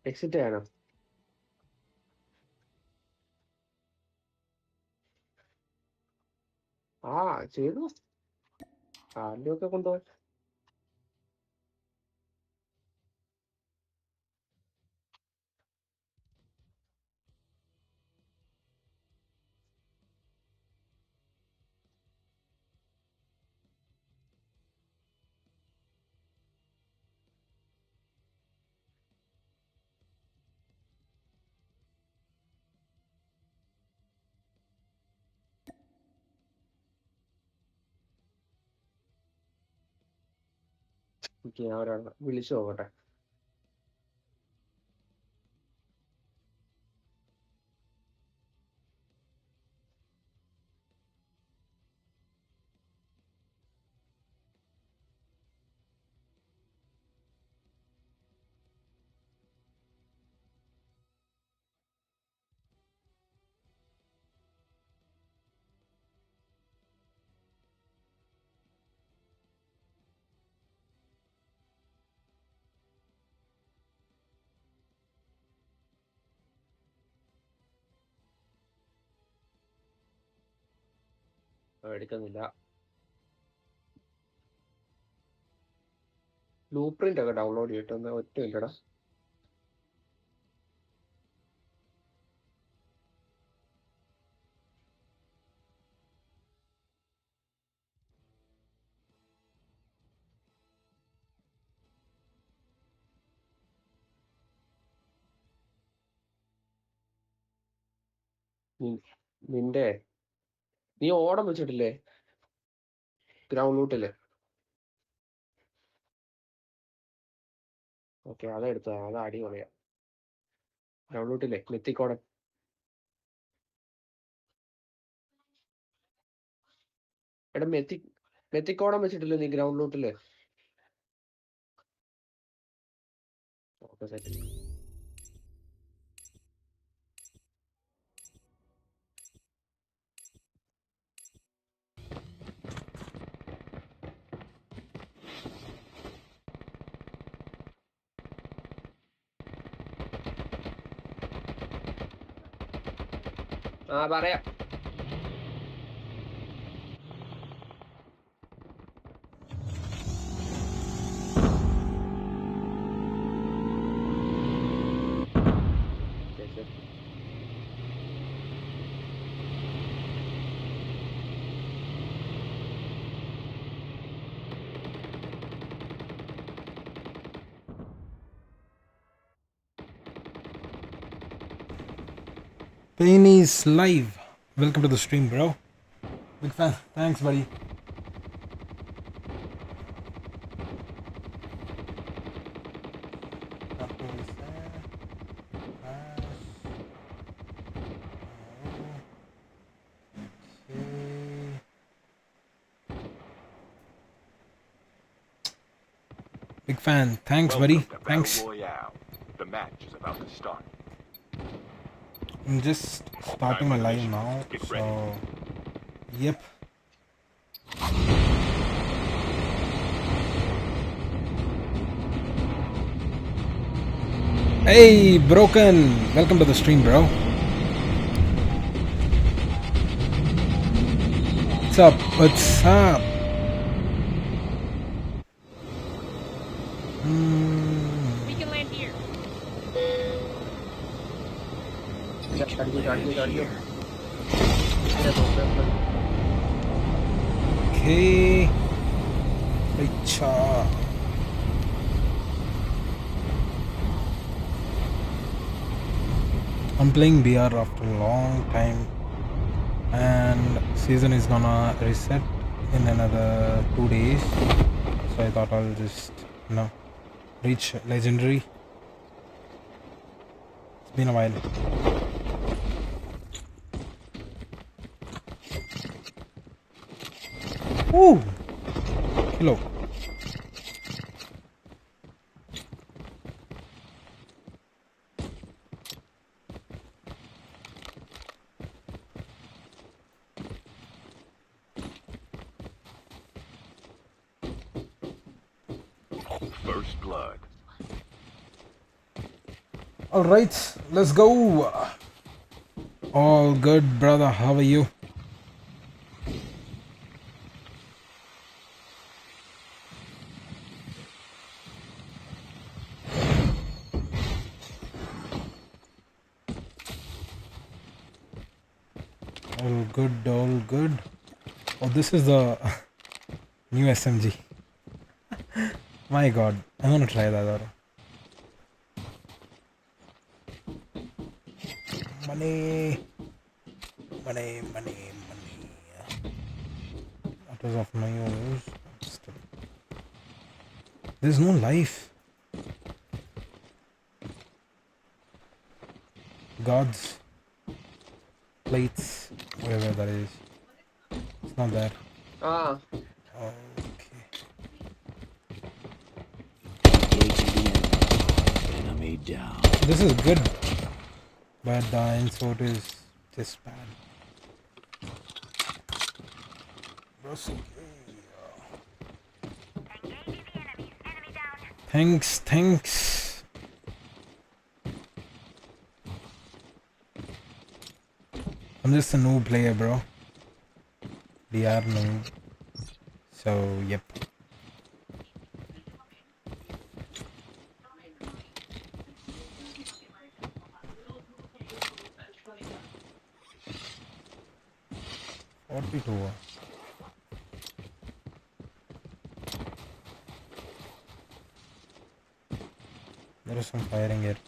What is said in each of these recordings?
Exit ചെയ്യണം. ആ ചെയ്തു. ആദ്യമൊക്കെ കൊണ്ടുപോയി. ഞാൻ ഒരാളെ വിളിച്ചു നോക്കട്ടെ. എടുക്കുന്നില്ല. ബ്ലൂ പ്രിന്റ് ഒക്കെ ഡൗൺലോഡ് ചെയ്തിട്ട് ഒറ്റ ഇല്ലടാ. നിന്റെ നീ ഓടം വെച്ചിട്ടില്ലേ ഗ്രൗണ്ട് റൂട്ടില്? ഓക്കെ, അതെടുത്തോ. അത് അടിപൊളിയാ. ഗ്രൗണ്ട് റൂട്ടില്ലേ മെത്തിക്കോടം. എടാ മെത്തിക്കോടം വെച്ചിട്ടില്ലേ നീ ഗ്രൗണ്ട് റൂട്ടില്? Okay, set. ആ പറയാം. Penny's live. Welcome to the stream, bro. Big fan. Thanks, buddy. Big fan. Thanks, buddy. Thanks. The match is about to start. I'm just starting my live now, so yep. Hey, Broken. Welcome to the stream, bro. What's up? What's up? We can land here. Okay. Richa. I'm playing BR after a long time, and season is gonna reset in another 2 days, so I thought I'll just reach legendary. It's been a while. Ooh, kilo. First blood. All right, let's go. All good, brother. How are you? All good, all good. Oh, this is the new SMG. My god, I want to try that. Money, money, money, money. That was of my use. There's no life. Gods, plates, whatever that is. It's not there. Ah, Okay. Enemy down. This is good, but the insert is just bad. Thanks. I'm just a noob player, bro. We are noob. So, yep. $42. There is some firing here.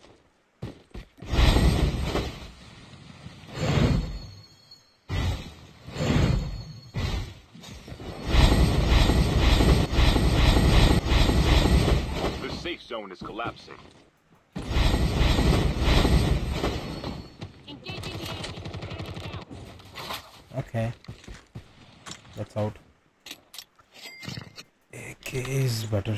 The safe zone is collapsing. Engaging the enemy. Enemy down. Okay. That's out. AK is better.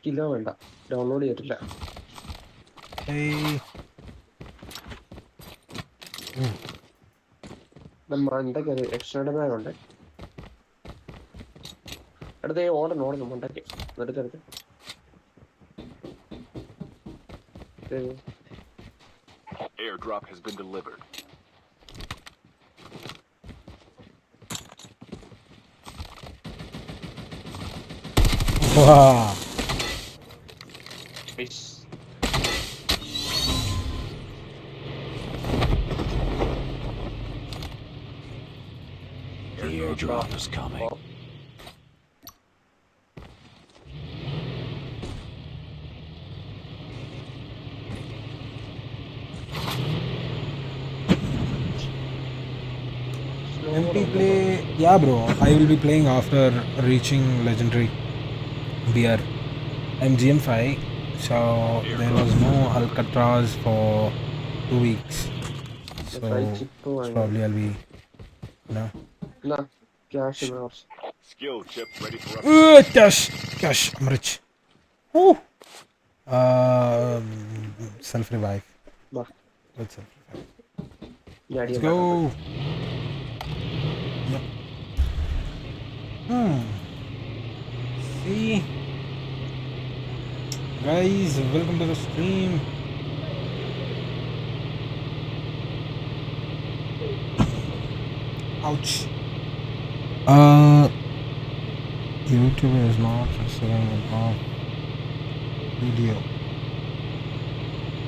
Kilo വേണ്ട download ചെയ്തിട്ടില്ല. Hey. മണ്ടയ്ക്ക് ഒരു extra bag ഉണ്ട്. അടുത്ത ഓടണം മണ്ടയ്ക്ക് എടുത്തെടുത്ത്. Airdrop has been delivered. Wow. Nice. The airdrop is coming. MP play, yeah bro, I will be playing after reaching legendary BR. I'm GM5, so there was no Alcatraz for 2 weeks, so probably I'll be, എന്നാ cash കുറച്ച് Skill chip ready for upgrade. cash, I'm rich. Woo. Self revive. വാ Let's self revive. ഞാൻ അടി Let's go. Yep. See, guys, welcome to the stream. Ouch. YouTube is not receiving enough video.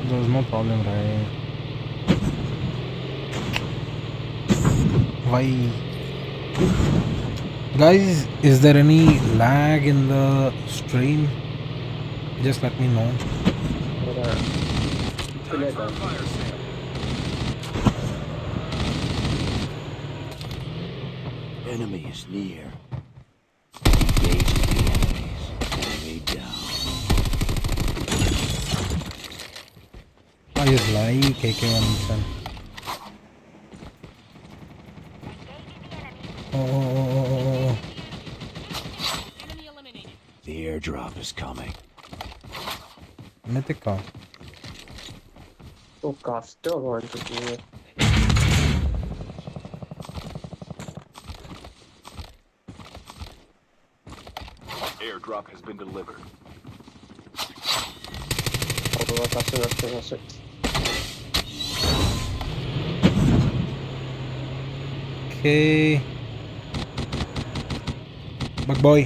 There's no problem, right? Why? Guys, is there any lag in the stream? Just let me know. Enemy is near. Engage the enemies. Enemy down. I just like AK-1. Oh. Enemy eliminated. The airdrop is coming. Mythica. ഓ കസ്റ്റമൊക്കെ വാങ്ങിച്ചിട്ട് Airdrop has been delivered. കസ്. Okay. Bug boy.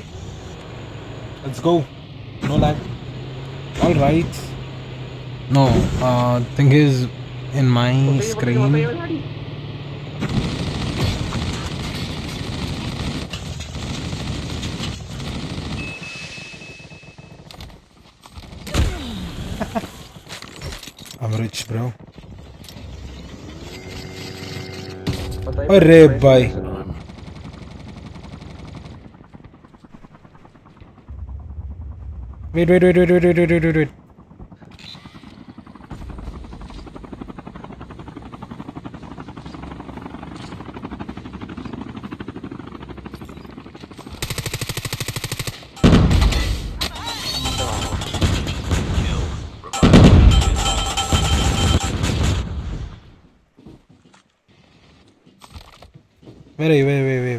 Let's go. No lag. Alright. No, thing is in my screen. I'm rich, bro. अरे भाई wait.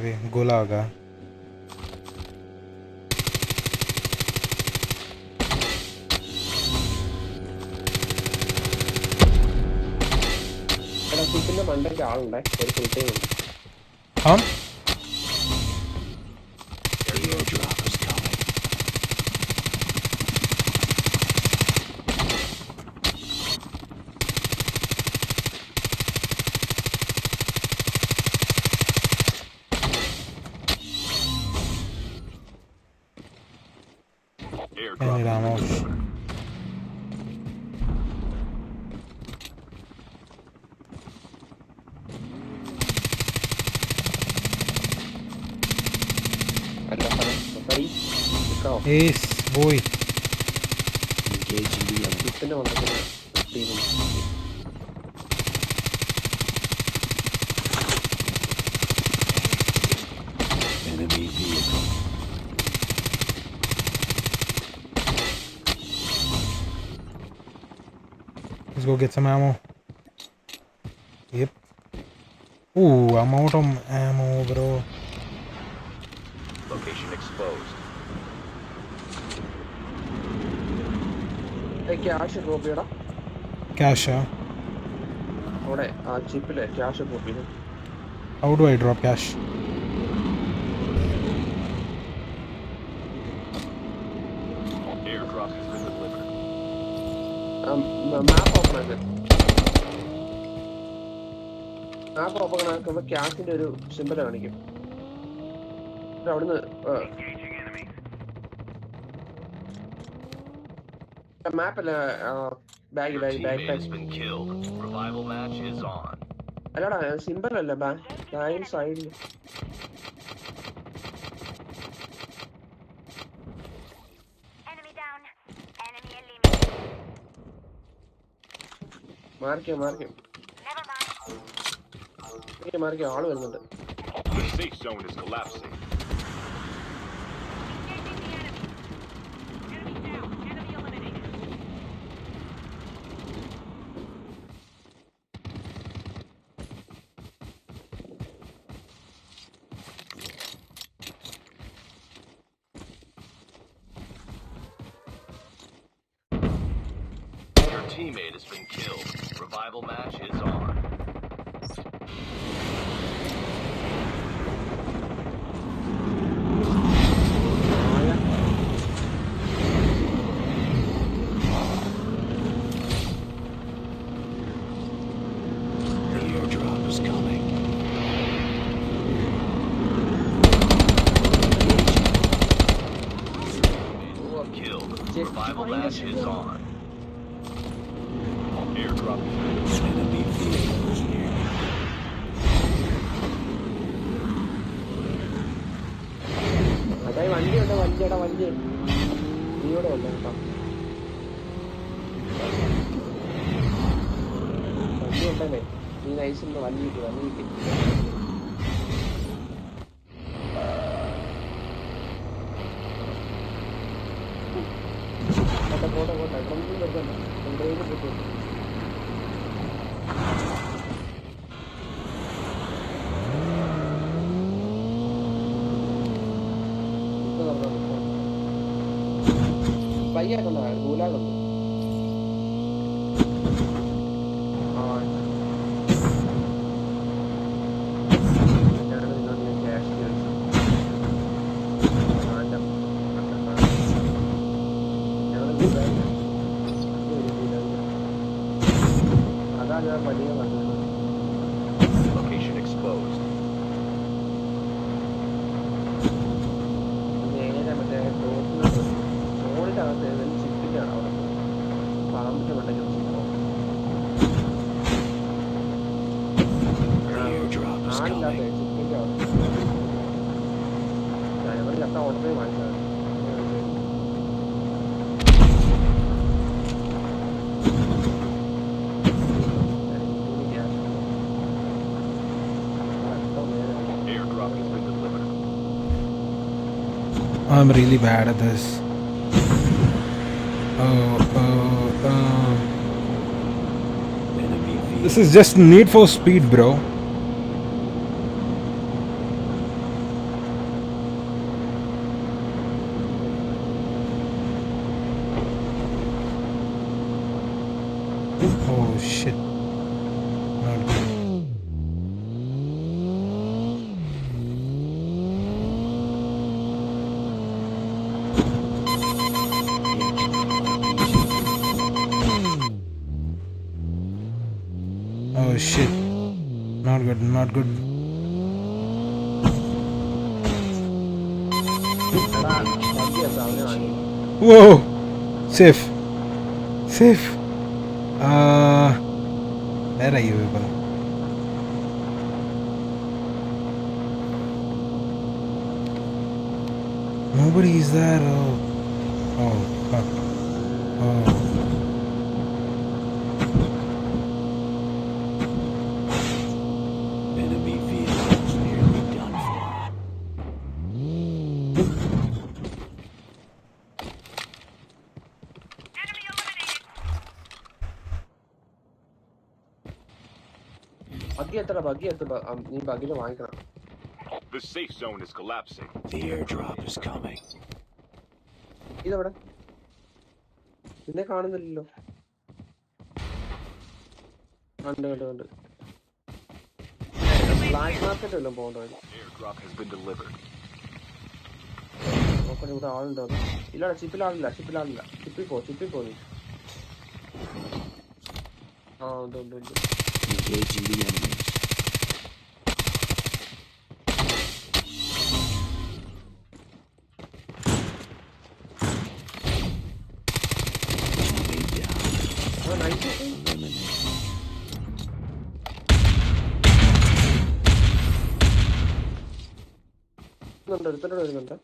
Wait. गोला आ गया. മണ്ടയ്ക്ക് ആളുണ്ടേ, ഒരു full time ഉണ്ട്. हम The airdrop is coming. Airdrop need ammo. has been delivered. അല്ല sorry നിൽക്കാവോ? Ace boy. Engaging the enemy. ഇതിന്റെ മണ്ടയ്ക്ക് ടീമുണ്ട്. Enemy vehicle. Let's go get some ammo. Yep. Ooh, I'm out of ammo, bro. Location exposed. Cash drop ചെയ്യടാ. Cash, അവിടെ ആ ചിപ്പിലെ cash drop ചെയ്തു. how do I drop cash? Airdrop has been delivered. Map open ആക്ക്. Map open ആക്കുമ്പോൾ ക്യാഷിന്റെ ഒരു symbol കാണിക്കും. അവിടുന്ന് മാപ്പല്ല bag been killed. Revival match is on. അല്ലടാ സിമ്പിൾ അല്ല ബാഗ് സൈഡിൽ മാറിക്കോ ആള് വരുന്നുണ്ട്. The safe zone is collapsing. Enemy down. Enemy eliminated. Your teammate has been killed. Revival match is on. The airdrop is coming. Killed. Revival match is on. Airdrop has been Enemy vehicle is near. അതായത് വണ്ടിയുണ്ട്, വണ്ടി നീയോടെ വല്ല കേട്ടോ. വണ്ടി ഉണ്ടല്ലേ, നീ നൈസിന്റെ വണ്ടി പോട്ടെ കൊണ്ടും വെക്കണ്ട കൊണ്ടുപോയി കിട്ടും. പയ്യാക്കണ്ട ഗൂലാഗുണ്ട്. ആ ക്യാഷ് അതാ ഞാൻ വലിയ കണ്ടത്. Location exposed. നേരെ മറ്റേ ഫോണിൻ്റെ അകത്ത് ഏതെങ്കിലും ചിപ്പിൻ്റെ ആണ് അവിടെ പാമ്പിൻ്റെ മണ്ടയ്ക്ക് The airdrop is ആളില്ലാത്ത coming. ചിപ്പിൻ്റെ അവിടെ ഞങ്ങൾ ചത്ത ഓർഡറേ വാങ്ങിച്ചത്. Airdrop has been delivered. I'm really bad at this. Enemy This vehicle. is just Need for Speed, bro. Oh shit. Not good. Oh shit. Not good, not good. Whoa! Safe. Safe. Where are you people? Nobody is there. Oh fuck. Oh. Enemy vehicles nearly done for. Enemy eliminated. Buggy എത്ര നീ ബഗ്ഗിന് വാങ്ങിക്കണം. The safe zone is collapsing. The airdrop is coming. ഇതെവിടെ നിന്നെ കാണുന്നില്ലല്ലോ. കണ്ട് black market വല്ലതും പോകണ്ടോ? Airdrop has been delivered. നോക്കണേ ഇവിടെ ആളുണ്ടോ? ഇല്ലടാ ചിപ്പിലാളില്ല. ചിപ്പിൽ പോ നീ. ആ ഉണ്ട്. Engaging the enemies. Enemy down. Nice. Eliminate. എടുത്തിട്ട് വരുന്നുണ്ട്.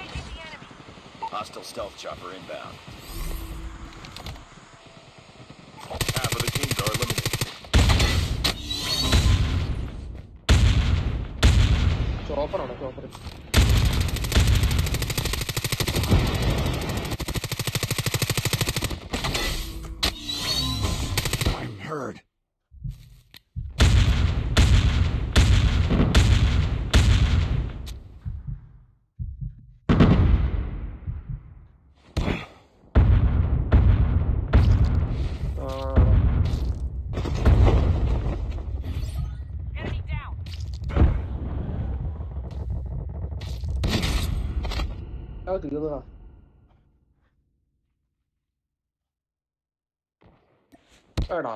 Engaging the enemy. Hostile stealth chopper inbound. Half of the teams are eliminated. ചോപ്പറാണ്. I'm hurt. Enemy down. തീർന്നതാ. എടാ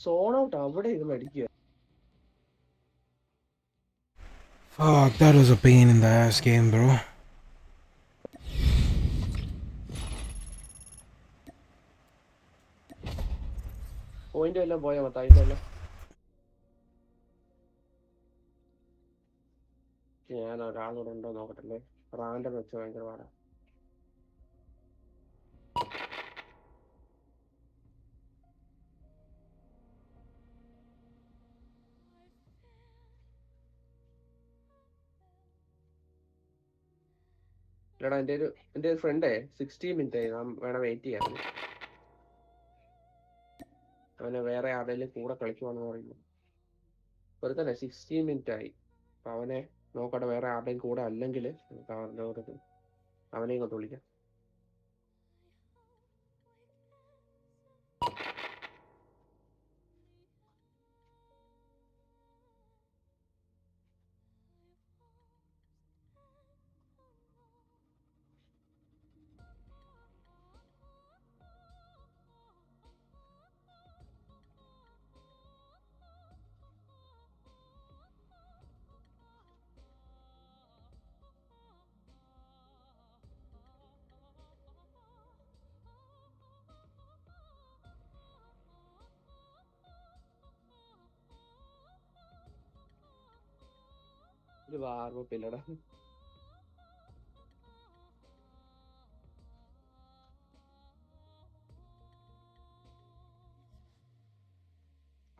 സോൺ ഔട്ട് അവിടെ ഇരുന്ന് അടിക്കുക. Fuck, that was a pain in the ass game, bro. Point എല്ലാം പോയാ മത്തായില്ല. ഞാൻ ഒരാളോട് ഉണ്ടോ നോക്കട്ടല്ലേ. റാൻഡം വെച്ച് ഭയങ്കര പാടാ. എടാ എൻ്റെ ഒരു ഫ്രണ്ടേ 60 മിനിറ്റ് വേണം വെയിറ്റ് ചെയ്യാൻ. അവന് വേറെ ആരുടെയും കൂടെ കളിക്കുവാണെന്ന് പറയുന്നു. വെറുതെ 16 മിനിറ്റ് ആയി. അപ്പം അവനെ നോക്കട്ടെ, വേറെ ആരുടെയും കൂടെ അല്ലെങ്കിൽ നമുക്ക് അവനെ ഇങ്ങോട്ട് വിളിക്കാം. ഒരു വാർപ്പില്ലടാ.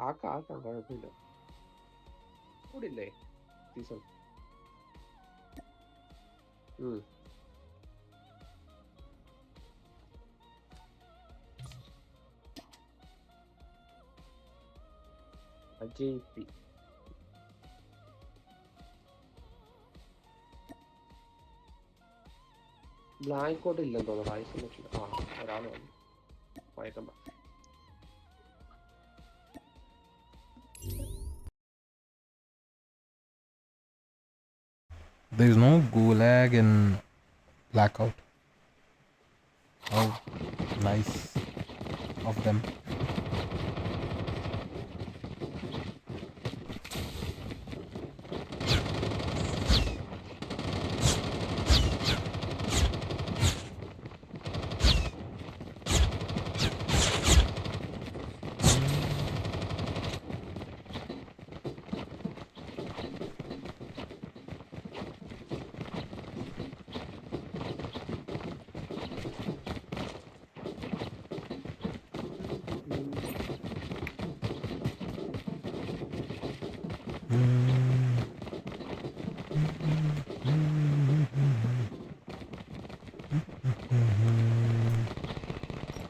ആക്കാം കുഴപ്പമില്ല. കൂടില്ലേ season? Ajay P. Black out ഇല്ലെന്ന് തോന്നുന്നു. ഐസൊലേഷൻ ഒരാൾ വന്നു. വയക്കം. There is no gulag in blackout. How nice of them.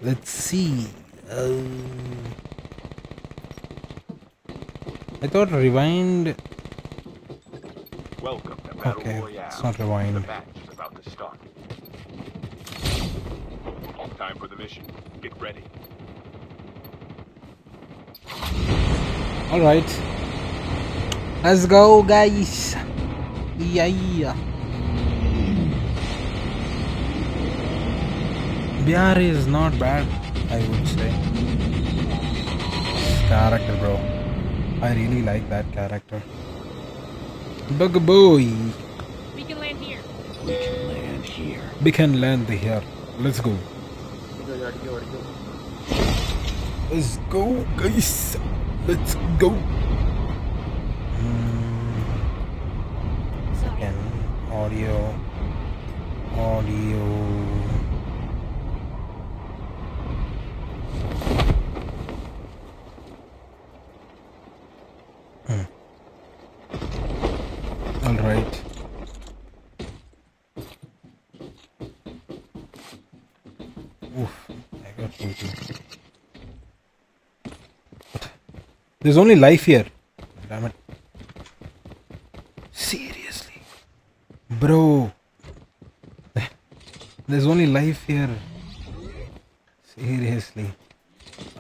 Let's see. I thought rewind. Welcome to Battle Okay, Royale. it's not The rewind. match is about to start. Time for the mission. Get ready. All right. Let's go, guys. Yeah. Bihar is not bad, I would say. Character, bro. I really like that character. Bug boy. We can land here. We can land here. We can land here. Let's go. അടിക്കോ. Let's go, guys. Let's go. Second audio. All right. Oof, I got 2. There's only life here. Damn it. Seriously. Bro. There's only life here. Seriously.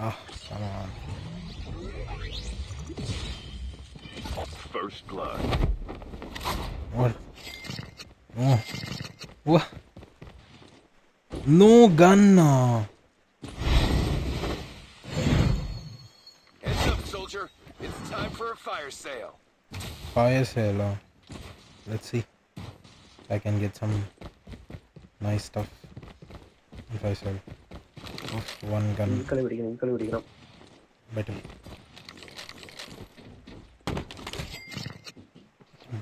Ah, come on. First blood. What? No. What? No gun. Heads up, soldier. It's time for a fire sale. Fire sale. Let's see if I can get some nice stuff if I sell. Oof, one gun. ഈ കളി പിടിക്കണം. Better.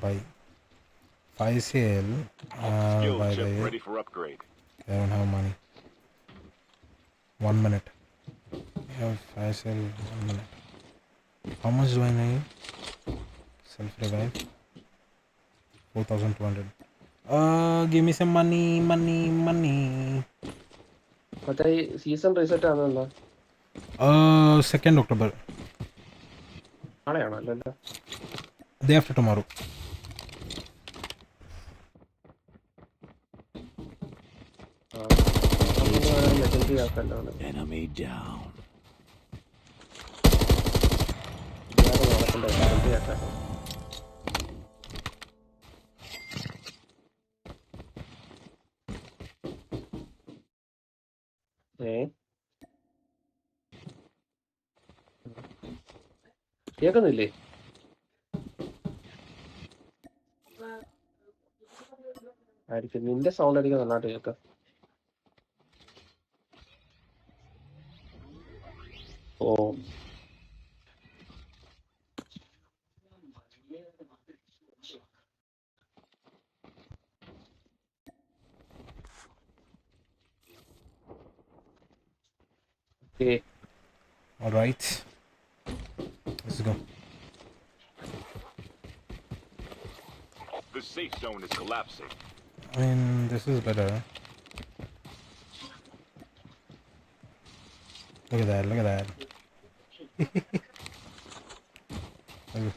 Buy. Fire sale. Skill By the chip way, ready for upgrade. I don't have money. 1 minute. Yeah, fire sale. 1 minute. How much do I need? Self revive. 4,200. Give me some money. മറ്റേ ഈ season reset ആണല്ലോ. 2nd October. നാളെയാണോ അല്ലല്ലോ? Day after tomorrow. Legendary ആക്കല്ലോ. Enemy down. നടക്കണ്ടേ legendary ആക്കാല്ലോ. കേക്കുന്നില്ലേ? ആയിരിക്കും നിന്റെ സൗണ്ട് എനിക്ക് നന്നായിട്ട് കേൾക്കാം. ഓ okay. All right. Let's go. The safe zone is collapsing. I mean, this is better. Look at that, look at that. Okay.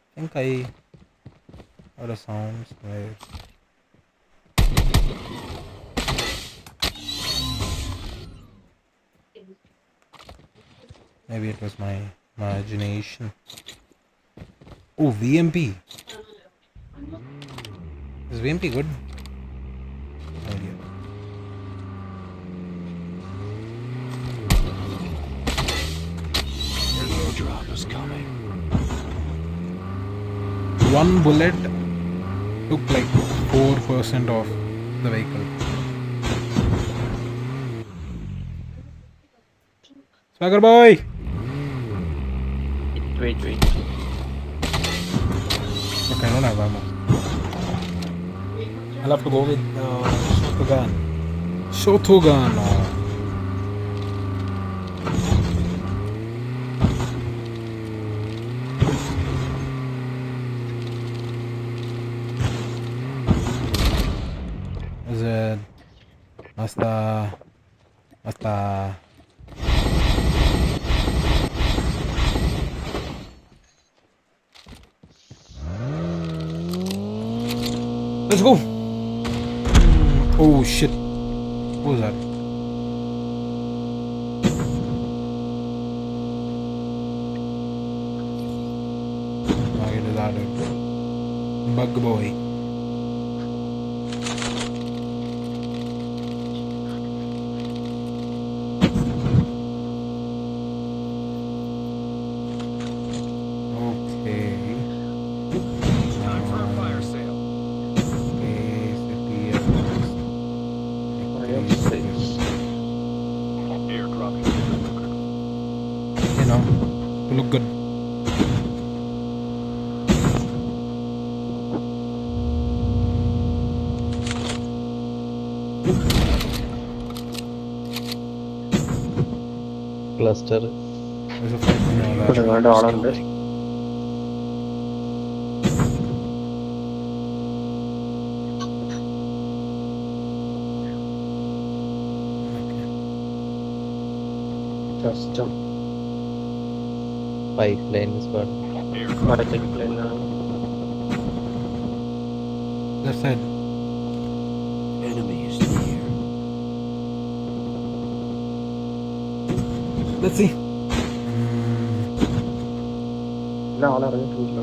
I think I heard a sound somewhere. Maybe it was my imagination. Oh, VMP. Is VMP good? No idea. The airdrop is coming. One bullet took like 4% of the vehicle. Swagger boy! Wait. Okay, I don't have ammo. I'll have to go with shotgun. Shotgun. Is it Asta? Let's go. Oh shit. What was that? I get it out of bug boy. Look good. Cluster. There's a fight going on ഇവിടെ there. വേണ്ട ആളുണ്ട്. Custom Pipeline squad. പൈപ്പിലൈനാണ്. Left side. Enemy is near. Let's see. എല്ലാ ആളും ഇറങ്ങിയിട്ടില്ല.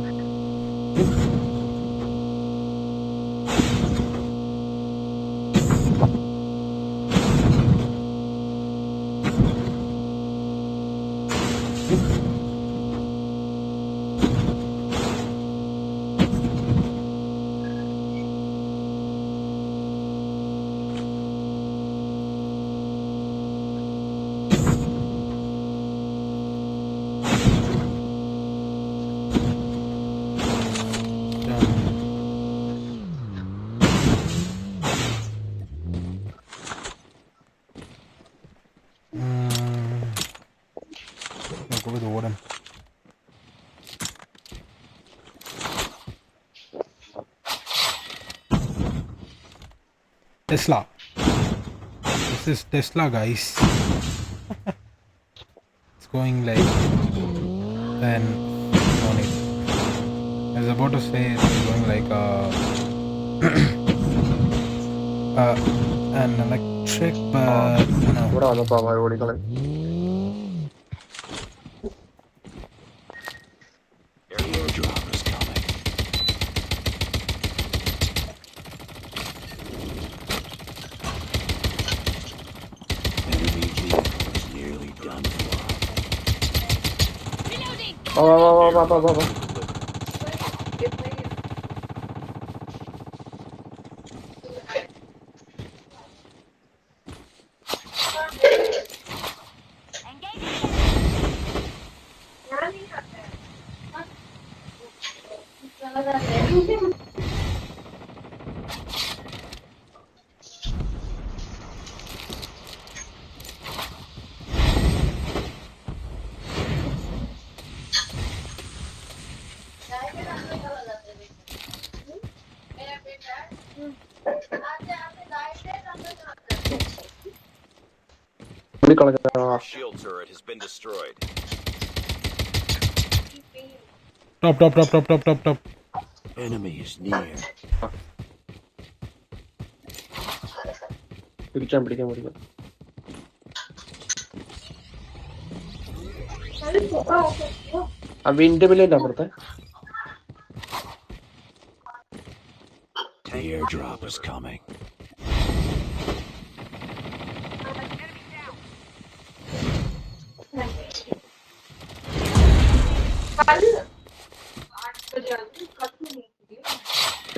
Tesla. This is Tesla, guys. It's going like then on it. I was about to say it's going like an electric, but no. ഇവിടെ വന്നപ്പോ അവന്മാർ ഓടിക്കളെ. Airdrop is coming. Enemy vehicle is nearly done for. Reloading! വാ. ഓടിക്കളഞ്ഞ. Your shield turret has been destroyed. Top. Enemy is near. പിടിക്കാം. ആ wind മില്ലിന്റെ അപ്പുറത്തെ. The airdrop is coming.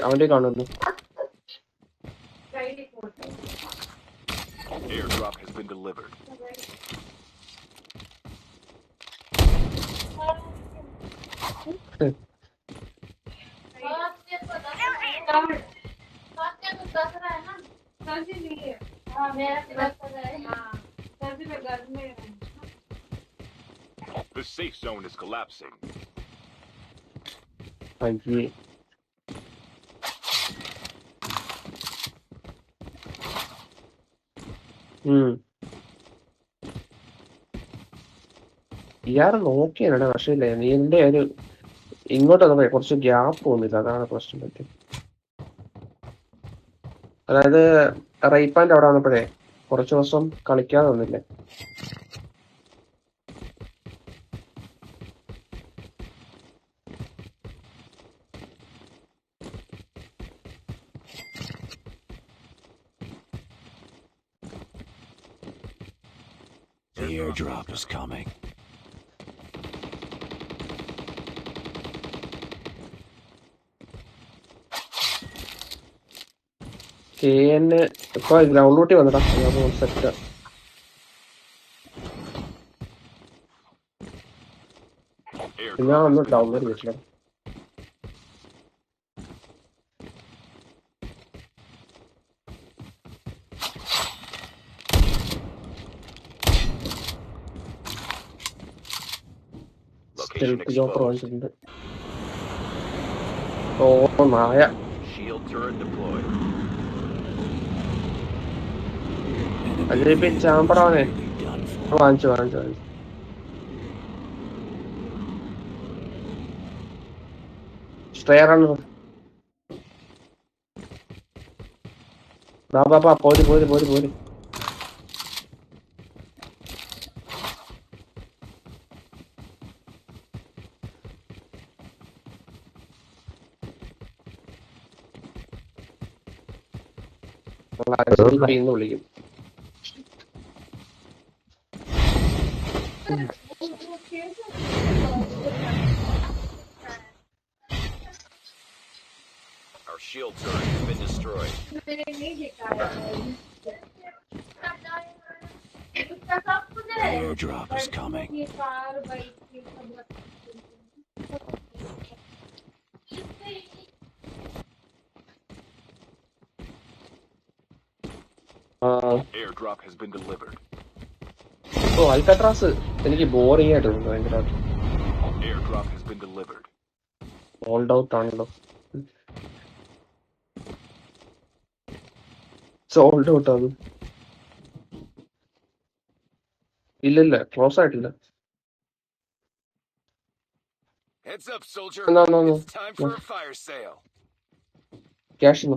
അവന്റെ കാണുന്നു. Airdrop has been delivered. The safe zone is collapsing. അയ്യേ. ഇയാള് നോക്കിയാണ് പക്ഷേ ഇല്ലേ നിന്റെ ഒരു ഇങ്ങോട്ട് വന്നപ്പോ കുറച്ച് ഗ്യാപ്പ് തോന്നില്ല, അതാണ് പ്രശ്നം പറ്റി. അതായത് റൈപ്പാൻ്റെ അവിടെ വന്നപ്പോഴേ കുറച്ച് ദിവസം കളിക്കാതെ വന്നില്ലേ. The airdrop is coming. KN ഇപ്പൊ ഗ്രൗണ്ടിലോട്ട് വന്നിട്ടാ സെറ്റ്. ഞാൻ ഒന്ന് ഡൗൺലോഡ് ചെയ്തിട്ടില്ല. Location ജോപ്പർ exposed. വാങ്ങിച്ചിട്ടുണ്ട്. ഓ നായ. Shield turret deployed. അതിലിപ്പോ ചാമ്പറാവനെ Nearly done for. വാങ്ങിച്ചു. സ്ട്രെയറാണ്. ബാ പോര്. വിളിക്കും. Our shield turret has been destroyed. The airdrop is coming. Airdrop has been delivered. ഓ അൽക്കട്രാസ് എനിക്ക് ബോറിംഗ് ആയിട്ട് തോന്നുന്നു ഭയങ്കരമായിട്ട്. Airdrop has been delivered. Hold out ആണല്ലോ. സോൾഡ് ഔട്ട് അത്. ഇല്ലില്ല, ക്ലോസ് ആയിട്ടില്ല. Heads up, soldier. No. It's time for a fire sale. Cash വാ.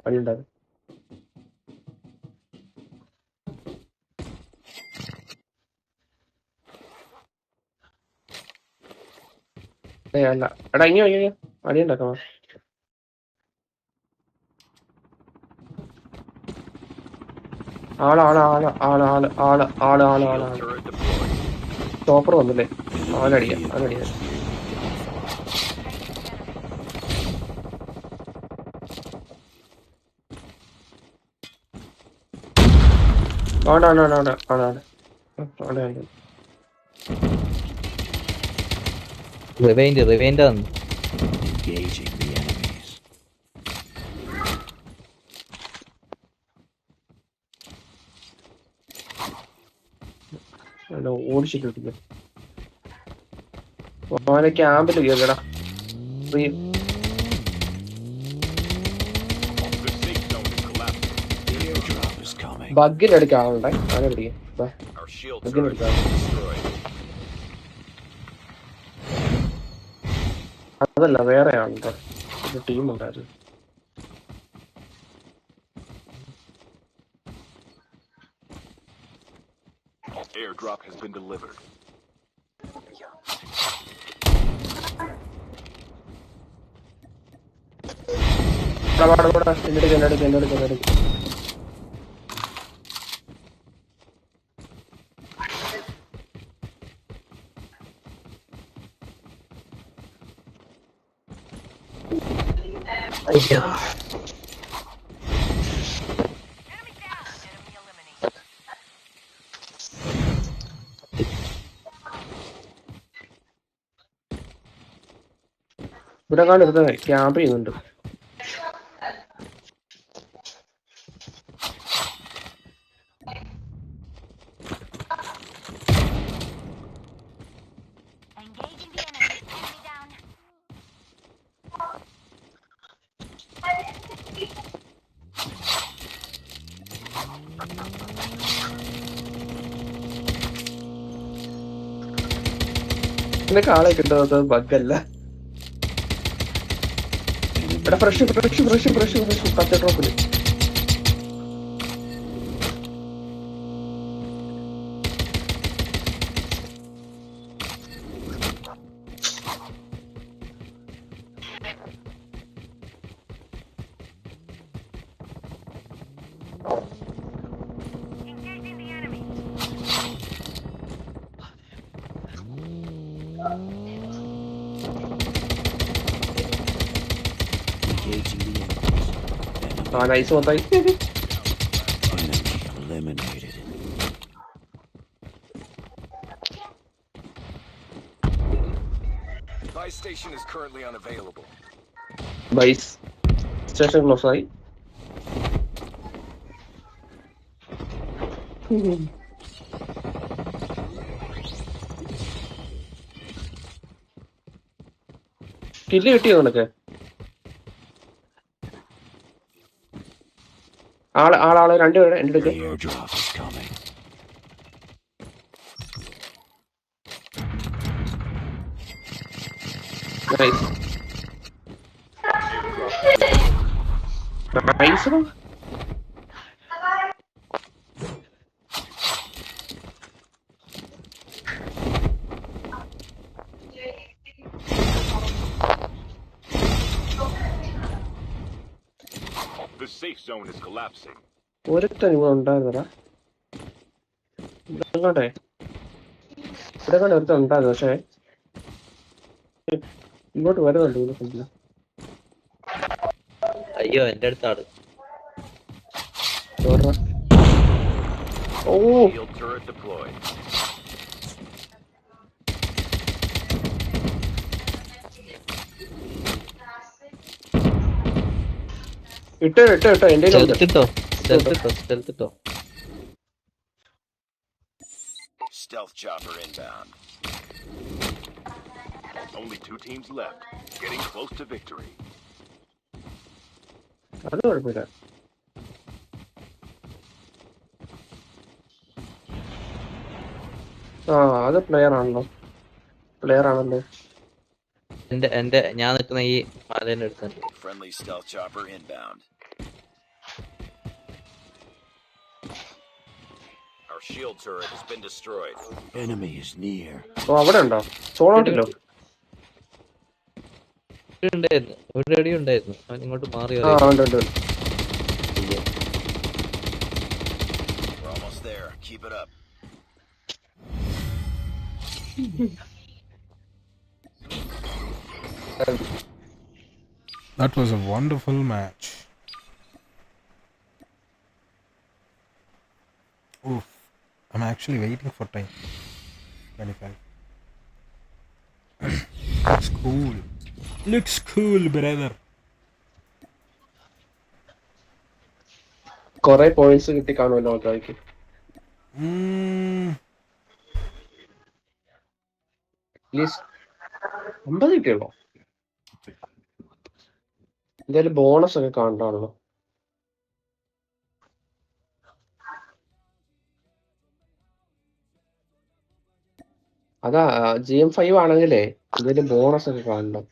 വഴിയുണ്ടാകും. അല്ല എടാ ഇങ്ങനെ വഴിയുണ്ടാക്കാം. ആള് Shield turret deployed. ചോപ്പർ വന്നില്ലേ? അവനടിയാ. അവിടെ. റിവൈൻഡ് ആണ്. Engaging the enemies. ഓടിച്ചിട്ടില്ല. അവനെ ക്യാമ്പിൽ കയറിയടാ. The safe zone is collapsing. The airdrop is coming. ബഗ്ഗിലെടുക്ക ആളുണ്ടേ. അവനെ പിടിക്കാം. Our shield Again, turret has been destroyed. അതല്ല വേറെ ആളുണ്ടോ? ഒരു ടീം ഉണ്ടായിരുന്നു. Airdrop has been delivered. എന്നെടുക്ക്. അയ്യോ. ഇവിടെ കാണരുത്, ക്യാമ്പ് ചെയ്യുന്നുണ്ട്. Engaging the enemy. Enemy down. നിനക്ക് ആളെ കിട്ടുന്നത് ബഗ്ഗല്ല. എടാ ഫ്രഷ് 10 ഡ്രോപ്പില്. Engaging the enemy. Engaging the enemies. Nice മൊത്തമായി. Enemy eliminated. Buy station is currently unavailable. Buys station close ആയി. കില്ല് കിട്ടിയോ നിനക്ക്? ആള് രണ്ടുപേരെ എൻ്റെ The അടുക്ക്. airdrop is coming. Nice. Nice. The safe zone is collapsing. ഒരുത്തൻ ഇവിടെ ഉണ്ടായിരുന്നടാ. ഇവിടെ ഒരുത്തൻ ഉണ്ടായിരുന്നു, പക്ഷേ ഇങ്ങോട്ട് വരുന്നുണ്ട്. ഇവിടെ അയ്യോ, എന്റെ അടുത്താണ്. ഓ Shield turret deployed. ഇട്ടോ എന്റെ സ്റ്റെൽത്തിട്ടോ. Stealth chopper inbound. Only 2 teams left. Getting close to victory. അത് കുഴപ്പമില്ല. അത് പ്ലെയർ ആണല്ലോ. ഞാൻ നിൽക്കുന്ന ഈ മലേന്റെ അടുത്തുണ്ട്. Friendly stealth chopper inbound. Our shield turret has been destroyed. Enemy is near. അവിടെ ഉണ്ടോ? സോളോട്ടില്ലോ? ഉണ്ടായിരുന്നു, ഒരു അടി ഉണ്ടായിരുന്നു. അവൻ ഇങ്ങോട്ട് മാറി ഉണ്ട്. We're almost there. Keep it up. That was a wonderful match. Oof. I'm actually waiting for time. 25. Looks cool. Looks cool, brother. കൊറേ പോയിന്റ്സ് കിട്ടി കാണുമല്ലോ മറ്റാൾക്ക്. അറ്റ്ലീസ്റ്റ് 50 കിട്ടിയുള്ളൂ. എന്തായാലും ബോണസ് ഒക്കെ കാണാണല്ലോ. അതാ GM5 ആണെങ്കിലേ എന്തായാലും ബോണസ് ഒക്കെ കാണണം.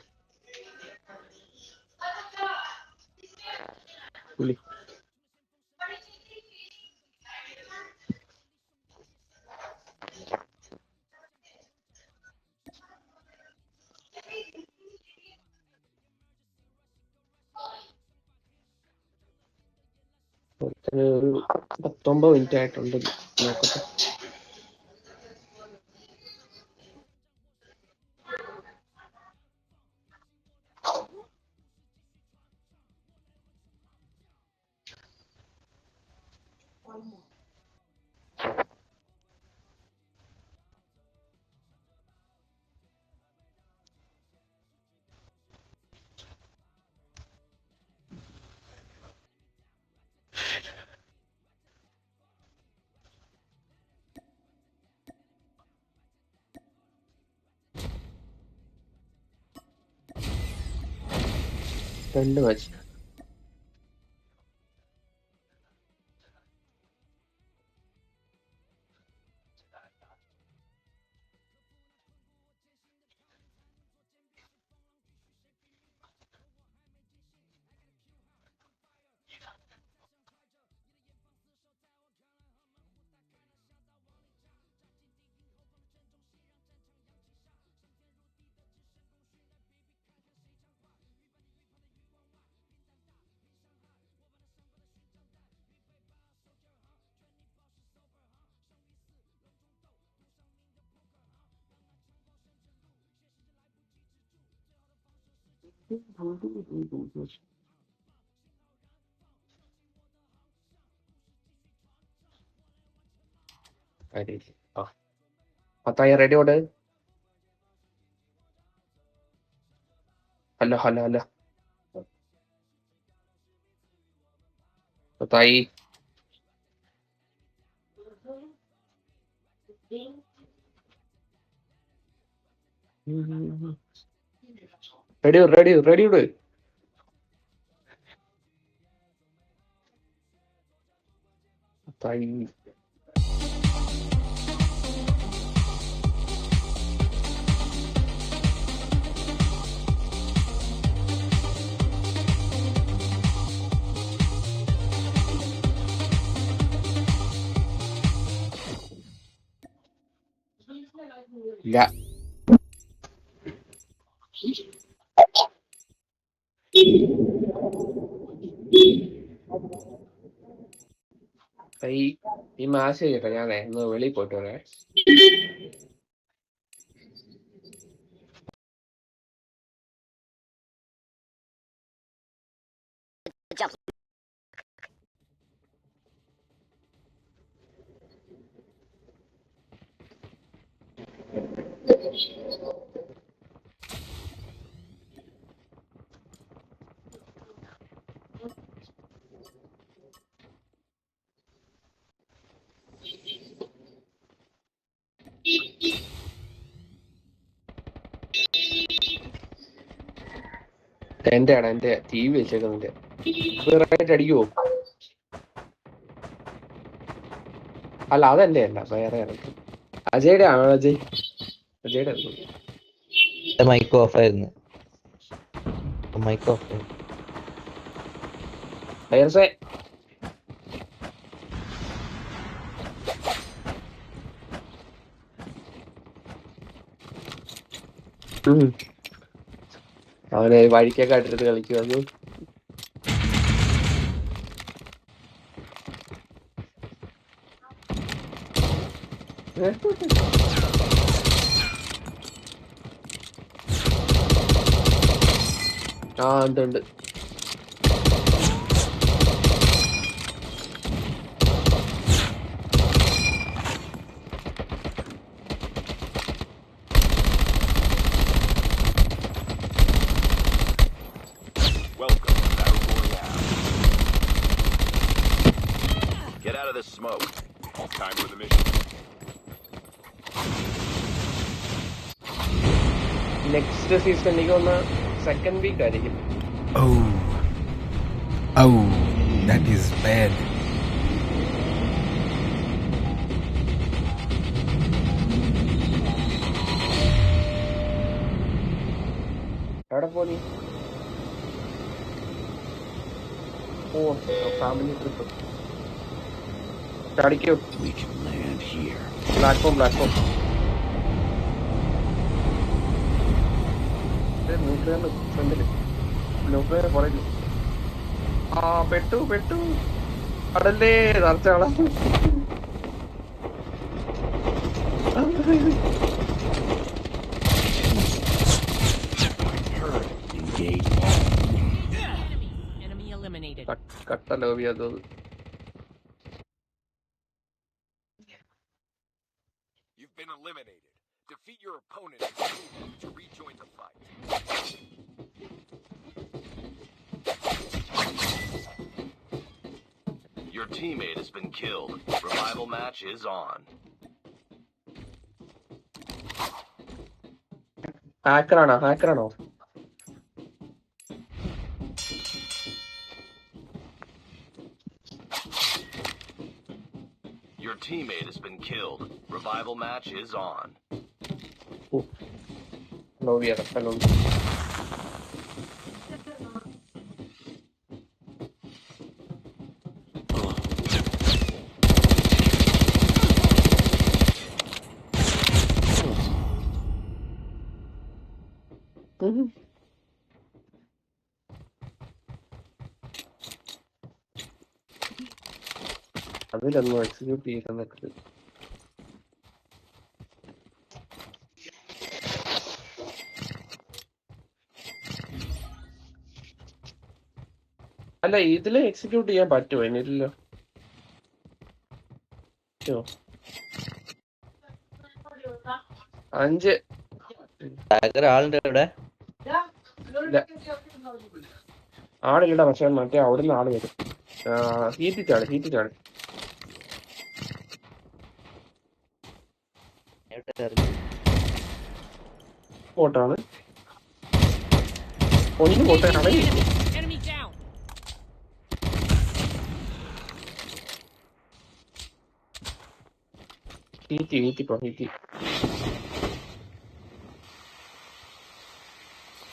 ഒരു 19 മിനിറ്റ് ആയിട്ടുണ്ട്. നോക്കട്ടെ. രണ്ട് മാച്ച്. പത്തായി റെഡിയോട്. അല്ല പത്തായി. റെഡിയോട്. പത്തായി. ഇല്ല. ഈ മാച്ച് ചെയ്യട്ടെ, ഞാനേ ഒന്ന് വെളിയിൽ പോയിട്ട് വരാം. എന്റെയാണ് എന്റെ ടി വി വെച്ചേക്കുന്നതിന്റെ റേറ്റ് അടിക്കുവോ? അല്ല അതെന്റെ അല്ല, വേറെ അജയുടെ ആണോ? അജയുടെ മൈക്ക് ഓഫ് ആയിരുന്നു. മൈക്ക് ഓഫ് ആയിരുന്നു. വൈറസേ അവനെ വഴിക്കൊക്കെ ആയിട്ടിരുന്ന് കളിക്കുവായിരുന്നു. ആ ഉണ്ട്. Welcome to Battle Royale. Get out of this smoke. Time for the mission. Next season എനിക്ക് ഒന്ന് സെക്കൻഡ് വീക്ക് ആയിരിക്കും. Oh, that is bad. എവിടെ പോയി? ഓ ഫാമിലി ട്രിപ്പ്. ചാടിക്കോ. We can land here. Platform ന്യൂക്ലിയറിന് ഫ്രണ്ടില് ന്യൂക്ലിയർ പുറകില്. ആ പെട്ടു കടല്ലേ നിറച്ചാളാ. Engage. Enemy eliminated. കട്ട ലോബി അത്. You've been eliminated. Defeat your opponent to rejoin the fight. Your teammate has been killed. Revival match is on. ഹാക്കറാണോ? Your teammate has been killed. Revival match is on. Lobby കട്ട lobby. അതിലൊന്നും execute ചെയ്യുന്നൊക്കെ. അല്ല ഇതില് execute ചെയ്യാൻ പറ്റുമോ? എന്നില്ലല്ലോ. 5 ആളുണ്ട് ഇവിടെ. ആളില്ലടാ, പക്ഷെ മറ്റേ അവിടുന്ന് ആള് വരും. ഹീറ്റിച്ചാണ് ഫോട്ടാണ് ഒന്ന് ഫോട്ടോയാണ്. Enemy down. ഹീറ്റി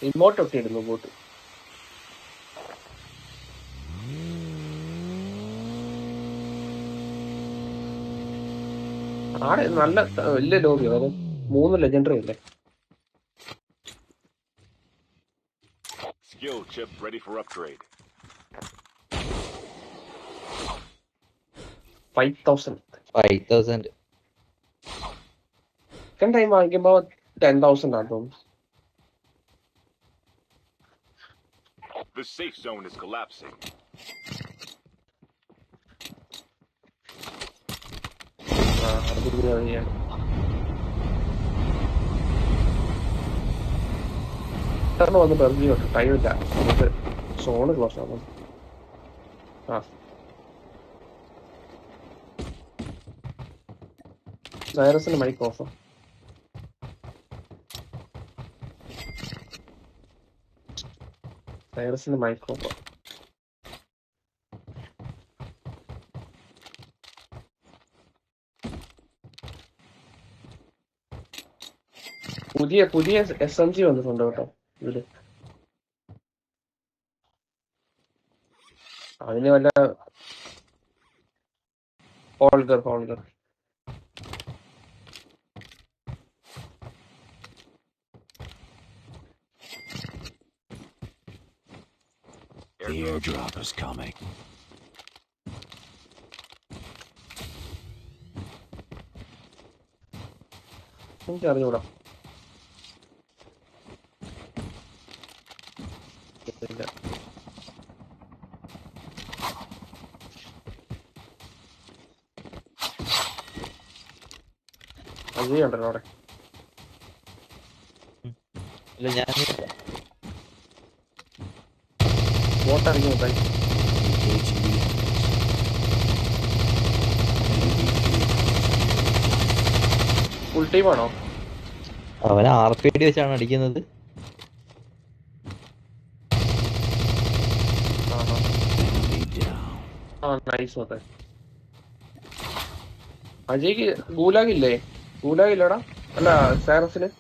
ഇമോട്ടൊക്കെ ഇടുന്നു ബോട്ട്. ആടെ നല്ല വലിയ ലോബി, അതായത് 3 ലെജൻഡറി അല്ലേ. Skill chip ready for upgrade. 5000. Second time വാങ്ങിക്കുമ്പോ 10,000 ആണ് തോന്നുന്നു. The safe zone is collapsing. വന്ന് പെർജി വെക്കും, ടൈമില്ല, നമുക്ക് സോണ് ക്ലോസ് ആകും. വൈറസിന് മൈക്ക് ഓഫ്. വൈറസിന്റെ മൈക്രോഫോൺ. പുതിയ SMG വന്നിട്ടുണ്ട് കേട്ടോ ഇതില്. അതിന് വല്ല Holger The airdrop is coming. എനിക്ക് അറിഞ്ഞൂടാ. അജയ് ഉണ്ടല്ലോ അവിടെ. ഇല്ല ഞാൻ ബോട്ടിറങ്ങി നോക്കാൻ. Engaging the ഫുൾ ടീമാണോ? അവനെ RPD വെച്ചാണ് അടിക്കുന്നത്. enemy down. നൈസ് നോക്കാൻ. അജയ്ക്ക് ഗൂലാഗില്ലേ? ഗൂലാഗില്ലടാ. അല്ല സാറസിന്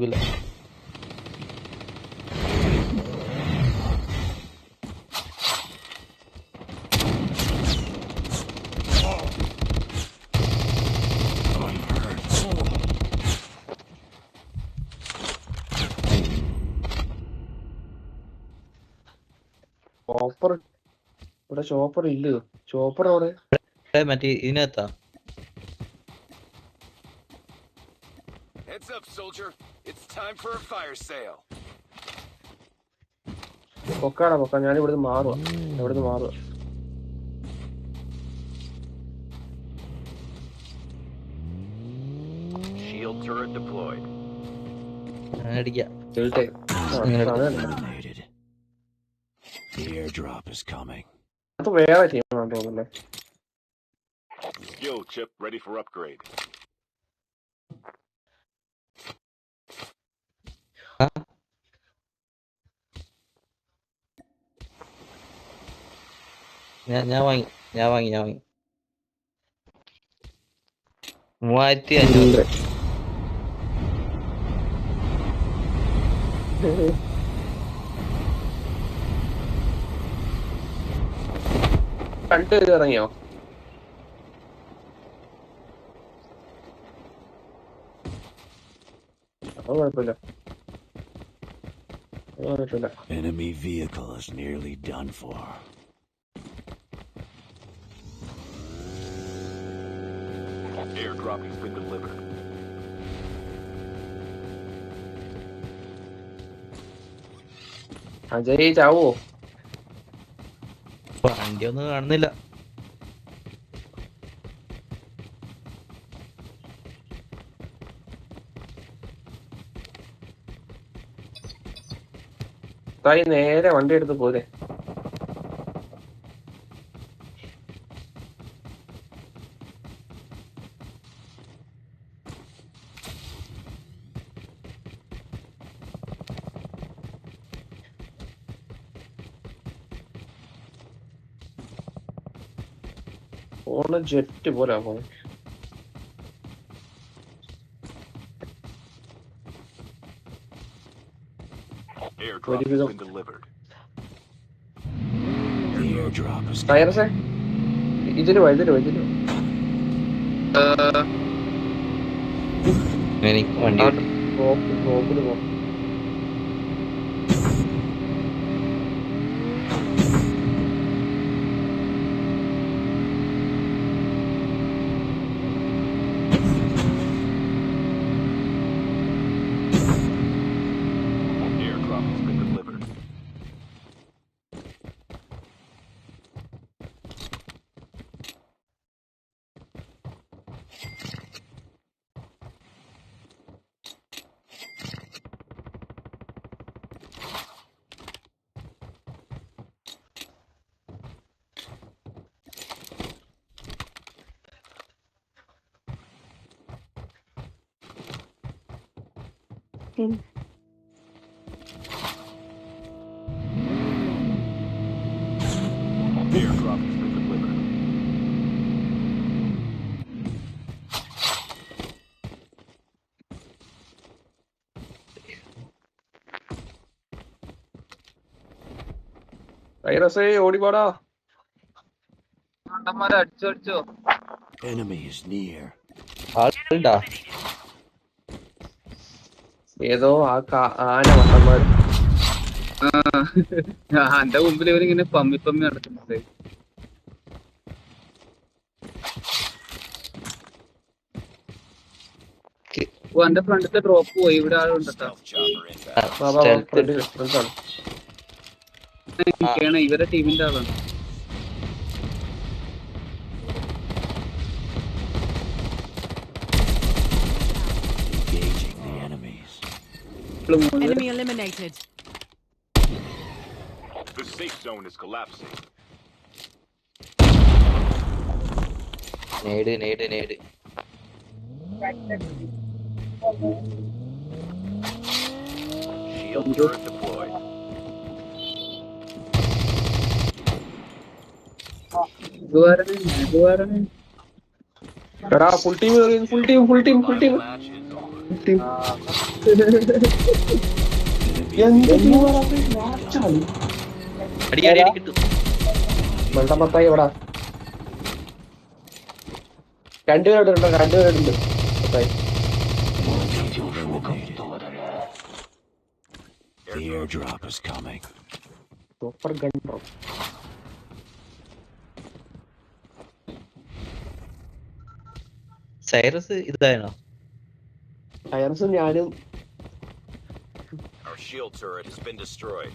ഗുല ചോപ്പർ. ഇവിടെ ചോപ്പർ ഇല്ലയോ? ചോപ്പർ അവിടെ. മറ്റേ ഇതിനകത്താ. Heads up, soldier. It's time for a fire sale. പൊക്ക. ഞാൻ ഇവിടുന്ന് മാറുക. Shield turret deployed. അടിക്കാം. Eliminated. The airdrop is coming. അത് വേറെ ടീമാണെന്ന് തോന്നുന്നേ. Skill chip ready for upgrade. ഞാൻ വാങ്ങി 3500. കണ്ട് ഇറങ്ങിയോ? അത് കുഴപ്പമില്ല. Enemy vehicle is nearly done for. Airdrop has been delivered. Ajay ചാവോ? വണ്ടി ഒന്നും കാണുന്നില്ല. നേരെ വണ്ടി എടുത്ത് പോരെ. പോണ ജെറ്റ് പോലെ പോകും. Airdrop has been delivered. The airdrop is coming. ടയർസേ ഇതില് വാ. എനിക്ക് വണ്ടി കിട്ടും. ഡ്രോപ്പില് പോ. Airdrop has been delivered. വൈറസേ ഓടിപ്പോടാ. അടിച്ചോ. Enemy is near. ആളുണ്ടാ? ഏതോ ആന വണ്ടന്മാര്. എന്റെ മുമ്പിൽ ഇവരിങ്ങനെ പമ്മി നടക്കുന്നുണ്ട്. എന്റെ ഫ്രണ്ടിത്തെ ഡ്രോപ്പ് പോയി. ഇവിടെ ആളുണ്ട്. Stealth chopper inbound. സ്റ്റെൽത്ത് ഇവരെ ടീമിന്റെ ആളാണ്. Engaging the enemies. Enemy eliminated. The safe zone is collapsing. നേട്. Shield turret deployed. എടാ full team Revival match is over. അടി കിട്ടും. മണ്ടമത്തായി എവിടാ? രണ്ടുപേരുണ്ട്. Eliminated. The airdrop is coming. Super gun. Cyrus ഇതാണോ? വൈറസും ഞാനും. Our shield turret has been destroyed.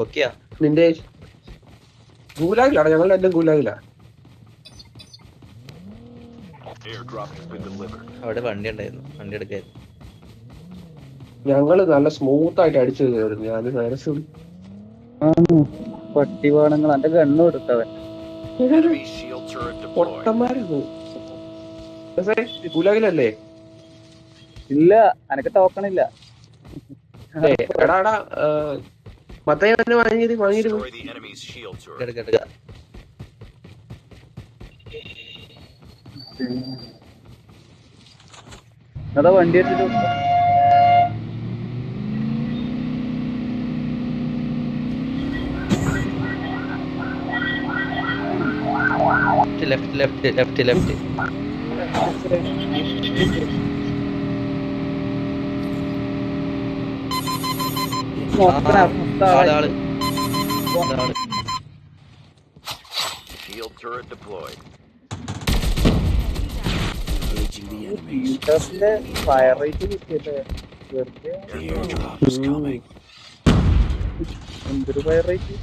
ഓക്കെയാ? നിന്റെ ഗൂലാഗിലാണ്. ഞങ്ങളുടെ എല്ലാം ഗൂലാഗില. Airdrop has been delivered. അവിടെ വണ്ടി ഉണ്ടായിരുന്നു, വണ്ടി എടുക്കായിരുന്നു. ഞങ്ങള് നല്ല സ്മൂത്ത് ആയിട്ട് അടിച്ചു കയറുന്നു. ഞാനും വൈറസും. പട്ടിവാണങ്ങൾ എന്റെ ഗണ്ണ് കൊടുത്തവൻ. Enemy shield turret deployed. പൊട്ടന്മാരുന്നു. ഗൂലാഗിലല്ലേ? ഇല്ല, അനക്ക് ടോക്കണില്ല. എടാ മത്തായി തന്നെ വാങ്ങിയത്. Destroy the enemy's shield turret. എടുക്ക. അതാ വണ്ടി എടുത്തിട്ട് ലെഫ്റ്റ്. ആള്. Shield turret deployed. Engaging the enemies. Fire rate കിട്ടിയത് The airdrop is coming. എന്തൊരു fire rate.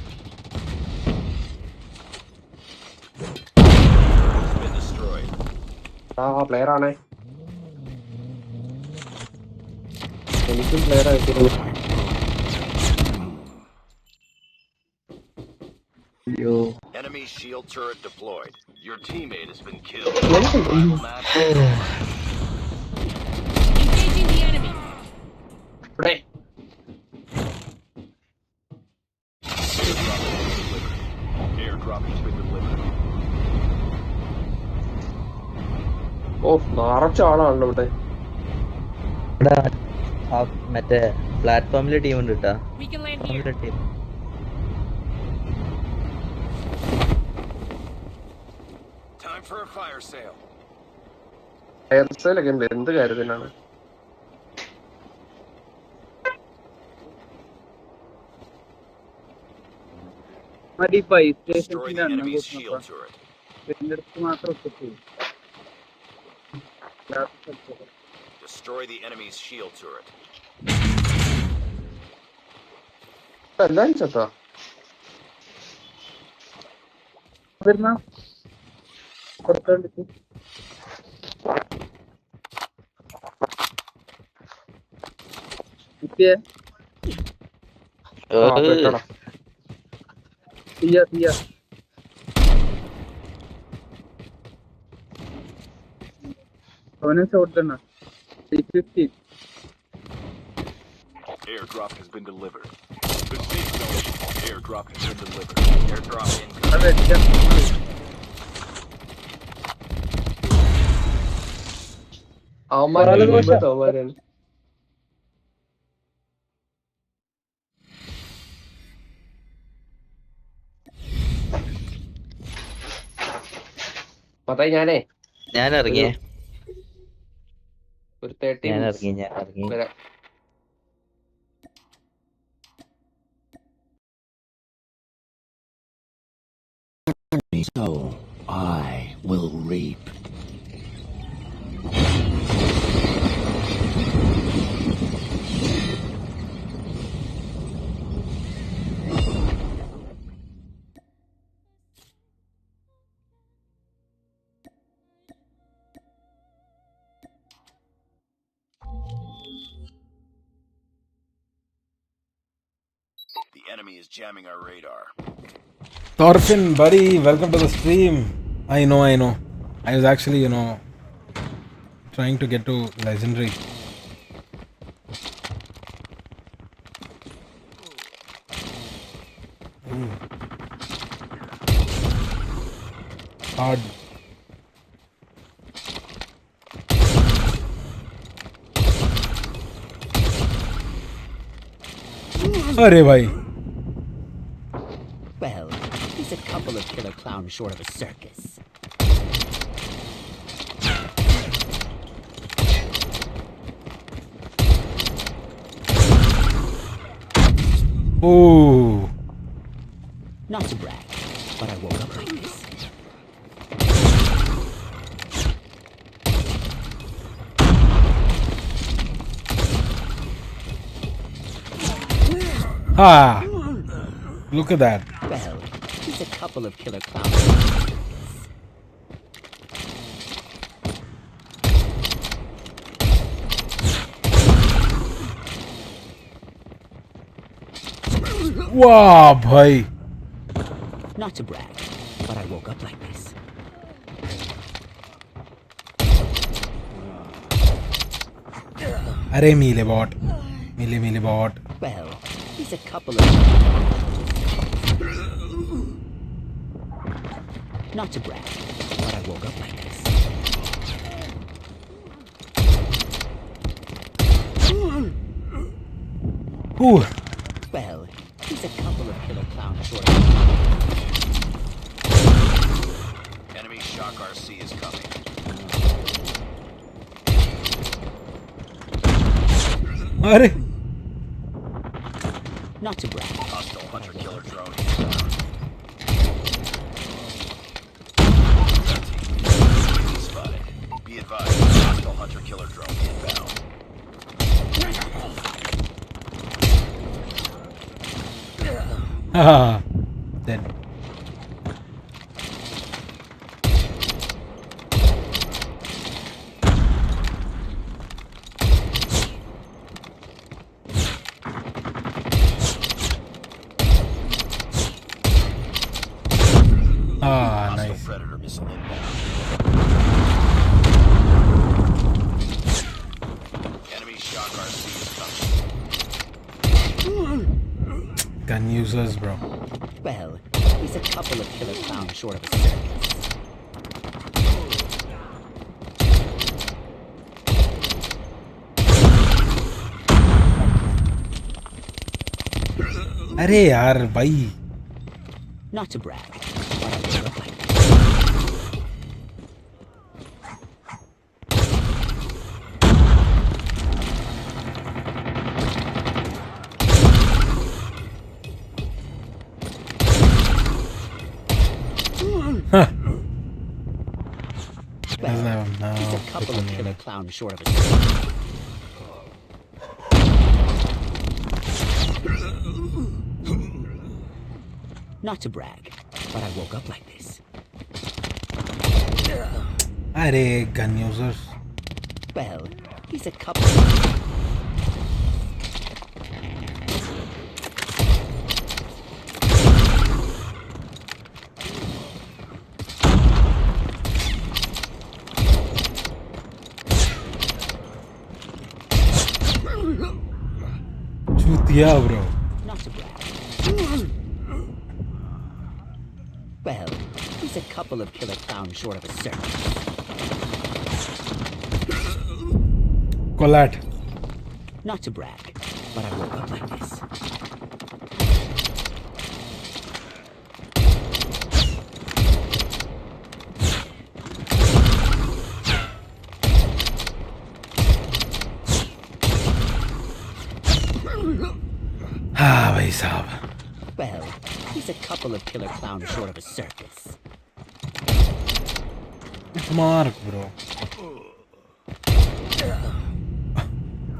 Been destroyed. Player ആണേ. എനിക്കും പ്ലെയർ ആയിട്ട്. Enemy shield turret deployed. Your teammate has been killed. Revival match is over. Engaging the enemy. Airdrop has been delivered. നിറച്ച ആളാണല്ലോ ഇവിടെ. മറ്റേ പ്ലാറ്റ്ഫോമിലെ team ഉണ്ട് കേട്ടാ. We can land here. Team Time for a fire sale. വൈറസിലൊക്കെ ഉണ്ട്. എന്ത് കാര്യത്തിനാണ്? മതി പൈസ Destroy സ്റ്റേഷൻസിന്റെ the എണ്ണം enemy's കൂട്ടണം. shield turret. ഇതിന്റെ അടുത്ത് മാത്രം ഒത്തിരി. Destroy the enemy's shield turret. എല്ലാരും ചത്താ. വരുന്ന പുറത്തോട്ട് കിട്ടിയേ പെട്ടടാ. തീയ അവനെ ഷോട്ട് തന്നെ 350. Airdrop has been delivered. The safe zone. Airdrop has been delivered. Airdrop incoming. അത് അടിക്കാൻ അവന്മാരാണ്. അതായി ഞാനേ ഞാൻ ഇറങ്ങിയേ. ഒരു 30 ഞാൻ minutes ഇറങ്ങി. വരാം. So I will reap. The enemy is jamming our radar. Thorfinn, buddy, welcome to the stream. I know. I was actually, trying to get to legendary. Ooh. Hard. Arey bhai. Well, he's a couple of killer clowns short of a circus. Ooh. Not to brag, but I woke up like this. Ah. Look at that. Well, he's a couple of killer clowns. Wow, bhai. Not to brag, but I woke up like this. Arey meele bot. Meele bot. Well, he's a couple of... Not to brag, but I woke up like this. Ooh. Well, he's a couple of killer clowns short of... Enemy shock RC is coming. Arey. Not to brag. Hostile hunter-killer drone inbound. UAV spotted. Be advised, hostile hunter-killer drone inbound. Ah. Dead. Ah, Hostile nice. predator missile inbound. Enemy shock RC is coming. Gun users, bro. Well, he's a couple of killer clowns short of a circus. अरे यार भाई. Not to brag, but I woke up like this. Huh. Well, Now he's a couple of becoming killer a- clowns short of a circus. Not to brag, but I woke up like this. अरे gun users. Well, he's a couple. चूतिया bro. Not to brag. Well, he's a couple of killer clowns short of a circus. Collat. Not to brag, but I woke up like this. Ah, bhai sahab. Well, he's a couple of killer clowns short of a circus. Mark, bro.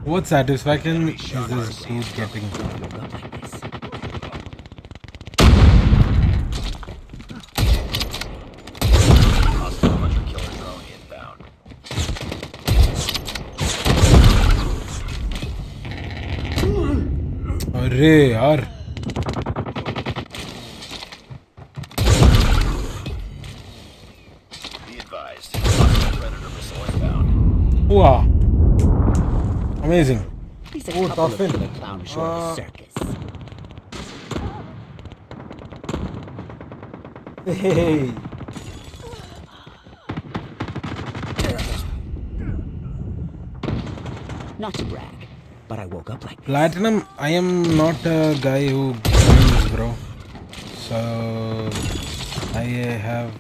What satisfaction is this dude getting? Hostile hunter killer drone inbound. अरे यार Be advised. Hostile predator missile inbound. wow amazing. He's a Oh, couple of Dolphin. killer clowns short of a circus. Hey. Not to brag, but I woke up like this. Platinum, I am not a guy who grinds, bro. So I have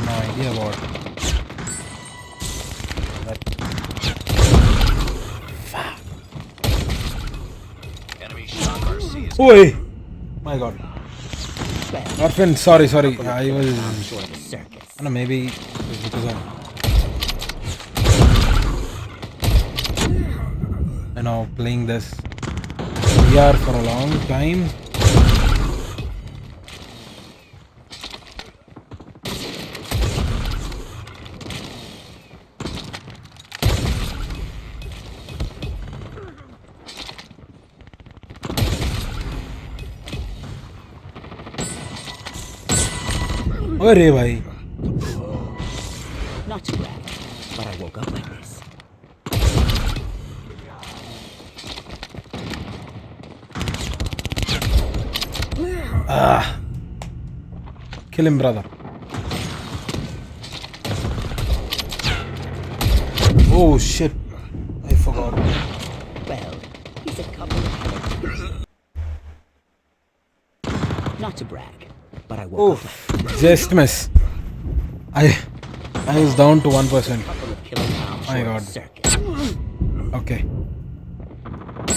no idea about that. Enemy shot RC is Oi! My god. Well, Orphan, sorry. I clowns was. short of a circus. I don't know, maybe it was because of. You know, playing this VR for a long time. अरे भाई Not to brag, but I woke up like this. kill him, brother. Oh shit, I forgot. Well, he's a couple of Not to brag, but I woke up like Oh, just miss. I was down to 1%. a couple of killer clowns My short of a God. circus. Okay. Not to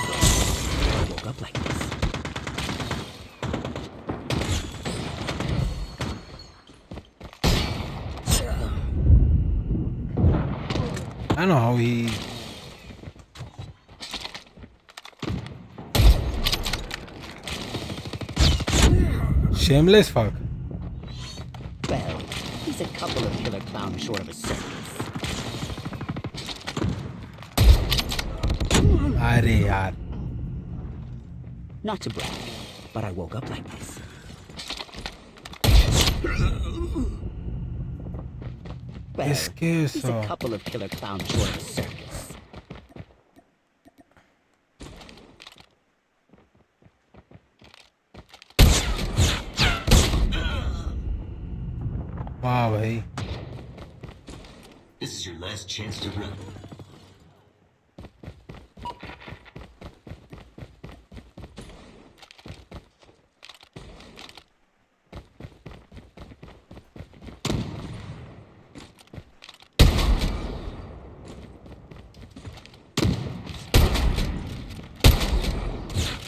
brag, but I woke up like this. I don't know how he. Shameless fuck. Well, he's a couple of killer clowns short of a circus. अरे यार. Not to brag, but I woke up like this. Well, Excuse he's a me. couple of killer clowns short of a circus. वाह भाई. This is your last chance to run.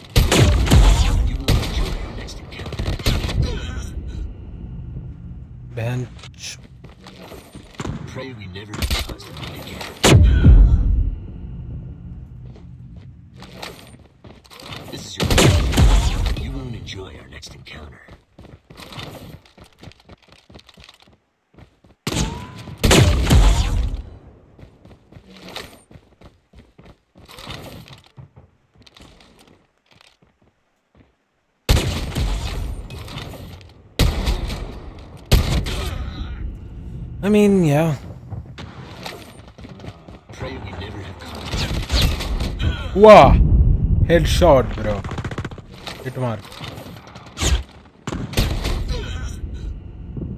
You will enjoy your next encounter. Bench. Pray we never cause them again. This is your last chance. You won't enjoy our next encounter. I mean, yeah. Pray we never have contact. Wow. Headshot, bro. Hit mark.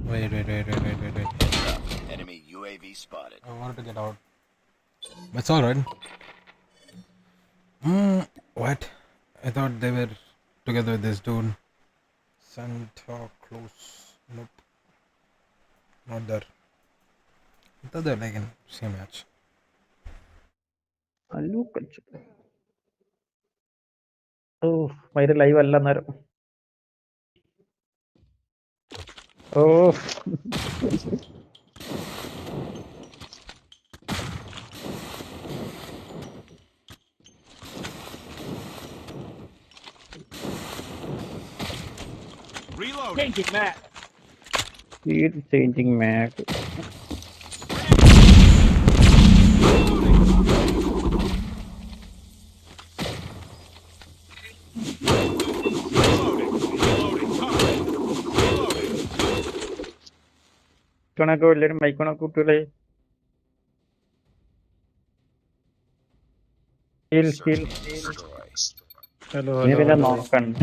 Wait. Enemy UAV spotted. I wanted to get out. That's alright. What? I thought they were together with this dude. Santa Claus. Nope. Not there. I thought they're like in same match. Allu കളിച്ചു ഓ വൈര് live അല്ല അന്നേരം. ഓ Reloading. Speed changing മാപ്പ്. മൈക്കോണൊക്കെ എല്ലാവരും മൈക്കോണൊക്കെ കുട്ടികളെ നീ പിന്നെ നോക്കണ്ട.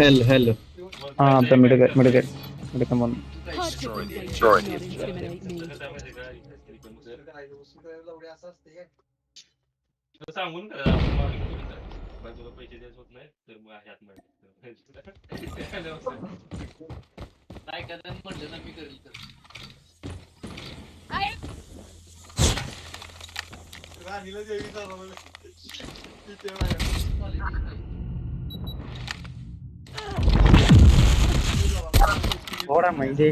ആ അതെ മിടുക്കൻ മിടുക്കൻ മിടുക്കൻ വന്നു. Hard to think they do not incriminate me. ഓടാ മൈൻഡ്.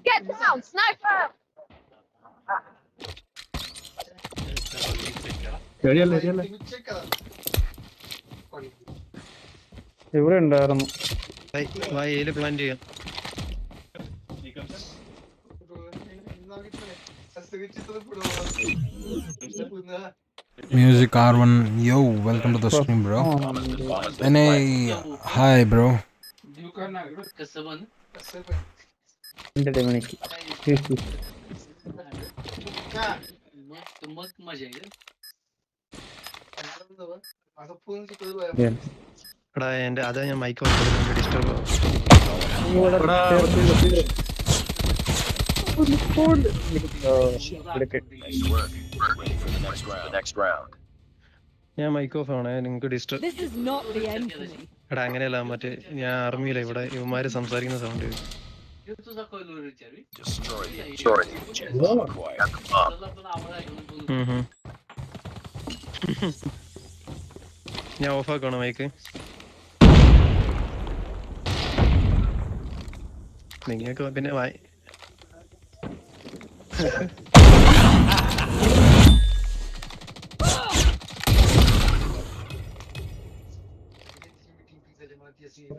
Get down, sniper! ഇവിടെ ഉണ്ടായിരുന്നു. പ്ലാൻ ചെയ്യാം. Music R1, yo, welcome to the stream, bro. NA, hi, bro. എടാ എന്റെ അതാ ഞാൻ മൈക്ക് ഡിസ്റ്റർബ്. ഞാൻ മൈക്ക് ഓഫ് ആണേ, നിങ്ങക്ക് disturb. This is not the end for me. എടാ അങ്ങനെയല്ല, മറ്റേ ഞാൻ ആർമിയില, ഇവിടെ ഇവന്മാര് സംസാരിക്കുന്ന സൗണ്ട്. ഞാൻ ഓഫ് ആക്കണോ മൈക്ക്? നിങ്ങൾക്ക് പിന്നെ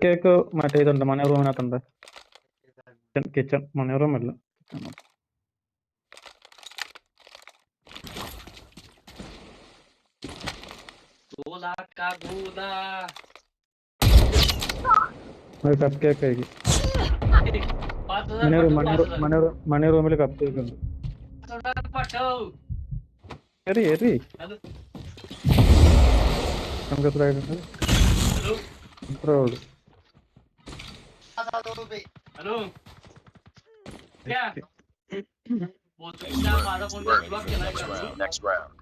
കേക്ക് മറ്റേ ഇതുണ്ട്, മണി റൂമിനകത്തുണ്ട്. കിച്ചൺ മണി റൂമല്ല. കപ്പ് കേക്ക് ആയിരിക്കും. മണി റൂമിൽ കപ്പ് കേക്ക് ഉണ്ട്. എറി എറി നമുക്ക് എത്ര ആയിട്ടുണ്ട്? എത്ര ഉള്ളു? Next round.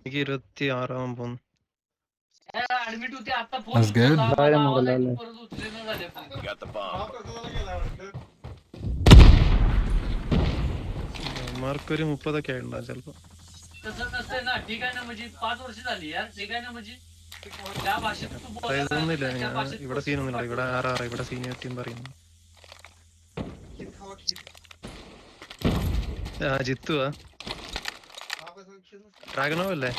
എനിക്ക് 26 പോകുന്നു. That's good. Got the bomb. മാർക്കൊരു 30 ഉണ്ടാവും ചിലപ്പോ. ഇതൊന്നുമില്ല, ഇവിടെ സീനൊന്നുമില്ല. ഇവിടെ 6 ഇവിടെ സീനിയർ ടീം പറയുന്നു. ജിത്തുവാ ഡ്രാഗനോ അല്ലേ?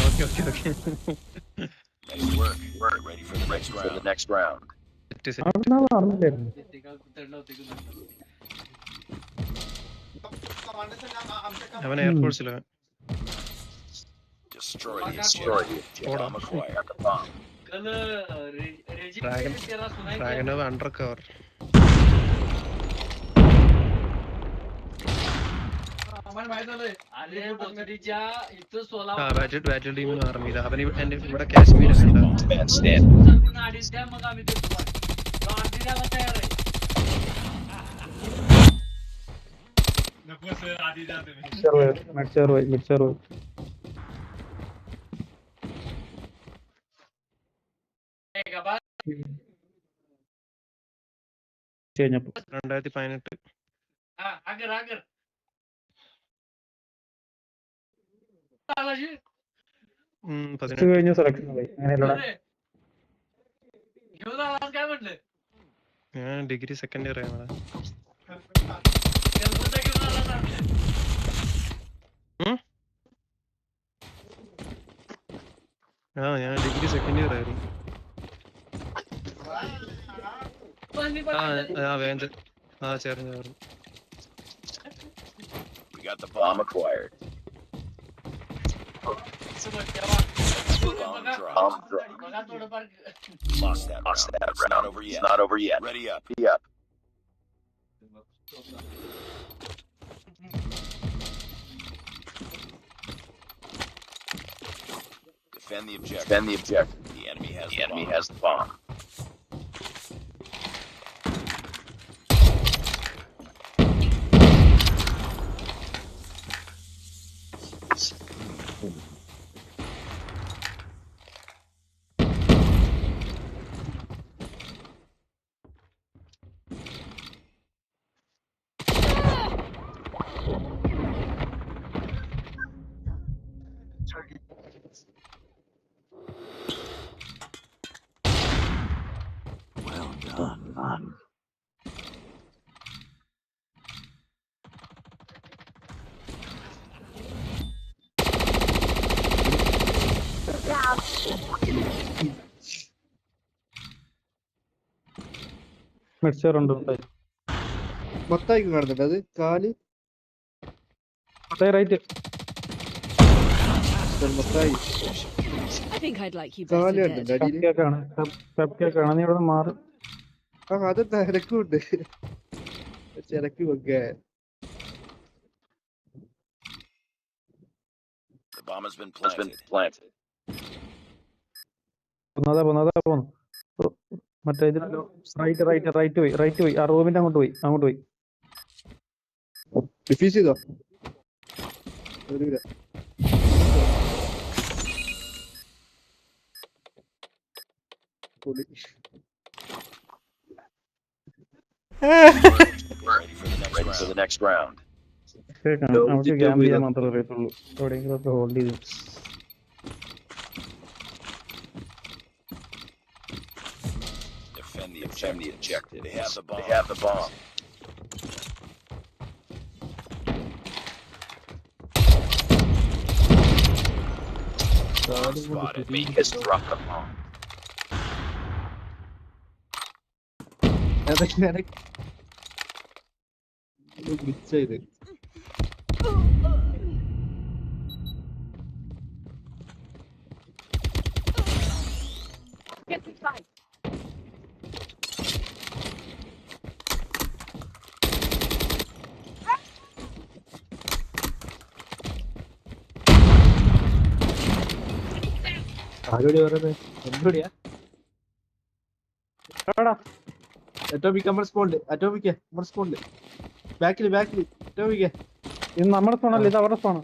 ഓക്കെ. അവൻ എയർഫോഴ്സിലോ? ഡ്രാഗനോ അണ്ടർ കവർ. ബാറ്റിൽ ടീമിന് ആർമിയില്ല. അവൻ ഇവിടെ കാശ്മീരൊക്കെ കഴിഞ്ഞപ്പോ 2018. കഴിഞ്ഞ സെലക്ഷൻ അങ്ങനെയല്ലടാ. ഞാൻ ഡിഗ്രി സെക്കൻഡ് ഇയർ ആയതാ. ഞാൻ ഡിഗ്രി സെക്കൻഡ് ഇയർ ആയിരുന്നു. വേണ്ട ചേർന്നു. We got the bomb acquired. Bomb dropped. Lost that round. It's not over yet. Not over yet. Ready up. Defend the objective. The enemy has the bomb. Well done. Mixer ഉണ്ട് മൊത്തമായിട്ട് കാണുന്നുണ്ട് അത് കാല് right മൊത്തമായി I think I'd like you കാല് better കണ്ടുണ്ട് dead. അടിയില്. കേക്കാണ് നീ ഇവിടെ മാറി. അതെന്താ ഇലക്കുണ്ട് ചിലക്ക് വെക്കാൻ. The bomb has been planted. പോന്നു മറ്റേ റൈറ്റ് പോയി ആ റൂമിന്റെ അങ്ങോട്ട് പോയി. ഡിഫ്യൂസ് ചെയ്തോ? വരൂല. പൊളി. Ready for the next round. നമുക്ക് ക്യാമ്പ് ചെയ്യാൻ മാത്രമേ അറിയത്തുള്ളൂ. എവിടെയെങ്കിലും ഒക്കെ ഹോൾഡ് ചെയ്തു. Defend the objective. They have the bomb. Spotted. Meek has dropped the bomb. Mix ചെയ്ത് Get inside. ആരോടെയാ പറയുന്നത്? എന്നോടെയാ? അറ്റോമിക് നമ്മുടെ സ്പോണില്. അറ്റോമിക് നമ്മുടെ സ്പോണില്. ബാക്കില് അറ്റോമിക്. ഇത് നമ്മുടെ സ്പോണല്ല, ഇത് അവരുടെ സ്പോണ്.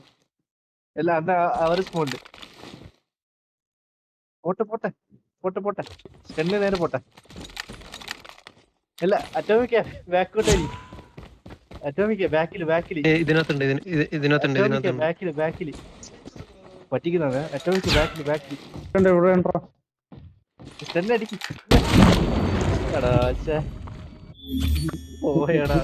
അല്ല അന്ന് അവരുടെ സ്പോണില്. പോട്ടെ സ്റ്റെന്ന് നേരെ പോട്ടെ. അല്ല അറ്റോമിക് ബാക്കോട്ട്. അറ്റോമിക് ബാക്കില് ഇതിനകത്തുണ്ട്. ബാക്കില് പറ്റിക്കുന്നതാണ്. അറ്റോമിക് ബാക്കില് സ്റ്റെന്ന് അടിക്കും. പോയടാ.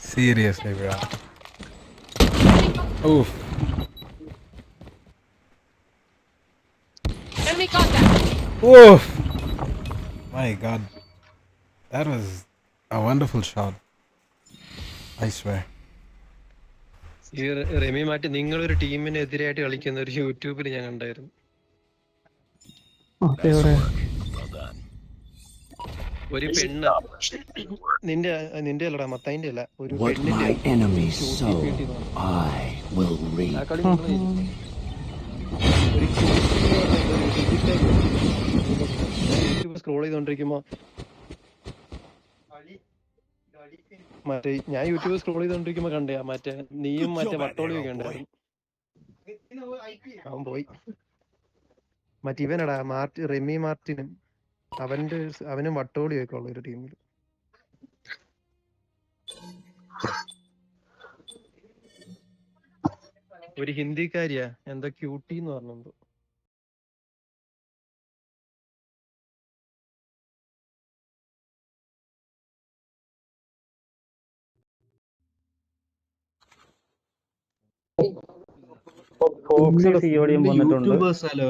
Seriously, bro. Oof. Enemy contact. Oof. My God. That was a wonderful shot. I swear. ഈ റെമി മാറ്റി നിങ്ങളൊരു ടീമിനെതിരായിട്ട് കളിക്കുന്ന ഒരു യൂട്യൂബിൽ ഞാൻ കണ്ടായിരുന്നു. ഒരു പെണ്ണ് നിന്റെ അല്ലടാ മത്തായിന്റെ അല്ല, ഒരു പെണ്ണിന്റെ യൂട്യൂബ് സ്ക്രോൾ ചെയ്തോണ്ടിരിക്കുമ്പോ ഞാൻ യൂട്യൂബ് സ്ക്രോൾ ചെയ്തോണ്ടിരിക്കുമ്പോ കണ്ടേ മറ്റേ നീയും മറ്റേ വട്ടോളിയൊക്കെ ഉണ്ടായിരുന്നു. അവൻ പോയി. മറ്റിവനടാ റെമി മാർട്ടിനും അവനും വട്ടോളിയൊക്കെ ഉള്ള ഒരു ടീമിൽ. ഒരു ഹിന്ദിക്കാരിയാ, എന്താ ക്യൂട്ടി എന്ന് പറഞ്ഞെന്തോ. ഫോക്സ് CODM വന്നിട്ടുണ്ട്. യൂട്യൂബേഴ്സാലോ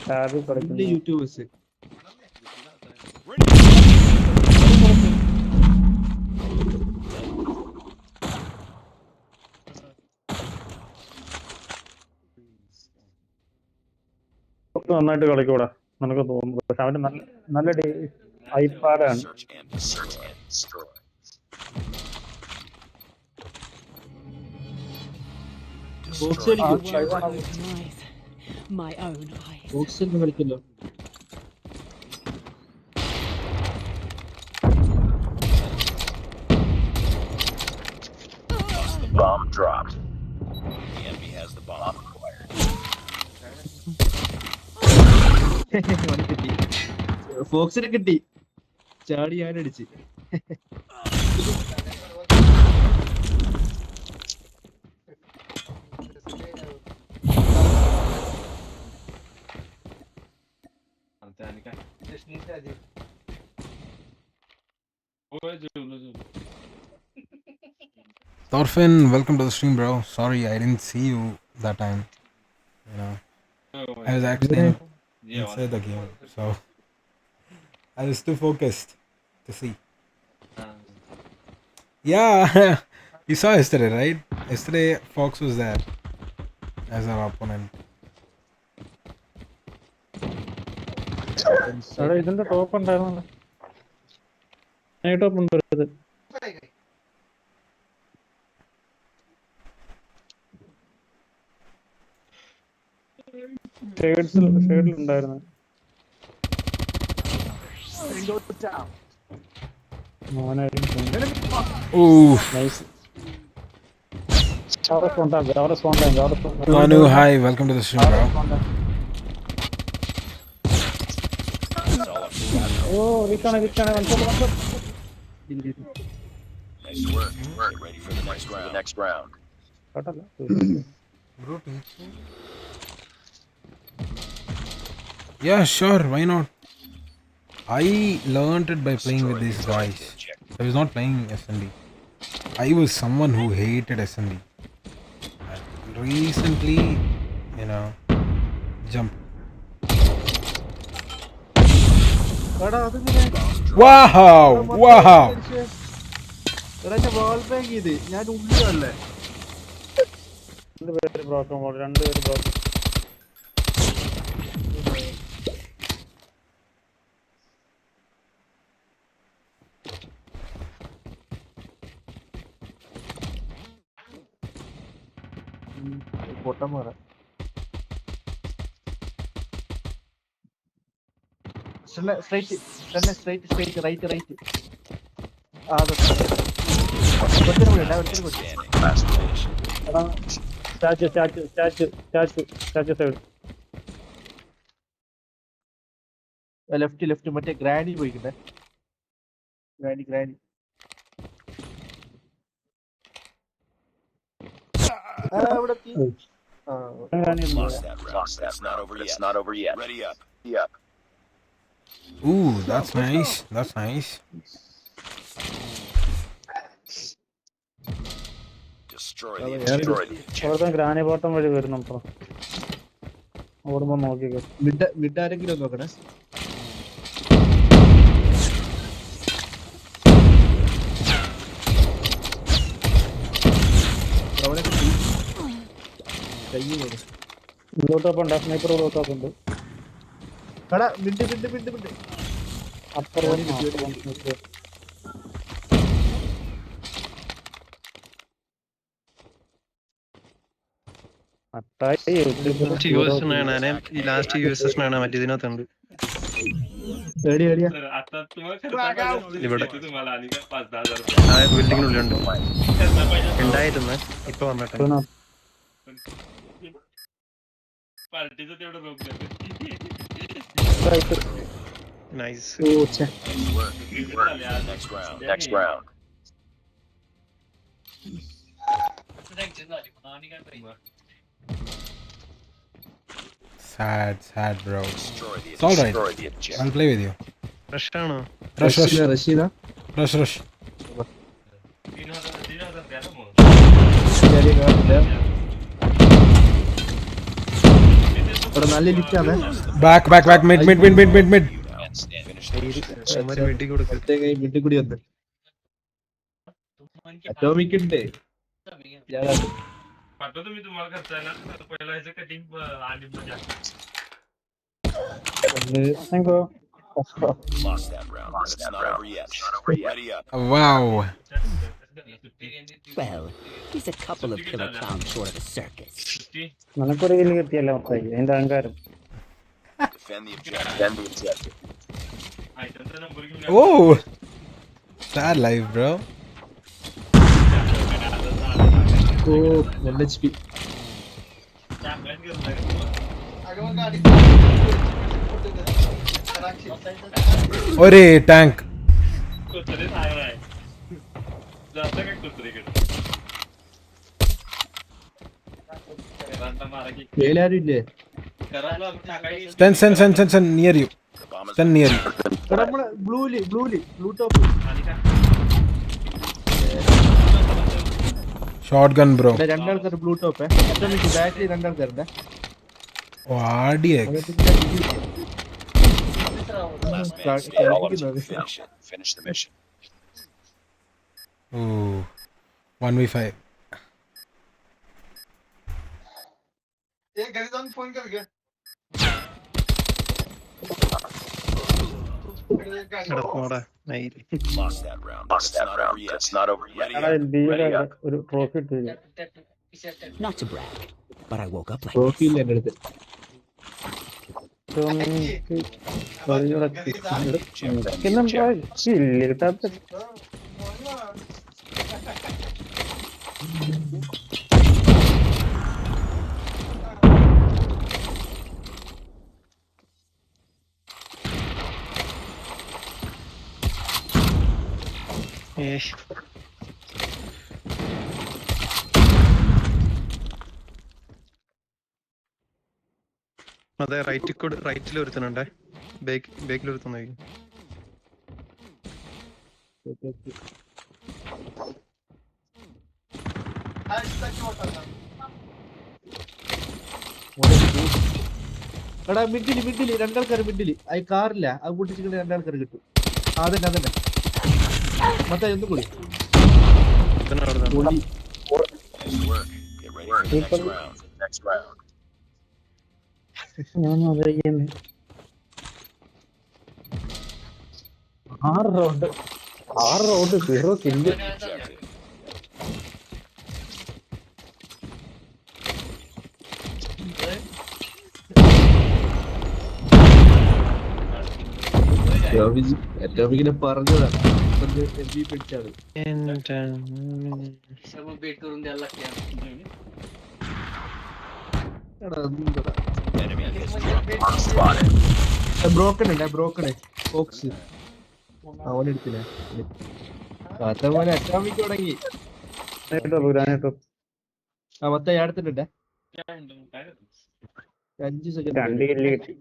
ടാബിൽ കളിക്കുന്നു. യൂട്യൂബേഴ്സ് ഫോക്സ് നന്നായിട്ട് കളിക്കൂടാ നിനക്ക് തോന്നുന്നു. പക്ഷെ അവന് നല്ല ഐപാഡാണ്. Search and destroy. Fox Destroy. കളിക്കും. Nice. My own eyes. Fox ഒന്നും കളിക്കല്ലോ. Bomb dropped. The enemy has the bomb acquired. കിട്ടി. ഫോക്സിനെ കിട്ടി. ചാടി ഞാനടിച്ച്. Thorfinn, welcome to the stream, bro. Sorry, I didn't see you that time. You know, I was actually inside the game, so I was too focused to see. Yeah, you saw yesterday, right? Yesterday, Fox was there as our opponent. ഇതിന്റെ top ഉണ്ടായിരുന്നു. Top ഉണ്ട്. ഷേഡിലുണ്ടായിരുന്നു. Manu, hi, welcome to the stream, bro. Nice work. Get ready for the next round. Yeah, sure, why not? I learned it by playing with these guys. I was not playing SND. I was someone who hated SND. Recently, you know, jumped. Wow! Wow! ഞാൻ ഉള്ളിലല്ലേ. രണ്ടുപേര് broken. പൊട്ടന്മാരാ. Straight right. Left മറ്റേ ഗ്രാനി പോയിക്കട്ടെ. ഗ്രാനി അവിടെ Lost that round. It's not over yet. Ready up. Ooh, that's nice. Destroy the granny bottom വഴി വരുന്നുണ്ടോ? ഓടുമ്പോ നോക്കിക്കോ. മിഡ് ആരെങ്കിലും നോക്കണേ. സ്നൈപ്പർ ഉണ്ട്. അപ്പുറം ലാസ്റ്റ് USS മറ്റേ ഇതിനകത്തുണ്ട്. ഇവിടെ ബിൽഡിങ്ങിനുള്ളിലുണ്ട്. ഉണ്ടായിരുന്നു, ഇപ്പൊ വന്നിട്ടുണ്ട്. Nice. ഓ ഛെ. Nice work. Good work. Next round. Next round. Sad, bro. Destroy the It's alright. Destroy the objective. I'll play with you. Rush ആണോ? Rush. റഷീദ Rush. ശരി, കാണില്ല. ഇവിടെ നല്ല ലിറ്റാണ്. Back. Mid. അവന്മാര് വെട്ടി കൊടുക്ക്. പ്രത്യേക വീട്ടിൽ കൂടി വന്ന് അറ്റോമിക് ഉണ്ട്. Lost that round, but it's not over yet. Ready up. Wow. Well, he's a couple of killer clowns short of a circus. നിനക്കൊരു കില്ല് കിട്ടിയല്ലോ മൊത്തം എന്റെ അഹങ്കാരം. Defend the objective. Oh. Sad life, bro. Oh 1 HP. Ore tank. വേലാരും ഇല്ലേ? Stand near you. Stand near you. എടാ നമ്മളെ blue top. Shotgun, bro. രണ്ടാൾക്കാർ blue top. Atomic ബാക്കിൽ രണ്ടാൾക്കാരുണ്ട്. Oh, RDX. Last man standing. Finish the mission. Ooh. 1v5. എടാ പോടാ. Nice. Lost that round. It's not over yet. എടാ, ബിയുടെ ഒരു ട്രോഫി ഇട്ടില്ല. Not to brag, but I woke up like trophy this. ഇല്ല എൻ്റെ അടുത്ത്. അതെ റൈറ്റിൽ ഒരുത്തനുണ്ടേ. ബേക്കിൽ ഒരുത്തൻ. എടാ മിഡില് രണ്ടാൾക്കാർ മിഡില്. അത് കാറില്ല, അത് പൊട്ടിച്ചിട്ട് രണ്ടാൾക്കാർ കിട്ടും. അതന്നെ മറ്റേ ഒന്നും കൂടി പൊളി. Nice work. Get ready for the next round. ഞാൻ ആഗ്രഹിക്കുന്നത് 6 റൗണ്ട് 0 കില്ല്. Objective. അറ്റോമിക്കിനെ പറഞ്ഞതാ പിടിച്ചാണ്. Enemy has dropped. Spotted. Broken fox അവനെടുത്തില്ല. പോലെ അറ്റോമിക്ക് തുടങ്ങി. മൊത്തം അടുത്തിട്ടുണ്ട് 5 സെക്കൻഡ്. 2 കില്ല് കിട്ടി.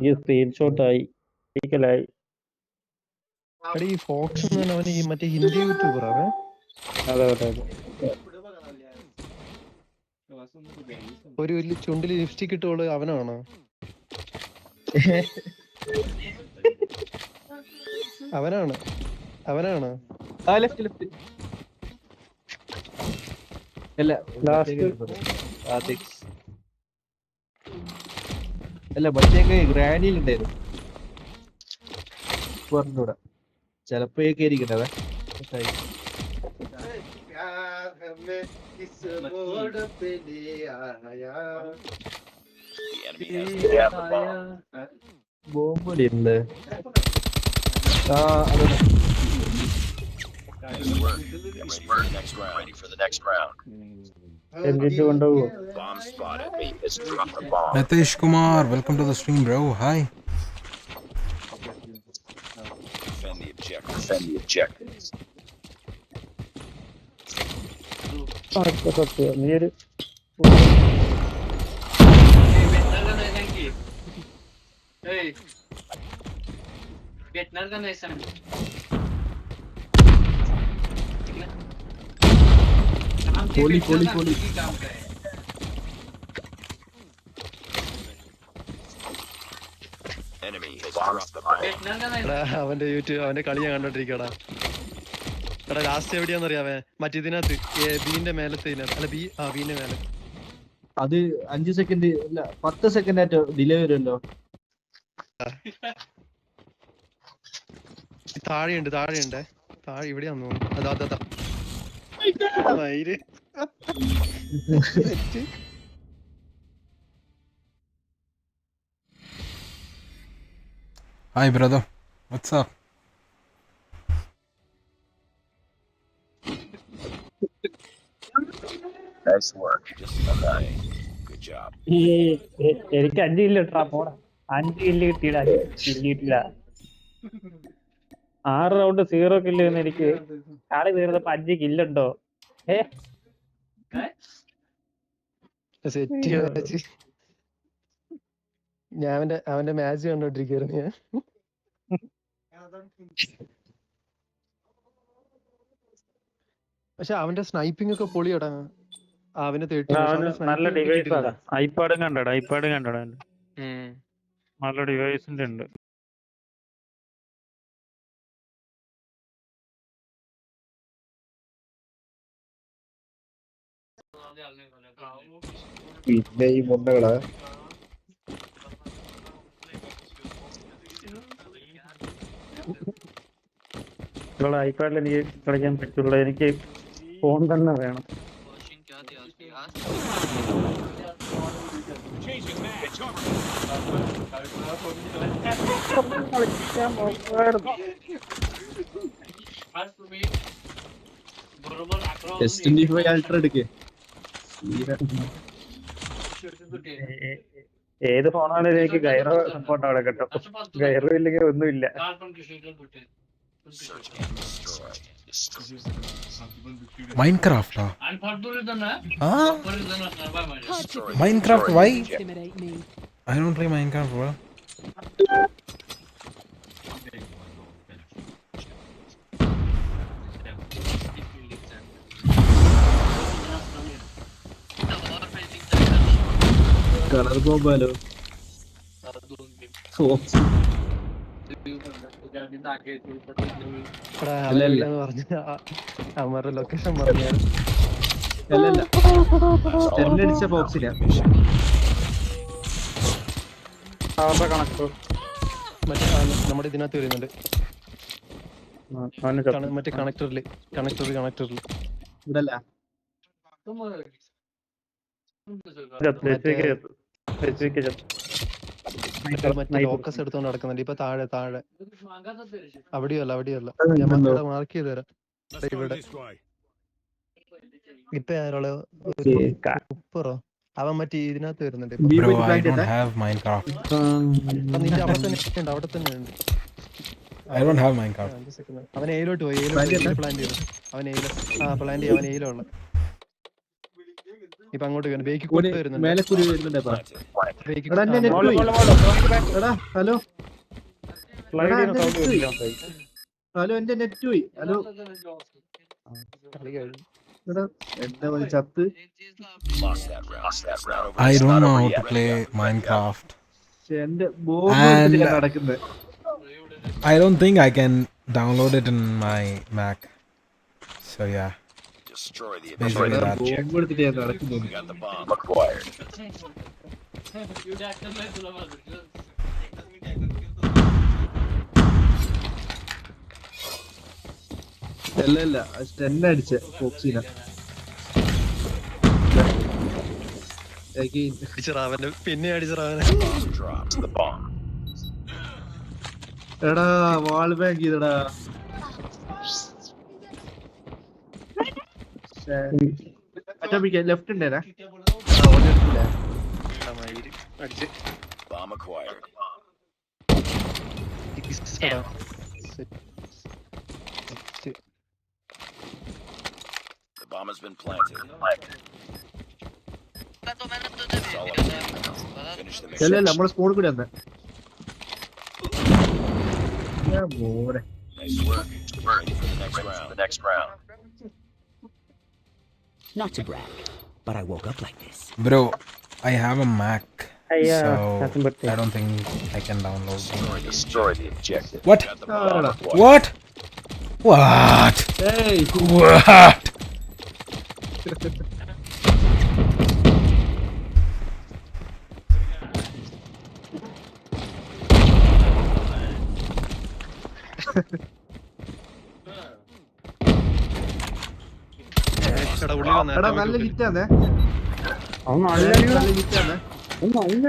ഈ സ്ക്രീൻഷോട്ടായി ായി. ഈ ഫോക്സ് അവന് ഈ മറ്റേ ഹിന്ദി യൂട്യൂബറാവേ. അതെ ഒരു വലിയ ചുണ്ടിൽ ലിപ്സ്റ്റിക് ഇട്ടോള് അവനാണോ? അവനാണ് ആ ലെഫ്റ്റ് അല്ല മറ്റേ ഗ്രാനിയിൽ ഉണ്ടായിരുന്നു. പറഞ്ഞൂടാ, ചെലപ്പോ കേറിക്കണ്ടേ. ബോംബടിയുണ്ട്. Ready for the next round. Bomb spotted. Has dropped the bomb. Nitish Kumar, welcome to the stream, bro. Hi. Defend the objective. Defend the objectives. Poli. Enemy has dropped the bomb. അവന്റെ അവന്റെ കളി ഞാൻ കണ്ടോണ്ടിരിക്കടാ. എടാ last എവിടെയാന്ന് അറിയാവേ? മറ്റേതിനകത്ത് ബീന്റെ മേലത്തെ അല്ല ബീന്റെ മേലെ. അത് 5 സെക്കൻഡ് അല്ല 10 സെക്കൻഡ് ആയിട്ട് ഡിലേ വരുമല്ലോ. താഴെയുണ്ട് താഴെ ഇവിടെയാന്ന് തോന്നുന്നു. അതാ Hi, brother. What's up? Nice work. Just okay. Good job. എനിക്ക് 5 കില്ല് കിട്ടാ പോടാ. 5 കില്ല് കിട്ടിയില്ല. 6 റൗണ്ട് 0 കില്ല് എന്ന് എനിക്ക് കളി തീർന്നപ്പോ 5 കില്ലുണ്ടോ? ഞാൻ അവന്റെ മാച്ച് കണ്ടോണ്ടിരിക്കുകയായിരുന്നു ഞാൻ. പക്ഷെ അവന്റെ സ്നൈപ്പിംഗ് ഒക്കെ പൊളിയടാ. അവന് നല്ല ഡിവൈസ് ആണ്. ഐപാഡും കണ്ടടാ. നല്ല ഡിവൈസിന്റെ ഉണ്ട്. പിന്നെ ഈ മുണ്ടകളാ ഐപാഡിൽ എനിക്ക് കളിക്കാൻ പറ്റുള്ളൂ. എനിക്ക് ഫോൺ തന്നെ വേണം. അൾട്രാ എടുക്കേ. ഏത് ഫോണാണെങ്കിലും എനിക്ക് ഗൈറോ സപ്പോർട്ട് അവിടെ കിട്ടും. ഗൈറോ ഇല്ലെങ്കിൽ ഒന്നുമില്ല. Minecraft. Minecraft, why? I don't play Minecraft, bro. Colour ബോംബാലോ. അവന്മാരുടെ ലൊക്കേഷൻ പറഞ്ഞു. അടിച്ച ബോക്സില നമ്മുടെ ഇതിനകത്ത് വരുന്നുണ്ട്. മറ്റേ കണക്ടറിൽ ഇവിടല്ല. മറ്റേ ലോക്കസ് എടുത്തോണ്ട് നടക്കുന്നുണ്ട്. ഇപ്പൊ താഴെ അവിടെയല്ല മാർക്ക് ചെയ്ത് തരാം. ഇവിടെ ഇപ്പൊ ആരോളെ ഉപ്പറോ അവൻ മറ്റേ ഇതിനകത്ത് വരുന്നുണ്ട്. Bro, I don't have Minecraft. നിന്റെ അവിടെ തന്നെ ഉണ്ട്. I don't have Minecraft. അവൻ എയിലോട്ട് പോയി. പ്ലാൻ ചെയ്തു. അവൻ എയിലുള്ള ഇപ്പൊ അങ്ങോട്ട് ബേക്ക് കൂടെ വരുന്നുണ്ട്. ഹലോ എന്റെ നെറ്റ് പോയി. ഹലോ ചത്ത്. I don't know how to play Minecraft. And I don't think I can download it in my Mac. So yeah. Destroy the Basically that. We got the bomb acquired. അല്ല സ്റ്റെൻ അടിച്ച ഫോക്സിന. പിന്നെ എടാ വാൾ bank ചെയ്തടാ. Atomic left ഉണ്ടേനാ അടിച്ച് Bomb acquired. The bomb has been planted. It's all up to you. Finish the mission. അല്ല നമ്മളെ squad കൂടി വന്നേ Nice work. Ready for the next round. Not to brag, but I woke up like this. Bro, I have a Mac. Yeah, So nothing but I don't think I can download. Destroy the objective. What? Got the bomb acquired. What? What? Hey. What? എടാ നല്ല ഹിറ്റാന്നേ അവൻ നല്ല നല്ല ഹിറ്റാന്നേ നല്ല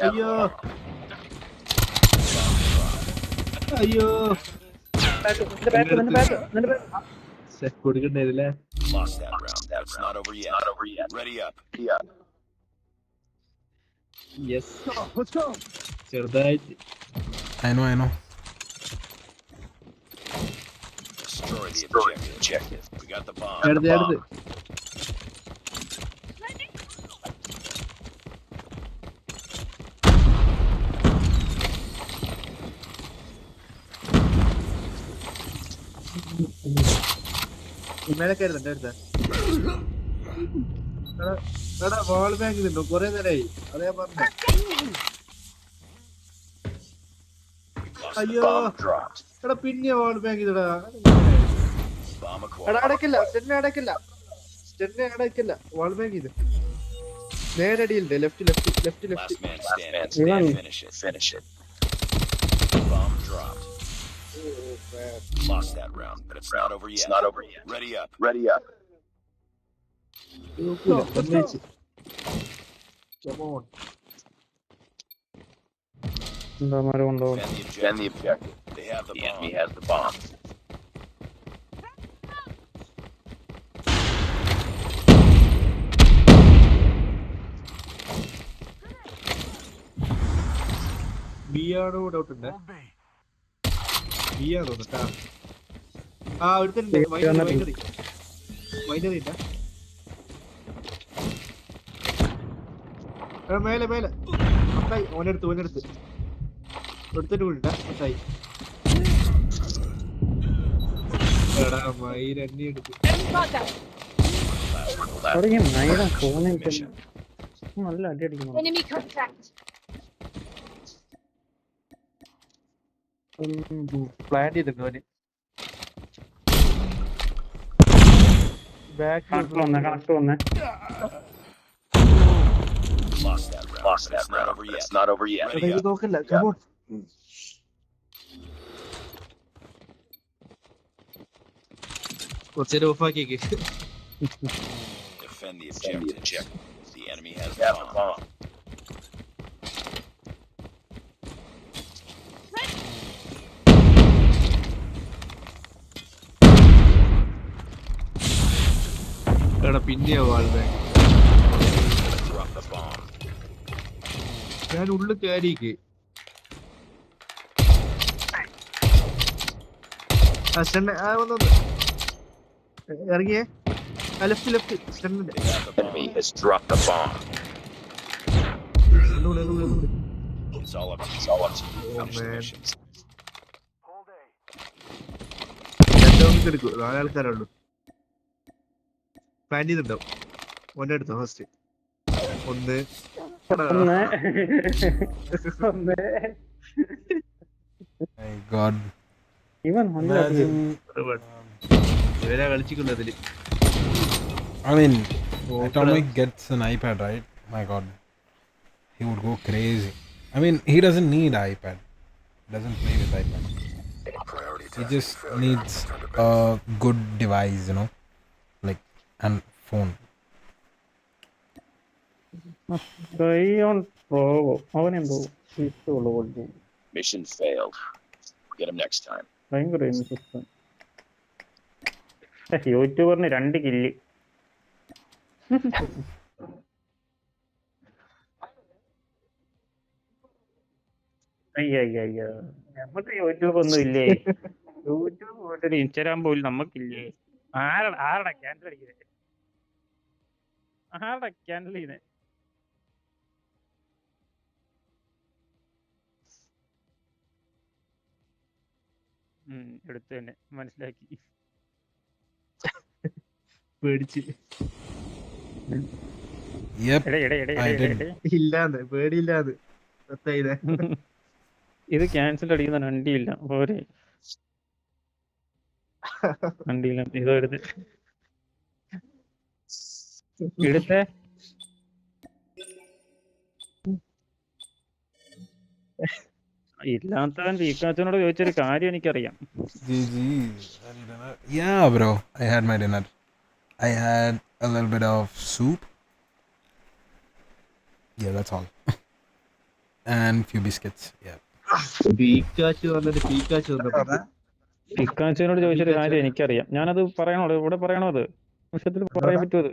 അയ്യോ അയ്യോ കൊടുക്കണ്ടേ ഇതില്ലേ Lost that round. That's not over yet. Ready up. Yes ചെറുതായിട്ട് I know. Destroy the objective. We got the bomb. അടുത്ത് മേലെ കയറുന്നുണ്ട് അടുത്ത എടാ വാൾ ബാങ്ക് നിന്നു കൊറേ നേരമായി അതേ പറഞ്ഞ അയ്യോ എടാ പിന്നെ വാൾ ബാങ്ക് ഇതടാ എടാ അടക്കില്ല സ്റ്റെന്നെ അടക്കില്ല വാൾ ബാങ്ക് ഇത് നേരടിയിലുണ്ട് left Last man standing. Finish it. Bomb dropped. Lost that round, but it's not over yet. Ready up. എന്താ മരം കൊണ്ടുപോകും Defend the objective. They have the bomb. The enemy has the bomb. B ആണോ doubt ഉണ്ട് B ആണോ തോന്നുട്ടാ ആ ഒരുത്തണ്ട് winery ഇല്ല മേലെ മത്തായി ഓനെടുത്ത് ഒരുത്തൻ്റെ കൂടെ ഇട്ടാ മത്തായി എടാ മയിൽ എണ്ണി എടുത്ത് തുടങ്ങി നൈഡാ ഫോണിൽ നല്ല അടി അടിക്കുന്നു Enemy contact. പ്ലാൻ ചെയ്തിട്ടുണ്ട് അവന് കണക്ട് വന്നേ Lost that round. It's not over yet. Ready ഇത് up. നോക്കല്ല കമോൺ കുറച്ചേരം ഓഫാക്കിയേക്ക് Defend the objective. The enemy has the bomb. എടാ പിന്നെയാ വാൾ ബാങ്ക് Drop the bomb. ഞാൻ ഉള്ളിൽ കയറിക്ക് വന്നു ഇറങ്ങിയേ left സ്റ്റണ്ണിന്റെ Enemy has dropped the bomb. It's all up to you. Finish the mission. എടുക്കൂ 4 ആൾക്കാരുള്ളൂ plan ചെയ്തിട്ടുണ്ടാവും ഒന്നെ എടുത്തോ first ഒന്ന് My God. ഇവൻ നല്ല അടി ഇവരാ കളിച്ചിട്ടുള്ളതില് I mean, Atomic gets an iPad, right? My God. He would go crazy. I mean, he doesn't need iPad. Doesn't play with iPad. He just needs a good device, you know, like and phone. അവനെന്തോ ഇഷ്ടമുള്ള പോലെ Mission failed. Get him next time. ഭയങ്കര interest യൂട്യൂബറിന് 2 kill. അയ്യോ നമുക്ക് YouTube ഒന്നും ഇല്ലേ? YouTube പോയിട്ട് Instagram പോലും നമുക്കില്ലേ? ആരടാ ക്യാൻസൽ അടിക്കുന്നത്? ആരടാ ക്യാൻസൽ ചെയ്യുന്നത്? എടുത്തു തന്നെ മനസ്സിലാക്കി. പേടിച്ച് ഇല്ലാന്ന് പേടിയില്ലാന്ന് ഇത് ക്യാൻസൽ അടിക്കുന്ന വണ്ടിയില്ല പോരെ. വണ്ടിയില്ല ഇതോ എടുത്ത് എടുത്തേ. ഇല്ലാത്തവൻ വീക്കാച്ചനോട് ചോദിച്ചൊരു കാര്യം എനിക്കറിയാം. Yeah, bro. I had my dinner. I had a little bit of soup. Yeah, that's all. And few biscuits. Yeah. പിക്കാച്ചുവിനോട് ചോദിച്ചൊരു കാര്യം എനിക്കറിയാം. ഞാനത് പറയണോ ഇവിടെ പറയണോ? അത് വിഷയത്തിൽ പറയാൻ പറ്റുമോ? അത്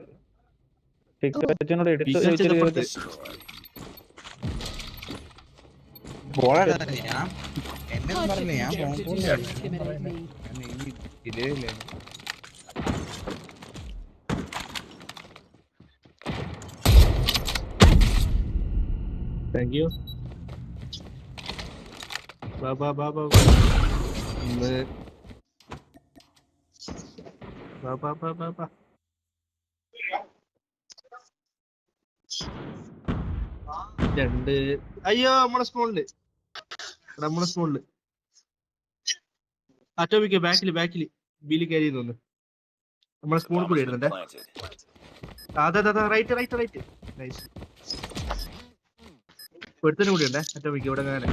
പിക്കാച്ചുവിനോട് എടുത്ത് ചോദിച്ചൊരു താങ്ക് യു. രണ്ട്. അയ്യോ നമ്മളെ സ്മോളില് അറ്റോമിക്ക ബാക്കില് ബില്ല് കയറി തോന്നുന്നു. നമ്മളെ സ്മോളിൽ കൂടി ഇടുന്നുണ്ട്. അതെ റൈറ്റ് നൈസ്. ഒരുത്തനും കൂടി ഉണ്ടേ അറ്റോമിക്ക ഇവിടെ. അങ്ങനെ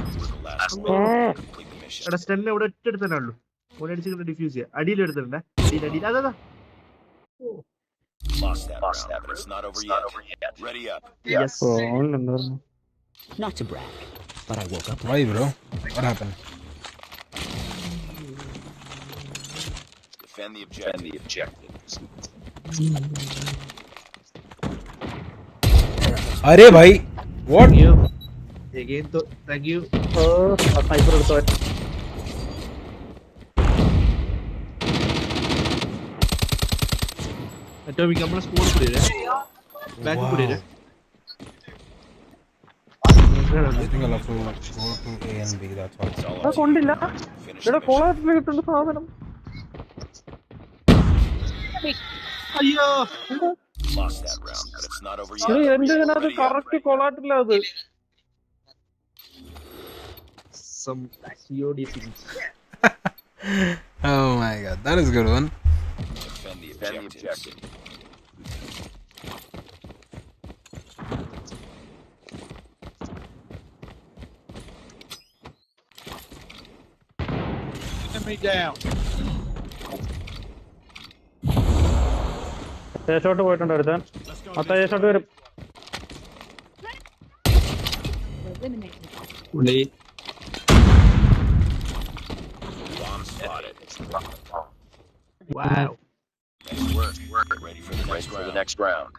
എടാ സ്റ്റെല്ലിനെ ഇവിടെ ഒറ്റ എടുത്തന്നെ ഉള്ളൂ. ഓനെ അടിച്ച് ഡിഫ്യൂസ് ചെയ്യാം. അടിയിൽ എടുത്തിട്ടുണ്ടേ. അടിയിൽ അതാ. Lost that round, but it's not over yet. Ready up. Yes. Not to brag, but I woke up. Why, bro? What happened? Defend the objectives. Arey bhai, what? Again, thank you. sniper എടുത്തവൻ. അറ്റോമിക്ക നമ്മളെ സ്മോളിൽ കൂടി ബാക്കിൽ കൂടി. I think I'll have to go to A and B, that's all. കൊണ്ടില്ല ഇവിടെ കോളാറ്റിൽ കിട്ടുന്ന സാധനം. അയ്യോ Lost that round, but it's not over എന്റെ yet. ഇതിനകത്ത് കറക്റ്റ് കോളാറ്റില്ല. അത് some COD things. Oh my god, that is a good one. Defend the objective. Enemy down. Shot പോയിട്ടുണ്ട് ഒരുത്തൻ. അത്ത shot വരും. Bomb spotted. Wow. Nice work. Ready for the next round.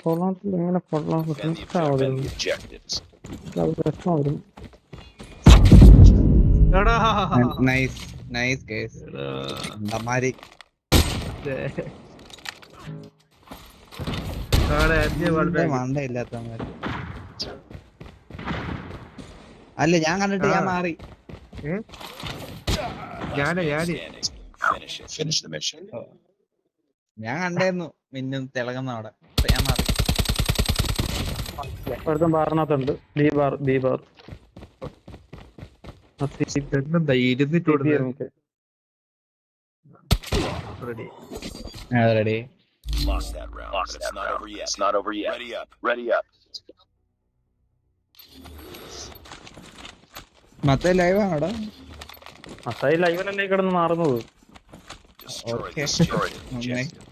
കോളാറ്റിൽ എങ്ങനെ കൊള്ളാൻ പറ്റും? Nice case. അമ്മാരി മണ്ടയില്ലാത്തമാര്. അല്ല ഞാൻ കണ്ടിട്ട് ഞാൻ മാറി. ഞാൻ കണ്ടായിരുന്നു മിന്നും തിളങ്ങുന്ന അവിടെ. ഞാൻ മാറി. ഒരുത്തൻ ബാറിനകത്തുണ്ട്. B bar ready. Lost that round, but it's not over yet. Ready up. മറ്റേ ലൈവ് ആണോടാ? മത്തായി ലൈവിലല്ലേ കിടന്ന് മാറുന്നത്.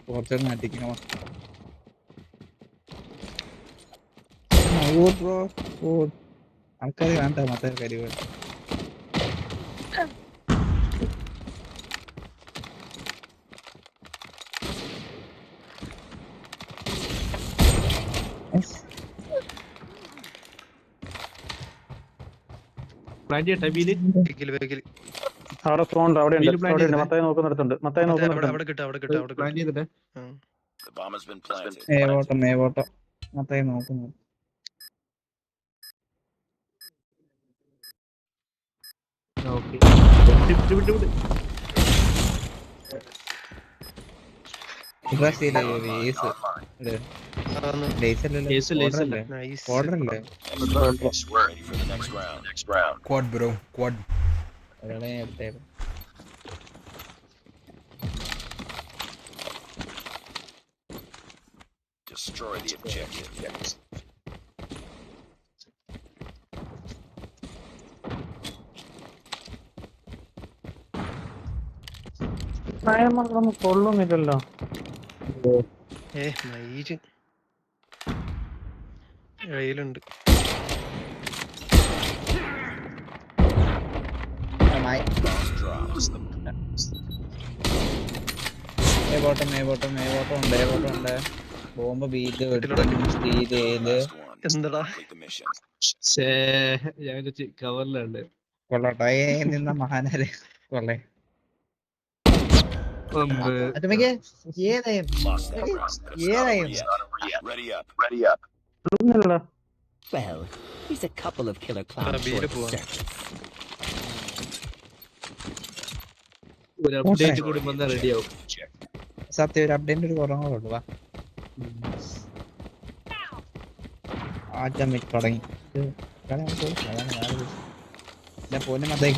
കുറച്ചു നാട്ടിക്കണം. ആൾക്കാർ വേണ്ട മറ്റേ കരി വേണ്ട. പ്ലാൻ ചെയ്യട്ടെ വീല്. അവിടെ സ്പോണ്ട് അവിടെ ഉണ്ട്, വീല് പ്ലാൻ അവിടെ ഉണ്ട്. ചെയ്തേ. മത്തായി നോക്കുന്നിടത്തുണ്ട്, മത്തായി നോക്കുന്നിടത്തുണ്ട്. പ്ലാൻ ചെയ്തിട്ടെ. The bomb has been planted. മേവോട്ടം മത്തായി നോക്കുന്നു. ഓക്കെ വിട്ട്. ഇപ്രാവശ്യം ഓർഡറല്ലേ? Ready for the next round. Quad, bro. Quad. Destroy the objective. നയമൊന്നും കൊള്ളുന്നില്ലല്ലോ. വെയിലുണ്ട്. മേവോട്ടം ഉണ്ട്. ബോംബ് ബീറ്റ് സ്റ്റീല് എന്താടാ ഞാൻ കവറിലുണ്ട്. കൊള്ളട്ടെ നിന്ന മഹാനരെ കൊള്ളേ. Ready up. Well, he's a couple of killer clowns short of a circus. ഒരു അപ്ഡേറ്റ് കൂടി വന്നാൽ റെഡിയാവും. സത്യം ഒരു അപ്ഡേറ്റ് ഒരു കുറവുള്ളൂ. വാ ആറ്റം തുടങ്ങി പോലും മത്തേ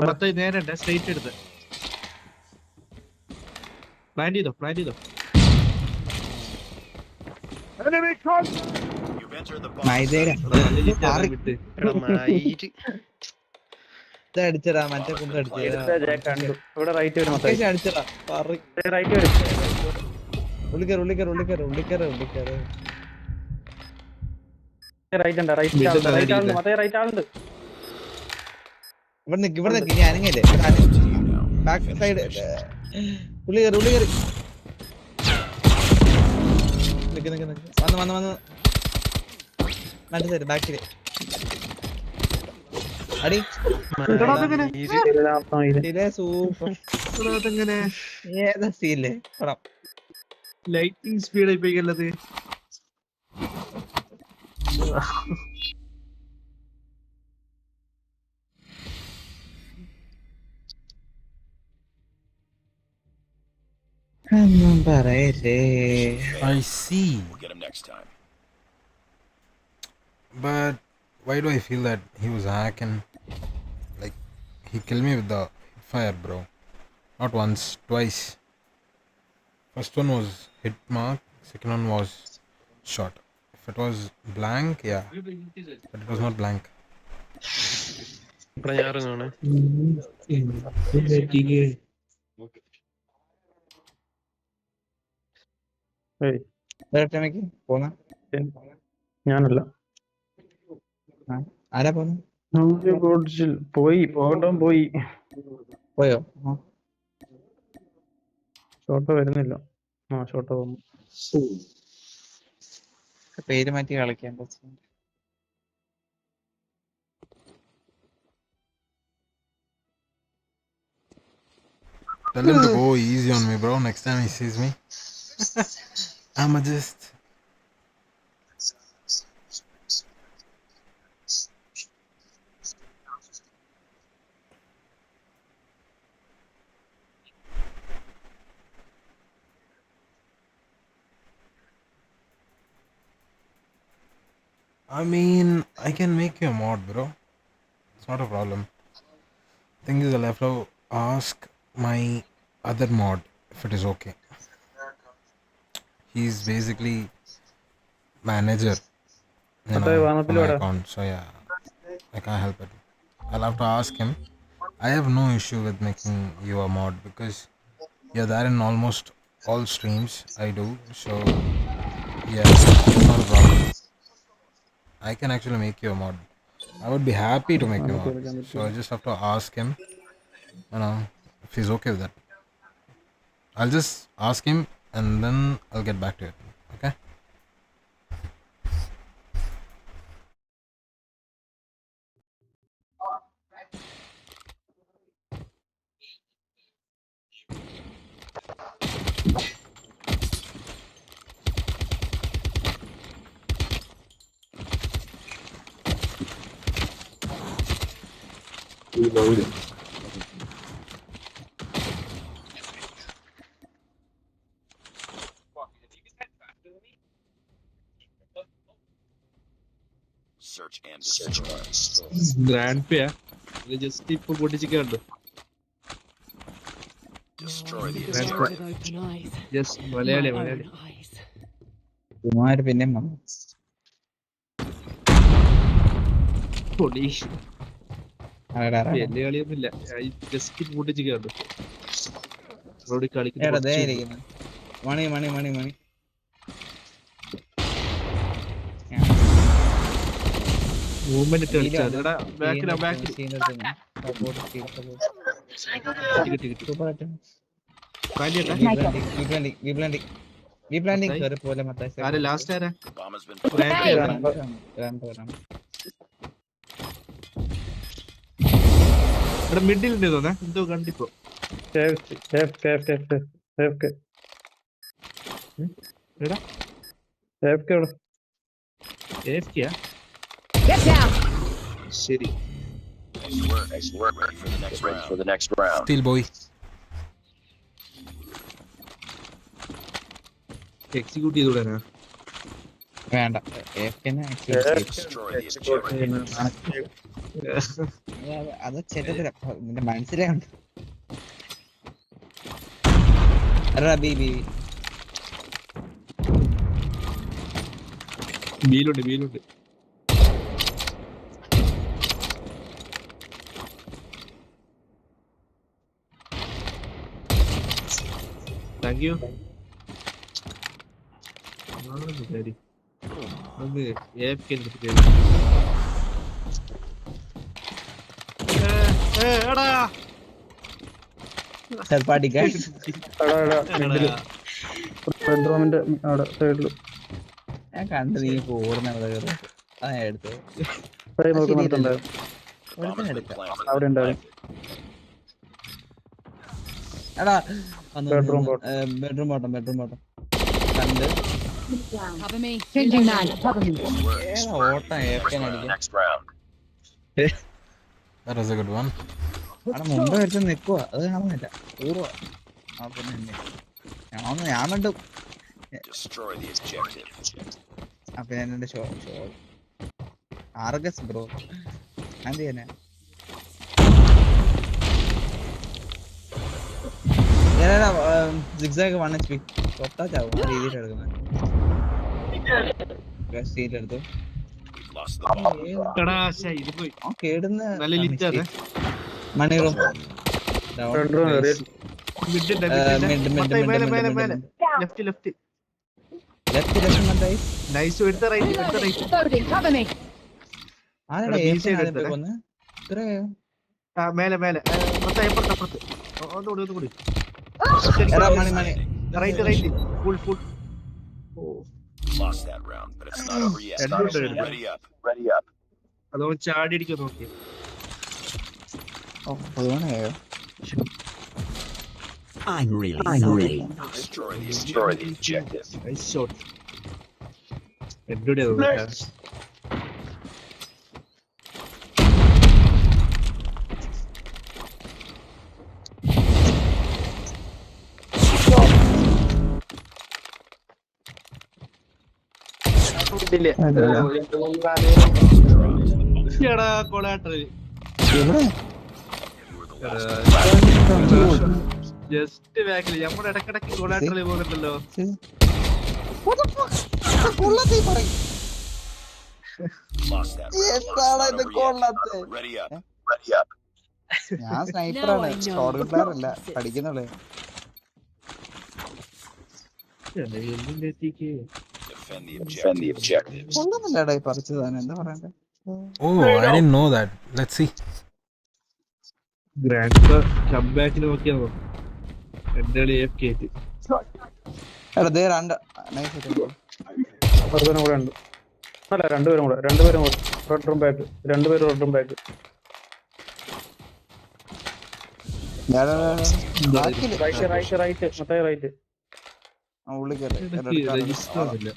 മത്തായി നേരെ സ്ട്രൈറ്റ് എടുത്ത് പ്ലാൻ ചെയ്തോ. അടിച്ചടാ മറ്റേ കുമ്പ് കണ്ടു. ഇവിടെ റൈറ്റ് വരും, അടിച്ചടാ റൈറ്റ് വരും. ഉള്ളിക്കറ് റൈറ്റ് ഉണ്ട്, റൈറ്റ് ആളുണ്ട്, മറ്റേ റൈറ്റ് ആളുണ്ട്. ഇവിടെ നിക്ക് ഇനി അനങ്ങില്ലേ? ബാക്ക് സൈഡ് ഉള്ളിക്കറി വന്ന് മറ്റേ സൈഡ് ബാക്കില് അടി സൂപ്പർ. ഏതാ സീല്ലേ ലൈറ്റിംഗ് സ്പീഡ് ആയിപ്പോയിക്കല്ലത്. I see. We'll get him next time. But why do I feel that he was hacking? Like, he killed me with the fire, bro. Not once, twice. First one was hit mark, second one was shot. If it was blank, yeah. But it was not blank. ഞാനല്ല, ആരാ പോന്നു? പോയോ? Shot വരുന്നില്ല. Shot വന്നു. പേര് മാറ്റി കളിക്കാൻ Tell him to go easy on me, bro. Next time he sees me, I'ma just... I mean, I can make you a mod, bro. It's not a problem. Thing is, I'll have to ask my other mod if it is okay. He's basically manager, you know, on my account. So yeah, I can't help it. I'll have to ask him. I have no issue with making you a mod because you're there in almost all streams I do. So Yeah, that's not a problem. I can actually make you a mod. I would be happy to make you a mod. So I just have to ask him, if he's okay with that. I'll just ask him and then I'll get back to it. Okay? Search and destroy. Grand പേയാ just ഇപ്പൊ പൊട്ടിച്ചിട്ടുണ്ട്. Destroy the With objective. open eyes. Yes My Malayali own Malayali. eyes. Kumar പിന്നെ വന്നു. പൊടി ആരെടാ, ആരെടാ? വലിയ കളിയൊന്നുമില്ല. Just പൊട്ടിച്ചിട്ടുണ്ട്. അവിടെ എടാ, ദേ കളിക്കുന്ന ഇരിക്കുന്നു. മണി മണി മണി മണി. മൂവ്മെന്റ് ഇട്ട് കളിച്ചാൽ ബാക്കിലാ ബാക്കിൽ കിട്ടി കിട്ടി. ആരാ ലാസ്റ്റ് ആരാ? Bomb has been ഇവിടെ മിഡിൽ ഉണ്ട് തോന്നാ എന്തോ കണ്ടിപ്പോ. ശരി ready for the next round. Steel boy. Execute ചെയ്തൂടാനാ? വേണ്ട. Destroy the objective. അത് ചെറുതില്ല മനസ്സിലാണ്ട്. ബീലുണ്ട് ബീലുണ്ട്. Thank you. ഞാൻ കണ്ടു നീ ഓടുന്ന എടുത്തു. എടാ ബെഡ്റൂം ബോട്ടം കണ്ട് Cover me. Changing man. Cover me. ഓട്ടം ഏഫ്കൻ അടിക്കും. Next round. That was a good one. അവിടെ മുമ്പ് വെച്ച് നിക്കുവാ, അത് കാണുന്നില്ല. ഊറുവാ. ആ പിന്നെ ഞാൻ കണ്ടു. Destroy the objective. അപ്പൊ ഞാൻ എന്റെ ഷോ ആർഗസ് ബ്രോ എന്ത് ചെയ്യാനാ? സിക്സാഗ് 1 HP തൊട്ടാ ചാവും. ആ രീതിയിൽ എടുക്കുന്നത് എടുത്തു. കേടുന്ന മണി റൂം മേലെ മേലെ അപ്പുറത്ത് ഒന്നുകൂടി right full Lost that round, but it's not over yet. Ready up. അതോ ചാടി അടിക്കാൻ നോക്കി. I'm really sorry. Destroy the objective. Nice shot. എവിടെ നോക്കാം. ജസ്റ്റ് ബാക്കില് നമ്മുടെ ഇടക്കിടക്ക് കൊളാട്രൽ പോകുന്നുണ്ടല്ലോ. ഞാൻ സ്നൈപ്പറാണ്, ഷോട്ട് പ്ലെയർ അല്ല, പഠിക്കുന്നുള്ളൂ. Defend the objectives. കൊള്ളുന്നില്ലടാ ഈ പറിച്ചത് തന്നെ എന്താ പറയണ്ടേ. Oh, I didn't know that. Let's see. Grand കംബാക്കിൽ നോക്കിയാൽ എന്റെ കളി AFK ആയിട്ട്. എടാ ദേ രണ്ട് നൈസ് ആയിട്ട് ഒരുവനും കൂടെ ഉണ്ട്. അല്ല രണ്ടുപേരും കൂടെ റെഡ് റൂം ബാക്ക്. രണ്ടുപേരും റെഡ് റൂം ബാക്ക്. റൈറ്റ് മൊത്തം റൈറ്റ്. ഉള്ളി കയറി രജിസ്റ്റർ ഒന്നുമില്ല.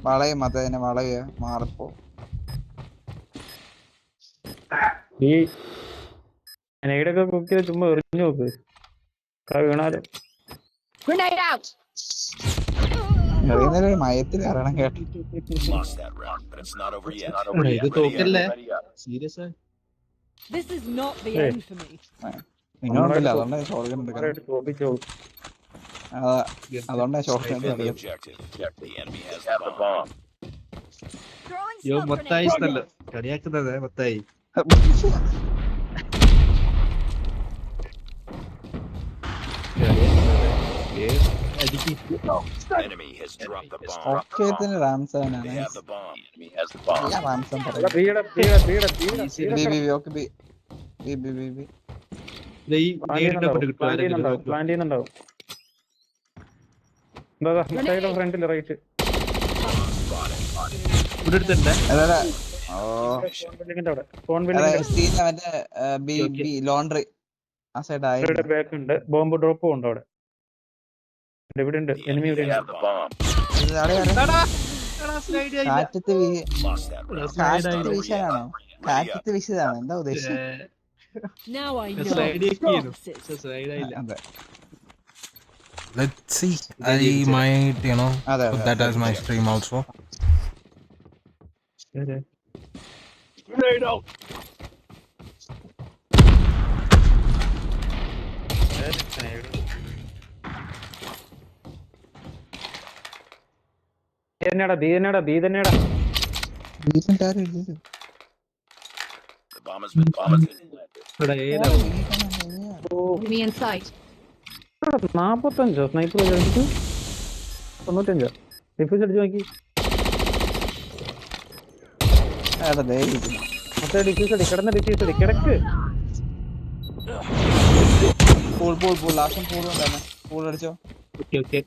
വളയും മതേനെ വളയ മാറിപ്പോ. ഈ ഗ്രനേഡൊക്കെ കുക്ക് ചെയ്ത് ചുമ്മാ എറിഞ്ഞു നോക്ക്. വീണാലും Grenade out! എറിയുന്നൊരു മയത്തിൽ അറിയണം കേട്ടോ. ഇത് തോക്കല്ലേ സീരിയസ് ആയി. This is not the end for me. ഇങ്ങോട്ടില്ല അതുകൊണ്ട് ഷോർട്ട് ഗൺ എടുക്കണം. തോപ്പിച്ചോളൂ. അതുകൊണ്ട് ഷോർട്ട് ഗൺ എടുക്കണം. യോ മത്തായി സ്ഥല കളിയാക്കുന്നത് മത്തായി. ഓക്കേത്തിന് റാംസാനാണ്. റാംസാൻ പറയും. ഫ്രണ്ടിൽ റൈറ്റ്. ലോണ്ടറി ആ സൈഡ് ആയി. ബാക്ക് ഉണ്ട്. ബോംബ് ഡ്രോപ്പും ഉണ്ട് അവിടെ. ഇവിടെ ഉണ്ട് എനിമി. ഇവിടെ കാറ്റത്ത് വീശാനാണോ? കാറ്റത്ത് വീശിയതാണോ എന്താ ഉദ്ദേശിച്ചത്? Now I know. അതെ. Let's see. I might, put that as my stream also. Enemy in sight. 45 sniper 95 diffuse അടിച്ചു നോക്കി. മറ്റേ ഡിഫ്യൂസ് അടി. കിടന്ന ഡിഫ്യൂസ് അടി. കിടക്ക്. പൂൾ അടിച്ചോ. അതെ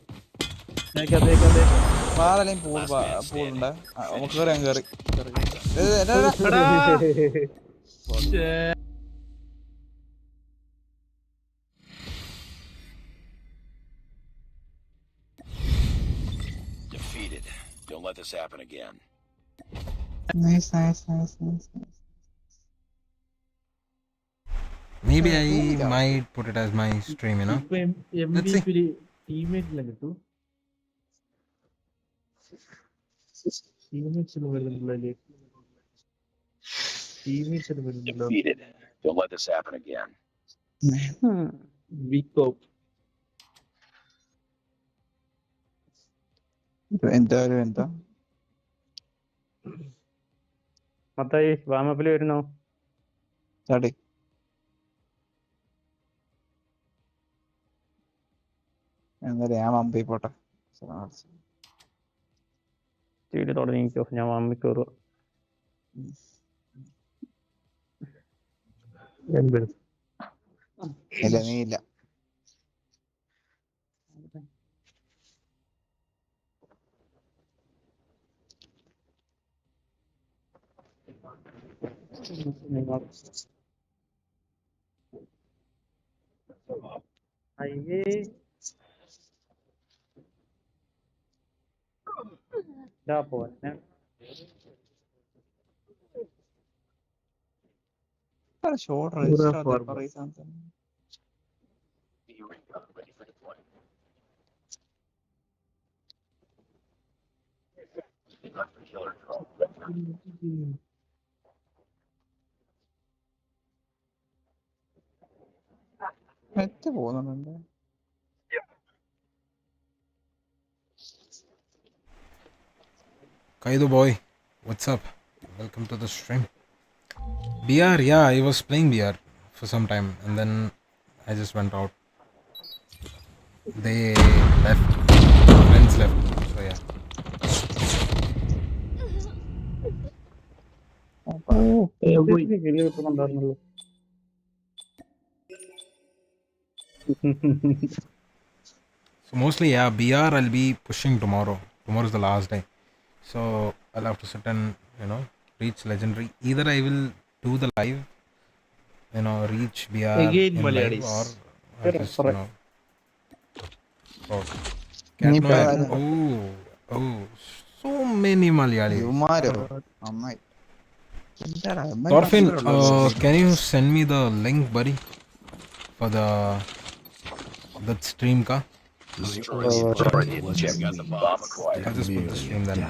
പാലയും പൂളുണ്ട്. നമുക്ക് കയറി Defeated. Don't let this happen again. Nice. Maybe I might put it as my stream, Let's see. Teammate അല്ല കിട്ടൂ. Defeated. Don't let this happen again. എന്താ മത്തായി വാമപ്പില് വരുന്നോ? ചാടി എന്താ ഞാൻ മമ്പി പോട്ടെ. ചീടി തുടങ്ങിക്കോ. ഞാൻ വാമി കയറുക. ഇല്ല നീ ഇല്ല. അയ്യേ പോന്നെ. ഷോർട്ട് മെറ്റ് പോകുന്നുണ്ട്. Kaido boy, what's up? Welcome to the stream. BR, yeah, I was playing BR for some time and then I just went out. they left. Friends left. So yeah. Kill കിട്ടുന്നുണ്ടായിരുന്നല്ലോ. So mostly yeah, BR I'll be pushing tomorrow. Tomorrow is the last day. So I'll have to sit and reach legendary. Either I will do the live, reach BR Again in live, Malayalis. or I'll just oh, ഇനിയിപ്പോ Cat ആരും oh, so many Malayalis. യുമാരോ നന്നായി. എന്താടാ Thorfinn, can you send me the link, buddy, for that stream ka? Destroy the objective. Got the bomb acquired. I'll just put the stream then.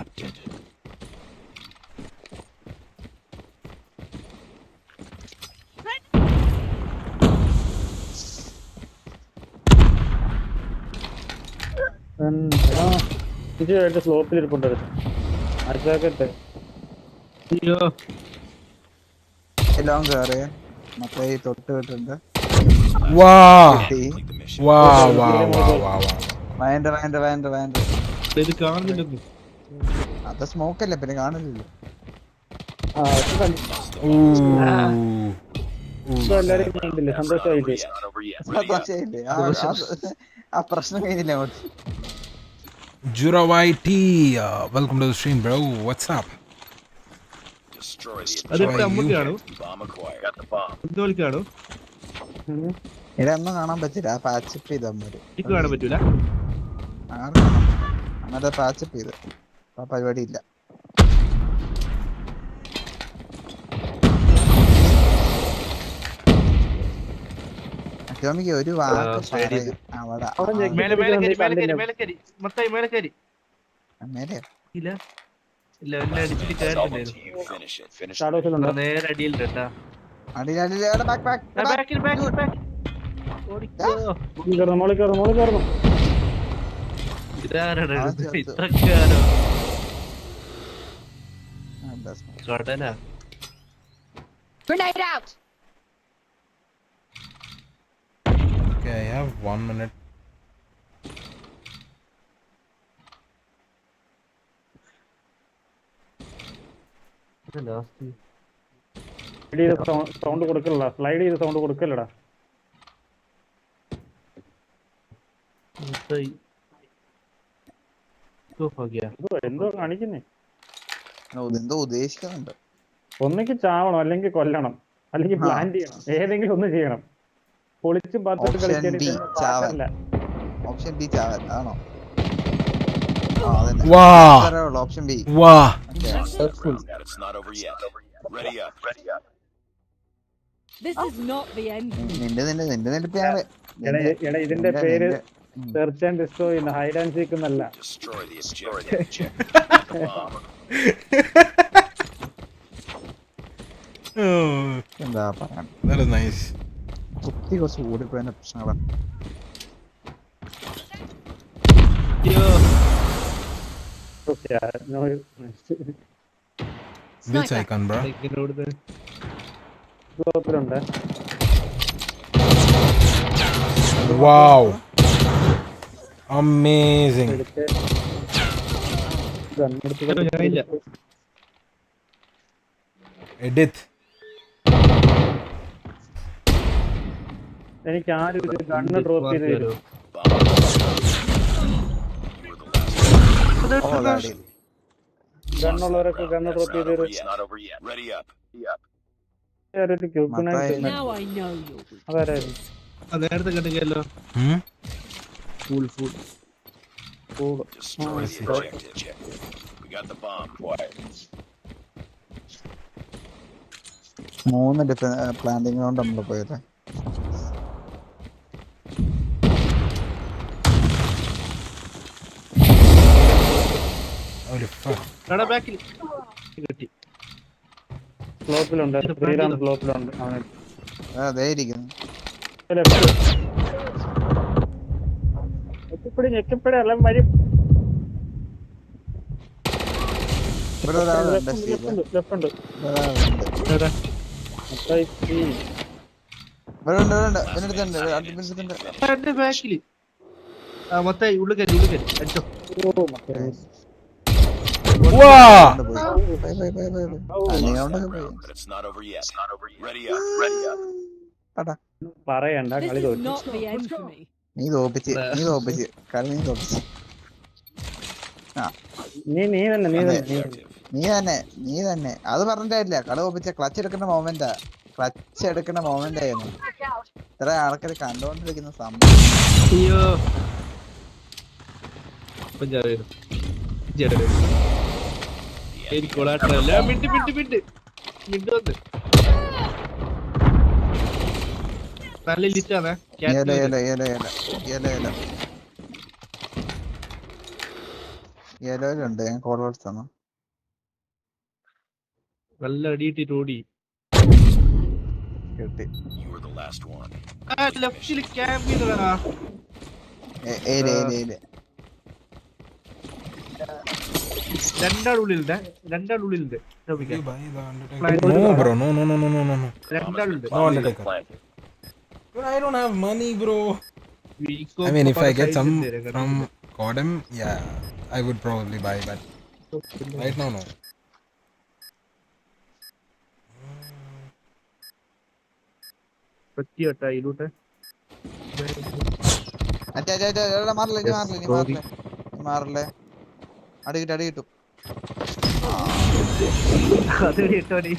ആയിട്ട് സ്ലോപ്പിൽ ഇരിപ്പുണ്ടായിരുന്നു. അറ്റാക്കട്ടെ. അയ്യോ എല്ലാം കേറിയ മറ്റേ ഈ തൊട്ട് കിട്ടുണ്ട്. Wow. കിട്ടി. Wow. വേണ്ട വേണ്ട വേണ്ട വേണ്ട. ഇത് കാണുന്നില്ലെന്ന്. അത് സ്മോക്ക് അല്ലേ പിന്നെ കാണില്ലല്ലോ. എല്ലാരും കണ്ടില്ലേ? സന്തോഷമായില്ലേ? സന്തോഷായില്ലേ? ആ പ്രശ്നം കഴിഞ്ഞില്ല അങ്ങോട്ട്. Jura YT, welcome to the stream, bro. What's up? Destroy the അതെപ്പോഴും അമ്മൂട്ടിയാണോ? bomb acquired. Got the bomb. എന്ത് വിളിക്കാണോ? ഇതൊന്നും കാണാൻ പറ്റില്ല. ആ പാച്ചപ്പ് ചെയ്ത് അമ്മര് എനിക്ക് കാണാൻ പറ്റൂല. അന്നത്തെ പാച്ചപ്പ് ചെയ്ത് ആ പരിപാടി ഇല്ല. ടോമിക്ക് ഒരു വാക്ക് അവിടെ മേലെ ഇല്ല ഇല്ല എന്നെ അടിച്ചിട്ട് കയറിട്ടുണ്ടായിരുന്നു. നേരെ അടിയിലുണ്ട് കേട്ടാ. ഇതാരാണ് ഇത്രക്കാരോ കടലാ. Grenade out! Okay, I have 1 minute. Sound കൊടുക്കലടാ. സ്ലൈഡ് ചെയ്ത് സൗണ്ട് കൊടുക്കലടാ. എന്തോ കാണിക്കുന്നേ? എന്തോ ഉദ്ദേശിക്കുന്നുണ്ട്. ഒന്നെങ്കിൽ ചാവണം, അല്ലെങ്കിൽ കൊല്ലണം, അല്ലെങ്കിൽ പ്ലാൻ ചെയ്യണം. ഏതെങ്കിലും ഒന്ന് ചെയ്യണം. പൊളിച്ചും പാത്തിട്ട് കളിക്കാനില്ല. ഓപ്ഷൻ ബി ചാവൽ ആണോ? Option B. നിന്റെ നെടുപ്പാണ്. ഇതിന്റെ പേര് സെർച്ച് ആൻഡ് ഡിസ്ട്രോയ് ചെയ്യുന്ന ഹൈഡ് ആൻഡ് സീക്ക് എന്നല്ല. എന്താ പറയാൻ? That is nice. കുത്തി കുറച്ച് ഓടിപ്പോയതിന്റെ പ്രശ്നങ്ങളാണ്. Which icon, bro? Wow. Amazing. Edith. എനിക്ക് ആരും ഒരു ഗണ്ണ് ഡ്രോപ്പ് ചെയ്ത് തരും. ഗണ്ണുള്ളവരൊക്കെ ഗണ്ണ് ഡ്രോപ്പ് ചെയ്ത് തരും. അതാരായിരുന്നു? നേരത്തെ കണ്ടില്ലല്ലോ. മൂന്ന് പ്ലാന്റിംഗ് കൊണ്ട് നമ്മള് പോയല്ലേ. ഫ്ലോപ്പിലുണ്ട്, ശ്രീറാം ഫ്ലോപ്പിലുണ്ട്. അതേ ഇരിക്കുന്നു. ഞെക്കപ്പെടെ എല്ലാം വരും. ഇവിടെ ഒരാളുണ്ട്. മൊത്തം ഉള്ളു കയറി അടിച്ചോ. But it's not over yet. Ready up. പറയണ്ട This കളി is തോറ്റു. not the end for me. നീ തോപ്പിച്ച് കളി നീ തോപ്പിച്ച്. നീ തന്നെ അത് പറഞ്ഞിട്ടില്ല. കളി തോപ്പിച്ച ക്ലച്ച് എടുക്കുന്ന മൊമെന്റാ. ആയിരുന്നു ഇത്ര ആൾക്കാർ കണ്ടോണ്ടിരിക്കുന്ന സംഭവം. അയ്യോ കൊളാട്ടല്ല മിണ്ട് വന്ന് നല്ല ലിറ്റാണ്. യെലോയിലുണ്ട്. ഞാൻ കോൾ കൊടുത്തു. നല്ല അടിയിട്ടിട്ട് ഓടി കിട്ടി. ലെഫ്റ്റില് ക്യാമ്പിലടാ. രണ്ടാളുള്ളിലുണ്ട്. No, bro. No. രണ്ടാളുണ്ട്. No Undertaker. Dude, I don't have money, bro. I mean, if I get some from CODM, yeah, I would probably buy, but right now, no. പറ്റിയോട്ടാ ഇതിലൂടെ മാറില്ലേ അടി കിട്ടും. അത് കിട്ടോടി.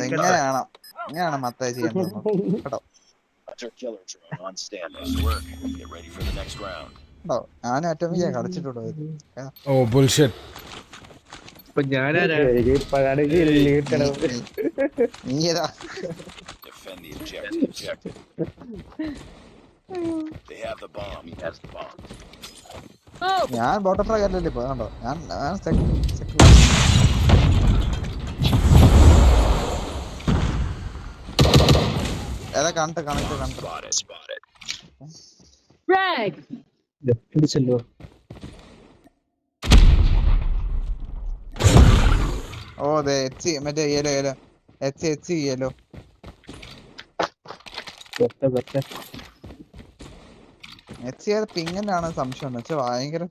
എങ്ങനെയാണ് മത്തായി ചെയ്യാൻ കേട്ടോ. ഞാൻ അറ്റോമിക്കാ കളിച്ചിട്ടുണ്ടോ? Oh, bullshit. ഇപ്പൊ ഞാനാരാ? നീ ഏതാ? Defend the objective. They have the bomb. He has the bomb. ഞാൻ ബോട്ടർഫ്ലൈ അല്ലല്ലോ ഇപ്പൊ. കണ്ടോ ഞാൻ ഏതാ കണക്ട്. പിടിച്ചല്ലോ. ഓ അതെ മറ്റേ യെല്ലോ യെല്ലോ പിങ്ങനാണ് സംശയം. എന്ന് വെച്ചാൽ ഭയങ്കര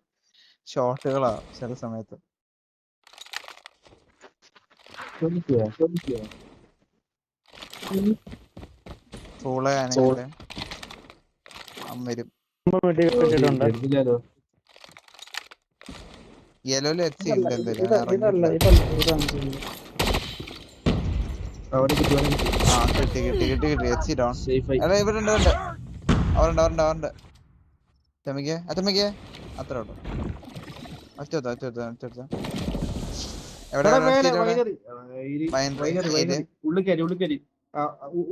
ഷോട്ടുകളാ ചില സമയത്ത്. സോളാണെങ്കിൽ അമ്മരും യെലോയില് എച്ച് ഉണ്ട് എന്തായാലും. കിട്ടി എച്ച് ഡൗൺ. എടാ ഇവിടെ ഉണ്ട് അവരുണ്ട്. അറ്റമിക്ക് അത്ര ഉള്ളു.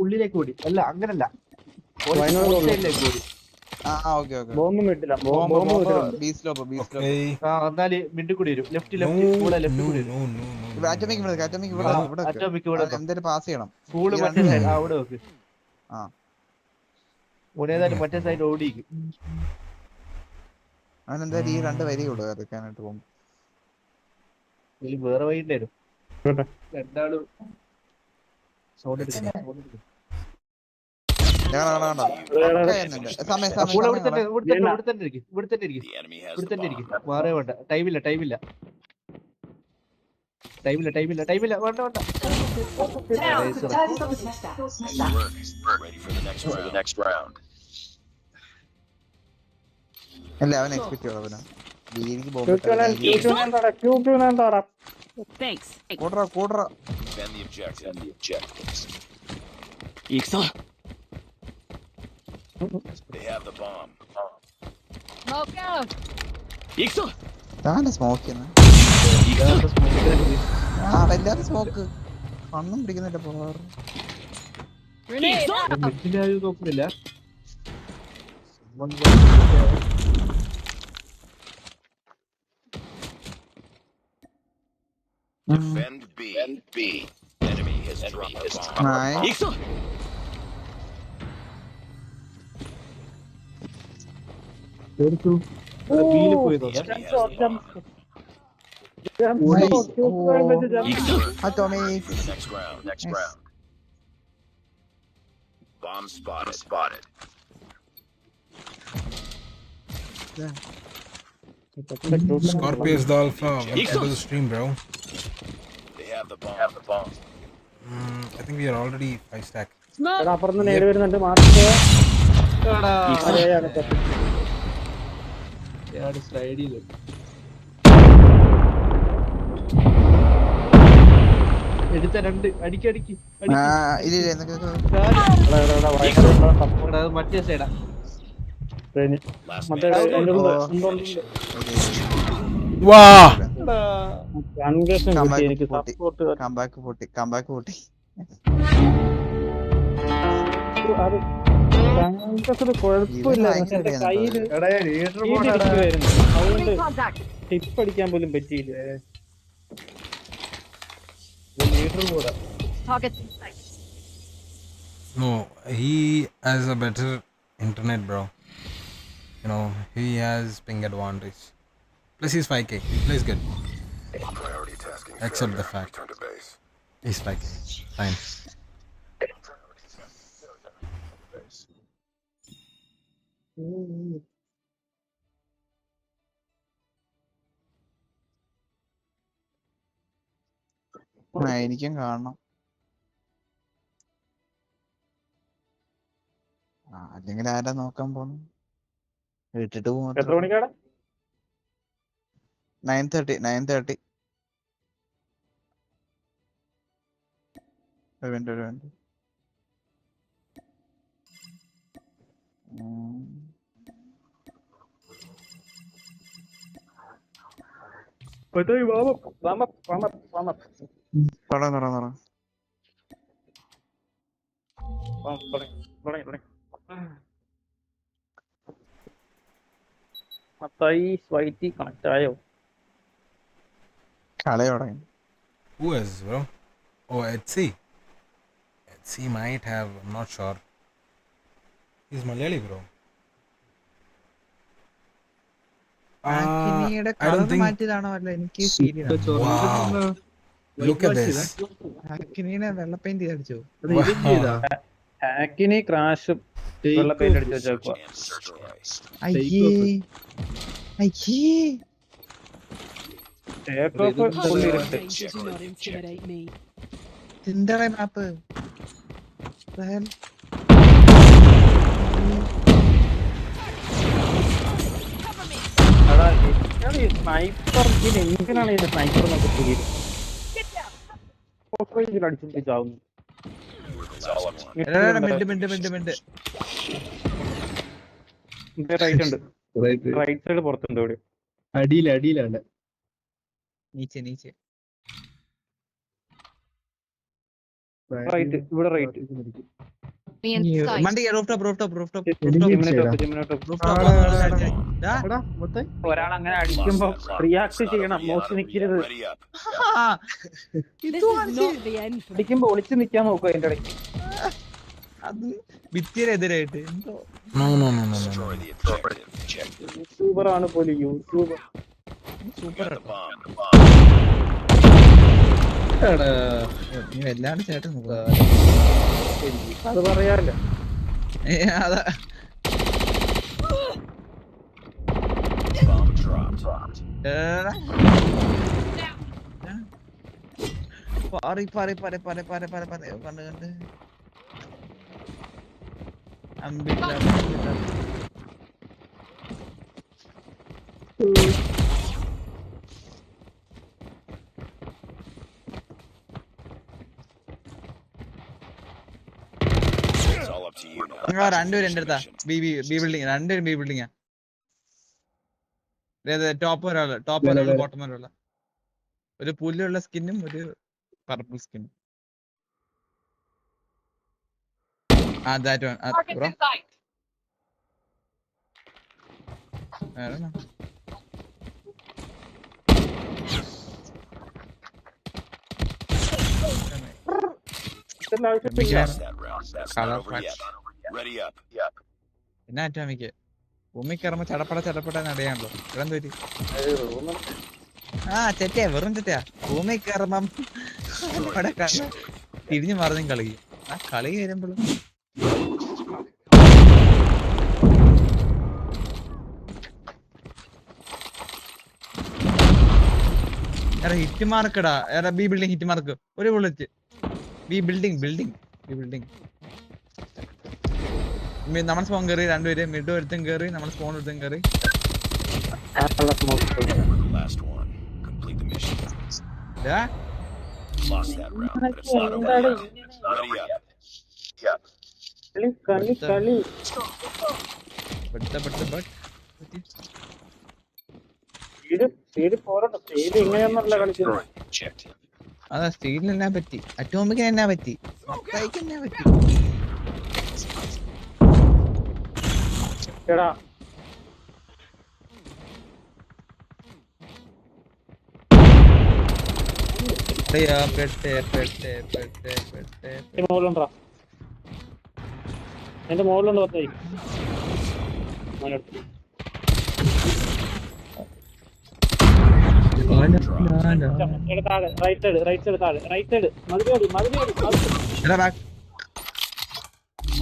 ഉള്ളിലേക്ക് ഓടി. അല്ല അങ്ങനല്ല, എന്നാല് മിണ്ടിൽ കൂടി വരും. ലെഫ്റ്റ് കൂടെ വരും. എന്തായാലും പാസ് ചെയ്യണം. സ്കൂള് മറ്റേ സൈഡ് അവിടെ വെക്ക്. ഏതായാലും മറ്റേ സൈഡ് ഓടിക്കും. അവനെന്തായാലും ഈ 2 വരിയുള്ളൂ അതൊക്കെയാനായിട്ട് പോകും. വേറെ വഴി ഉണ്ടായിരുന്നു. രണ്ടാളും സൗണ്ട് എടുക്കണം. മാറേ വേണ്ട. ടൈമില്ല വേണ്ട. അല്ല അവൻ എക്സ്പെക്ട് ചെയ്തു. അവന് കൂടറ. They have the bomb. Smoke out. Smoke വല്ലാതെ സ്മോക്ക് ഒന്നും പിടിക്കുന്നില്ല. പോവാറ് നോക്കുന്നില്ല. Defend B. Enemy has dropped the bomb. ബിയിൽ പോയി. Nice. Oh, Atomic. atomic. Next round. Nice. Bomb spotted. Scorpius the Alpha, welcome to the stream, bro. They have the bomb. I think we are already 5 stack. എടാ അപ്പുറത്ത് നേരെ വരുന്നുണ്ട് mark slide ചെയ്തു. എടുത്ത 2 അടിക്കടിക്ക് മറ്റേ സൈഡാ. Wow. Comeback പൊട്ടി. കുഴപ്പമില്ല പക്ഷെ എന്റെ കയ്യില് അതുകൊണ്ട് ടിപ്പ് അടിക്കാൻ പോലും പറ്റിയില്ല. No, he has a better internet, bro. You know, he has ping advantage. Plus he's 5k. He plays good. Accept the fact. He's 5k. Fine. എനിക്കും കാണണം. അല്ലെങ്കിൽ ആരാ നോക്കാൻ പോന്നു? ഇട്ടിട്ട് പോകും. 9:30. ഒരു മിനിറ്റ്. കണക്ട് ആയോ? കളി തുടങ്ങി. Who is, bro? Oh, Etsy might have, I'm not sure. He's Malayali, bro. I don't think. Wow. Look at this. വെള്ള പെയിന്റ് അടിച്ചു. ഹാക്കിനി ക്രാഷ് വെള്ള പെയിന്റ് അടിച്ചു വെച്ചേക്കുവാ. എന്താ മാപ്പ്? സ്നൈപ്പർ എന്തിനാണ് ഇത് സ്നൈപ്പർ എന്നൊക്കെ പുതിയത് അടിച്ചിട്ട് ചാവുന്നു. റൈറ്റ് ഉണ്ട്, റൈറ്റ് സൈഡ് പുറത്തുണ്ട്. ഇവിടെ അടിയിലാണ് നീച്ചെ റൈറ്റ്, ഇവിടെ റൈറ്റ്. ഒരാളങ്ങനെ അടിക്കുമ്പോ റിയാക്ട് ചെയ്യണം, മോശം നിൽക്കരുത്. അടിക്കുമ്പോ ഒളിച്ചു നിക്കാൻ നോക്കുക അതിന്റെ ഇടയ്ക്ക്. ഭിത്തിയെതിരായിട്ട് യൂട്യൂബർ ആണ് പോലും, യൂട്യൂബർ സൂപ്പർ. എല്ലാണ്ട് ചേട്ടൻ അത് പറയാല്ലോ. അതാ കണ്ട് അമ്പില്ല. രണ്ടുപേരും എന്റെ അടുത്താ. ബി ബിൽഡിങ്, രണ്ടുപേരും ബി ബിൽഡിങ്ങാ. ടോപ്പ് ഒരാള്, ബോട്ടം ഒരാള്. ഒരു പുല്ലുള്ള സ്കിന്നും ഒരു പർപ്പിൾ സ്കിന്നും. പിന്നെ അറ്റോമിക്ക് ഭൂമി കയറുമ്പോ ചടപ്പട അറിയാമല്ലോ. ഇവിടെ എന്ത് പറ്റി? ആ ചെറ്റയാ, വെറും ചെറ്റയാ. ഭൂമി കയറുമ്പം അവിടെ തിരിഞ്ഞു മറിഞ്ഞും കളിക്കും. ആ കളി വരുമ്പോഴും എടാ ഹിറ്റ് മാർക്കടാ. എടാ ബി ബിൽഡിംഗ് ഹിറ്റ് മാർക്ക്. ഒരു bullet. B building building B building. നമ്മൾ സ്പോൺ കയറി രണ്ടുപേര്. മിഡ് ഒരുത്തും കയറി, നമ്മൾ സ്പോൺ ഒരുത്തും കയറി. Last one. Complete the mission. Yeah. Lost that round, but it's not over yet. Ready up. അതാ സ്റ്റീലിന് എന്നാ പറ്റി, അറ്റോമിക്കിന് എന്നാ പറ്റി, മത്തായിക്ക് എന്നാ പറ്റി. എന്റെ മുകളിലുണ്ട് പത്തായി.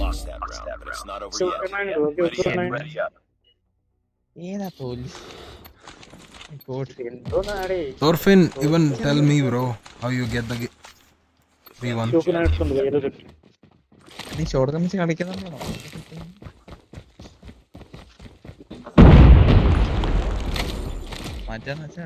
Lost that round, but it's not over yet. Ready up. ഏതാ police? Thorfinn, even tell me, bro, how you get the 3-1. നീ ഷോർട്ട് കമ്മിച്ച് കളിക്കുന്നുണ്ടോ? മാറ്റാന്ന് വെച്ചാ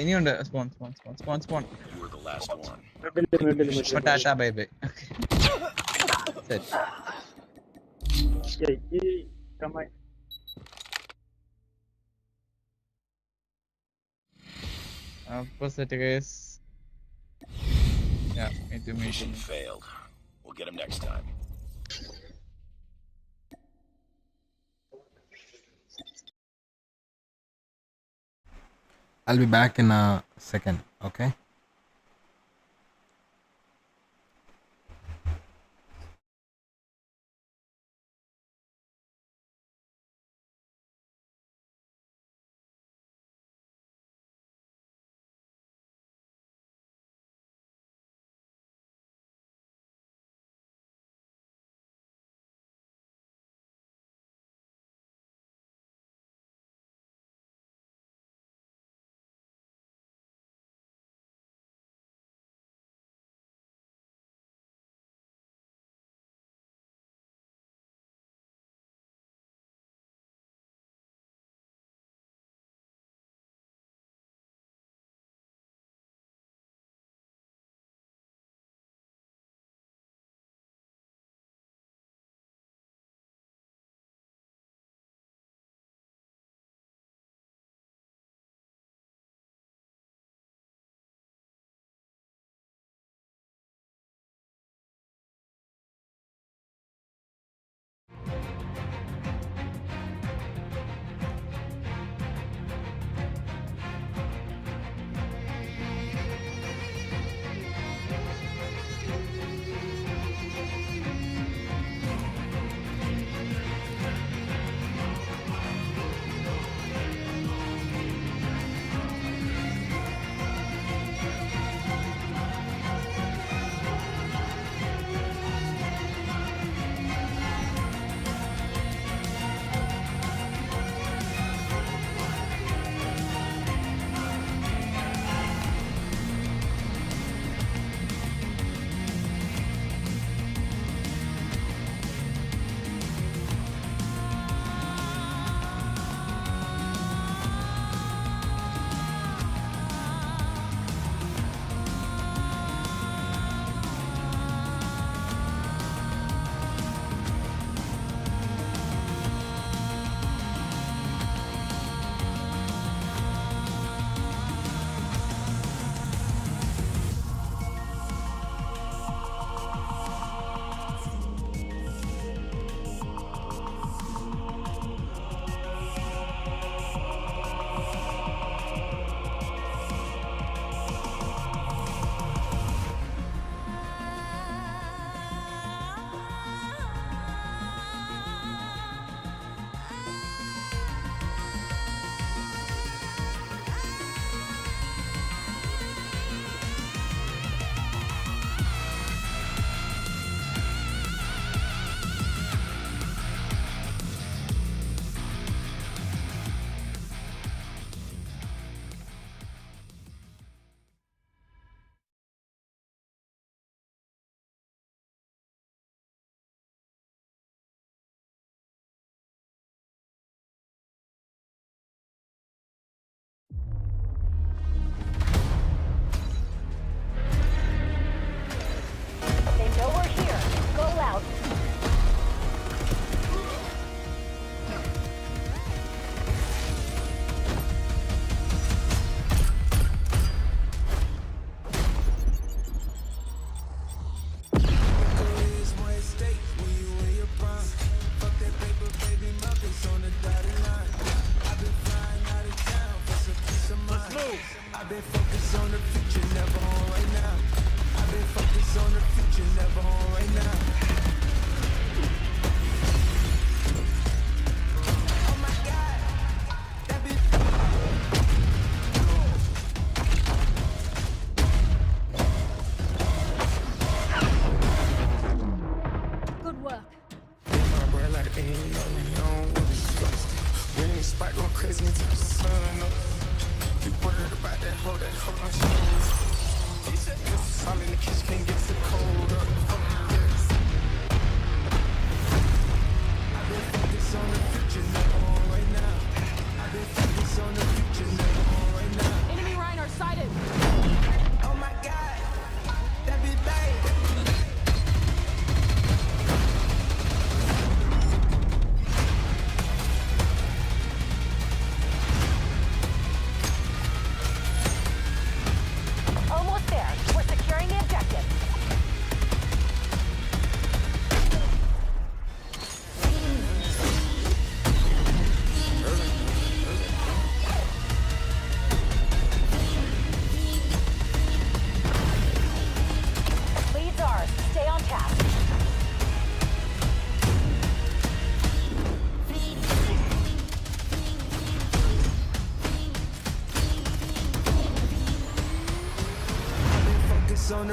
ഇനിയുണ്ട്. Spawn spawn spawn spawn spawn. Tata bye bye. Opposite guys. Yeah, me too. Mission failed. We'll get him next time. I'll be back in a second, okay?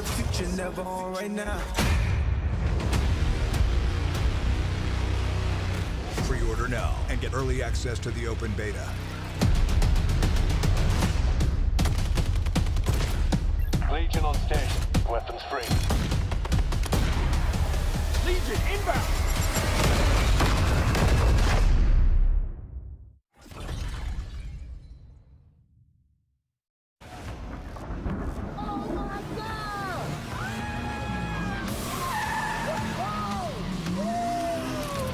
future, never on right now. Pre-order now and get early access to the open beta. Legion on station. Weapons free. Legion inbound!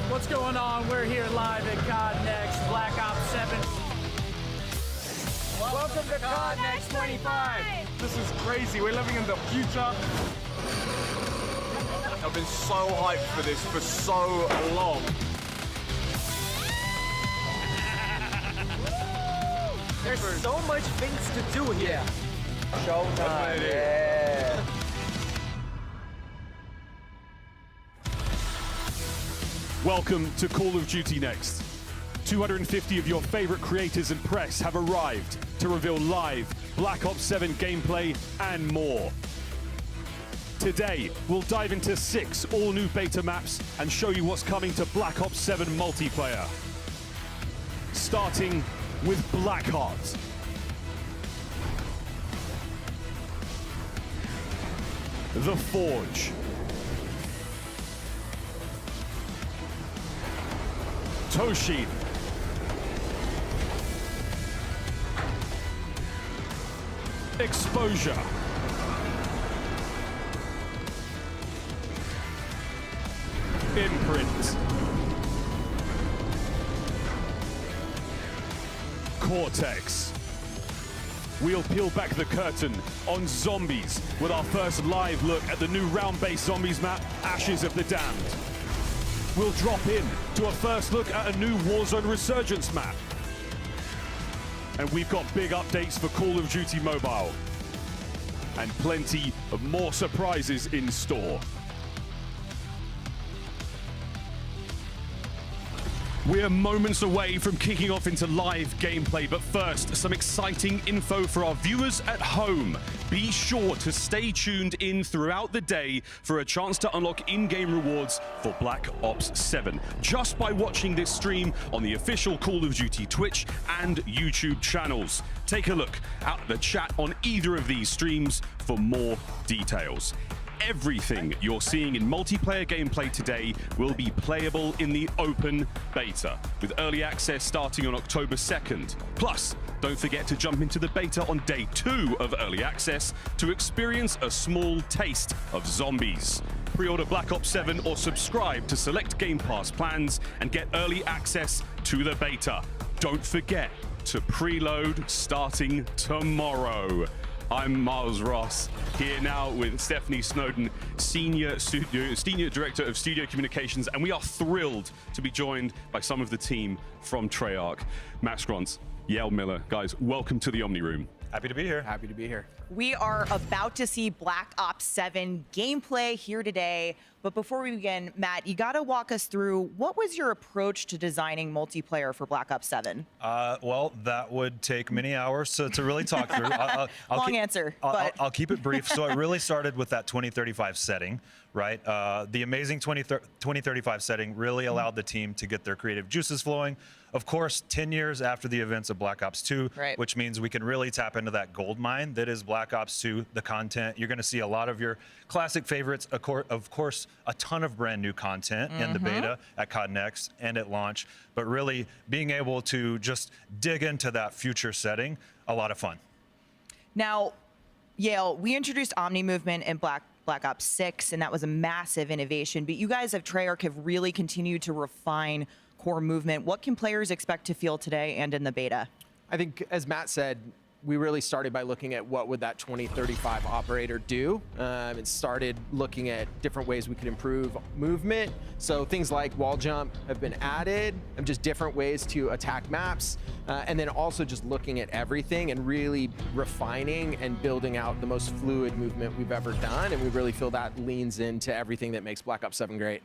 What's going on? We're here live at Cod Next, Black Ops 7. Welcome to Cod Next 25! This is crazy, we're living in the future. I've been so hyped for this for so long. There's so much things to do here. Showtime, yeah. Welcome to Call of Duty Next. 250 of your favorite creators and press have arrived to reveal live Black Ops 7 gameplay and more. Today, we'll dive into 6 all-new beta maps and show you what's coming to Black Ops 7 multiplayer. Starting with Blackheart. The Forge. Toshin. Exposure. Imprint. Cortex. We'll peel back the curtain on Zombies with our first live look at the new round-based Zombies map, Ashes of the Damned. We'll drop in to a first look at a new Warzone Resurgence map. And we've got big updates for Call of Duty Mobile. And plenty of more surprises in store. We're moments away from kicking off into live gameplay, but first, some exciting info for our viewers at home. Be sure to stay tuned in throughout the day for a chance to unlock in-game rewards for Black Ops 7, just by watching this stream on the official Call of Duty Twitch and YouTube channels. Take a look at the chat on either of these streams for more details. Everything you're seeing in multiplayer gameplay today will be playable in the open beta, with early access starting on October 2nd. Plus, don't forget to jump into the beta on day 2 of early access to experience a small taste of Zombies. Pre-order Black Ops 7 or subscribe to select Game Pass plans and get early access to the beta. Don't forget to preload starting tomorrow. I'm Miles Ross, here now with Stephanie Snowden, Senior Director of Studio Communications, and we are thrilled to be joined by some of the team from Treyarch. Matt Scrontz, Yael Miller, guys, welcome to the Omni Room. Happy to be here. Happy to be here. We are about to see Black Ops 7 gameplay here today. But before we begin, Matt, you got to walk us through what was your approach to designing multiplayer for Black Ops 7? Well, that would take many hours to really talk through. Long answer, but I'll keep it brief. So it really started with that 2035 setting, right? The amazing 2035 setting really allowed the team to get their creative juices flowing. Of course, 10 years after the events of Black Ops 2, which means we can really tap into that gold mine that is Black Ops 2, the content. You're going to see a lot of your classic favorites, of course, a ton of brand new content in the beta at Cod Next and at launch, but really being able to just dig into that future setting, a lot of fun. Now, Yael, we introduced Omni Movement in Black Ops 6, and that was a massive innovation, but you guys at Treyarch have really continued to refine core movement. What can players expect to feel today and in the beta? I think, as Matt said, we really started by looking at what would that 2035 operator do. It started looking at different ways we could improve movement. So things like wall jump have been added, and just different ways to attack maps. And then also just looking at everything and really refining and building out the most fluid movement we've ever done. And we really feel that leans into everything that makes Black Ops 7 great.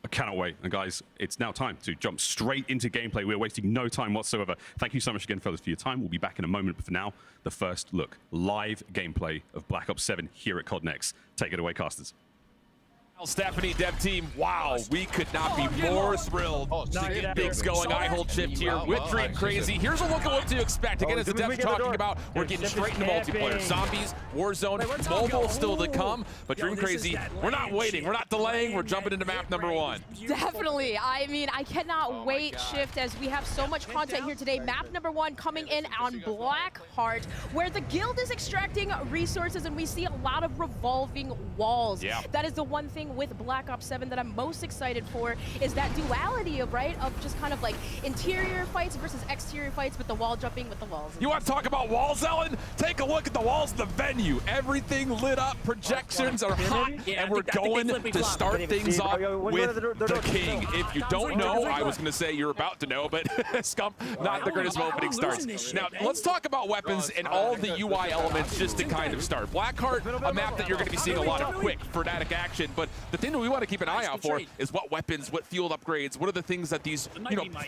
I cannot wait. And guys, it's now time to jump straight into gameplay. We're wasting no time whatsoever. Thank you so much again, fellas, for your time. We'll be back in a moment, but for now, the first look, live gameplay of Black Ops 7 here at Cod Next. Take it away, casters. Stephanie, dev team, wow, we could not be more thrilled to get things going. I hold shift here with Dream Crazy. Here's a look at what to expect. Again, as the dev's talking about, we're getting straight into multiplayer. Zombies, Warzone, mobile still to come, but Dream Crazy, we're not waiting, we're not delaying, we're jumping into map number 1. Definitely. I mean, I cannot wait, Shift, as we have so much content here today. Map number 1 coming in on Blackheart, where the guild is extracting resources, and we see a lot of revolving walls. Yeah. That is the one thing with Black Ops 7 that I'm most excited for, is that duality of, of just kind of like interior fights versus exterior fights with the wall jumping with the walls. You want to talk about walls, Ellen? Take a look at the walls of the venue. Everything lit up, projections are hot, and we're going to start things off with the king. If you don't know, I was going to say you're about to know, but Scump, not the greatest opening starts. Now, let's talk about weapons and all the UI elements just to kind of start. Blackheart, a map that you're going to be seeing a lot of quick, frenetic action, but the thing that we want to keep an eye out for is what weapons, what field upgrades, what are the things that these,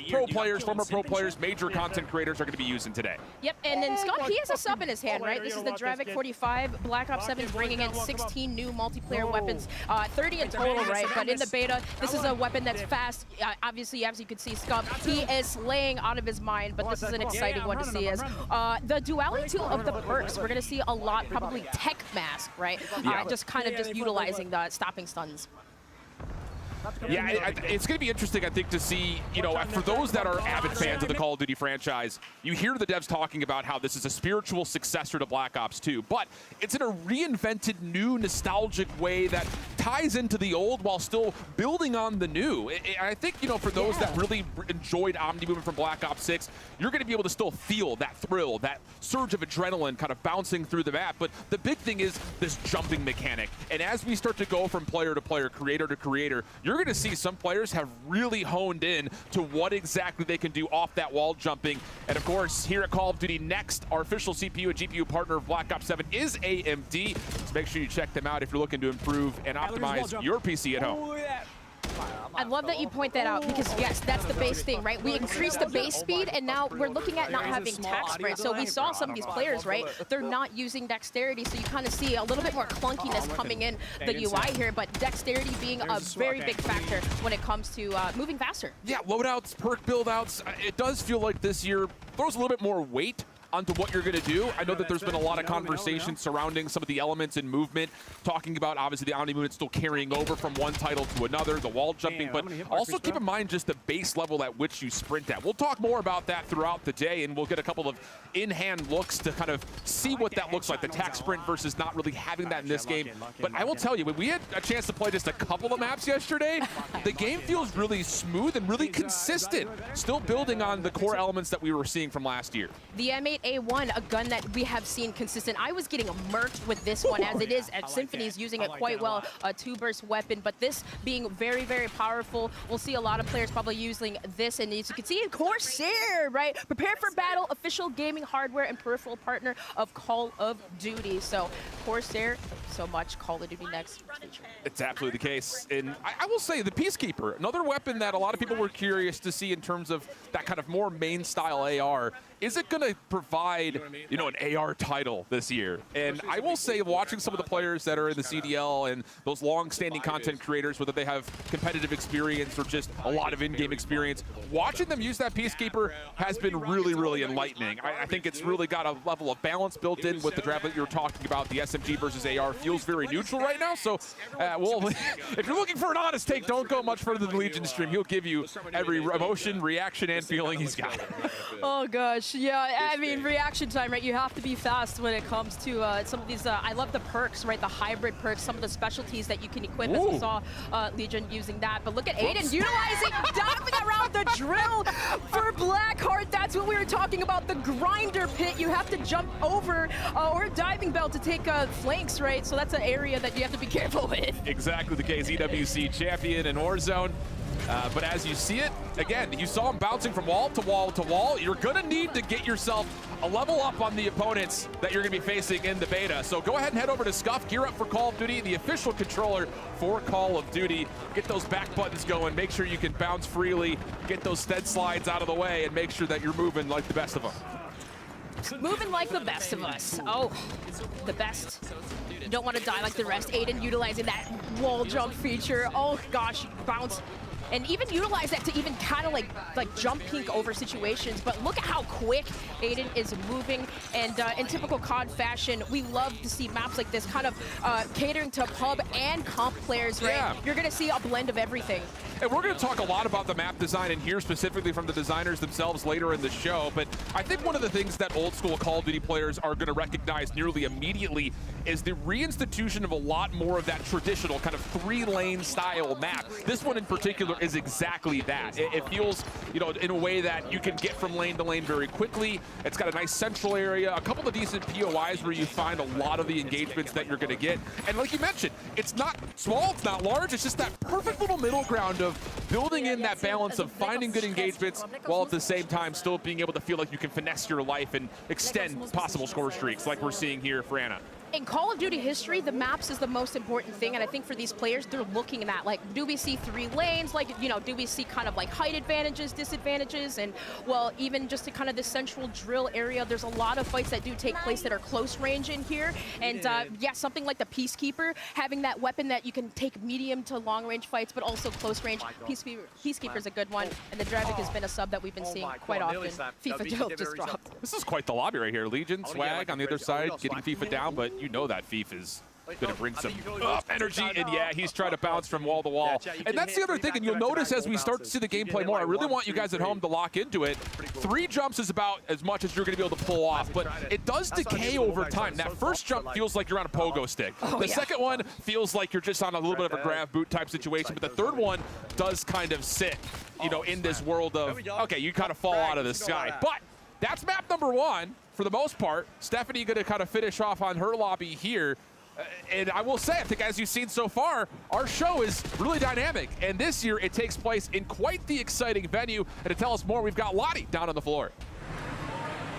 pro players, former pro players, major content creators are going to be using today. Yep, and then Scott, he has a sub in his hand, right? This is the Dravik 45. Black Ops 7 is bringing in 16 new multiplayer weapons, 30 in total, right? But in the beta, this is a weapon that's fast. Obviously, as you can see, Scott, he is slaying out of his mind, but this is an exciting one to see as the duality of the perks. We're going to see a lot, probably tech mask, right? Just kind of just utilizing the stopping stuns. Yeah, it's going to be interesting, I think, to see, for those that are avid fans of the Call of Duty franchise, you hear the devs talking about how this is a spiritual successor to Black Ops 2, but it's in a reinvented, new, nostalgic way that ties into the old while still building on the new. I think, for those that really enjoyed Omni movement from Black Ops 6, you're going to be able to still feel that thrill, that surge of adrenaline kind of bouncing through the map, but the big thing is this jumping mechanic. And as we start to go from player to player, creator to creator, you're going to see some players have really honed in to what exactly they can do off that wall jumping. And of course, here at Call of Duty Next, our official CPU and GPU partner of Black Ops 7 is AMD. So make sure you check them out if you're looking to improve and optimize your PC at home. I love that you point that out because, yes, that's the base thing, right? We increased the base speed, and now we're looking at not having tech sprint. So we saw some of these players, right? They're not using dexterity, so you kind of see a little bit more clunkiness coming in the UI here, but dexterity being a very big factor when it comes to moving faster. Yeah, loadouts, perk build-outs, it does feel like this year throws a little bit more weight onto what you're going to do. I know that there's been a lot of conversation surrounding some of the elements in movement, talking about obviously the Omni movement still carrying over from one title to another, the wall jumping, but also keep in mind just the base level at which you sprint at. We'll talk more about that throughout the day, and we'll get a couple of in-hand looks to kind of see what that looks like, the tac sprint versus not really having that in this game. But I will tell you, when we had a chance to play just a couple of maps yesterday, the game feels really smooth and really consistent, still building on the core elements that we were seeing from last year. The M8A1, a gun that we have seen consistent. I was getting murked with this one, as it is at Symphony's using it quite well, a 2-burst weapon, but this being very, very powerful. We'll see a lot of players probably using this, and as you can see, Corsair, right? Prepare for battle, official gaming hardware and peripheral partner of Call of Duty. So Corsair, so much Call of Duty Next. It's absolutely the case. And I will say the Peacekeeper, another weapon that a lot of people were curious to see in terms of that kind of more main style AR. Is it going to provide, an AR title this year? And I will say, watching some of the players that are in the CDL and those long-standing content creators, whether they have competitive experience or just a lot of in-game experience, watching them use that Peacekeeper has been really, really enlightening. I think it's really got a level of balance built in with the draft that you were talking about. The SMG versus AR feels very neutral right now. So, well, if you're looking for an honest take, don't go much further than Legion stream. He'll give you every emotion, reaction, and feeling he's got. Oh, gosh. Yeah, I mean, reaction time, right? You have to be fast when it comes to some of these. I love the perks, right? The hybrid perks, some of the specialties that you can equip, as we saw Legion using that. But look at Aiden utilizing, diving around the drill for Blackheart. That's what we were talking about, the grinder pit. You have to jump over or diving bell to take flanks, right? So that's an area that you have to be careful with. Exactly the case. EWC champion in Warzone. But as you see it, again, you saw him bouncing from wall to wall to wall. You're going to need to get yourself a level up on the opponents that you're going to be facing in the beta. So go ahead and head over to Scuff, gear up for Call of Duty, the official controller for Call of Duty. Get those back buttons going. Make sure you can bounce freely, get those stead slides out of the way, and make sure that you're moving like the best of them. Moving like the best of us. Oh, the best. You don't want to die like the rest. Aiden utilizing that wall jump feature. Oh gosh, bounce. And even utilize that to even kind of like jump pink over situations. But look at how quick Aiden is moving. And in typical COD fashion, we love to see maps like this kind of catering to pub and comp players, right? Yeah. You're going to see a blend of everything. And we're going to talk a lot about the map design and hear specifically from the designers themselves later in the show. But I think one of the things that old school Call of Duty players are going to recognize nearly immediately is the reinstitution of a lot more of that traditional kind of 3-lane style map. This one in particular is exactly that. It feels, you know, in a way that you can get from lane to lane very quickly. It's got a nice central area, a couple of decent POIs where you find a lot of the engagements that you're going to get. And like you mentioned, it's not small, it's not large, it's just that perfect little middle ground of building in that balance of finding good engagements while at the same time still being able to feel like you can finesse your life and extend possible score streaks like we're seeing here for Anna. In Call of Duty history, the maps is the most important thing, and I think for these players, they're looking at that. Like, do we see 3 lanes? Like, you know, do we see kind of like height advantages, disadvantages? And, well, even just to kind of the central drill area, there's a lot of fights that do take place that are close range in here. And, yeah, something like the Peacekeeper, having that weapon that you can take medium to long range fights, but also close range. Peacekeeper's a good one, and the Dravik has been a sub that we've been seeing quite often. FIFA just dropped. This is quite the lobby right here. Legion, Swag on the other side, getting FIFA down, but you know that FIFA is going to bring some energy, and yeah, he's trying to bounce from wall to wall. And that's the other thing, and you'll notice as we start to see the gameplay more, I really want you guys at home to lock into it. 3 jumps is about as much as you're going to be able to pull off, but it does decay over time. That first jump feels like you're on a pogo stick. The second one feels like you're just on a little bit of a grab boot type situation, but the third one does kind of sit, you know, in this world of, okay, you kind of fall out of the sky. But that's map number 1 for the most part. Stephanie going to kind of finish off on her lobby here. And I will say, I think as you've seen so far, our show is really dynamic. And this year, it takes place in quite the exciting venue. And to tell us more, we've got Lottie down on the floor.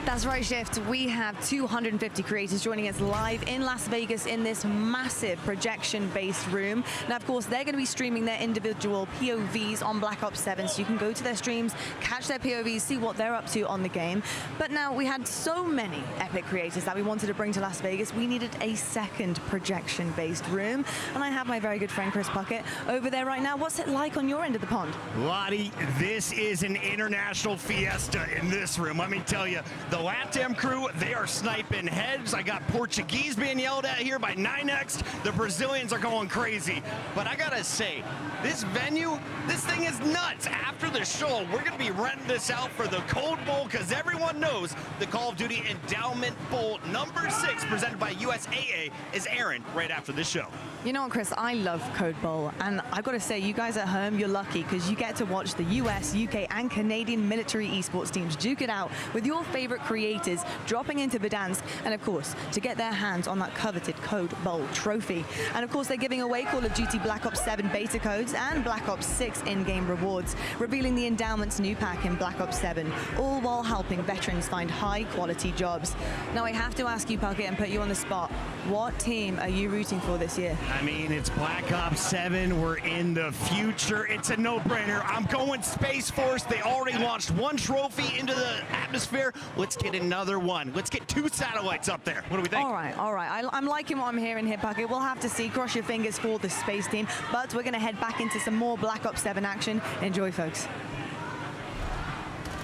That's right, Shift. We have 250 creators joining us live in Las Vegas in this massive projection-based room. Now, of course, they're going to be streaming their individual POVs on Black Ops 7, so you can go to their streams, catch their POVs, see what they're up to on the game. But now, we had so many epic creators that we wanted to bring to Las Vegas, we needed a second projection-based room. And I have my very good friend, Chris Puckett, over there right now. What's it like on your end of the pond? Lottie, this is an international fiesta in this room. Let me tell you, the LATAM crew, they are sniping heads. I got Portuguese being yelled at here by 9X. The Brazilians are going crazy. But I gotta say, this venue, this thing is nuts. After the show, we're gonna be renting this out for the Code Bowl because everyone knows the Call of Duty Endowment Bowl number 6 presented by USAA is airing right after this show. You know what, Chris, I love Code Bowl, and I've got to say, you guys at home, you're lucky because you get to watch the US, UK, and Canadian military esports teams duke it out with your favorite creators dropping into Verdansk, and of course, to get their hands on that coveted Code Bowl trophy. And of course, they're giving away Call of Duty Black Ops 7 beta codes and Black Ops 6 in-game rewards, revealing the Endowment's new pack in Black Ops 7, all while helping veterans find high-quality jobs. Now, I have to ask you, Puckett, and put you on the spot, what team are you rooting for this year? I mean, it's Black Ops 7. We're in the future. It's a no-brainer. I'm going Space Force. They already launched 1 trophy into the atmosphere. Let's get another one. Let's get 2 satellites up there. What do we think? All right. I'm liking what I'm hearing here, Puckett. We'll have to see. Cross your fingers for the space team. But we're going to head back into some more Black Ops 7 action. Enjoy, folks.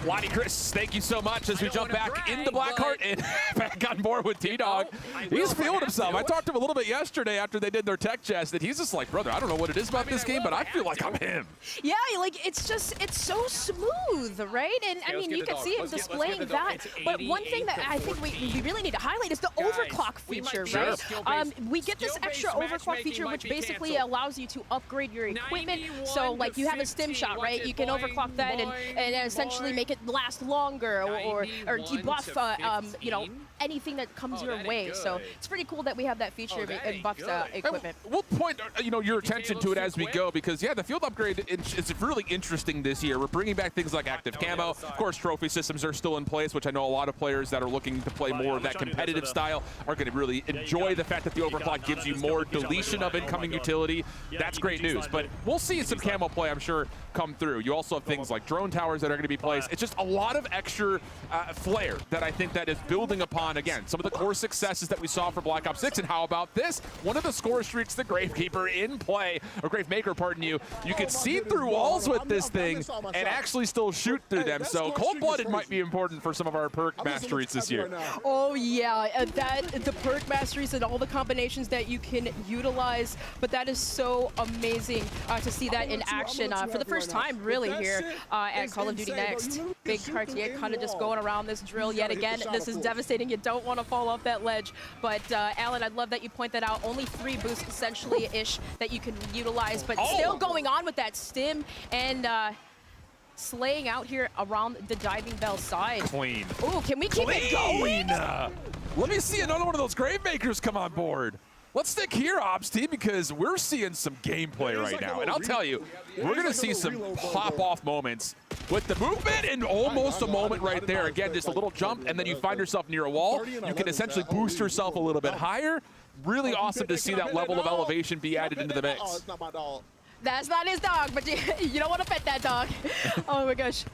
Lottie, Chris, thank you so much as we jump back into Blackheart and back on board with T-Dog. He's feeling himself. I talked to him a little bit yesterday after they did their tech chest, and he's just like, brother, I don't know what it is about this game, but I feel like I'm him. Yeah, like it's so smooth, right? And I mean, you can see him displaying that. But one thing that I think we really need to highlight is the overclock feature, right? We get this extra overclock feature, which basically allows you to upgrade your equipment. So like you have a stim shot, right? You can overclock that and essentially make make it last longer or debuff, you know, anything that comes your way. So it's pretty cool that we have that feature in buffed equipment. We'll point you know, your attention to it as we go because, yeah, the field upgrade is really interesting this year. We're bringing back things like active camo. Of course, trophy systems are still in place, which I know a lot of players that are looking to play more of that competitive style are going to really enjoy the fact that the overclock gives you more deletion of incoming utility. That's great news, but we'll see some camo play, I'm sure, come through. You also have things like drone towers that are going to be placed. It's just a lot of extra flair that I think that is building upon, again, some of the core successes that we saw for Black Ops 6. And how about this? One of the score streaks, the Gravekeeper in play, or Gravemaker, pardon you. You can see through walls with this thing and actually still shoot through them. So cold-blooded might be important for some of our perk masteries this year. Oh yeah, the perk masteries and all the combinations that you can utilize, but that is so amazing to see that in action for the first time really here at Call of Duty Next. Big Cartier kind of just going around this drill yet again. This is devastating. You don't want to fall off that ledge, but Alan, I'd love that you point that out. Only 3 boosts essentially-ish that you can utilize, but still going on with that stim and slaying out here around the diving bell side. Clean. Ooh, can we keep it going? Let me see another one of those Gravemakers come on board. Let's stick here, Ops team, because we're seeing some gameplay right now. And I'll tell you, we're going to see some pop-off moments with the movement and almost a moment right there. Again, just a little jump, and then you find yourself near a wall. You can essentially boost yourself a little bit higher. Really awesome to see that level of elevation be added into the mix. That's not his dog, but you don't want to pet that dog. Oh my gosh.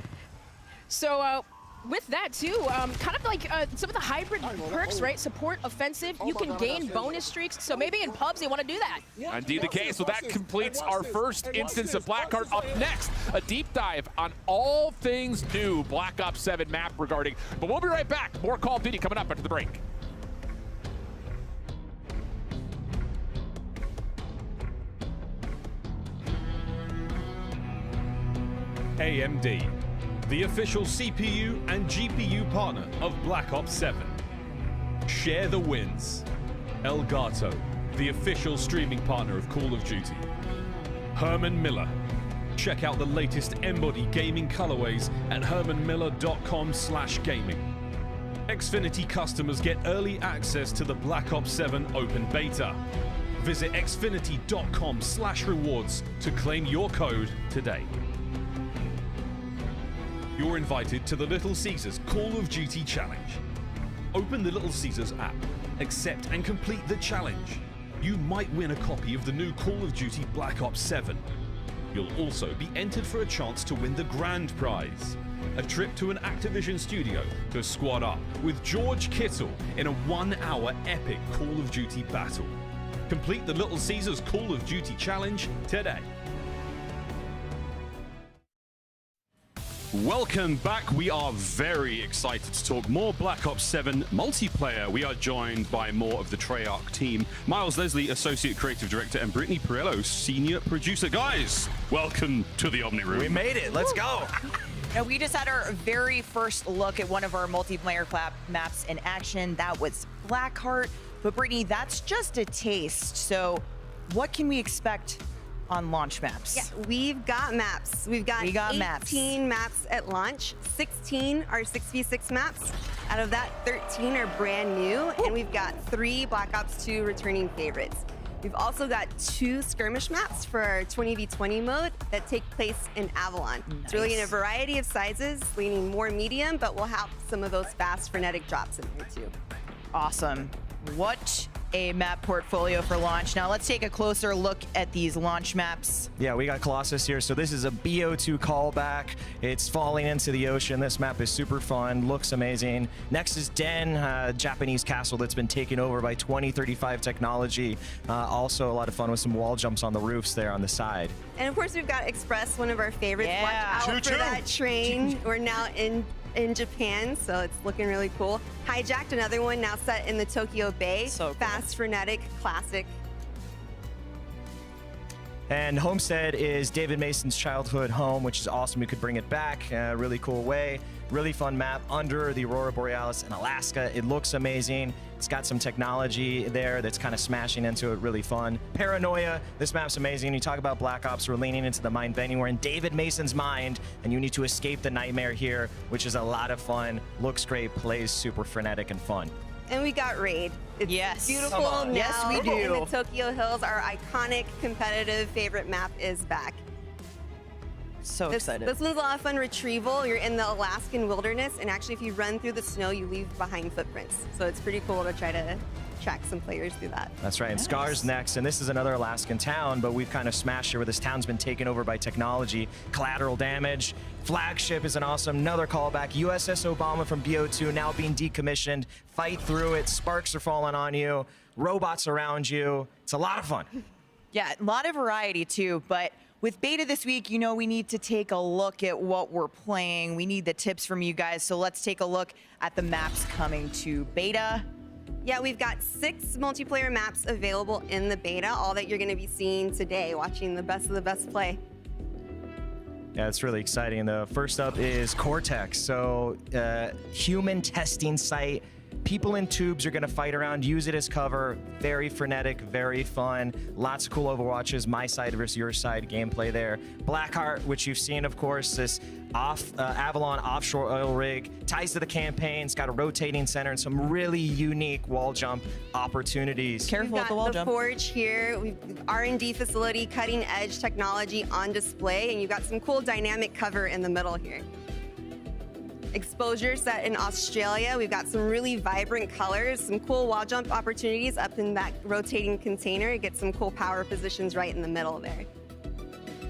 So with that too, kind of like some of the hybrid perks, right? Support, offensive, you can gain bonus streaks. So maybe in pubs you want to do that. Indeed the case. So that completes our first instance of Blackheart. Up next, a deep dive on all things new Black Ops 7 map regarding. But we'll be right back. More Call of Duty coming up after the break. AMD, the official CPU and GPU partner of Black Ops 7. Share the wins. Elgato, the official streaming partner of Call of Duty. Herman Miller. Check out the latest Embody gaming colorways at hermanmiller.com/gaming. Xfinity customers get early access to the Black Ops 7 open beta. Visit xfinity.com/rewards to claim your code today. You're invited to the Little Caesars Call of Duty Challenge. Open the Little Caesars app, accept and complete the challenge. You might win a copy of the new Call of Duty Black Ops 7. You'll also be entered for a chance to win the grand prize, a trip to an Activision studio to squad up with George Kittle in a 1-hour epic Call of Duty battle. Complete the Little Caesars Call of Duty Challenge today. Welcome back. We are very excited to talk more Black Ops 7 multiplayer. We are joined by more of the Treyarch team. Miles Leslie, Associate Creative Director, and Brittany Perello, Senior Producer. Guys, welcome to the Omni Room. We made it. Let's go. Now, we just had our very first look at one of our multiplayer maps in action. That was Blackheart. But Brittany, that's just a taste. So what can we expect on launch maps? Yeah, we've got maps. We've got 18 maps at launch. 16 are 6v6 maps. Out of that, 13 are brand new, and we've got 3 Black Ops 2 returning favorites. We've also got 2 skirmish maps for our 20v20 mode that take place in Avalon. Nice. It's really in a variety of sizes, leaning more medium, but we'll have some of those fast, frenetic drops in here too. Awesome. What a map portfolio for launch. Now let's take a closer look at these launch maps. Yeah, we got Colossus here. So this is a BO2 callback. It's falling into the ocean. This map is super fun, looks amazing. Next is Den, Japanese castle that's been taken over by 2035 technology. Also a lot of fun with some wall jumps on the roofs there on the side. And of course we've got Express, one of our favorites. Yeah. Watch out Choo-choo. for that train. We're now in Japan, so it's looking really cool. Hijacked, another one now set in the Tokyo Bay. So cool. Fast, frenetic, classic. And Homestead is David Mason's childhood home, which is awesome. We could bring it back really cool way. Really fun map under the Aurora Borealis in Alaska. It looks amazing. It's got some technology there that's kind of smashing into it, really fun. Paranoia, this map's amazing. You talk about Black Ops, we're leaning into the mind bending. We're in David Mason's mind, and you need to escape the nightmare here, which is a lot of fun. Looks great, plays super frenetic and fun. And we got Raid. It's yes. beautiful now. Yes, we do. In the Tokyo Hills, our iconic competitive favorite map is back. So excited. This one's a lot of fun retrieval. You're in the Alaskan wilderness, and actually if you run through the snow, you leave behind footprints. So it's pretty cool to try to track some players through that. That's right, and Scar's next, and this is another Alaskan town, but we've kind of smashed it where this town's been taken over by technology. Collateral Damage, Flagship is an awesome, another callback. USS Obama from BO2 now being decommissioned. Fight through it, sparks are falling on you, robots around you. It's a lot of fun. Yeah, a lot of variety too, but with beta this week, you know, we need to take a look at what we're playing. We need the tips from you guys, so let's take a look at the maps coming to beta. Yeah, we've got 6 multiplayer maps available in the beta, all that you're going to be seeing today, watching the best of the best play. Yeah, it's really exciting. The first up is Cortex. So, human testing site. People in tubes are going to fight around, use it as cover. Very frenetic, very fun. Lots of cool Overwatches, my side versus your side gameplay there. Blackheart, which you've seen, of course, this Avalon offshore oil rig. Ties to the campaign. It's got a rotating center and some really unique wall jump opportunities. Careful with the wall jump. We've got the Forge here. We've R&D facility, cutting edge technology on display, and you've got some cool dynamic cover in the middle here. Exposure set in Australia. We've got some really vibrant colors, some cool wall jump opportunities up in that rotating container. Get some cool power positions right in the middle there.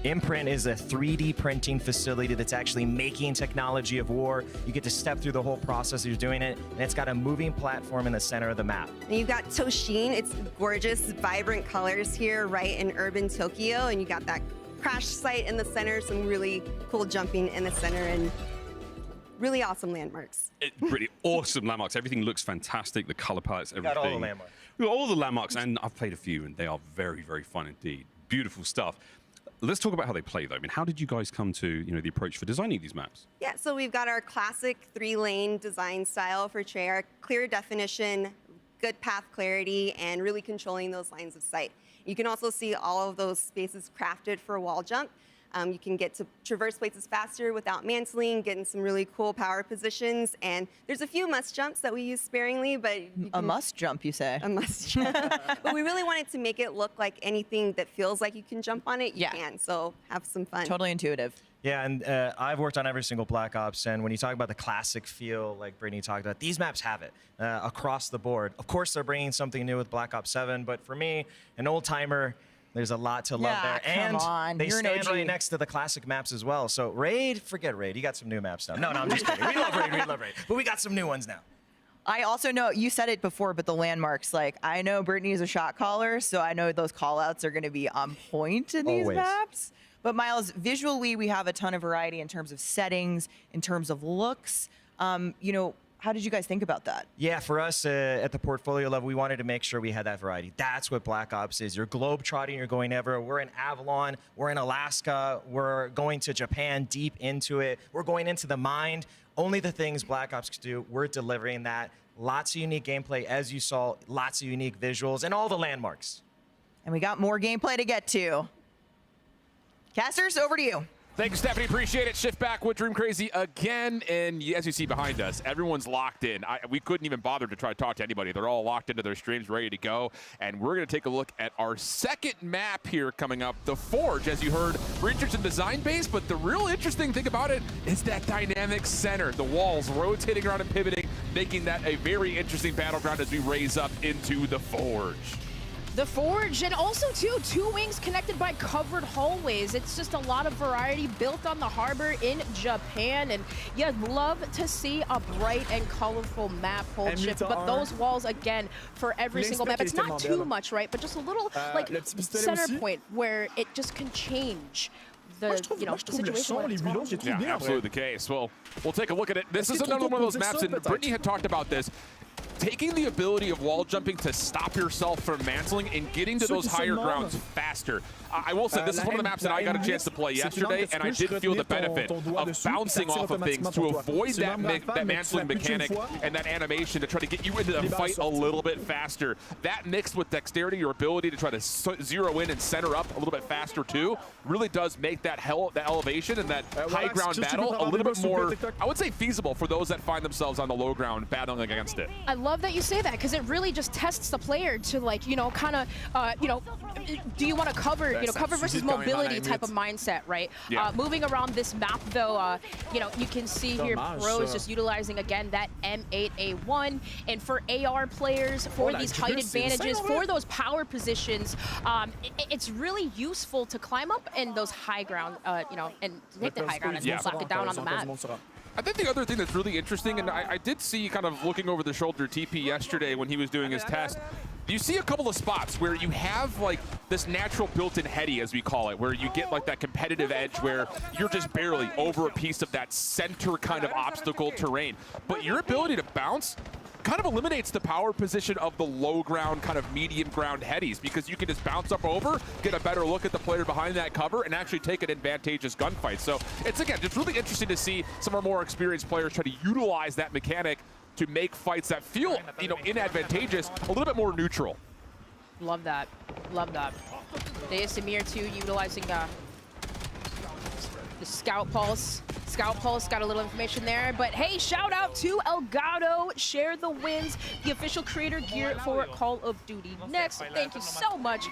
Imprint is a 3D printing facility that's actually making technology of war. You get to step through the whole process as you're doing it, and it's got a moving platform in the center of the map. And you've got Toshin. It's gorgeous, vibrant colors here right in urban Tokyo, and you got that crash site in the center, some really cool jumping in the center, and really awesome landmarks. Pretty awesome landmarks. Everything looks fantastic. The color palettes, everything. Got all the landmarks. We've got all the landmarks, and I've played a few, and they are very, very fun indeed. Beautiful stuff. Let's talk about how they play, though. I mean, how did you guys come to, the approach for designing these maps? Yeah, so we've got our classic 3-lane design style for Treyarch, clear definition, good path clarity, and really controlling those lines of sight. You can also see all of those spaces crafted for wall jump. You can get to traverse places faster without mantling, getting some really cool power positions. And there's a few must jumps that we use sparingly, but a must jump, you say? A must jump. But we really wanted to make it look like anything that feels like you can jump on it, you can. So have some fun. Totally intuitive. Yeah, and I've worked on every single Black Ops, and when you talk about the classic feel, like Brittany talked about, these maps have it across the board. Of course, they're bringing something new with Black Ops 7, but for me, an old-timer, there's a lot to love there. Come on. They You're stand right next to the classic maps as well. So Raid, forget Raid. You got some new maps now. No, I'm just kidding. We love Raid, but we got some new ones now. I also know, you said it before, but the landmarks, like, I know Brittany is a shot caller, so I know those call-outs are going to be on point in these maps. But Miles, visually, we have a ton of variety in terms of settings, in terms of looks. How did you guys think about that? Yeah, for us at the portfolio level, we wanted to make sure we had that variety. That's what Black Ops is. You're globe-trotting, you're going everywhere. We're in Avalon, we're in Alaska, we're going to Japan, deep into it. We're going into the mind. Only the things Black Ops could do, we're delivering that. Lots of unique gameplay, as you saw, lots of unique visuals, and all the landmarks. And we got more gameplay to get to. Casters, over to you. Thank you, Stephanie. Appreciate it. Shift back with Dream Crazy again. And as you see behind us, everyone's locked in. We couldn't even bother to try to talk to anybody. They're all locked into their streams, ready to go. And we're going to take a look at our second map here coming up, the Forge. As you heard, we're interested in design base, but the real interesting thing about it is that dynamic center. The walls rotating around and pivoting, making that a very interesting battleground as we raise up into the Forge. The Forge, and also, too, 2 wings connected by covered hallways. It's just a lot of variety built on the harbor in Japan. And yeah, love to see a bright and colorful map hold shift. But those walls, again, for every single map, it's not too much, right? But just a little, like, center point where it just can change the, the situation. Yeah, absolutely the case. Well, we'll take a look at it. This is another one of those maps, and Brittany had talked about this. Taking the ability of wall jumping to stop yourself from mantling and getting to those higher grounds faster. I will say, this is one of the maps that I got a chance to play yesterday, and I did feel the benefit of bouncing off of things to avoid that mantling mechanic and that animation to try to get you into the fight a little bit faster. That mixed with dexterity, your ability to try to zero in and center up a little bit faster too, really does make that elevation and that high ground battle a little bit more, I would say, feasible for those that find themselves on the low ground battling against it. I love that you say that, because it really just tests the player to, like, you know, kind of, you know, do you want to cover, you know, cover versus mobility type of mindset, right? Yeah. Moving around this map, though, you know, you can see here pros just utilizing, again, that M8A1. And for AR players, for these height advantages, for those power positions, it's really useful to climb up in those high ground, you know, and take the high ground and lock it down on the map. I think the other thing that's really interesting, and I did see kind of looking over the shoulder TP yesterday when he was doing his test, you see a couple of spots where you have like this natural built-in heady, as we call it, where you get like that competitive edge where you're just barely over a piece of that center kind of obstacle terrain. But your ability to bounce kind of eliminates the power position of the low ground, kind of medium ground headies, because you can just bounce up over, get a better look at the player behind that cover, and actually take an advantageous gunfight. So it's, again, just really interesting to see some of our more experienced players try to utilize that mechanic to make fights that feel, you know, inadvantageous a little bit more neutral. Love that. Love that. Samir too, utilizing the Scout Pulse. Scout Pulse got a little information there, but hey, shout out to Elgato, Share the Wins, the official creator gear for Call of Duty Next. Thank you so much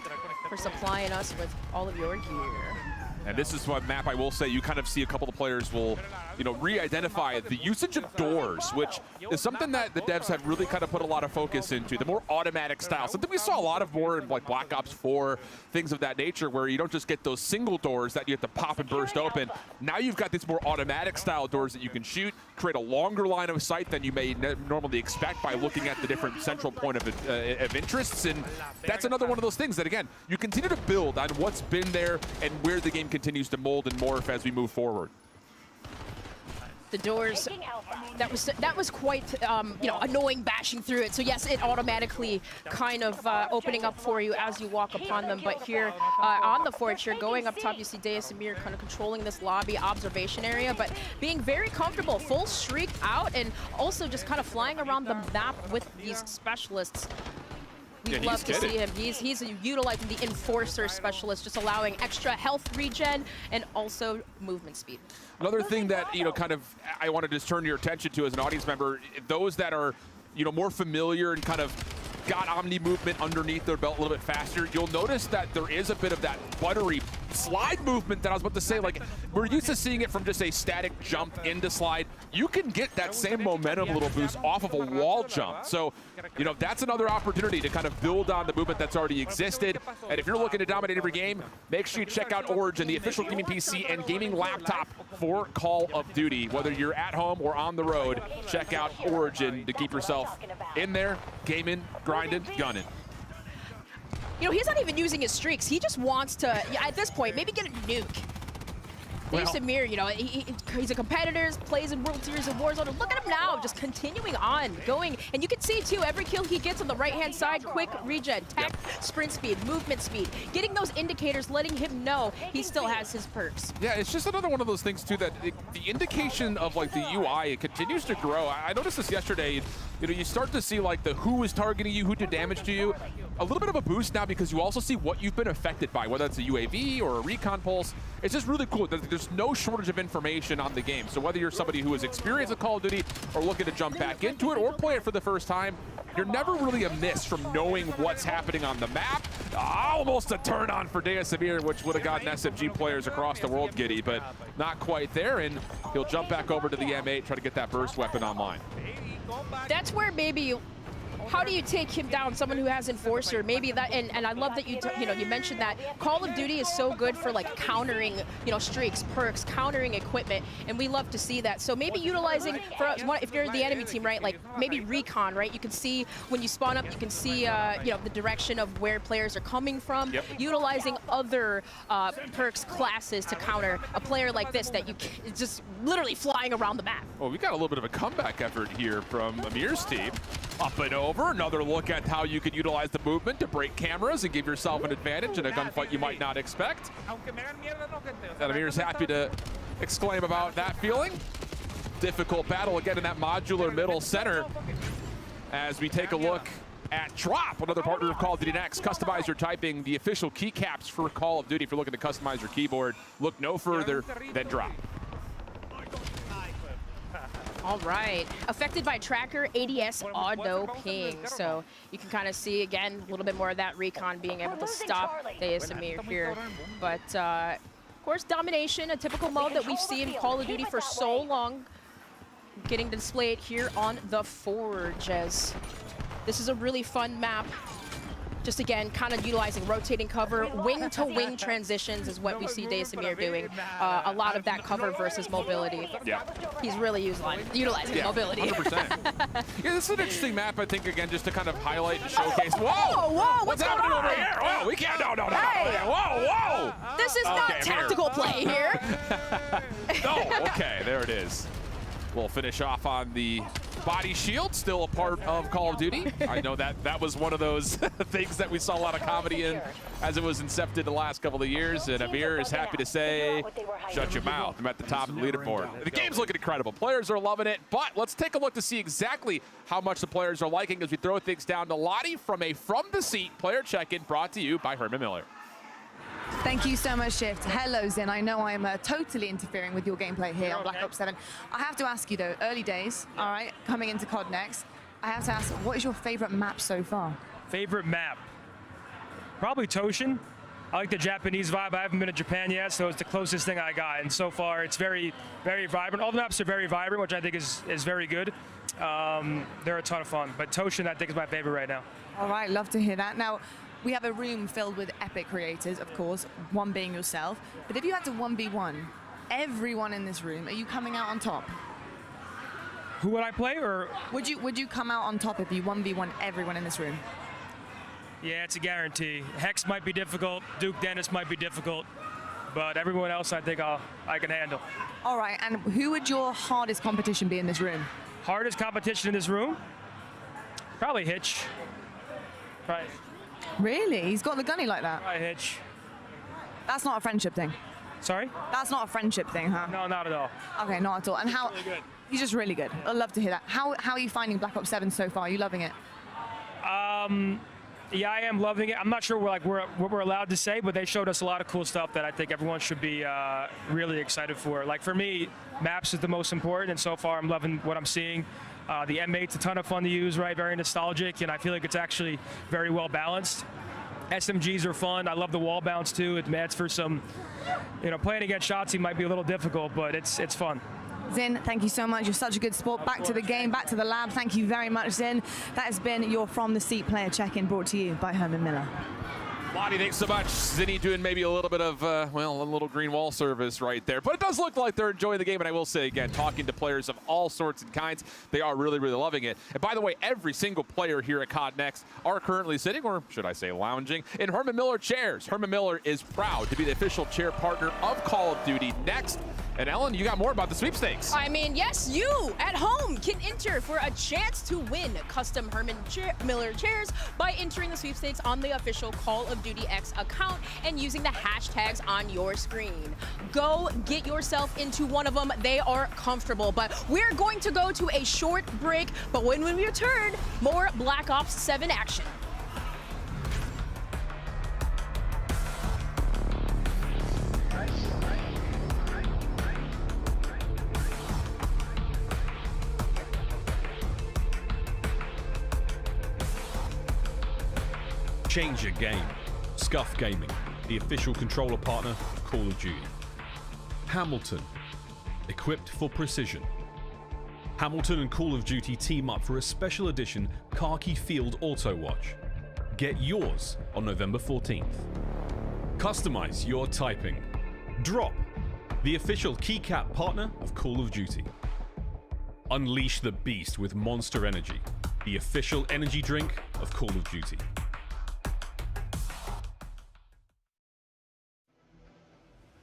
for supplying us with all of your gear. And this is one map I will say you kind of see a couple of players will, you know, re-identify the usage of doors, which is something that the devs have really kind of put a lot of focus into, the more automatic style. Something we saw a lot of more in like Black Ops 4, things of that nature, where you don't just get those single doors that you have to pop and burst open. Now you've got these more automatic style doors that you can shoot, create a longer line of sight than you may normally expect by looking at the different central point of interests. And that's another one of those things that, again, you continue to build on what's been there and where the game continues to mold and morph as we move forward. The doors, that was quite, you know, annoying bashing through it. So yes, it automatically kind of opening up for you as you walk upon them. But here on the forge here, going up top, you see Samir kind of controlling this lobby observation area, but being very comfortable, full streak out, and also just kind of flying around the map with these specialists. We'd love to see him. He's utilizing the Enforcer specialist, just allowing extra health regen and also movement speed. Another thing that, you know, kind of I want to just turn your attention to as an audience member, those that are, you know, more familiar and kind of got Omni movement underneath their belt a little bit faster, you'll notice that there is a bit of that buttery slide movement that I was about to say. Like, we're used to seeing it from just a static jump into slide. You can get that same momentum little boost off of a wall jump. So, you know, that's another opportunity to kind of build on the movement that's already existed. And if you're looking to dominate every game, make sure you check out Origin, the official gaming PC and gaming laptop for Call of Duty. Whether you're at home or on the road, check out Origin to keep yourself in there, gaming, grinding, gunning. You know, he's not even using his streaks. He just wants to, at this point, maybe get a nuke. Samir, you know, he's a competitor, plays in World Series of Warzone. Look at him now, just continuing on, going. And you can see, too, every kill he gets on the right-hand side, quick regen, tech, sprint speed, movement speed. Getting those indicators, letting him know he still has his perks. Yeah, it's just another one of those things, too, that the indication of, like, the UI, it continues to grow. I noticed this yesterday. You know, you start to see, like, the who is targeting you, who did damage to you. A little bit of a boost now because you also see what you've been affected by, whether it's a UAV or a recon pulse. It's just really cool. There's no shortage of information on the game. So whether you're somebody who has experienced a Call of Duty or looking to jump back into it or play it for the first time, you're never really amiss from knowing what's happening on the map. Almost a turn on for Samir, which would have gotten SFG players across the world giddy, but not quite there. And he'll jump back over to the M8, try to get that burst weapon online. That's where maybe how do you take him down, someone who has Enforcer? Maybe that, and I love that you mentioned that Call of Duty is so good for like countering, you know, streaks, perks, countering equipment, and we love to see that. So maybe utilizing, if you're the enemy team, right, like maybe recon, right? You can see when you spawn up, you can see, you know, the direction of where players are coming from. Yep. Utilizing other perks, classes to counter a player like this that you just literally flying around the map. Well, we got a little bit of a comeback effort here from Amir's team. Up and over, another look at how you could utilize the movement to break cameras and give yourself an advantage in a gunfight you might not expect. And Amir's happy to exclaim about that feeling. Difficult battle again in that modular middle center as we take a look at Drop, another partner of Call of Duty Next. Customize your typing, the official keycaps for Call of Duty. If you're looking to customize your keyboard, look no further than Drop. All right, affected by tracker ADS auto ping. So you can kind of see, again, a little bit more of that recon being able to stop ASMir here. But of course, domination, a typical mode that we've seen in Call of Duty for so long, getting displayed here on the Forge, as this is a really fun map. Just again, kind of utilizing rotating cover, wing-to-wing transitions is what we see Dasamir doing. A lot of that cover versus mobility. Yeah. He's really utilizing mobility. 100%. Yeah, this is an interesting map, I think, again, just to kind of highlight and showcase. Whoa! Whoa! What's happening over here? Whoa, we can't, no. Hey. Whoa! This is not tactical play here. No, okay, there it is. We'll finish off on the body shield, still a part of Call of Duty. I know that was one of those things that we saw a lot of comedy in as it was incepted the last couple of years, and Amir is happy to say, shut your mouth, I'm at the top of the leaderboard. The game's looking incredible. Players are loving it, but let's take a look to see exactly how much the players are liking as we throw things down to Lottie from a From the Seat player check-in brought to you by Herman Miller. Thank you so much, Shift. Hello, Zin. I know I'm totally interfering with your gameplay here on Black Ops 7. I have to ask you, though, early days, all right, coming into Cod Next, I have to ask, what is your favorite map so far? Favorite map? Probably Toshin. I like the Japanese vibe. I haven't been to Japan yet, so it's the closest thing I got. And so far, it's very, very vibrant. All the maps are very vibrant, which I think is very good. They're a ton of fun. But Toshin, I think, is my favorite right now. All right, love to hear that. Now, we have a room filled with epic creators, of course, one being yourself. But if you had to 1v1 everyone in this room, are you coming out on top? Who would I play, or would you come out on top if you 1v1 everyone in this room? Yeah, it's a guarantee. Hex might be difficult, Duke Dennis might be difficult, but everyone else I think I can handle. All right, and who would your hardest competition be in this room? Hardest competition in this room? Probably Hitch. Right. Really? He's got the gunny like that? Probably Hitch. That's not a friendship thing. Sorry? That's not a friendship thing, huh? No, not at all. Okay, not at all. And how? Really good. He's just really good. I'd love to hear that. How are you finding Black Ops 7 so far? Are you loving it? Yeah, I am loving it. I'm not sure what we're allowed to say, but they showed us a lot of cool stuff that I think everyone should be really excited for. Like for me, maps is the most important, and so far I'm loving what I'm seeing. The M8's a ton of fun to use, right? Very nostalgic, and I feel like it's actually very well balanced. SMGs are fun. I love the wall bounce too. It adds for some, playing against Shotzi might be a little difficult, but it's fun. Zin, thank you so much. You're such a good sport. Back to the game, back to the lab. Thank you very much, Zin. That has been your From the Seat player check-in brought to you by Herman Miller. Lottie, thanks so much. Zinni doing maybe a little bit of, a little green wall service right there. But it does look like they're enjoying the game. And I will say, again, talking to players of all sorts and kinds, they are really, really loving it. And by the way, every single player here at Cod Next are currently sitting, or should I say lounging, in Herman Miller chairs. Herman Miller is proud to be the official chair partner of Call of Duty Next. And Ellen, you got more about the sweepstakes. I mean, yes, you at home can enter for a chance to win custom Herman Miller chairs by entering the sweepstakes on the official Call of Duty X account and using the hashtags on your screen. Go get yourself into one of them. They are comfortable, but we're going to go to a short break. But when we return, more Black Ops 7 action. Change your game. Scuff Gaming, the official controller partner of Call of Duty. Hamilton, equipped for precision. Hamilton and Call of Duty team up for a special edition Khaki Field Auto Watch. Get yours on November 14th. Customize your typing. Drop, the official keycap partner of Call of Duty. Unleash the beast with Monster Energy, the official energy drink of Call of Duty.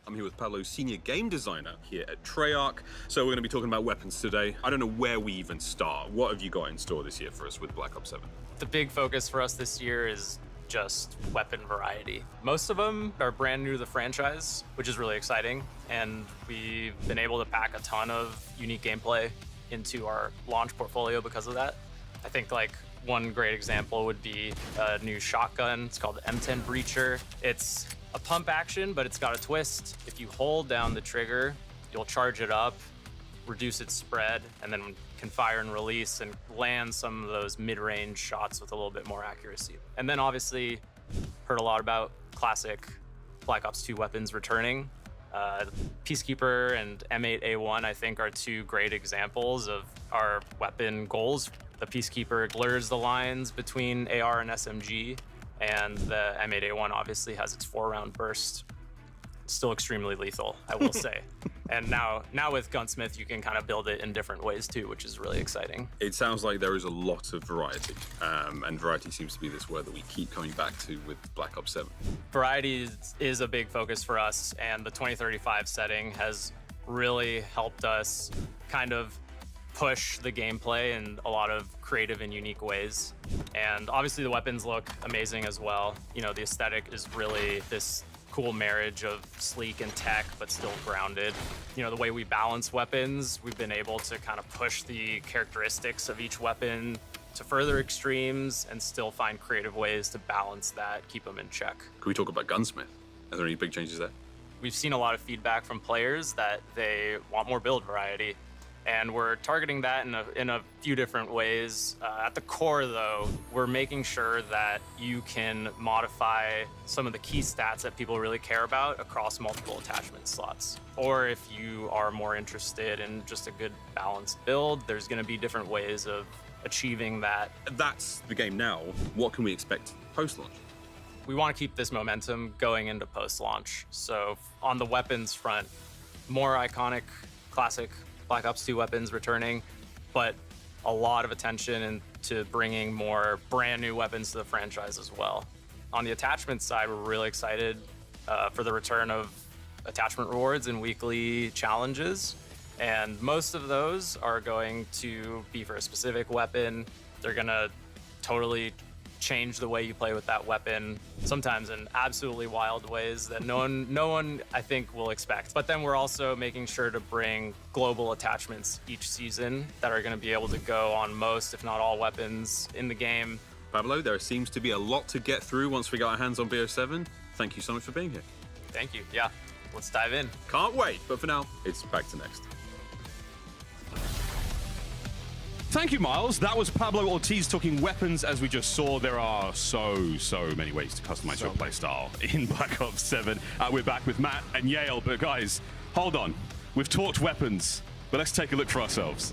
I'm here with Pablo, Senior Game Designer here at Treyarch. So we're going to be talking about weapons today. I don't know where we even start. What have you got in store this year for us with Black Ops 7? The big focus for us this year is just weapon variety. Most of them are brand new to the franchise, which is really exciting. And we've been able to pack a ton of unique gameplay into our launch portfolio because of that. I think like one great example would be a new shotgun. It's called the M10 Breacher. It's a pump action, but it's got a twist. If you hold down the trigger, you'll charge it up, reduce its spread, and then can fire and release and land some of those mid-range shots with a little bit more accuracy. And then obviously heard a lot about classic Black Ops 2 weapons returning. Peacekeeper and M8A1 I think are two great examples of our weapon goals. The Peacekeeper blurs the lines between AR and SMG, and the M8A1 obviously has its 4-round burst. Still extremely lethal, I will say. And now with Gunsmith, you can kind of build it in different ways too, which is really exciting. It sounds like there is a lot of variety, and variety seems to be this word that we keep coming back to with Black Ops 7. Variety is a big focus for us, and the 2035 setting has really helped us kind of push the gameplay in a lot of creative and unique ways. And obviously the weapons look amazing as well. You know, the aesthetic is really this cool marriage of sleek and tech, but still grounded. You know, the way we balance weapons, we've been able to kind of push the characteristics of each weapon to further extremes and still find creative ways to balance that, keep them in check. Can we talk about Gunsmith? Are there any big changes there? We've seen a lot of feedback from players that they want more build variety, and we're targeting that in a few different ways. At the core, though, we're making sure that you can modify some of the key stats that people really care about across multiple attachment slots. Or if you are more interested in just a good balanced build, there's going to be different ways of achieving that. That's the game now. What can we expect post-launch? We want to keep this momentum going into post-launch. So on the weapons front, more iconic, classic Black Ops 2 weapons returning, but a lot of attention into bringing more brand new weapons to the franchise as well. On the attachment side, we're really excited for the return of attachment rewards and weekly challenges. And most of those are going to be for a specific weapon. They're gonna totally change the way you play with that weapon, sometimes in absolutely wild ways that no one I think will expect. But then we're also making sure to bring global attachments each season that are going to be able to go on most, if not all, weapons in the game. Pablo, there seems to be a lot to get through once we get our hands on BO7. Thank you so much for being here. Thank you. Yeah, let's dive in. Can't wait. But for now, it's back to Next. Thank you, Miles. That was Pablo Ortiz talking weapons. As we just saw, there are so many ways to customize your playstyle in Black Ops 7. We're back with Matt and Yale, but guys, hold on. We've talked weapons, but let's take a look for ourselves.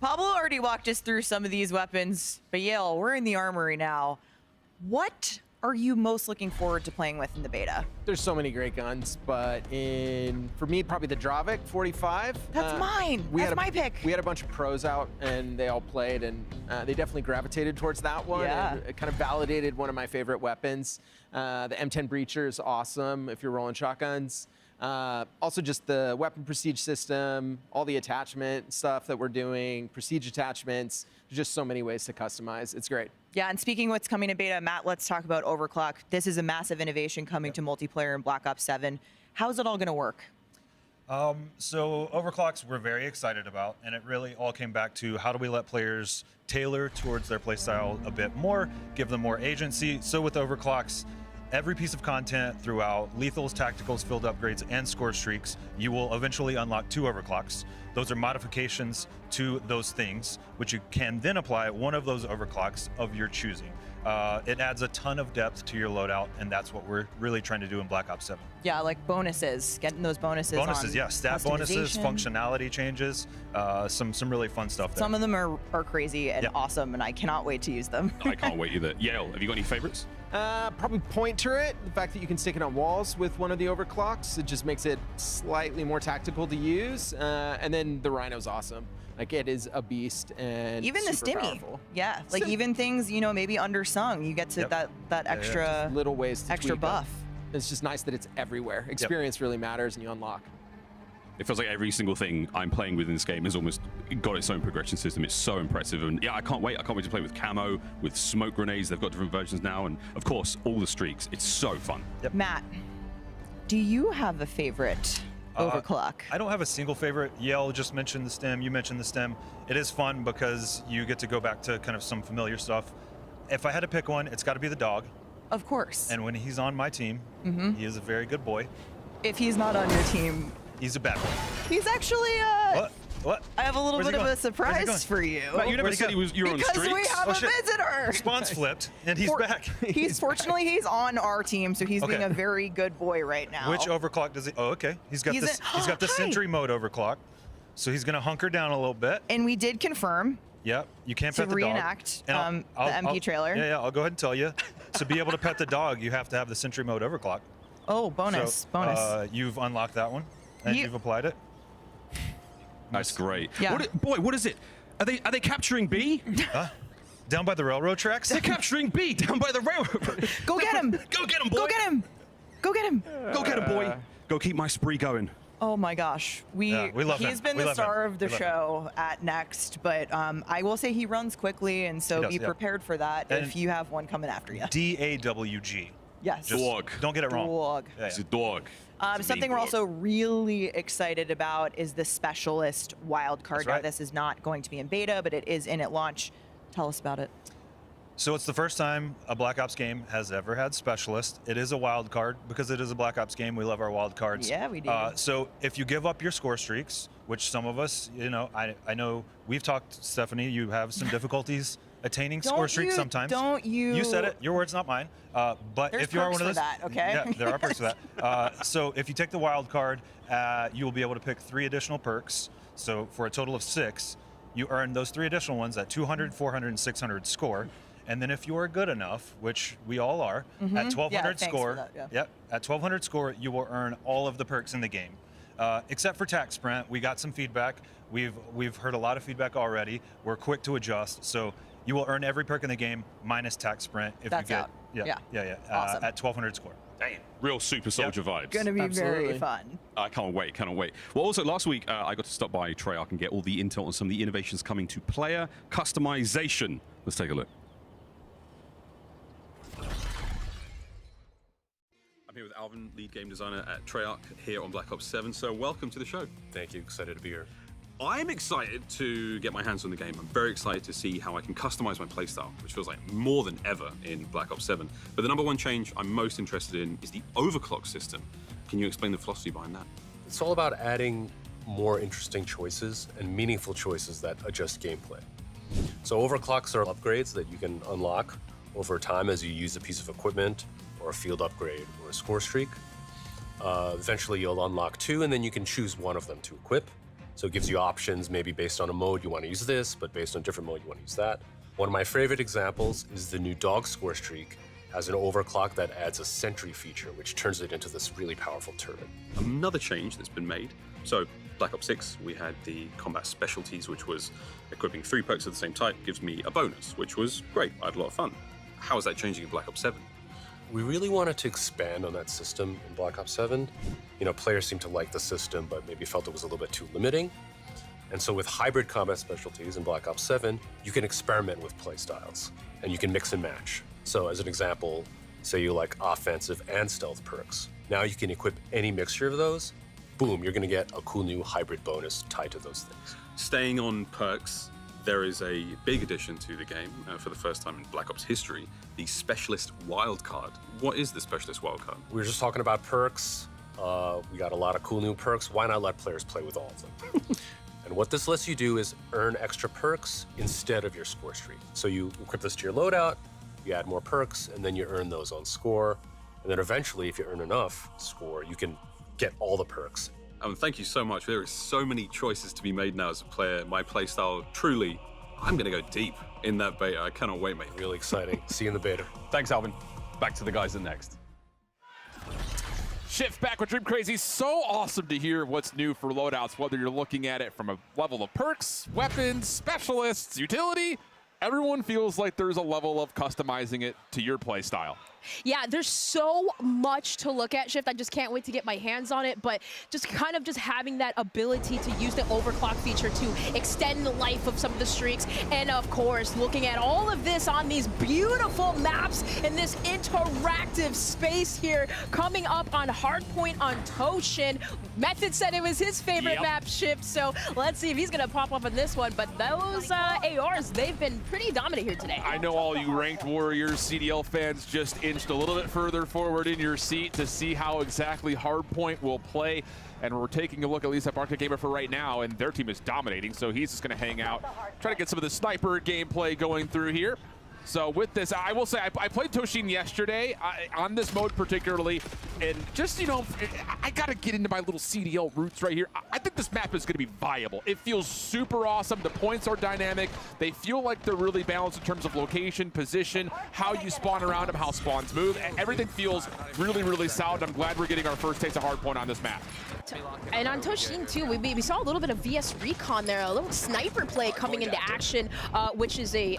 Pablo already walked us through some of these weapons, but Yale, we're in the armory now. What are you most looking forward to playing with in the beta? There's so many great guns, but for me, probably the Dravik 45. That's mine. That's my pick. We had a bunch of pros out, and they all played, and they definitely gravitated towards that one. Yeah. And it kind of validated one of my favorite weapons. The M10 Breacher is awesome if you're rolling shotguns. Also just the weapon prestige system, all the attachment stuff that we're doing, prestige attachments, just so many ways to customize. It's great. Yeah, and speaking of what's coming to beta, Matt, let's talk about Overclock. This is a massive innovation coming to multiplayer in Black Ops 7. How's it all going to work? So Overclocks we're very excited about, and it really all came back to how do we let players tailor towards their playstyle a bit more, give them more agency. So with Overclocks, every piece of content throughout lethals, tacticals, field upgrades, and score streaks, you will eventually unlock 2 overclocks. Those are modifications to those things, which you can then apply one of those overclocks of your choosing. It adds a ton of depth to your loadout, and that's what we're really trying to do in Black Ops 7. Yeah, like bonuses, getting those bonuses. Bonuses, yeah, stat bonuses, customization. functionality changes, some really fun stuff there. Some of them are crazy and awesome, and I cannot wait to use them. I can't wait either. Yale, have you got any favorites? Probably point turret. The fact that you can stick it on walls with one of the overclocks, it just makes it slightly more tactical to use. And then the Rhino's awesome. Like, it is a beast and even the super stimmy. powerful. Yeah, like even things, you know, maybe undersung, you get to that extra little ways to extra tweak them. buff. It's just nice that it's everywhere. Experience really matters, and you unlock. It feels like every single thing I'm playing with in this game has almost got its own progression system. It's so impressive. And yeah, I can't wait. I can't wait to play with camo, with smoke grenades. They've got different versions now. And of course, all the streaks. It's so fun. Matt, do you have a favorite overclock? I don't have a single favorite. Yale just mentioned the stem. You mentioned the stem. It is fun because you get to go back to kind of some familiar stuff. If I had to pick one, it's got to be the dog. Of course. And when he's on my team, he is a very good boy. If he's not on your team, he's a bad boy. He's actually What? I have a little Where's bit he of going? a surprise for you. Matt, you never said you were on because streaks. we have a visitor. Spawn's flipped, and he's back. Fortunately, he's on our team, so he's Okay. being a very good boy right now. Which overclock does he? Oh, okay. He's got this. He's got the Hi. sentry mode overclock, so he's gonna hunker down a little bit. And we did confirm. Yep. You can't to pet the dog. reenact And the MP trailer. Yeah, I'll go ahead and tell you. To be able to pet the dog, you have to have the sentry mode overclock. Oh, bonus, So, bonus. You've unlocked that one, and you've applied it. That's great. Yeah. Boy, what is it? Are they capturing B? Down by the railroad tracks? They're capturing B down by the railroad. Go get him! Go get him, boy! Go get him! Go get him! Go get him, boy! Go keep my spree going. Oh my gosh, we love he's him. been We the love him. star of the We love show at Next, but I will say he runs quickly, and so He does, be yeah. prepared for that And if you have one coming after you. DAWG. Yes. Just don't get it wrong. Dog. Yeah, It's a dog. Something we're also really excited about is the Specialist wild card. That's right. Now, this is not going to be in beta, but it is in at launch. Tell us about it. So it's the first time a Black Ops game has ever had Specialist. It is a wild card because it is a Black Ops game. We love our wild cards. Yeah, we do. So if you give up your score streaks, which some of us, I know we've talked, Stephanie, you have some difficulties attaining score streaks sometimes. Don't you? You said it. Your words, not mine. But There's if you are perks one of for those, that, okay? Yeah, there are perks for that. So if you take the wild card, you will be able to pick 3 additional perks. So for a total of 6, you earn those 3 additional ones at 200, 400, and 600 score. And then if you are good enough, which we all are, at 1200 Yeah, thanks score, for that, yeah. yep, at 1200 score, you will earn all of the perks in the game. Except for tax sprint, we got some feedback. We've heard a lot of feedback already. We're quick to adjust, so you will earn every perk in the game minus tax sprint if That's you get out. Yeah. at 1200 score. Dang. Real super soldier vibes. Gonna be very fun. I can't wait, cannot wait. Well, also last week, I got to stop by Treyarch and get all the intel on some of the innovations coming to player customization. Let's take a look. I'm here with Alvin, lead game designer at Treyarch here on Black Ops 7. So welcome to the show. Thank you. Excited to be here. I'm excited to get my hands on the game. I'm very excited to see how I can customize my playstyle, which feels like more than ever in Black Ops 7. But the number one change I'm most interested in is the overclock system. Can you explain the philosophy behind that? It's all about adding more interesting choices and meaningful choices that adjust gameplay. So overclocks are upgrades that you can unlock over time as you use a piece of equipment or a field upgrade or a score streak. Eventually you'll unlock 2 and then you can choose one of them to equip. So it gives you options, maybe based on a mode you want to use this, but based on a different mode you want to use that. One of my favorite examples is the new dog score streak has an overclock that adds a sentry feature, which turns it into this really powerful turret. Another change that's been made. So Black Ops 6, we had the combat specialties, which was equipping 3 perks of the same type gives me a bonus, which was great. I had a lot of fun. How is that changing in Black Ops 7? We really wanted to expand on that system in Black Ops 7. Players seemed to like the system, but maybe felt it was a little bit too limiting. And so with hybrid combat specialties in Black Ops 7, you can experiment with playstyles, and you can mix and match. So as an example, say you like offensive and stealth perks. Now you can equip any mixture of those. Boom, you're gonna get a cool new hybrid bonus tied to those things. Staying on perks, there is a big addition to the game for the first time in Black Ops history, the Specialist Wildcard. What is the Specialist Wildcard? We were just talking about perks. We got a lot of cool new perks. Why not let players play with all of them? And what this lets you do is earn extra perks instead of your score streak. So you equip this to your loadout, you add more perks, and then you earn those on score. And then eventually, if you earn enough score, you can get all the perks. Thank you so much. There are so many choices to be made now as a player. My playstyle, truly, I'm going to go deep in that beta. I cannot wait, mate. Really exciting. See you in the beta. Thanks, Alvin. Back to the guys at Next. Shift back with Dream Crazy. So awesome to hear what's new for loadouts, whether you're looking at it from a level of perks, weapons, specialists, utility. Everyone feels like there's a level of customizing it to your playstyle. Yeah, there's so much to look at, Shift. I just can't wait to get my hands on it, but just kind of just having that ability to use the overclock feature to extend the life of some of the streaks. And of course, looking at all of this on these beautiful maps in this interactive space here, coming up on Hardpoint on Toshin. Method said it was his favorite map, Shift, so let's see if he's gonna pop up on this one. But those ARs, they've been pretty dominant here today. I know all you Ranked Warriors CDL fans just inched a little bit further forward in your seat to see how exactly Hardpoint will play. And we're taking a look at least at Arctic Gamer for right now, and their team is dominating, so he's just going to hang out, try to get some of the sniper gameplay going through here. So with this, I will say I played Toshin yesterday on this mode particularly, and just, you know, I got to get into my little CDL roots right here. I think this map is going to be viable. It feels super awesome. The points are dynamic. They feel like they're really balanced in terms of location, position, how you spawn around them, how spawns move. Everything feels really, really solid. I'm glad we're getting our first taste of Hardpoint on this map. And on Toshin too, we saw a little bit of VS Recon there, a little sniper play coming into action, which is a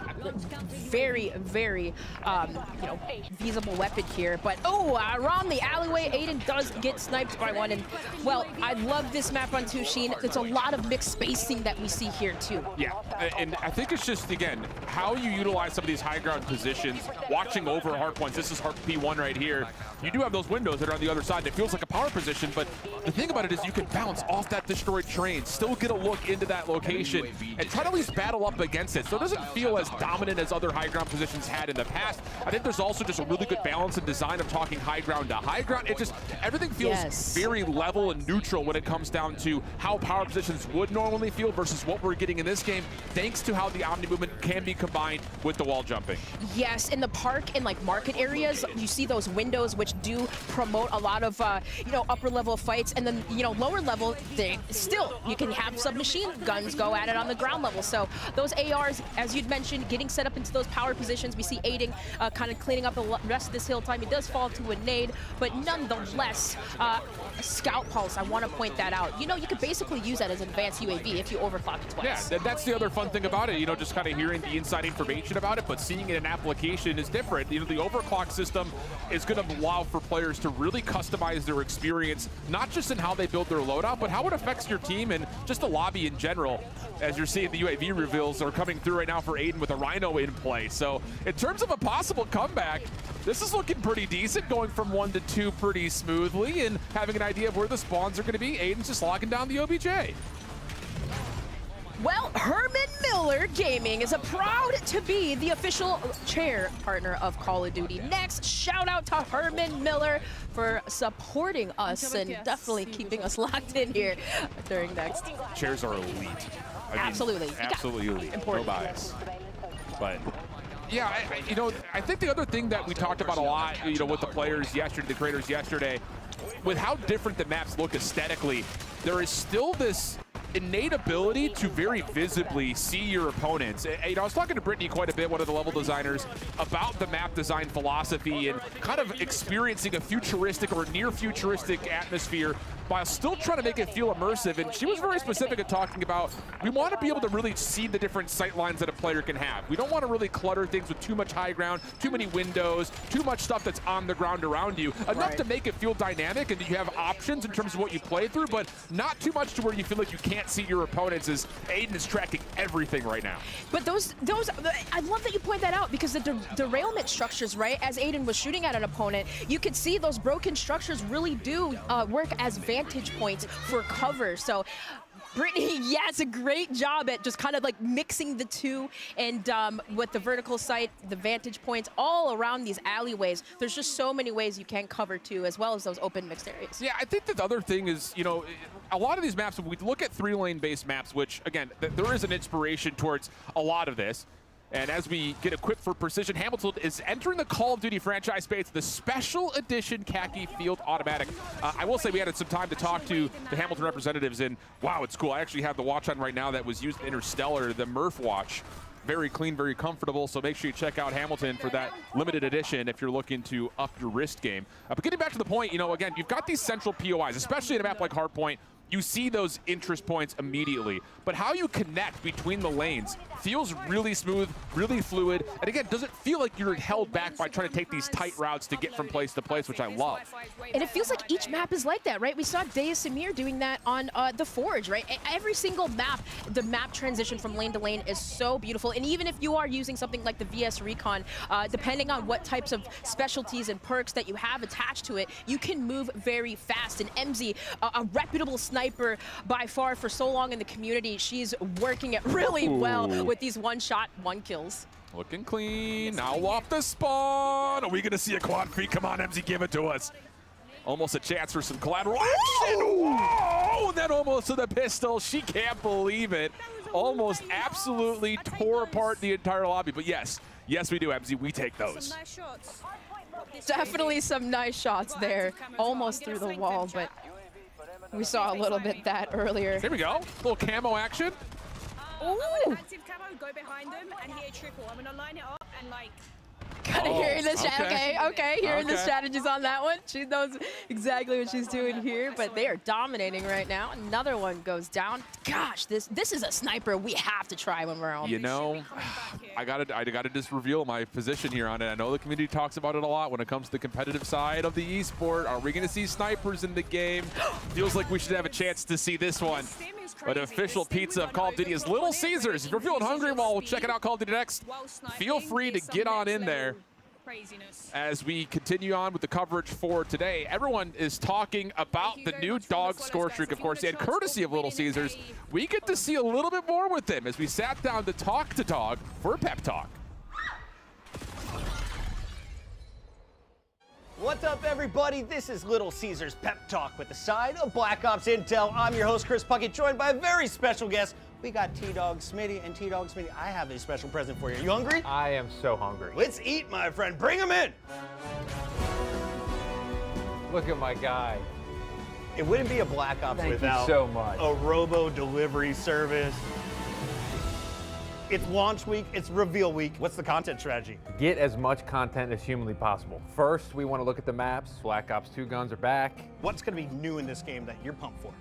very, very, you know, feasible weapon here. But around the alleyway, Aiden does get sniped by one. And well, I love this map on Toshin. It's a lot of mixed spacing that we see here too. Yeah, and I think it's just, again, how you utilize some of these high ground positions, watching over hardpoints. This is P1 right here. You do have those windows that are on the other side. It feels like a power position, but the thing about it is you can bounce off that destroyed train, still get a look into that location, and try to at least battle up against it. So it doesn't feel as dominant as other high ground positions had in the past. I think there's also just a really good balance and design of talking high ground to high ground. It just, everything feels very level and neutral when it comes down to how power positions would normally feel versus what we're getting in this game, thanks to how the Omni movement can be combined with the wall jumping. Yes, in the park, in like market areas, you see those windows which do promote a lot of, you know, upper level fights, and then, you know, lower level, you can have submachine guns go at it on the ground level. So those ARs, as you'd mentioned, getting set up into those power positions. We see Aiden kind of cleaning up the rest of this hill time. He does fall to a nade, but nonetheless, Scout Pulse, I want to point that out. You know, you could basically use that as an advanced UAV if you overclock it twice. Yeah, that's the other fun thing about it, you know, just kind of hearing the inside information about it, but seeing it in application is different. You know, the overclock system is going to allow for players to really customize their experience, not just in how they build their loadout, but how it affects your team and just the lobby in general. As you're seeing, the UAV reveals are coming through right now for Aiden with a Rhino in play. So in terms of a possible comeback, this is looking pretty decent, going from 1 to 2 pretty smoothly and having an idea of where the spawns are going to be. Aiden's just locking down the OBJ. Well, Herman Miller Gaming is proud to be the official chair partner of Call of Duty Next. Shout out to Herman Miller for supporting us and definitely keeping us locked in here during Next. Chairs are elite. I mean, absolutely elite. Important. No bias. But yeah, you know, I think the other thing that we talked about a lot, you know, with the players yesterday, the creators yesterday, with how different the maps look aesthetically, there is still this innate ability to very visibly see your opponents. You know, I was talking to Brittany quite a bit, one of the level designers, about the map design philosophy and kind of experiencing a futuristic or near futuristic atmosphere while still trying to make it feel immersive. And she was very specific in talking about, we want to be able to really see the different sight lines that a player can have. We don't want to really clutter things with too much high ground, too many windows, too much stuff that's on the ground around you. Enough to make it feel dynamic and that you have options in terms of what you play through, but not too much to where you feel like you can't see your opponents, as Aiden is tracking everything right now. But those, I love that you point that out, because the derailment structures, right, as Aiden was shooting at an opponent, you could see those broken structures really do work as vantage points for cover. So Brittany, yeah, it's a great job at just kind of like mixing the two, and with the vertical sight, the vantage points all around these alleyways. There's just so many ways you can cover too, as well as those open mixed areas. Yeah, I think that the other thing is, you know, a lot of these maps, when we look at 3-lane based maps, which again, there is an inspiration towards a lot of this. And as we get equipped for precision, Hamilton is entering the Call of Duty franchise space, the special edition khaki field automatic. I will say we had some time to talk to the Hamilton representatives, and wow, it's cool. I actually have the watch on right now that was used in Interstellar, the Murph watch. Very clean, very comfortable, so make sure you check out Hamilton for that limited edition if you're looking to up your wrist game. But getting back to the point, you know, again, you've got these central POIs, especially in a map like Hardpoint. you see those interest points immediately. But how you connect between the lanes feels really smooth, really fluid, and again, doesn't feel like you're held back by trying to take these tight routes to get from place to place, which I love. And it feels like each map is like that, right? We saw Deus Samir doing that on the Forge, right? Every single map, the map transition from lane to lane is so beautiful. And even if you are using something like the VS Recon, depending on what types of specialties and perks that you have attached to it, you can move very fast. And MZ, a reputable sniper by far for so long in the community, she's working it really well with these one-shot, one-kills. Looking clean, now off the spawn. Are we gonna see a quad feed? Come on, MZ, give it to us. Almost a chance for some collateral action. Whoa! And then almost to the pistol. She can't believe it. Almost absolutely tore apart the entire lobby. But yes, we do, MZ. We take those. Definitely some nice shots there. Almost through the wall, but we saw a little bit that earlier. Here we go. Little camo action. Active camo, go behind them and hit a triple. I'm gonna line it up and like. Kind of hearing the okay, hearing the strategies on that one. She knows exactly what she's doing here, but they are dominating right now. Another one goes down. Gosh, this is a sniper we have to try when we're home. You know, I gotta just reveal my position here on it. I know the community talks about it a lot when it comes to the competitive side of the esport. Are we gonna see snipers in the game? Feels like we should have a chance to see this one. But official pizza of Call of Duty is Little Caesars. If you're feeling hungry while checking out Call of Duty Next, feel free to get on in there. As we continue on with the coverage for today, everyone is talking about the new dog score streak, of course, and courtesy of Little Caesars, we get to see a little bit more with them as we sat down to talk to Dog for a pep talk. What's up, everybody? This is Little Caesars Pep Talk with the side of Black Ops Intel. I'm your host, Chris Puckett, joined by a very special guest. We got T-Dog Smitty, and T-Dog Smitty, I have a special present for you. You hungry? I am so hungry. Let's eat, my friend. Bring him in. Look at my guy. It wouldn't be a Black Ops without so much. A robo delivery service. It's launch week, it's reveal week. What's the content strategy? Get as much content as humanly possible. First, we want to look at the maps. Black Ops 2 guns are back. What's going to be new in this game that you're pumped for?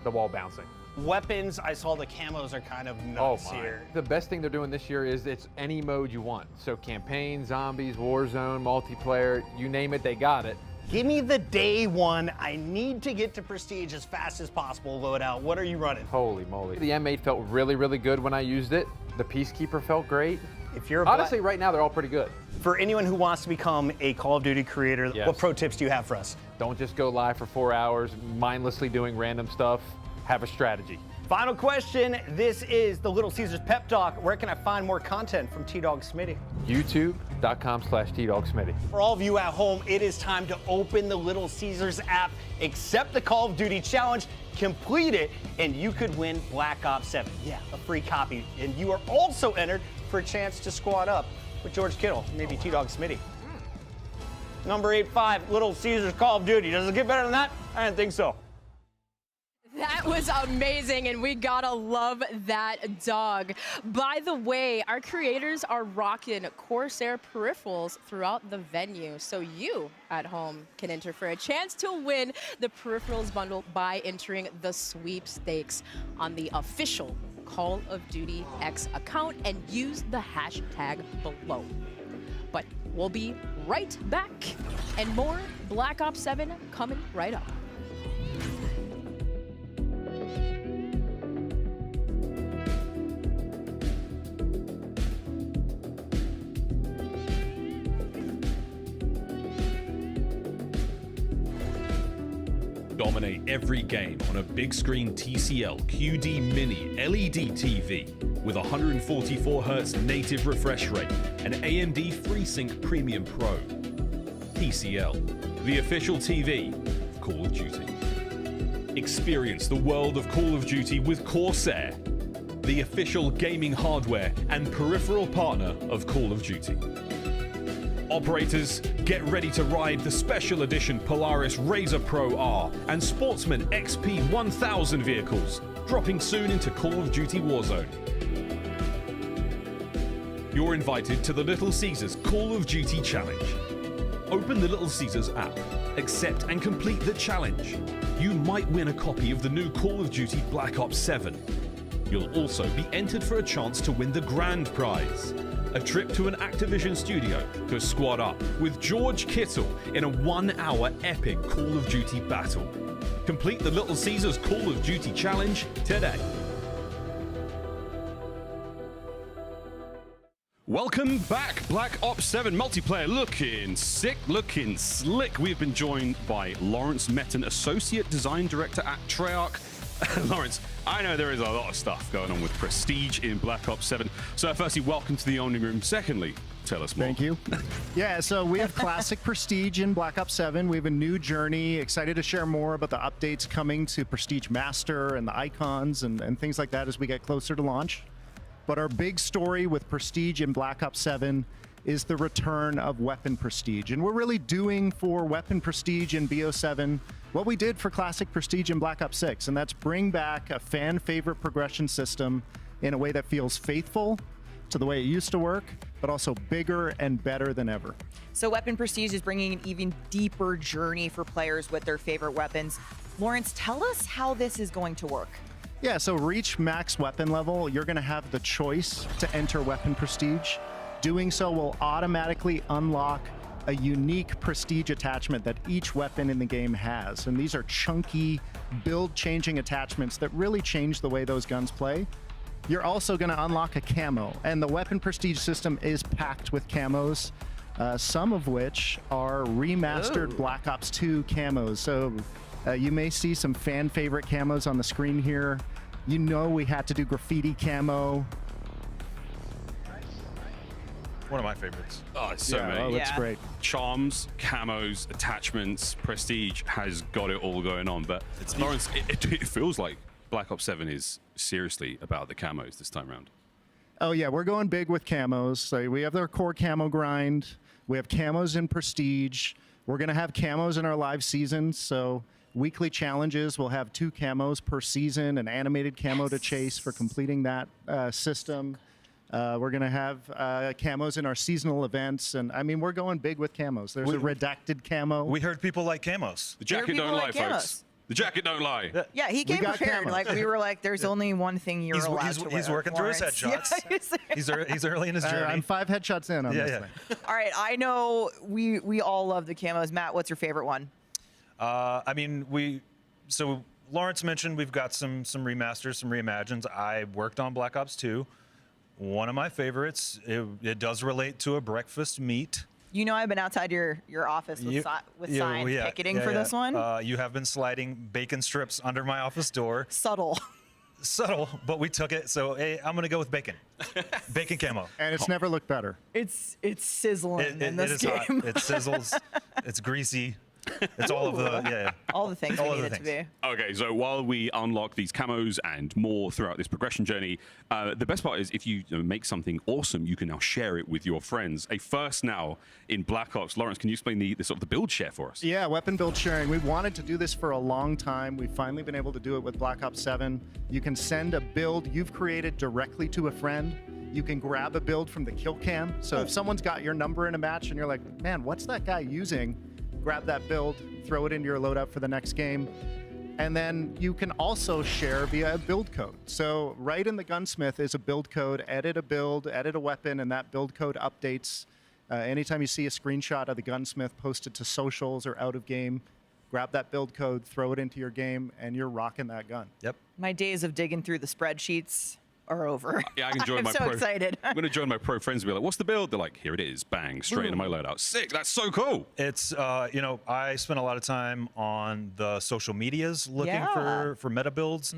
The wall bouncing. Weapons, I saw the camos are kind of nuts here. The best thing they're doing this year is it's any mode you want. So campaign, zombies, Warzone, multiplayer, you name it, they got it. Give me the day one. I need to get to Prestige as fast as possible loadout. What are you running? Holy moly. The M8 felt really, really good when I used it. The Peacekeeper felt great. If you're honestly, right now, they're all pretty good. For anyone who wants to become a Call of Duty creator, Yes. What pro tips do you have for us? Don't just go live for 4 hours, mindlessly doing random stuff. Have a strategy. Final question. This is the Little Caesars Pep Talk. Where can I find more content from T-Dog Smitty? YouTube.com/TDogSmitty. For all of you at home, it is time to open the Little Caesars app, accept the Call of Duty challenge, complete it, and you could win Black Ops 7. Yeah, a free copy. And you are also entered for a chance to squad up with George Kittle, maybe T-Dog Smitty. Number 85, Little Caesars Call of Duty. Does it get better than that? I didn't think so. That was amazing, and we gotta love that dog. By the way, our creators are rocking Corsair peripherals throughout the venue, so you at home can enter for a chance to win the peripherals bundle by entering the sweepstakes on the official Call of Duty X account and use the hashtag below. But we'll be right back, and more Black Ops 7 coming right up. Dominate every game on a big screen TCL QD Mini LED TV with 144Hz native refresh rate and AMD FreeSync Premium Pro. TCL, the official TV of Call of Duty. Experience the world of Call of Duty with Corsair, the official gaming hardware and peripheral partner of Call of Duty. Operators, get ready to ride the special edition Polaris Razor Pro R and Sportsman XP 1000 vehicles, dropping soon into Call of Duty Warzone. You're invited to the Little Caesars Call of Duty Challenge. Open the Little Caesars app, Accept and complete the challenge. You might win a copy of the new Call of Duty Black Ops 7. You'll also be entered for a chance to win the grand prize, a trip to an Activision studio to squad up with George Kittle in a 1-hour epic Call of Duty battle. Complete the Little Caesars Call of Duty challenge today. Welcome back, Black Ops 7 multiplayer, looking sick, looking slick. We've been joined by Lawrence Metten, Associate Design Director at Treyarch. Lawrence, I know there is a lot of stuff going on with Prestige in Black Ops 7. So firstly, welcome to the Omni Room. Secondly, tell us more. Thank you. Yeah, so we have classic Prestige in Black Ops 7. We have a new journey. Excited to share more about the updates coming to Prestige Master and the icons and things like that as we get closer to launch. But our big story with Prestige in Black Ops 7 is the return of Weapon Prestige. And we're really doing for Weapon Prestige in BO7 what we did for Classic Prestige in Black Ops 6, and that's bring back a fan-favorite progression system in a way that feels faithful to the way it used to work, but also bigger and better than ever. So Weapon Prestige is bringing an even deeper journey for players with their favorite weapons. Lawrence, tell us how this is going to work. Yeah, so reach max weapon level, you're gonna have the choice to enter Weapon Prestige. Doing so will automatically unlock a unique Prestige attachment that each weapon in the game has. And these are chunky, build-changing attachments that really change the way those guns play. You're also gonna unlock a camo, and the Weapon Prestige system is packed with camos, some of which are remastered Black Ops 2 camos. So you may see some fan-favorite camos on the screen here. You know we had to do graffiti camo. One of my favorites. Oh, it's so many. Oh, it looks great. Charms, camos, attachments, Prestige has got it all going on. But Lawrence, it feels like Black Ops 7 is seriously about the camos this time around. Oh yeah, we're going big with camos. So we have our core camo grind. We have camos in Prestige. We're gonna have camos in our live seasons. So weekly challenges, we'll have 2 camos per season, an animated camo to chase for completing that system. We're going to have camos in our seasonal events. And I mean, we're going big with camos. There's a redacted camo. We heard people like camos. The jacket don't lie, folks. The jacket don't lie. Yeah, he came prepared. camos. Like we were like, there's only one thing you're allowed to wear. He's working through his headshots. Yeah, he's early in his journey. I'm 5 headshots in on this thing. All right, I know we all love the camos. Matt, what's your favorite one? I mean, so Lawrence mentioned we've got some remasters, some reimagines. I worked on Black Ops 2. One of my favorites. It does relate to a breakfast meat. You know, I've been outside your office with signs picketing for this one. You have been sliding bacon strips under my office door. Subtle, but we took it. So hey, I'm gonna go with bacon. Bacon camo. And it's never looked better. It's sizzling in this game. Hot. It sizzles. It's greasy. It's all of the all the things we need it to be. Okay, so while we unlock these camos and more throughout this progression journey, the best part is if you make something awesome, you can now share it with your friends. A first now in Black Ops. Lawrence, can you explain the sort of the build share for us? Yeah, weapon build sharing. We've wanted to do this for a long time. We've finally been able to do it with Black Ops 7. You can send a build you've created directly to a friend. You can grab a build from the kill cam. So if someone's got your number in a match and you're like, man, what's that guy using? Grab that build, throw it into your loadout for the next game. And then you can also share via a build code. So right in the gunsmith is a build code, edit a build, edit a weapon, and that build code updates. Anytime you see a screenshot of the gunsmith posted to socials or out of game, grab that build code, throw it into your game, and you're rocking that gun. Yep. My days of digging through the spreadsheets are over. Yeah, I can join I'm so excited. I'm going to join my pro friends and be like, what's the build? They're like, here it is. Bang, straight into my loadout. Sick. That's so cool. It's, you know, I spent a lot of time on the social medias looking for meta builds.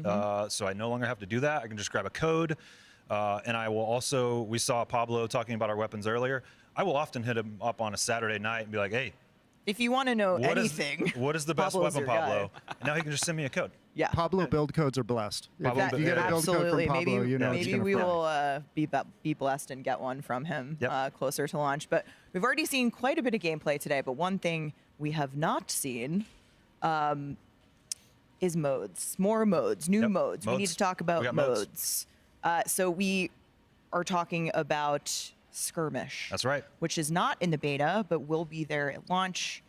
So I no longer have to do that. I can just grab a code. And I will also, we saw Pablo talking about our weapons earlier. I will often hit him up on a Saturday night and be like, hey, if you want to know anything, what is the best weapon, Pablo? And now he can just send me a code. Yeah. Pablo build codes are blessed. If you get a build code from Pablo, maybe, you know maybe we will be blessed and get one from him closer to launch. But we've already seen quite a bit of gameplay today. But one thing we have not seen is modes. More modes, new modes. We need to talk about modes. So we are talking about Skirmish. That's right. Which is not in the beta, but will be there at launch.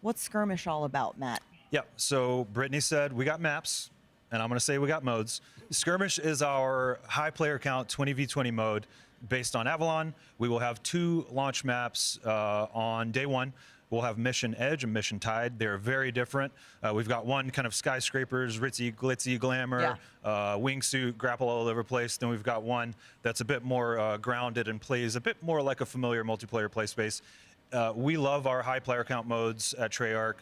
What's Skirmish all about, Matt? Yeah, so Brittany said we got maps, and I'm going to say we got modes. Skirmish is our high player count 20v20 mode based on Avalon. We will have 2 launch maps on day 1. We'll have Mission Edge and Mission Tide. They're very different. We've got one kind of skyscrapers, ritzy, glitzy, glamour, wingsuit, grapple all over the place. Then we've got one that's a bit more grounded and plays a bit more like a familiar multiplayer play space. We love our high player count modes at Treyarch.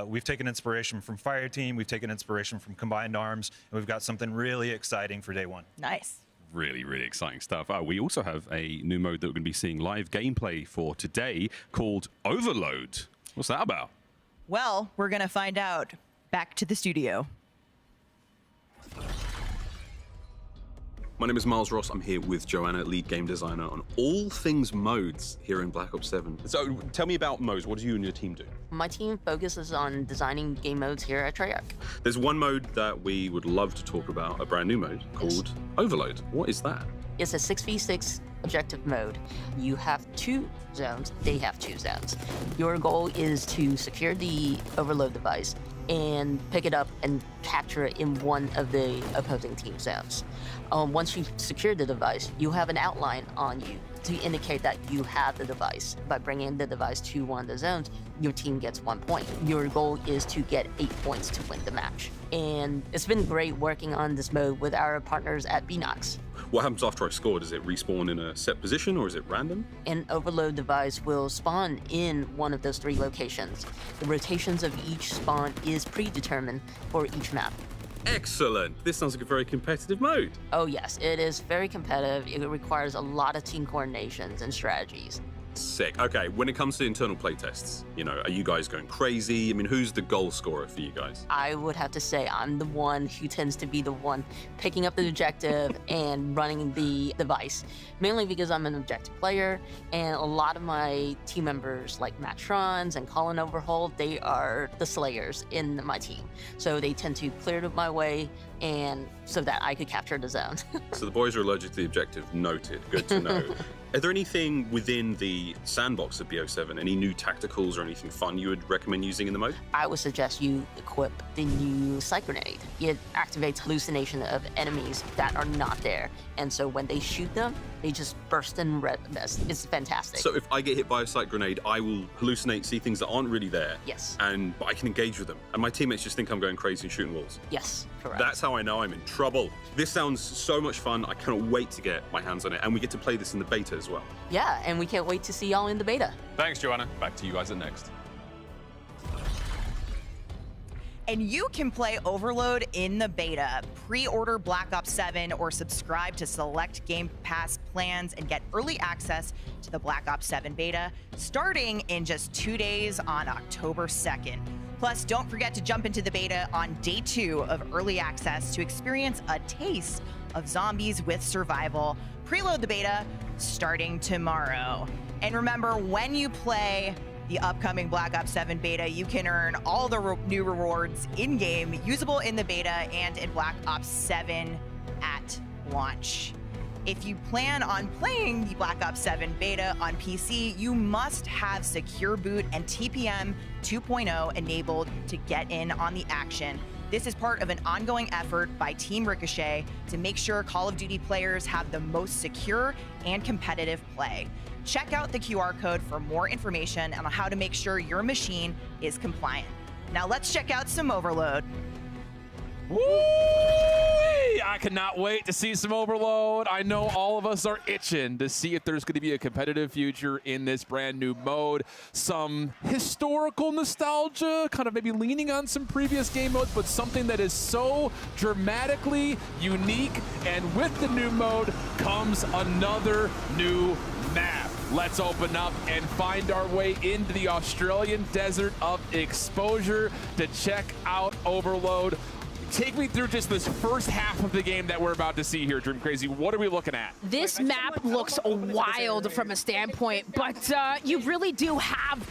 We've taken inspiration from Fireteam. We've taken inspiration from Combined Arms. And we've got something really exciting for day 1. Nice. Really, really exciting stuff. We also have a new mode that we're going to be seeing live gameplay for today called Overload. What's that about? Well, we're going to find out. Back to the studio. My name is Miles Ross. I'm here with Joanna, lead game designer on all things modes here in Black Ops 7. So tell me about modes. What do you and your team do? My team focuses on designing game modes here at Treyarch. There's one mode that we would love to talk about, a brand new mode called Overload. What is that? It's a 6v6 objective mode. You have 2 zones, they have 2 zones. Your goal is to secure the overload device and pick it up and capture it in one of the opposing team zones. Once you've secured the device, you have an outline on you to indicate that you have the device. By bringing the device to one of the zones, your team gets 1 point. Your goal is to get 8 points to win the match. And it's been great working on this mode with our partners at Binox. What happens after I score? Does it respawn in a set position or is it random? An overload device will spawn in one of those 3 locations. The rotations of each spawn is predetermined for each map. Excellent. This sounds like a very competitive mode. Oh yes, it is very competitive. It requires a lot of team coordinations and strategies. Sick. Okay, when it comes to internal playtests, you know, are you guys going crazy? I mean, who's the goal scorer for you guys? I would have to say I'm the one who tends to be the one picking up the objective and running the device, mainly because I'm an objective player, and a lot of my team members like Matt Trons and Colin Overhold, they are the slayers in my team. So they tend to clear my way and so that I could capture the zone. So the boys are allergic to the objective. Noted. Good to know. Are there anything within the sandbox of BO7, any new tacticals or anything fun you would recommend using in the mode? I would suggest you equip the new Sight Grenade. It activates hallucination of enemies that are not there. And so when they shoot them, they just burst in red mist. It's fantastic. So if I get hit by a Sight Grenade, I will hallucinate, see things that aren't really there. Yes. But I can engage with them. And my teammates just think I'm going crazy and shooting walls. Yes, correct. That's how I know I'm in trouble. This sounds so much fun. I cannot wait to get my hands on it. And we get to play this in the beta as well. Yeah, and we can't wait to see y'all in the beta. Thanks, Joanna. Back to you guys at Next. And you can play Overload in the beta. Pre-order Black Ops 7 or subscribe to select Game Pass plans and get early access to the Black Ops 7 beta starting in just 2 days on October 2nd. Plus, don't forget to jump into the beta on day 2 of early access to experience a taste of zombies with survival. Preload the beta starting tomorrow. And remember, when you play the upcoming Black Ops 7 beta, you can earn all the new rewards in-game, usable in the beta and in Black Ops 7 at launch. If you plan on playing the Black Ops 7 beta on PC, you must have Secure Boot and TPM 2.0 enabled to get in on the action. This is part of an ongoing effort by Team Ricochet to make sure Call of Duty players have the most secure and competitive play. Check out the QR code for more information on how to make sure your machine is compliant. Now let's check out some Overload. Woo! I cannot wait to see some Overload. I know all of us are itching to see if there's going to be a competitive future in this brand new mode. Some historical nostalgia, kind of maybe leaning on some previous game modes, but something that is so dramatically unique. And with the new mode comes another new map. Let's open up and find our way into the Australian desert of exposure to check out Overload. take me through just this first half of the game that we're about to see here, Dream Crazy. What are we looking at? This map looks wild from a standpoint, but you really do have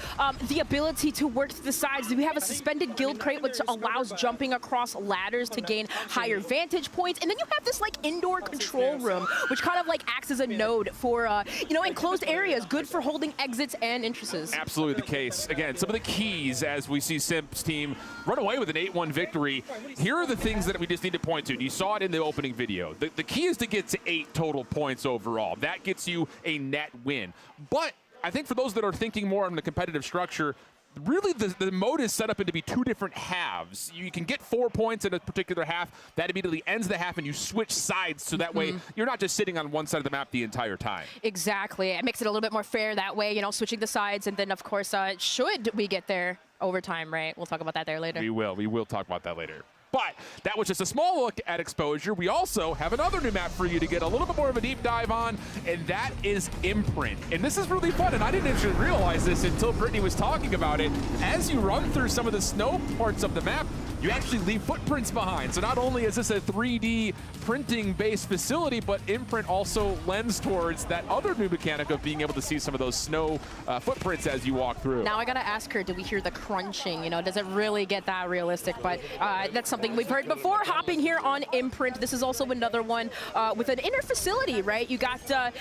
the ability to work to the sides. We have a suspended guild crate, which allows jumping across ladders to gain higher vantage points. And then you have this like indoor control room, which kind of like acts as a node for, you know, enclosed areas, good for holding exits and entrances. Absolutely the case. Again, some of the keys as we see Simp's team run away with an 8-1 victory. Here are the things that we just need to point to. You saw it in the opening video. The key is to get to 8 total points overall. That gets you a net win. But I think for those that are thinking more on the competitive structure, really the mode is set up into be 2 different halves. You can get 4 points in a particular half. That immediately ends the half and you switch sides so that way you're not just sitting on one side of the map the entire time. Exactly. It makes it a little bit more fair that way, you know, switching the sides. And then, of course, should we get there overtime, right? We'll talk about that there later. We will. We will talk about that later. But that was just a small look at exposure. We also have another new map for you to get a little bit more of a deep dive on, and that is Imprint. And this is really fun, and I didn't actually realize this until Brittany was talking about it. As you run through some of the snow parts of the map, you actually leave footprints behind. So not only is this a 3D printing-based facility, but Imprint also lends towards that other new mechanic of being able to see some of those snow footprints as you walk through. Now I gotta ask her, do we hear the crunching? You know, does it really get that realistic? But that's something we've heard before. Hopping here on Imprint, this is also another one with an inner facility, right? You got a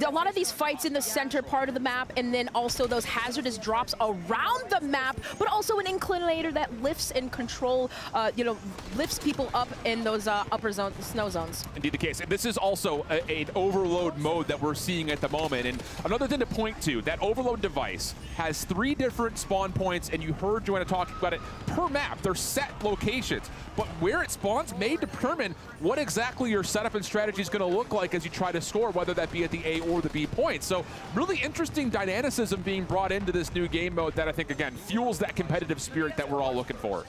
lot of these fights in the center part of the map, and then also those hazardous drops around the map, but also an inclinator that lifts and control, you know, lifts people up in those upper zone, snow zones. Indeed the case. And this is also an overload mode that we're seeing at the moment. And another thing to point to, that overload device has 3 different spawn points, and you heard Joanna talking about it, per map. They're set locations. But where it spawns may determine what exactly your setup and strategy is going to look like as you try to score, whether that be at the A or the B point. So really interesting dynamicism being brought into this new game mode that I think, again, fuels that competitive spirit that we're all looking for.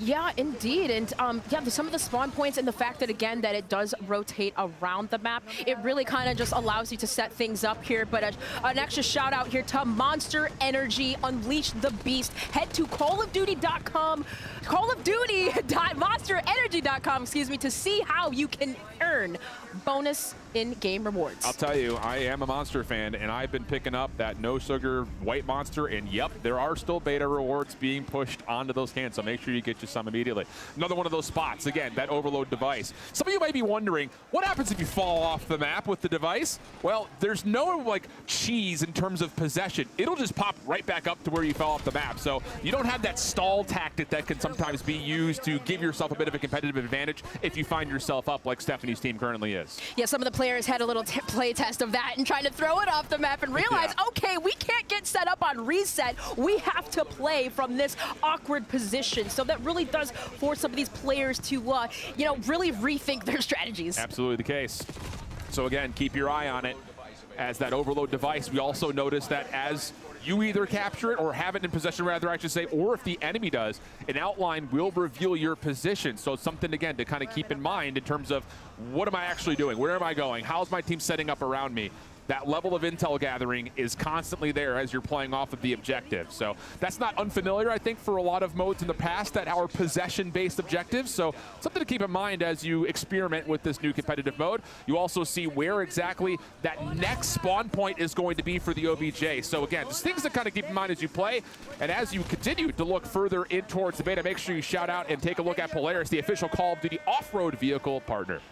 Yeah, indeed. And yeah, some of the spawn points and the fact that, again, that it does rotate around the map, it really kind of just allows you to set things up here. But an extra shout out here to Monster Energy, Unleash the Beast. Head to callofduty.com, callofduty.monsterenergy.com, excuse me, to see how you can earn bonus in-game rewards. I'll tell you, I am a Monster fan, and I've been picking up that no sugar white Monster, and yep, there are still beta rewards being pushed onto those cans, so make sure you get you some immediately. Another one of those spots, again, that overload device. Some of you might be wondering, what happens if you fall off the map with the device? Well, there's no like cheese in terms of possession. It'll just pop right back up to where you fell off the map, so you don't have that stall tactic that can sometimes be used to give yourself a bit of a competitive advantage if you find yourself up like Stephanie's team currently is. Yeah, some of the players had a little play test of that and trying to throw it off the map and realize, okay, we can't get set up on reset. We have to play from this awkward position. So that really does force some of these players to, you know, really rethink their strategies. Absolutely the case. So again, keep your eye on it. As that overload device, we also notice that as you either capture it or have it in possession, rather, I should say, or if the enemy does, an outline will reveal your position. So it's something, again, to kind of keep in mind in terms of what am I actually doing? Where am I going? How's my team setting up around me? That level of intel gathering is constantly there as you're playing off of the objective. So that's not unfamiliar, I think, for a lot of modes in the past that are possession-based objectives. So something to keep in mind as you experiment with this new competitive mode. You also see where exactly that next spawn point is going to be for the OBJ. So again, just things to kind of keep in mind as you play. And as you continue to look further in towards the beta, make sure you shout out and take a look at Polaris, the official Call of Duty off-road vehicle partner.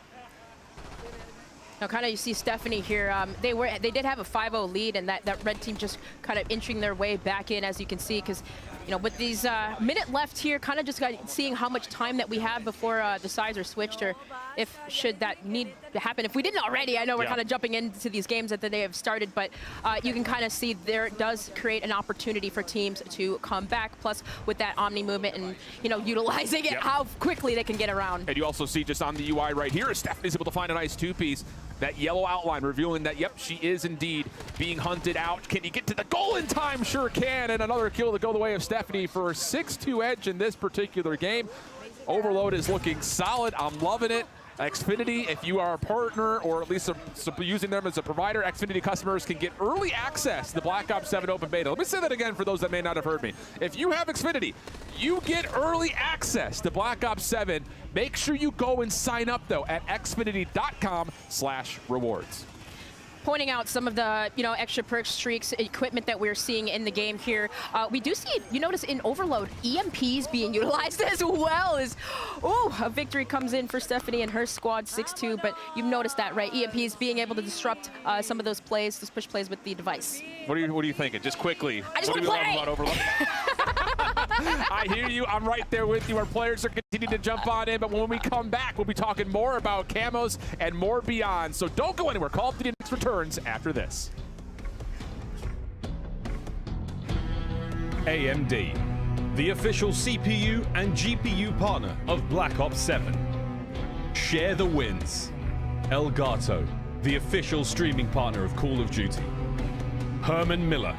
Now, kind of you see Stephanie here. They did have a 5-0 lead, and that red team just kind of inching their way back in, as you can see, because you know, with these minute left here, kind of just seeing how much time that we have before the sides are switched, or if should that need to happen. If we didn't already, I know we're kind of jumping into these games that they have started, but you can kind of see there does create an opportunity for teams to come back. Plus, with that Omni movement and you know utilizing it, how quickly they can get around. And you also see just on the UI right here, Stephanie's able to find a nice 2-piece. That yellow outline revealing that, yep, she is indeed being hunted out. Can you get to the goal in time? Sure can. And another kill to go the way of Stephanie for a 6-2 edge in this particular game. Overload is looking solid. I'm loving it. Xfinity, if you are a partner or at least using them as a provider, Xfinity customers can get early access to the Black Ops 7 open beta. Let me say that again for those that may not have heard me. If you have Xfinity, you get early access to Black Ops 7. Make sure you go and sign up, though, at xfinity.com/rewards. Pointing out some of the extra perks, streaks, equipment that we're seeing in the game here. We do see, you notice in Overload, EMPs being utilized as well. A victory comes in for Stephanie and her squad 6-2, but you've noticed that, right? EMPs being able to disrupt some of those plays, those push plays with the device. What are you thinking? Just quickly. I just what do want you to love about Overload? I hear you. I'm right there with you. Our players are continuing to jump on in, but when we come back, we'll be talking more about camos and more beyond. So don't go anywhere. Call of Duty Next returns after this. AMD, the official CPU and GPU partner of Black Ops 7. Share the wins. Elgato, the official streaming partner of Call of Duty. Herman Miller.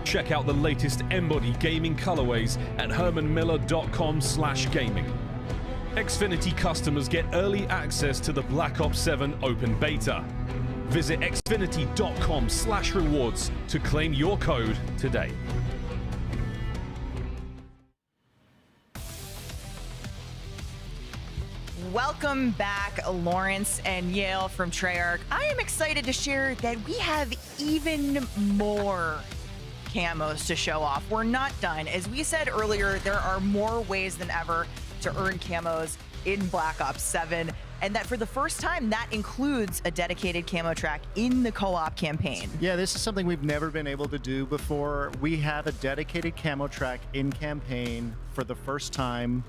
Check out the latest Embody gaming colorways at hermanmiller.com/gaming. Xfinity customers get early access to the Black Ops 7 open beta. Visit xfinity.com/rewards to claim your code today. Welcome back, Lawrence and Yale from Treyarch. I am excited to share that we have even more camos to show off. We're not done. As we said earlier, there are more ways than ever to earn camos in Black Ops 7, and that for the first time, that includes a dedicated camo track in the co-op campaign. Yeah, this is something we've never been able to do before. We have a dedicated camo track in campaign for the first time.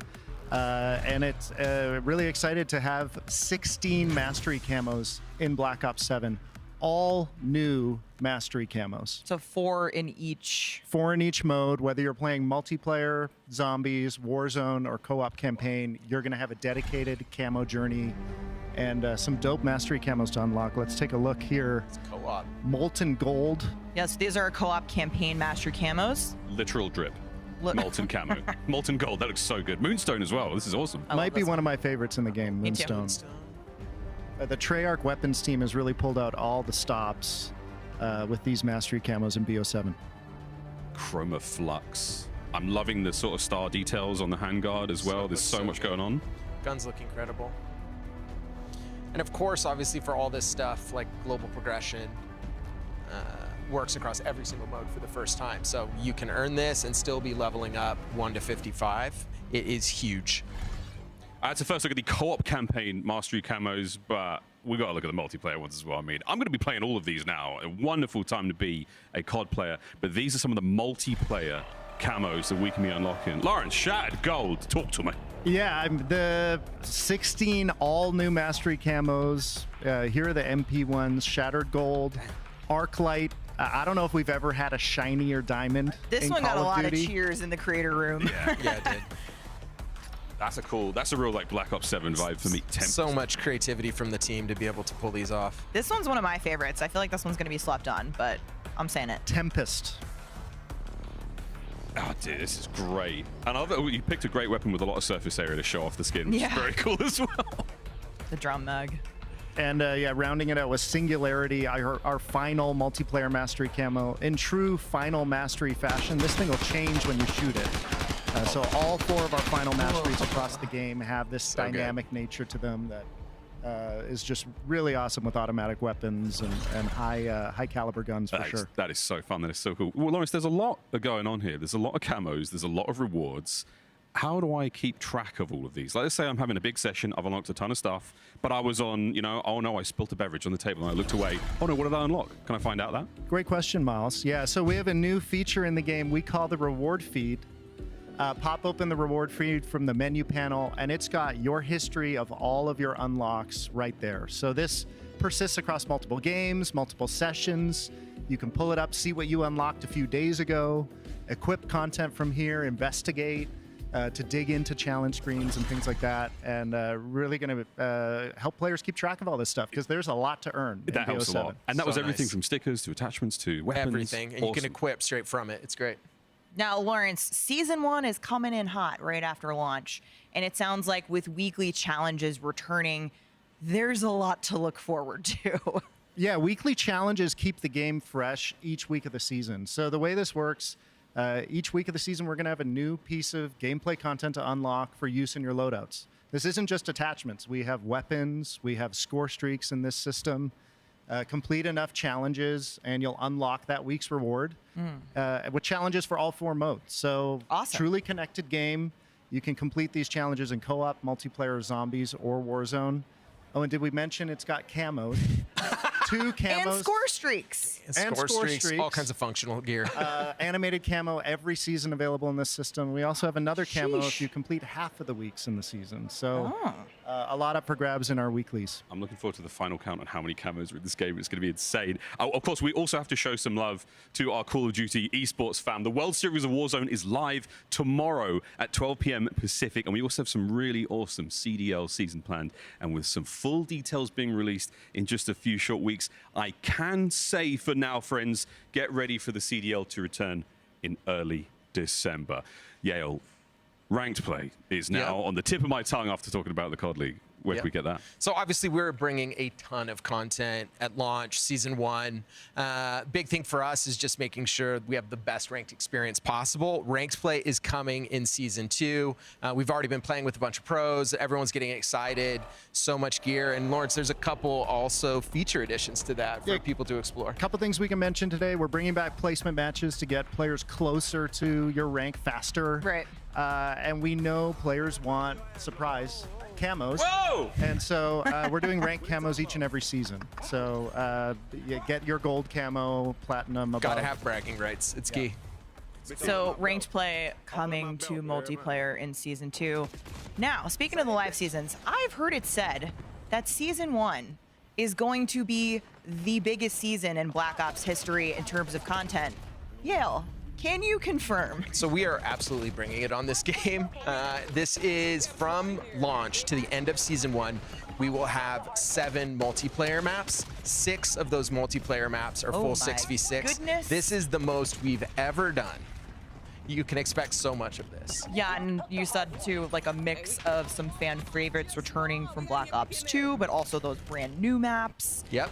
And it's really excited to have 16 mastery camos in Black Ops 7. All new mastery camos. So 4 in each. 4 in each mode. Whether you're playing multiplayer, zombies, Warzone, or co-op campaign, you're going to have a dedicated camo journey and some dope mastery camos to unlock. Let's take a look here. It's co-op. Molten Gold. Yes, these are co-op campaign mastery camos. Literal drip. Molten camo. Molten gold. That looks so good. Moonstone as well. This is awesome. Might be one of my favorites in the game, Moonstone. The Treyarch weapons team has really pulled out all the stops with these mastery camos in BO7. Chroma Flux. I'm loving the sort of star details on the handguard as well. There's so much going on. Guns look incredible. And of course, obviously for all this stuff, like global progression, works across every single mode for the first time. So you can earn this and still be leveling up 1 to 55. It is huge. I had to first look at the co-op campaign mastery camos, but we got to look at the multiplayer ones as well. I mean, I'm going to be playing all of these now. A wonderful time to be a COD player, but these are some of the multiplayer camos that we can be unlocking. Lawrence, Shattered Gold, talk to me. Yeah, the 16 all new mastery camos. Here are the MP ones: Shattered Gold, Arclight. I don't know if we've ever had a shinier diamond. This one got a lot of cheers in the creator room. Yeah, it did. That's a real like Black Ops 7 vibe for me. So much creativity from the team to be able to pull these off. This one's one of my favorites. I feel like this one's going to be slept on, but I'm saying it. Tempest. Oh, dude, this is great. And I love that you picked a great weapon with a lot of surface area to show off the skin, which is very cool as well. The drum mag. And yeah, rounding it out with Singularity, our final multiplayer mastery camo. In true final mastery fashion, this thing will change when you shoot it. So all 4 of our final masteries across the game have this dynamic nature to them that is just really awesome with automatic weapons and high caliber guns for sure. That is so fun. That is so cool. Well, Lawrence, there's a lot going on here. There's a lot of camos. There's a lot of rewards. How do I keep track of all of these? Like, let's say I'm having a big session, I've unlocked a ton of stuff, but I was on, oh no, I spilt a beverage on the table and I looked away. Oh no, what did I unlock? Can I find out that? Great question, Miles. Yeah, so we have a new feature in the game we call the reward feed. Pop open the reward feed from the menu panel, and it's got your history of all of your unlocks right there. So this persists across multiple games, multiple sessions. You can pull it up, see what you unlocked a few days ago, equip content from here, investigate, to dig into challenge screens and things like that, and really going to help players keep track of all this stuff because there's a lot to earn. That helps a lot. And that was everything from stickers to attachments to weapons. Everything. And you can equip straight from it. It's great. Now, Lawrence, Season 1 is coming in hot right after launch, and it sounds like with weekly challenges returning, there's a lot to look forward to. Yeah, weekly challenges keep the game fresh each week of the season. So the way this works, each week of the season, we're going to have a new piece of gameplay content to unlock for use in your loadouts. This isn't just attachments. We have weapons, we have score streaks in this system. Complete enough challenges, and you'll unlock that week's reward with challenges for all 4 modes. So truly connected game. You can complete these challenges in co-op, multiplayer, zombies, or Warzone. Oh, and did we mention it's got camos? 2 camos. And score streaks. And score streaks. All kinds of functional gear. Animated camo every season available in this system. We also have another camo if you complete half of the weeks in the season. So a lot up for grabs in our weeklies. I'm looking forward to the final count on how many camos are in this game. It's going to be insane. Of course, we also have to show some love to our Call of Duty esports fam. The World Series of Warzone is live tomorrow at 12 p.m. Pacific, and we also have some really awesome CDL season planned, and with some full details being released in just a few short weeks. I can say for now, friends, get ready for the CDL to return in early December. Yale, ranked play is now on the tip of my tongue after talking about the COD League. Where can we get that? So obviously we're bringing a ton of content at launch, season 1. Big thing for us is just making sure we have the best ranked experience possible. Ranked play is coming in season 2. We've already been playing with a bunch of pros. Everyone's getting excited. So much gear. And Lawrence, there's a couple also feature additions to that for people to explore. A couple things we can mention today. We're bringing back placement matches to get players closer to your rank faster. Right. And we know players want surprise camos. Whoa! And so we're doing ranked camos each and every season. So you get your gold camo, platinum above. Gotta have bragging rights. It's key. So ranked play coming to multiplayer in season 2. Now, speaking of the live seasons, I've heard it said that season 1 is going to be the biggest season in Black Ops history in terms of content. Yale, can you confirm? So we are absolutely bringing it on this game. This is from launch to the end of season 1. We will have 7 multiplayer maps. 6 of those multiplayer maps are full 6v6. Goodness. This is the most we've ever done. You can expect so much of this. Yeah, and you said too, like a mix of some fan favorites returning from Black Ops 2, but also those brand new maps. Yep.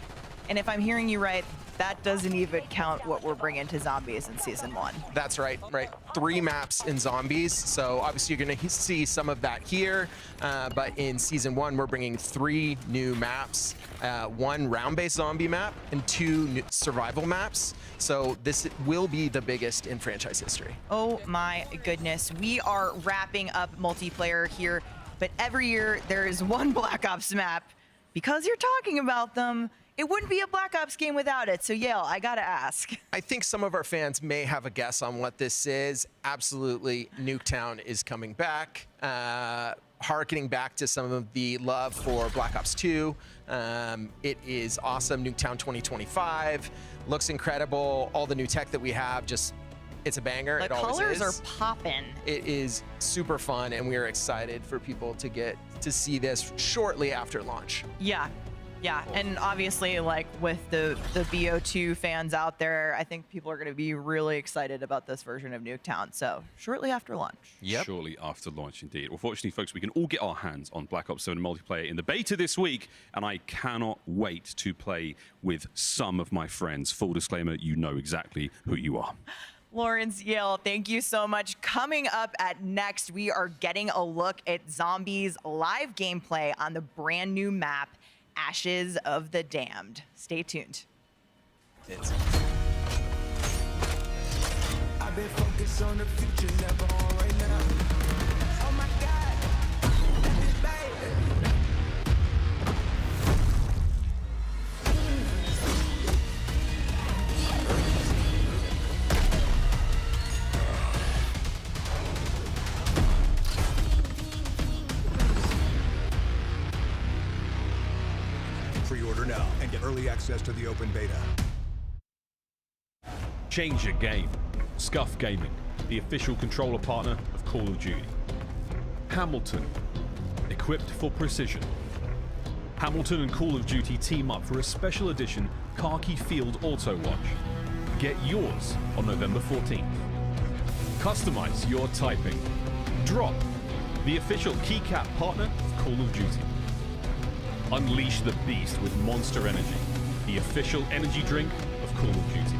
And if I'm hearing you right, that doesn't even count what we're bringing to zombies in season 1. That's right, 3 maps in zombies. So obviously you're gonna see some of that here, but in season 1, we're bringing 3 new maps, 1 round-based zombie map and 2 new survival maps. So this will be the biggest in franchise history. Oh my goodness. We are wrapping up multiplayer here, but every year there is one Black Ops map. Because you're talking about them, it wouldn't be a Black Ops game without it. So Yale, I gotta ask. I think some of our fans may have a guess on what this is. Absolutely, Nuketown is coming back. Harkening back to some of the love for Black Ops 2. It is awesome. Nuketown 2025 looks incredible. All the new tech that we have, just it's a banger. The colors are popping. It is super fun, and we are excited for people to get to see this shortly after launch. Yeah. Yeah, and obviously, like with the BO2 fans out there, I think people are going to be really excited about this version of Nuketown. So shortly after launch. Yep. Shortly after launch, indeed. Well, fortunately, folks, we can all get our hands on Black Ops 7 multiplayer in the beta this week, and I cannot wait to play with some of my friends. Full disclaimer, you know exactly who you are. Lawrence, Yale, thank you so much. Coming up at Next, we are getting a look at Zombies live gameplay on the brand new map, Ashes of the Damned. Stay tuned. I've been focused on the future, never on right now. Oh my God, this baby. Pre-order now and get early access to the open beta. Change your game. Scuff Gaming, the official controller partner of Call of Duty. Hamilton, equipped for precision. Hamilton and Call of Duty team up for a special edition Khaki Field Auto Watch. Get yours on November 14th. Customize your typing. Drop, the official keycap partner of Call of Duty. Unleash the beast with Monster Energy, the official energy drink of Call of Duty.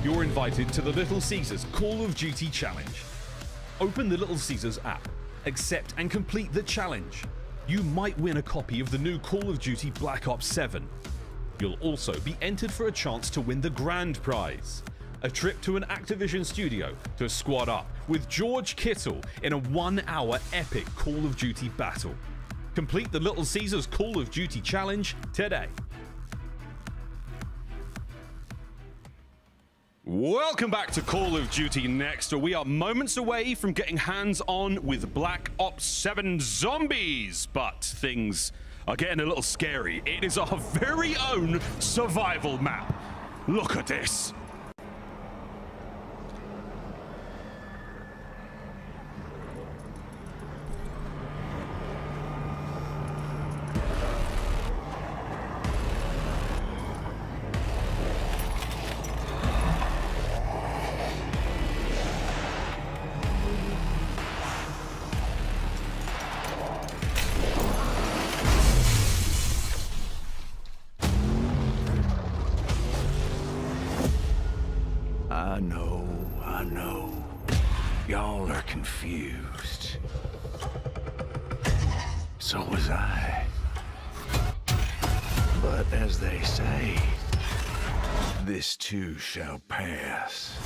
You're invited to the Little Caesars Call of Duty Challenge. Open the Little Caesars app, accept and complete the challenge. You might win a copy of the new Call of Duty Black Ops 7. You'll also be entered for a chance to win the grand prize, a trip to an Activision studio to squad up with George Kittle in a 1-hour epic Call of Duty battle. Complete the Little Caesars Call of Duty Challenge today. Welcome back to Call of Duty Next. We are moments away from getting hands-on with Black Ops 7 Zombies, but things are getting a little scary. It is our very own survival map. Look at this. I know. Y'all are confused. So was I. But as they say, this too shall pass.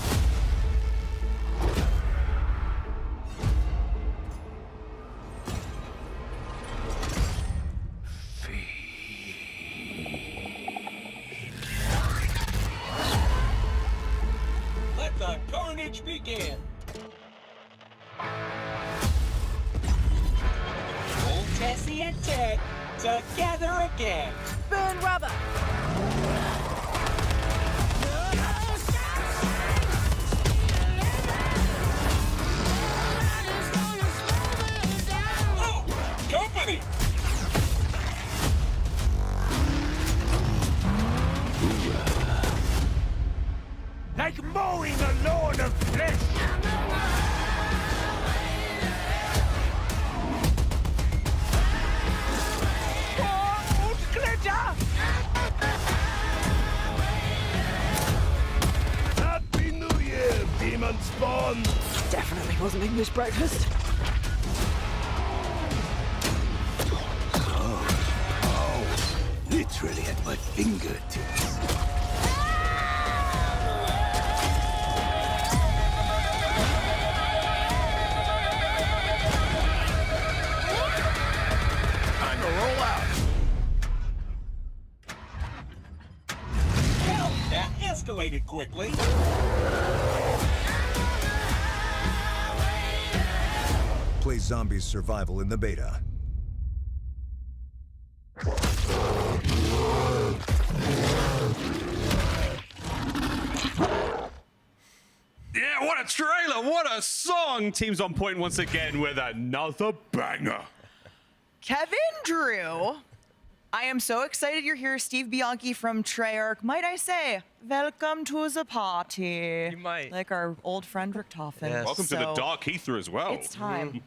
Let the carnage begin. Old Tessie and Ted together again. Burn rubber. Oh, company. Like mowing a lawn of flesh. Old glitter. Happy New Year, demon spawn. Definitely wasn't English breakfast. Literally at my fingertips. Time to roll out. Well, that escalated quickly. Play Zombies Survival in the beta. Yeah, what a trailer, what a song. Team's on point once again with another banger. Kevin Drew, I am so excited you're here. Steve Bianchi from Treyarch. Might I say, welcome to the party. You might. Like our old friend Richtofen. Yes. Welcome to the Dark Ether as well. It's time.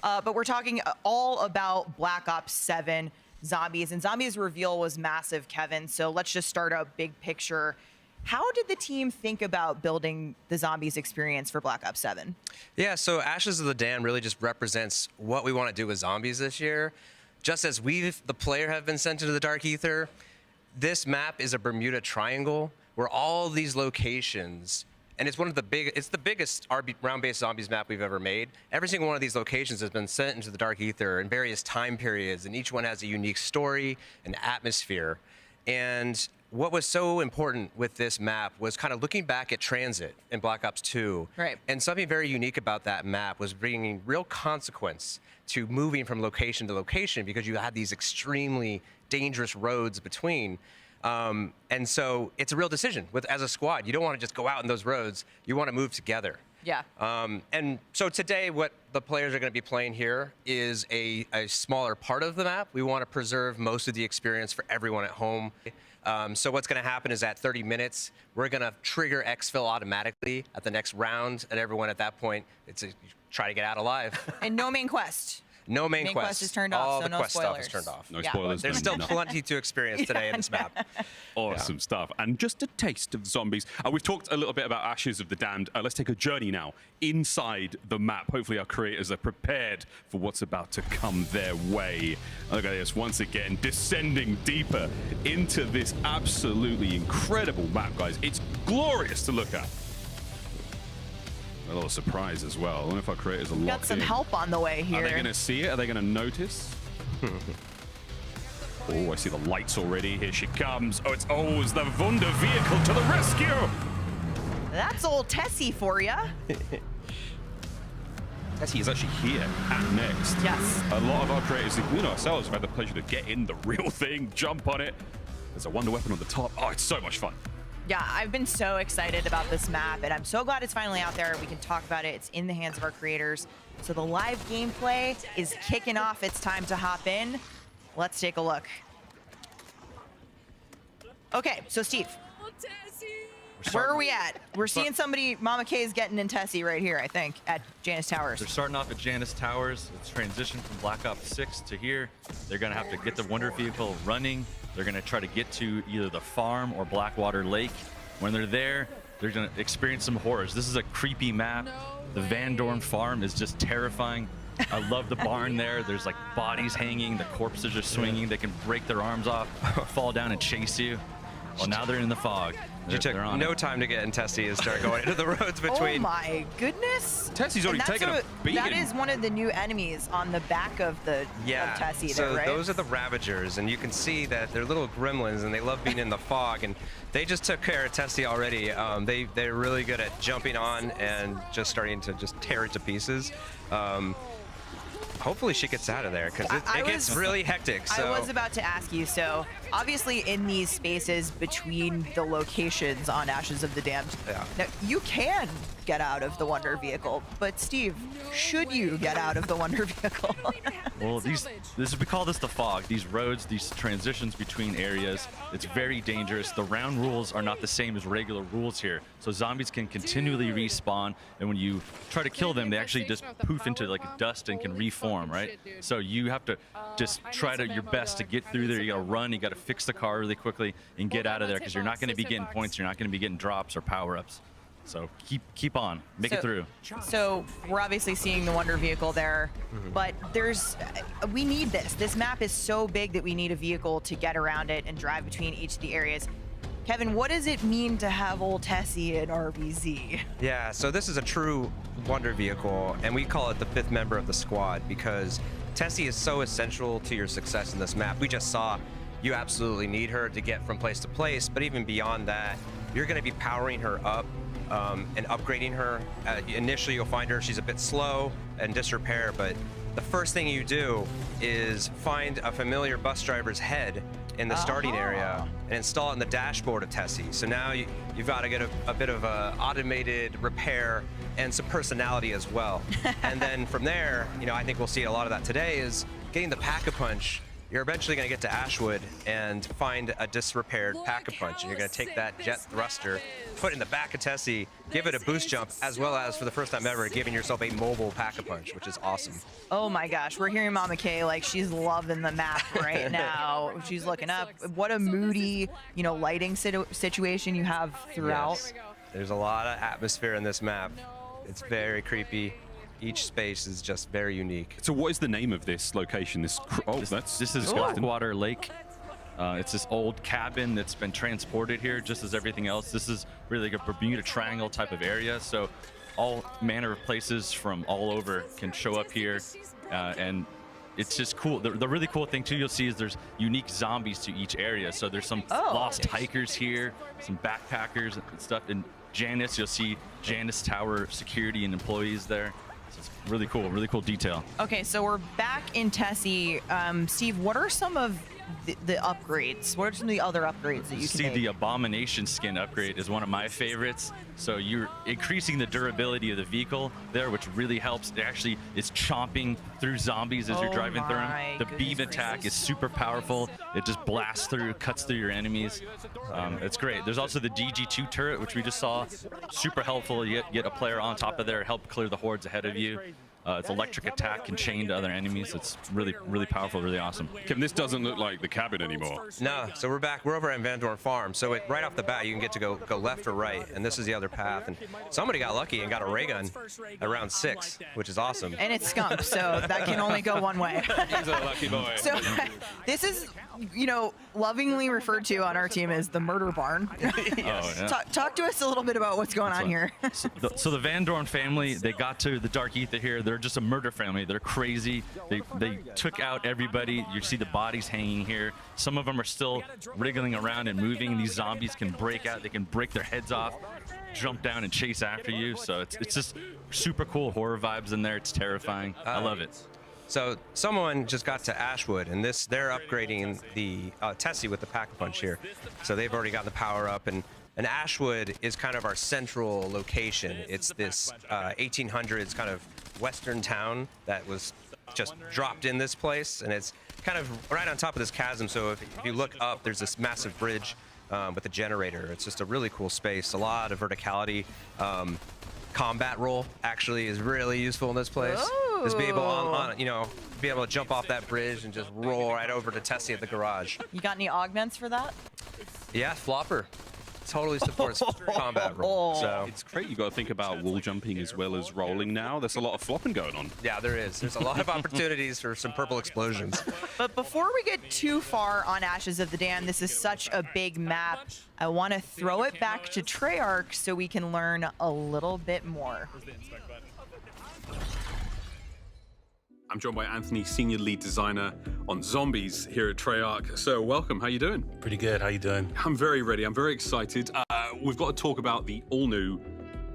But we're talking all about Black Ops 7 Zombies. And Zombies reveal was massive, Kevin. So let's just start a big picture. How did the team think about building the Zombies experience for Black Ops 7? Yeah, so Ashes of the Dam really just represents what we want to do with Zombies this year. Just as we, the player, have been sent into the Dark Ether, this map is a Bermuda Triangle where all these locations, and it's the biggest round-based Zombies map we've ever made. Every single one of these locations has been sent into the Dark Ether in various time periods, and each one has a unique story and atmosphere. And what was so important with this map was kind of looking back at Transit in Black Ops 2. Right. And something very unique about that map was bringing real consequence to moving from location to location because you had these extremely dangerous roads between. And so it's a real decision. As a squad, you don't want to just go out in those roads. You want to move together. Yeah. And so today, what the players are going to be playing here is a smaller part of the map. We want to preserve most of the experience for everyone at home. So what's going to happen is at 30 minutes, we're going to trigger exfil automatically at the next round, and everyone at that point, try to get out alive. And no main quest. No main quest is turned off, All so the no quest spoilers. stuff is turned off. No spoilers. There's no still nothing. plenty to experience today in this map. Awesome stuff. And just a taste of zombies. We've talked a little bit about Ashes of the Damned. Let's take a journey now inside the map. Hopefully our creators are prepared for what's about to come their way. Look at this, once again, descending deeper into this absolutely incredible map, guys. It's glorious to look at. A little surprise as well. I wonder if our creators are locked in. Got some help on the way here. Are they going to see it? Are they going to notice? Oh, I see the lights already. Here she comes. Oh, it's the Wunder vehicle to the rescue. That's old Tessie for ya. Tessie is actually here at Next. Yes. A lot of our creators, including ourselves, have had the pleasure to get in the real thing, jump on it. There's a Wonder weapon on the top. Oh, it's so much fun. Yeah, I've been so excited about this map, and I'm so glad it's finally out there. We can talk about it. It's in the hands of our creators. So the live gameplay is kicking off. It's time to hop in. Let's take a look. Okay, so Steve, where are we at? We're seeing somebody, Mama K is getting in Tessie right here, I think, at Janus Towers. They're starting off at Janus Towers. It's transitioned from Black Ops 6 to here. They're going to have to get the Wonder vehicle running. They're going to try to get to either the farm or Blackwater Lake. When they're there, they're going to experience some horrors. This is a creepy map. The Van Dorn farm is just terrifying. I love the barn there. There's like bodies hanging. The corpses are swinging. They can break their arms off, fall down and chase you. Well, now they're in the fog. You took no time to get in Tessie and start going into the roads between. Oh my goodness. Tessie's already taken a beating. That is one of the new enemies on the back of the of Tessie so there, right? Those are the Ravagers, and you can see that they're little gremlins, and they love being in the fog, and they just took care of Tessie already. They're really good at jumping on and just starting to just tear it to pieces. Hopefully she gets out of there, because it gets really hectic. So. I was about to ask you, so obviously in these spaces between the locations on Ashes of the Damned, now you can get out of the Wonder vehicle, but Steve, should you get out of the Wonder vehicle? Well, we call this the fog. These roads, these transitions between areas, it's very dangerous. The round rules are not the same as regular rules here. So zombies can continually respawn, and when you try to kill them, they actually just poof into like dust and can reform, right? So you have to just try your best to get through there. You gotta run, you gotta fix the car really quickly and get out of there, because you're not gonna be getting points, you're not gonna be getting drops or power-ups. So keep on, make it through. So we're obviously seeing the Wonder vehicle there, but we need this. This map is so big that we need a vehicle to get around it and drive between each of the areas. Kevin, what does it mean to have old Tessie in RBZ? Yeah, so this is a true Wonder vehicle, and we call it the 5th member of the squad, because Tessie is so essential to your success in this map. We just saw you absolutely need her to get from place to place, but even beyond that, you're going to be powering her up and upgrading her. Initially, you'll find she's a bit slow and disrepair, but the first thing you do is find a familiar bus driver's head in the starting area and install it in the dashboard of Tessie. So now you've got to get a bit of a automated repair and some personality as well. And then from there, I think we'll see a lot of that today, is getting the Pack-a-Punch. You're eventually going to get to Ashwood and find a disrepaired Pack-a-Punch, and you're going to take that jet thruster, put it in the back of Tessie, give it a boost jump, as well as, for the first time ever, giving yourself a mobile Pack-a-Punch, which is awesome. Oh my gosh, we're hearing Mama K like she's loving the map right now. She's looking up. What a moody, lighting situation you have throughout. Yes. There's a lot of atmosphere in this map. It's very creepy. Each space is just very unique. So what is the name of this location? This is Blackwater Lake. It's this old cabin that's been transported here, just as everything else. This is really like a Bermuda Triangle type of area, so all manner of places from all over can show up here, and it's just cool. The really cool thing too you'll see is there's unique zombies to each area. So there's some lost hikers here, some backpackers and stuff. In Janus, you'll see Janus Tower security and employees there. So it's really cool detail. Okay, so we're back in Tessie. Steve, what are some of the upgrades? What are some of the other upgrades that you can make? The Abomination skin upgrade is one of my favorites. So you're increasing the durability of the vehicle there, which really helps. It actually is chomping through zombies as you're driving through them. The beam attack is super powerful. It just blasts through, cuts through your enemies. It's great. There's also the DG2 turret, which we just saw. Super helpful. You get a player on top of there, help clear the hordes ahead of you. Its electric attack can chain to other enemies. It's really, really powerful, really awesome. Kim, this doesn't look like the cabin anymore. No, so we're back. We're over at Van Dorn Farm. So right off the bat, you can get to go left or right, and this is the other path. And somebody got lucky and got a ray gun at round 6, which is awesome. And it's Skunk, so that can only go one way. He's a lucky boy. So this is, lovingly referred to on our team as the murder barn. Talk to us a little bit about what's going on here. So the Van Dorn family, they got to the Dark Ether here. They're just a murder family. They're crazy. They took out everybody. You see the bodies hanging here. Some of them are still wriggling around and moving. These zombies can break out. They can break their heads off, jump down and chase after you. So it's just super cool horror vibes in there. It's terrifying. I love it. So someone just got to Ashwood, and they're upgrading the Tessie with the Pack-a-Punch here. So they've already got the power up, and Ashwood is kind of our central location. It's this 1800s kind of western town that was just dropped in this place, and it's kind of right on top of this chasm. So if you look up, there's this massive bridge with a generator. It's just a really cool space, a lot of verticality. Combat roll actually is really useful in this place. Ooh. Just be able be able to jump off that bridge and just roll right over to Tessie at the garage. You got any augments for that? Yeah, Flopper totally supports combat roll. So it's great. You got to think about wall jumping as well as rolling now. There's a lot of flopping going on. Yeah, there is. There's a lot of opportunities for some purple explosions. But before we get too far on Ashes of the Dam, this is such a big map. I want to throw it back to Treyarch so we can learn a little bit more. I'm joined by Anthony, Senior Lead Designer on Zombies here at Treyarch. So welcome, how you doing? Pretty good, how you doing? I'm very ready, I'm very excited. We've got to talk about the all-new,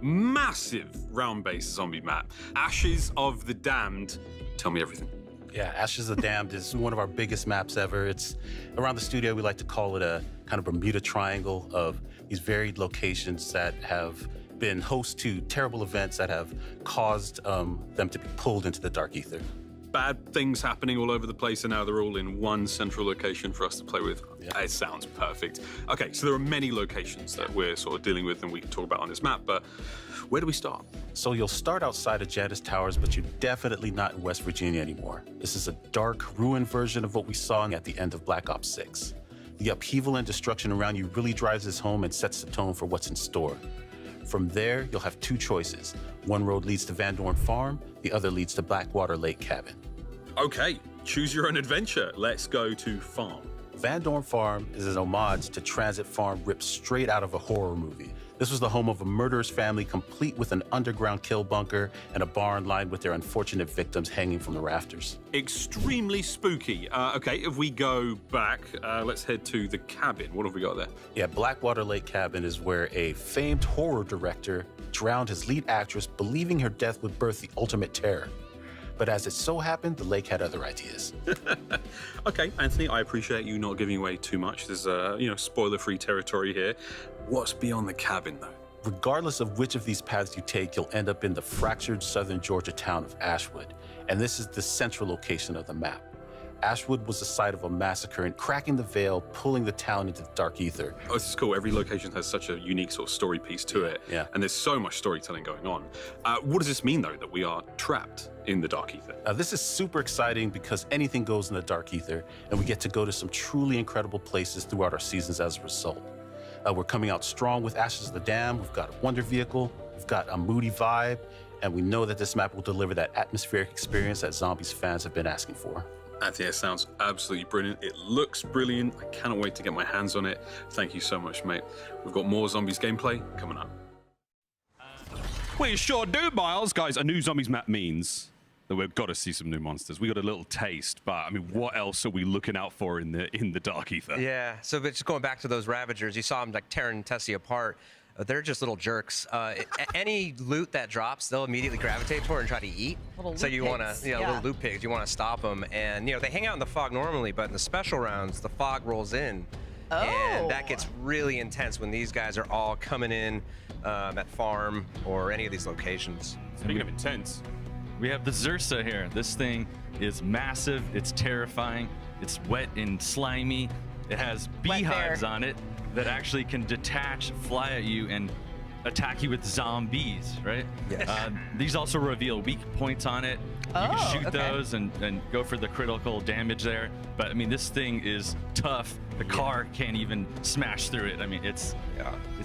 massive round-based zombie map. Ashes of the Damned. Tell me everything. Yeah, Ashes of the Damned is one of our biggest maps ever. It's around the studio, we like to call it a kind of Bermuda Triangle of these varied locations that have been host to terrible events that have caused them to be pulled into the Dark Ether. Bad things happening all over the place, and now they're all in one central location for us to play with. Yeah. It sounds perfect. Okay, so there are many locations that we're sort of dealing with and we can talk about on this map, but where do we start? So you'll start outside of Janice Towers, but you're definitely not in West Virginia anymore. This is a dark, ruined version of what we saw at the end of Black Ops 6. The upheaval and destruction around you really drives this home and sets the tone for what's in store. From there, you'll have two choices. One road leads to Van Dorn Farm, the other leads to Blackwater Lake Cabin. Okay, choose your own adventure. Let's go to Farm. Van Dorn Farm is an homage to Transit Farm ripped straight out of a horror movie. This was the home of a murderous family complete with an underground kill bunker and a barn lined with their unfortunate victims hanging from the rafters. Extremely spooky. Okay, if we go back, let's head to the cabin. What have we got there? Yeah, Blackwater Lake Cabin is where a famed horror director drowned his lead actress, believing her death would birth the ultimate terror. But as it so happened, the lake had other ideas. Okay, Anthony, I appreciate you not giving away too much. There's spoiler-free territory here. What's beyond the cabin, though? Regardless of which of these paths you take, you'll end up in the fractured southern Georgia town of Ashwood. And this is the central location of the map. Ashwood was the site of a massacre, and cracking the veil, pulling the town into the Dark Ether. Oh, this is cool. Every location has such a unique sort of story piece to it. Yeah. And there's so much storytelling going on. What does this mean, though, that we are trapped in the Dark Ether? This is super exciting because anything goes in the Dark Ether, and we get to go to some truly incredible places throughout our seasons as a result. We're coming out strong with Ashes of the Dam. We've got a Wonder Vehicle. We've got a moody vibe. And we know that this map will deliver that atmospheric experience that Zombies fans have been asking for. Anthony, it sounds absolutely brilliant. It looks brilliant. I cannot wait to get my hands on it. Thank you so much, mate. We've got more Zombies gameplay coming up. We sure do, Miles. Guys, a new Zombies map means that we've got to see some new monsters. We got a little taste, but I mean, what else are we looking out for in the Dark Ether? Yeah, so but just going back to those Ravagers, you saw them like tearing Tessie apart. They're just little jerks. Any loot that drops, they'll immediately gravitate toward and try to eat. So you want to, little loot pigs, you want to stop them. And, they hang out in the fog normally, but in the special rounds, the fog rolls in. Oh. And that gets really intense when these guys are all coming in at farm or any of these locations. Speaking of intense, we have the Zursa here. This thing is massive. It's terrifying. It's wet and slimy. It has beehives on it that actually can detach, fly at you, and attack you with zombies, right? Yes. These also reveal weak points on it. You can shoot those and go for the critical damage there. But I mean, this thing is tough. The car can't even smash through it. I mean, it's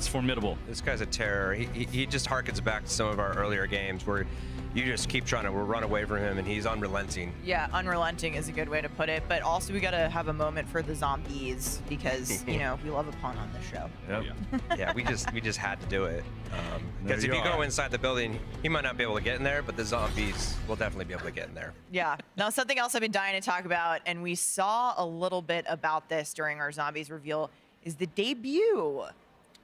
formidable. This guy's a terror. He just harkens back to some of our earlier games where you just keep trying to run away from him, and he's unrelenting. Yeah, unrelenting is a good way to put it. But also, we got to have a moment for the zombies because you know we love a pun on this show. Yep. Yeah, we just had to do it. Because if you go inside the building, he might not be able to get in there, but the zombies will definitely be able to get in there. Yeah. Now, something else I've been dying to talk about, and we saw a little bit about this during our zombies reveal, is the debut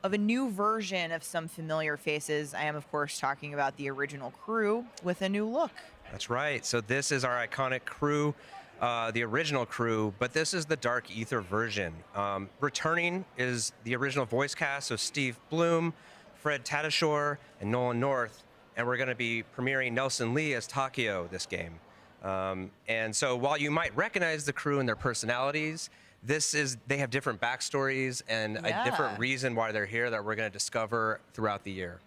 of a new version of some familiar faces. I am, of course, talking about the original crew with a new look. That's right. So this is our iconic crew, the original crew, but this is the Dark Ether version. Returning is the original voice cast, so Steve Bloom, Fred Tatasciore, and Nolan North, and we're going to be premiering Nelson Lee as Takeo this game. And so while you might recognize the crew and their personalities, they have different backstories and a different reason why they're here that we're going to discover throughout the year.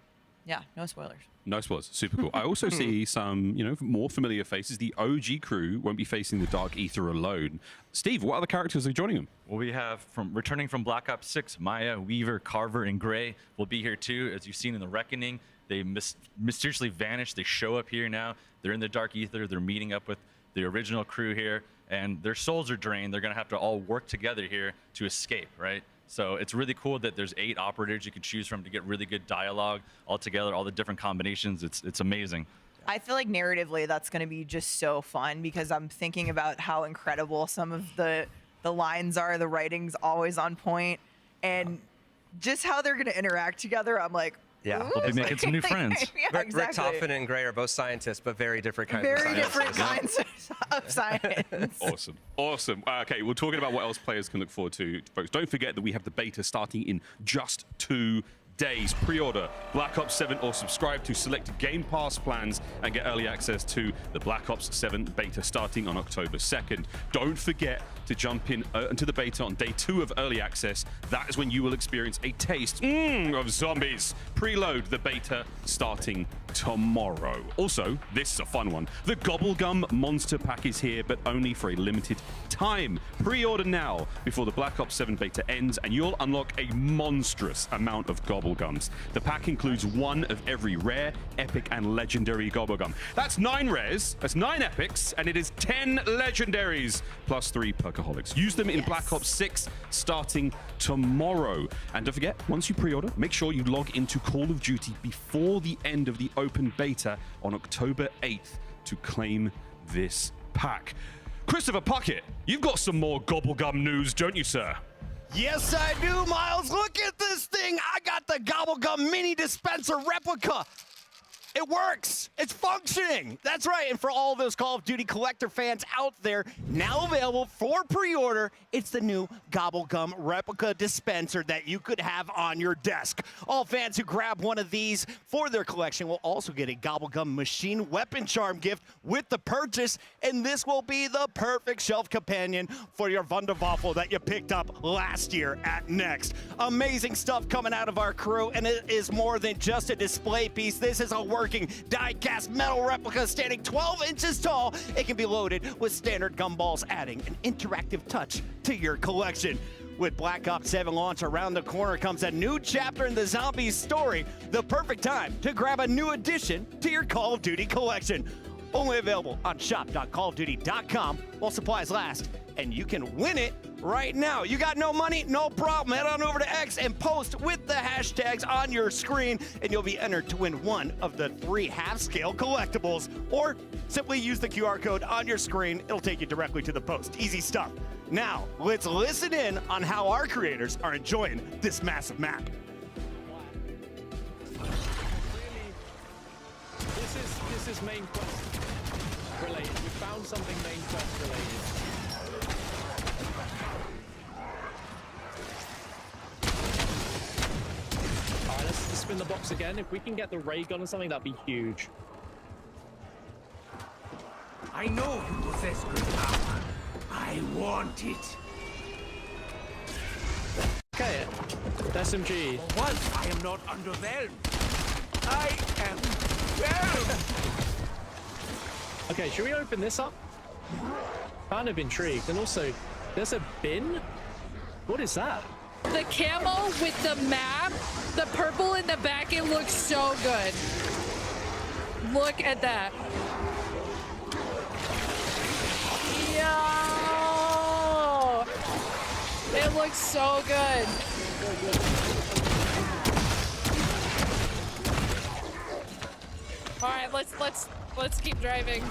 Yeah, no spoilers. No spoilers. Super cool. I also see some, more familiar faces. The OG crew won't be facing the Dark Ether alone. Steve, what other characters are joining them? Well, we have returning from Black Ops 6, Maya, Weaver, Carver, and Gray will be here too. As you've seen in the Reckoning, they mysteriously vanished. They show up here now. They're in the Dark Ether. They're meeting up with the original crew here, and their souls are drained. They're going to have to all work together here to escape, right? So it's really cool that there's 8 operators you can choose from to get really good dialogue all together, all the different combinations. It's amazing. I feel like narratively that's going to be just so fun because I'm thinking about how incredible some of the lines are. The writing's always on point, and just how they're going to interact together. I'm like, yeah, we'll be making some new friends. Yeah, Rick Toffin and Gray are both scientists, but very different kinds of scientists. Very different kinds of science. Awesome. Okay, we're talking about what else players can look forward to, folks. Don't forget that we have the beta starting in just 2 days. Pre-order Black Ops 7 or subscribe to select Game Pass plans and get early access to the Black Ops 7 beta starting on October 2nd. Don't forget to jump into the beta on day 2 of early access. That is when you will experience a taste of zombies. Preload the beta starting tomorrow. Also, this is a fun one. The Gobblegum Monster Pack is here, but only for a limited time. Pre-order now before the Black Ops 7 beta ends, and you'll unlock a monstrous amount of Gobblegums. The pack includes 1 of every rare, epic, and legendary Gobblegum. That's 9 rares, that's 9 epics, and it is 10 legendaries, plus 3 perkaholics. Use them in Black Ops 6 starting tomorrow. And don't forget, once you pre-order, make sure you log into Call of Duty before the end of the open beta on October 8th to claim this pack. Christopher Puckett, you've got some more Gobblegum news, don't you, sir? Yes, I do, Miles. Look at this thing. I got the Gobblegum mini dispenser replica. It works. It's functioning. That's right. And for all those Call of Duty collector fans out there, now available for pre-order, it's the new Gobblegum replica dispenser that you could have on your desk. All fans who grab one of these for their collection will also get a Gobblegum machine weapon charm gift with the purchase, and this will be the perfect shelf companion for your Wunderwaffel that you picked up last year at Next. Amazing stuff coming out of our crew, and it is more than just a display piece. This is a working die-cast metal replica standing 12 inches tall. It can be loaded with standard gumballs, adding an interactive touch to your collection. With Black Ops 7 launch around the corner comes a new chapter in the Zombies story. The perfect time to grab a new addition to your Call of Duty collection. Only available on shop.callofduty.com while supplies last, and you can win it right now. You got no money? No problem. Head on over to X and post with the hashtags on your screen, and you'll be entered to win one of the 3 half-scale collectibles. Or simply use the QR code on your screen. It'll take you directly to the post. Easy stuff. Now, let's listen in on how our creators are enjoying this massive map. This is main quest related. We found something main quest related. Alright, let's spin the box again. If we can get the ray gun or something, that'd be huge. I know you possess great power. I want it. Okay, SMG. For once, I am not underwhelmed. I am. Okay, should we open this up? Kind of intrigued. And also, there's a bin? What is that? The camo with the map, the purple in the back, it looks so good. Look at that. Yo! It looks so good. All right, let's keep driving.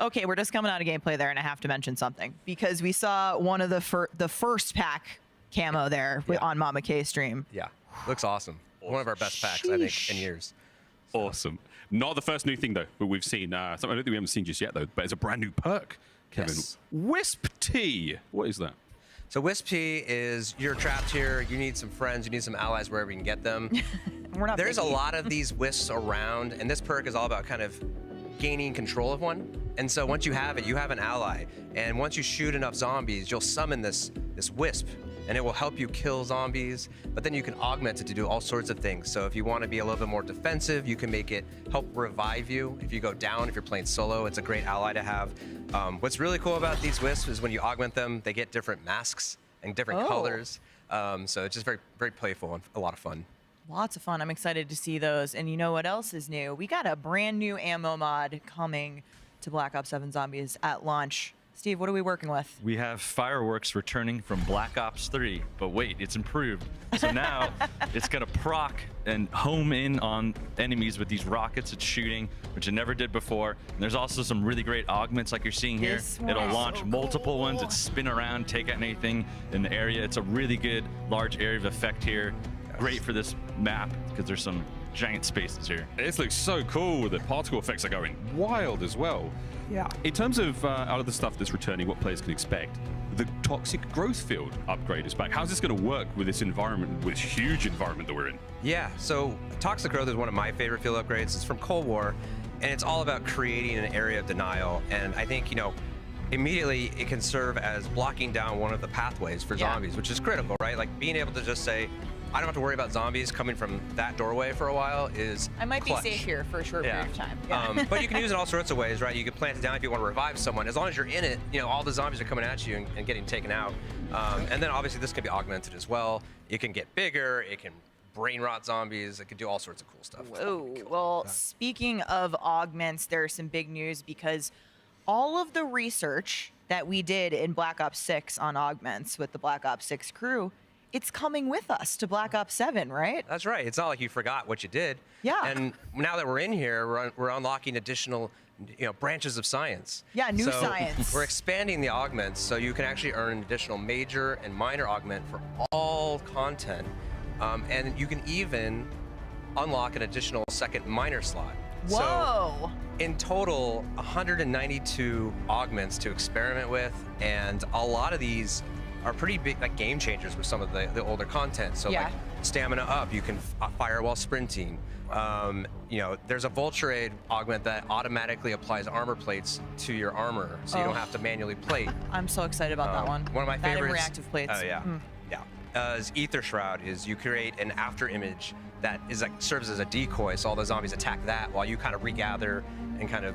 Okay, we're just coming out of gameplay there, and I have to mention something because we saw one of the first pack camo there on Mama K stream. Yeah, looks awesome. One of our best packs, I think, in years. Awesome. Not the first new thing, though, but we've seen. Something I don't think we haven't seen just yet, though, but it's a brand new perk, Kevin. Yes. Wisp Tea. What is that? So Wisp Tea is you're trapped here. You need some friends. You need some allies wherever you can get them. There's a lot of these wisps around, and this perk is all about kind of gaining control of one. And so once you have it, you have an ally. And once you shoot enough zombies, you'll summon this wisp, and it will help you kill zombies. But then you can augment it to do all sorts of things. So if you want to be a little bit more defensive, you can make it help revive you. If you go down, if you're playing solo, it's a great ally to have. What's really cool about these wisps is when you augment them, they get different masks and different colors. So it's just very, very playful and a lot of fun. Lots of fun. I'm excited to see those. And you know what else is new? We got a brand new ammo mod coming to Black Ops 7 Zombies at launch. Steve, what are we working with? We have fireworks returning from Black Ops 3, but wait, it's improved. So now it's gonna proc and home in on enemies with these rockets it's shooting, which it never did before. And there's also some really great augments like you're seeing here. It'll launch multiple ones, it spin around, take out anything in the area. It's a really good large area of effect here. Great for this map because there's some giant spaces here. This looks so cool. The particle effects are going wild as well. Yeah. In terms of out of the stuff that's returning, what players can expect, the toxic growth field upgrade is back. How's this going to work with this environment, with this huge environment that we're in? Yeah, so toxic growth is one of my favorite field upgrades. It's from Cold War, and it's all about creating an area of denial. And I think, immediately it can serve as blocking down one of the pathways for zombies, which is critical, right? Like being able to just say, I don't have to worry about zombies coming from that doorway for a while is I might clutch. be safe here for a short period of time. But you can use it all sorts of ways, right? You can plant it down if you want to revive someone. As long as you're in it, all the zombies are coming at you and getting taken out. And then obviously this can be augmented as well. It can get bigger. It can brain rot zombies. It can do all sorts of cool stuff. Whoa. Well, speaking of augments, there's some big news because all of the research that we did in Black Ops 6 on augments with the Black Ops 6 crew, it's coming with us to Black Ops 7, right? That's right. It's not like you forgot what you did. Yeah. And now that we're in here, we're unlocking additional, branches of science. Yeah, new So science. We're expanding the augments, so you can actually earn an additional major and minor augment for all content, and you can even unlock an additional second minor slot. Whoa. So in total, 192 augments to experiment with, and a lot of these are pretty big, like game changers with some of the older content. So like stamina up, you can fire while sprinting. There's a Vulture Aid augment that automatically applies armor plates to your armor, so you don't have to manually plate. I'm so excited about that one. One of my That and favorites. reactive plates. Oh yeah, is Ether Shroud. Is you create an after image that serves as a decoy, so all the zombies attack that while you kind of regather and kind of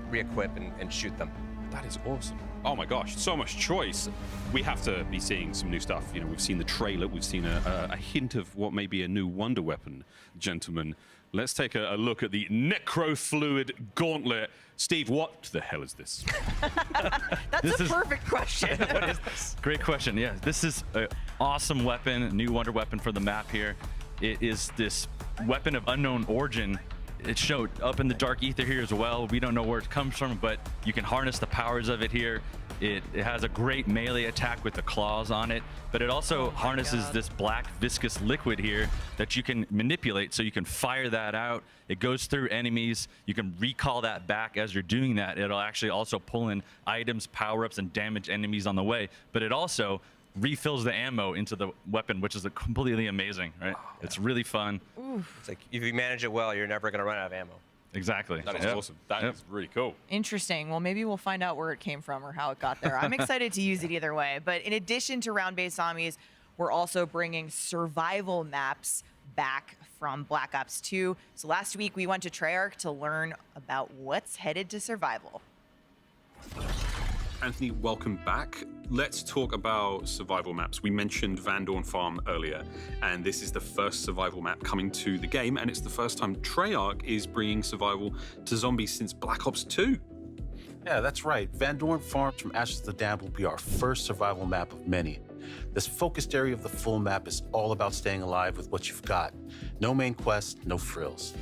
re-equip and shoot them. That is awesome. Oh my gosh, so much choice. We have to be seeing some new stuff. We've seen the trailer, we've seen a hint of what may be a new wonder weapon, gentlemen. Let's take a look at the Necrofluid Gauntlet. Steve, what the hell is this? That's a perfect question. What is this? Great question. Yeah, this is an awesome weapon, a new wonder weapon for the map here. It is this weapon of unknown origin. It showed up in the dark ether here as well. We don't know where it comes from, but you can harness the powers of it here. It has a great melee attack with the claws on it, but it also harnesses this black viscous liquid here that you can manipulate, so you can fire that out. It goes through enemies. You can recall that back as you're doing that. It'll actually also pull in items, power-ups, and damage enemies on the way, but it also refills the ammo into the weapon, which is completely amazing, right? It's really fun. It's like if you manage it well, you're never going to run out of ammo. Exactly. That is awesome. That is really cool. Interesting. Well, maybe we'll find out where it came from or how it got there. I'm excited to use it either way. But in addition to round-based zombies, we're also bringing survival maps back from Black Ops 2. So last week we went to Treyarch to learn about what's headed to survival. Anthony, welcome back. Let's talk about survival maps. We mentioned Van Dorn Farm earlier, and this is the first survival map coming to the game, and it's the first time Treyarch is bringing survival to zombies since Black Ops 2. Yeah, that's right. Van Dorn Farm from Ashes to the Dam will be our first survival map of many. This focused area of the full map is all about staying alive with what you've got. No main quest, no frills.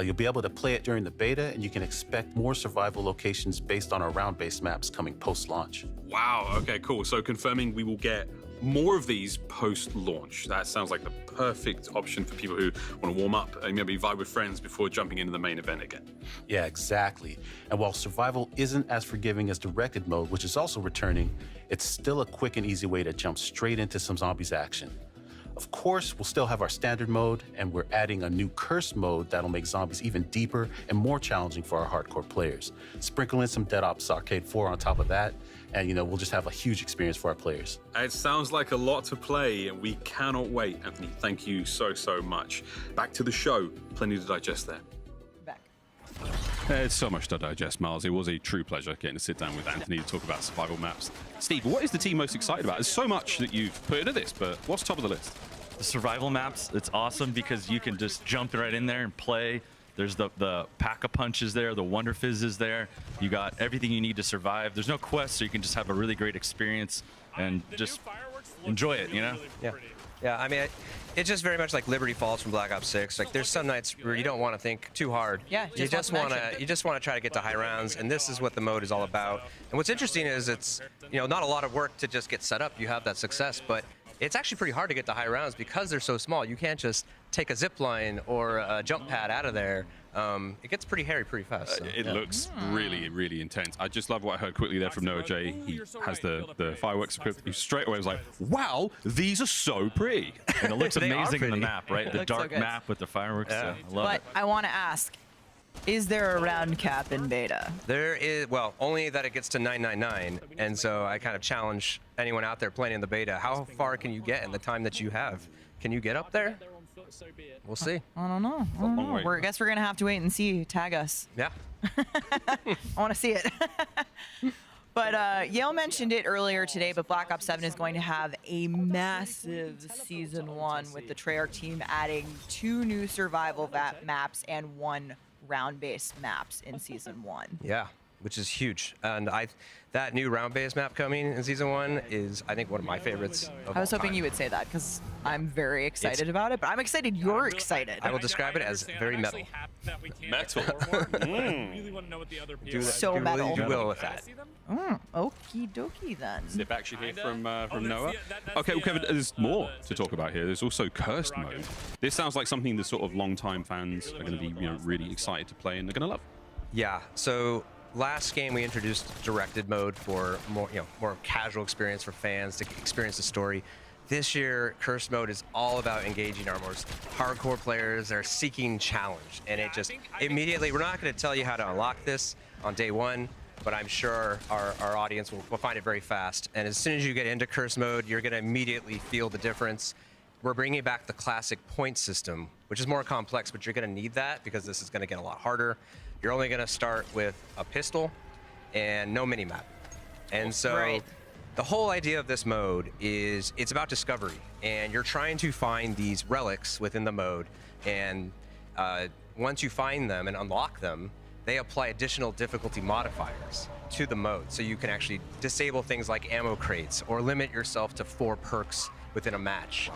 You'll be able to play it during the beta, and you can expect more survival locations based on our round-based maps coming post-launch. Wow, okay, cool. So confirming we will get more of these post-launch. That sounds like the perfect option for people who want to warm up and maybe vibe with friends before jumping into the main event again. Yeah, exactly. And while survival isn't as forgiving as directed mode, which is also returning, it's still a quick and easy way to jump straight into some zombies action. Of course, we'll still have our standard mode, and we're adding a new curse mode that'll make zombies even deeper and more challenging for our hardcore players. Sprinkle in some Dead Ops Arcade 4 on top of that, and we'll just have a huge experience for our players. It sounds like a lot to play, and we cannot wait. Anthony, thank you so much. Back to the show. Plenty to digest there. It's so much to digest, Miles. It was a true pleasure getting to sit down with Anthony to talk about survival maps. Steve, what is the team most excited about? There's so much that you've put into this, but what's top of the list? The survival maps, it's awesome because you can just jump right in there and play. There's the Pack-a-Punch is there, the Wonder Fizz is there. You got everything you need to survive. There's no quest, so you can just have a really great experience and just enjoy it, Yeah. Yeah, I mean, it's just very much like Liberty Falls from Black Ops 6. Like, there's some nights where you don't want to think too hard. Yeah, you just want to try to get to high rounds, and this is what the mode is all about. And what's interesting is it's not a lot of work to just get set up. You have that success, but it's actually pretty hard to get to high rounds because they're so small. You can't just take a zip line or a jump pad out of there. It gets pretty hairy pretty fast. So. It looks really intense. I just love what I heard quickly there from Noah J. He has the fireworks equipped. He straight away was like, wow, these are so pretty. And it looks amazing in the map, right? The dark map with the fireworks. Yeah. I love it. I want to ask, is there a round cap in beta? There is, well, only that it gets to 999, and so I kind of challenge anyone out there playing in the beta, how far can you get in the time that you have? Can you get up there? We'll see. I don't know. I guess we're going to have to wait and see. Tag us. Yeah. I want to see it. But Yale mentioned it earlier today, but Black Ops 7 is going to have a massive Season 1 with the Treyarch team adding 2 new survival maps and 1 round-based maps in Season 1. Yeah, which is huge. And that new round-based map coming in Season 1 is, I think, one of my favorites of I was all hoping time. you would say that because I'm very excited about it, but I'm excited you're excited. I will describe it as very metal. Metal. So metal. You will with that. Okie dokie then. Zip action here from Noah. Okay, well, Kevin, there's more to talk about here. There's also cursed mode. This sounds like something the sort of long-time fans are going to be really excited to play and they're going to love. Yeah, so last game we introduced directed mode for more casual experience for fans to experience the story. This year, cursed mode is all about engaging our most hardcore players that are seeking challenge. And it just immediately, we're not going to tell you how to unlock this on day one, but I'm sure our audience will find it very fast. And as soon as you get into cursed mode, you're going to immediately feel the difference. We're bringing back the classic point system, which is more complex, but you're going to need that because this is going to get a lot harder. You're only going to start with a pistol and no minimap. And so the whole idea of this mode is it's about discovery, and you're trying to find these relics within the mode. And once you find them and unlock them, they apply additional difficulty modifiers to the mode. So you can actually disable things like ammo crates or limit yourself to 4 perks within a match.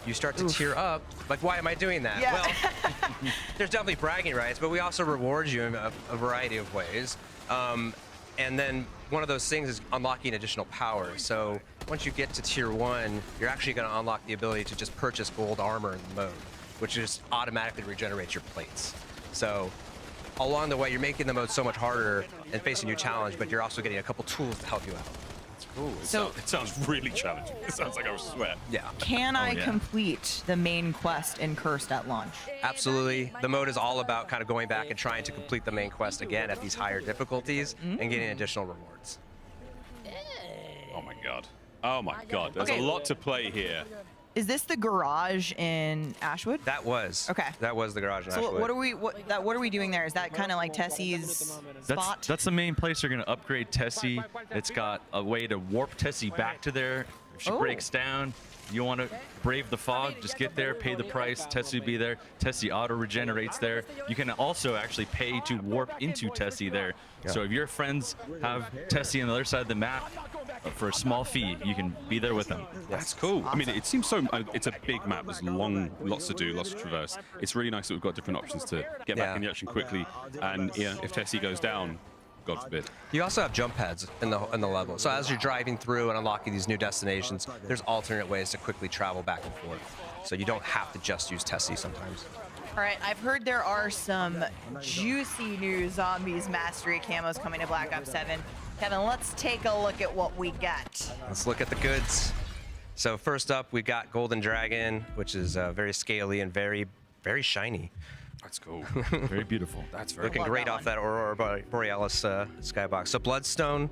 You start to tier up. Like, why am I doing that? Yeah. Well, there's definitely bragging rights, but we also reward you in a variety of ways. And then one of those things is unlocking additional power. So once you get to tier 1, you're actually going to unlock the ability to just purchase gold armor in the mode, which just automatically regenerates your plates. So along the way, you're making the mode so much harder and facing new challenge, but you're also getting a couple tools to help you out. Ooh, it sounds really challenging. It sounds like I was sweat. Yeah. Can I complete the main quest in Cursed at launch? Absolutely. The mode is all about kind of going back and trying to complete the main quest again at these higher difficulties and getting additional rewards. Oh my god. Oh my god. There's a lot to play here. Is this the garage in Ashwood? That was. Okay. That was the garage in So Ashwood. what are we doing there? Is that kind of like Tessie's spot? That's the main place you're going to upgrade Tessie. It's got a way to warp Tessie back to there. If she breaks down, you want to brave the fog, just get there, pay the price, Tessie will be there. Tessie auto regenerates there. You can also actually pay to warp into Tessie there. Yeah. So if your friends have Tessie on the other side of the map, for a small fee, you can be there with them. That's cool. I mean, it seems so. It's a big map. There's lots to do, lots to traverse. It's really nice that we've got different options to get back in the action quickly. And yeah, if Tessie goes down, God forbid. You also have jump pads in the level. So as you're driving through and unlocking these new destinations, there's alternate ways to quickly travel back and forth. So you don't have to just use Tessie sometimes. All right, I've heard there are some juicy new Zombies Mastery camos coming to Black Ops 7. Kevin, let's take a look at what we got. Let's look at the goods. So first up, we got Golden Dragon, which is very scaly and very, very shiny. That's cool. Very beautiful. That's very looking great off that Aurora Borealis skybox. So Bloodstone,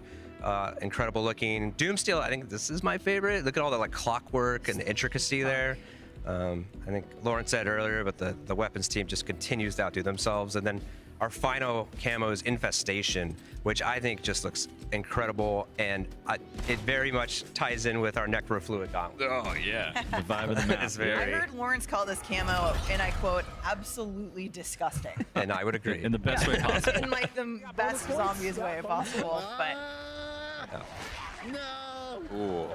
incredible looking. Doomsteel, I think this is my favorite. Look at all the like clockwork and the intricacy there. I think Lauren said earlier, but the weapons team just continues to outdo themselves. And then our final camo is Infestation, which I think just looks incredible, and it very much ties in with our Necrofluid Gauntlet. Oh yeah, the vibe of the map. Is very, I heard Lawrence call this camo, and I quote, absolutely disgusting. and I would agree. In the best way possible. In like the best Zombies way possible, but. Ooh.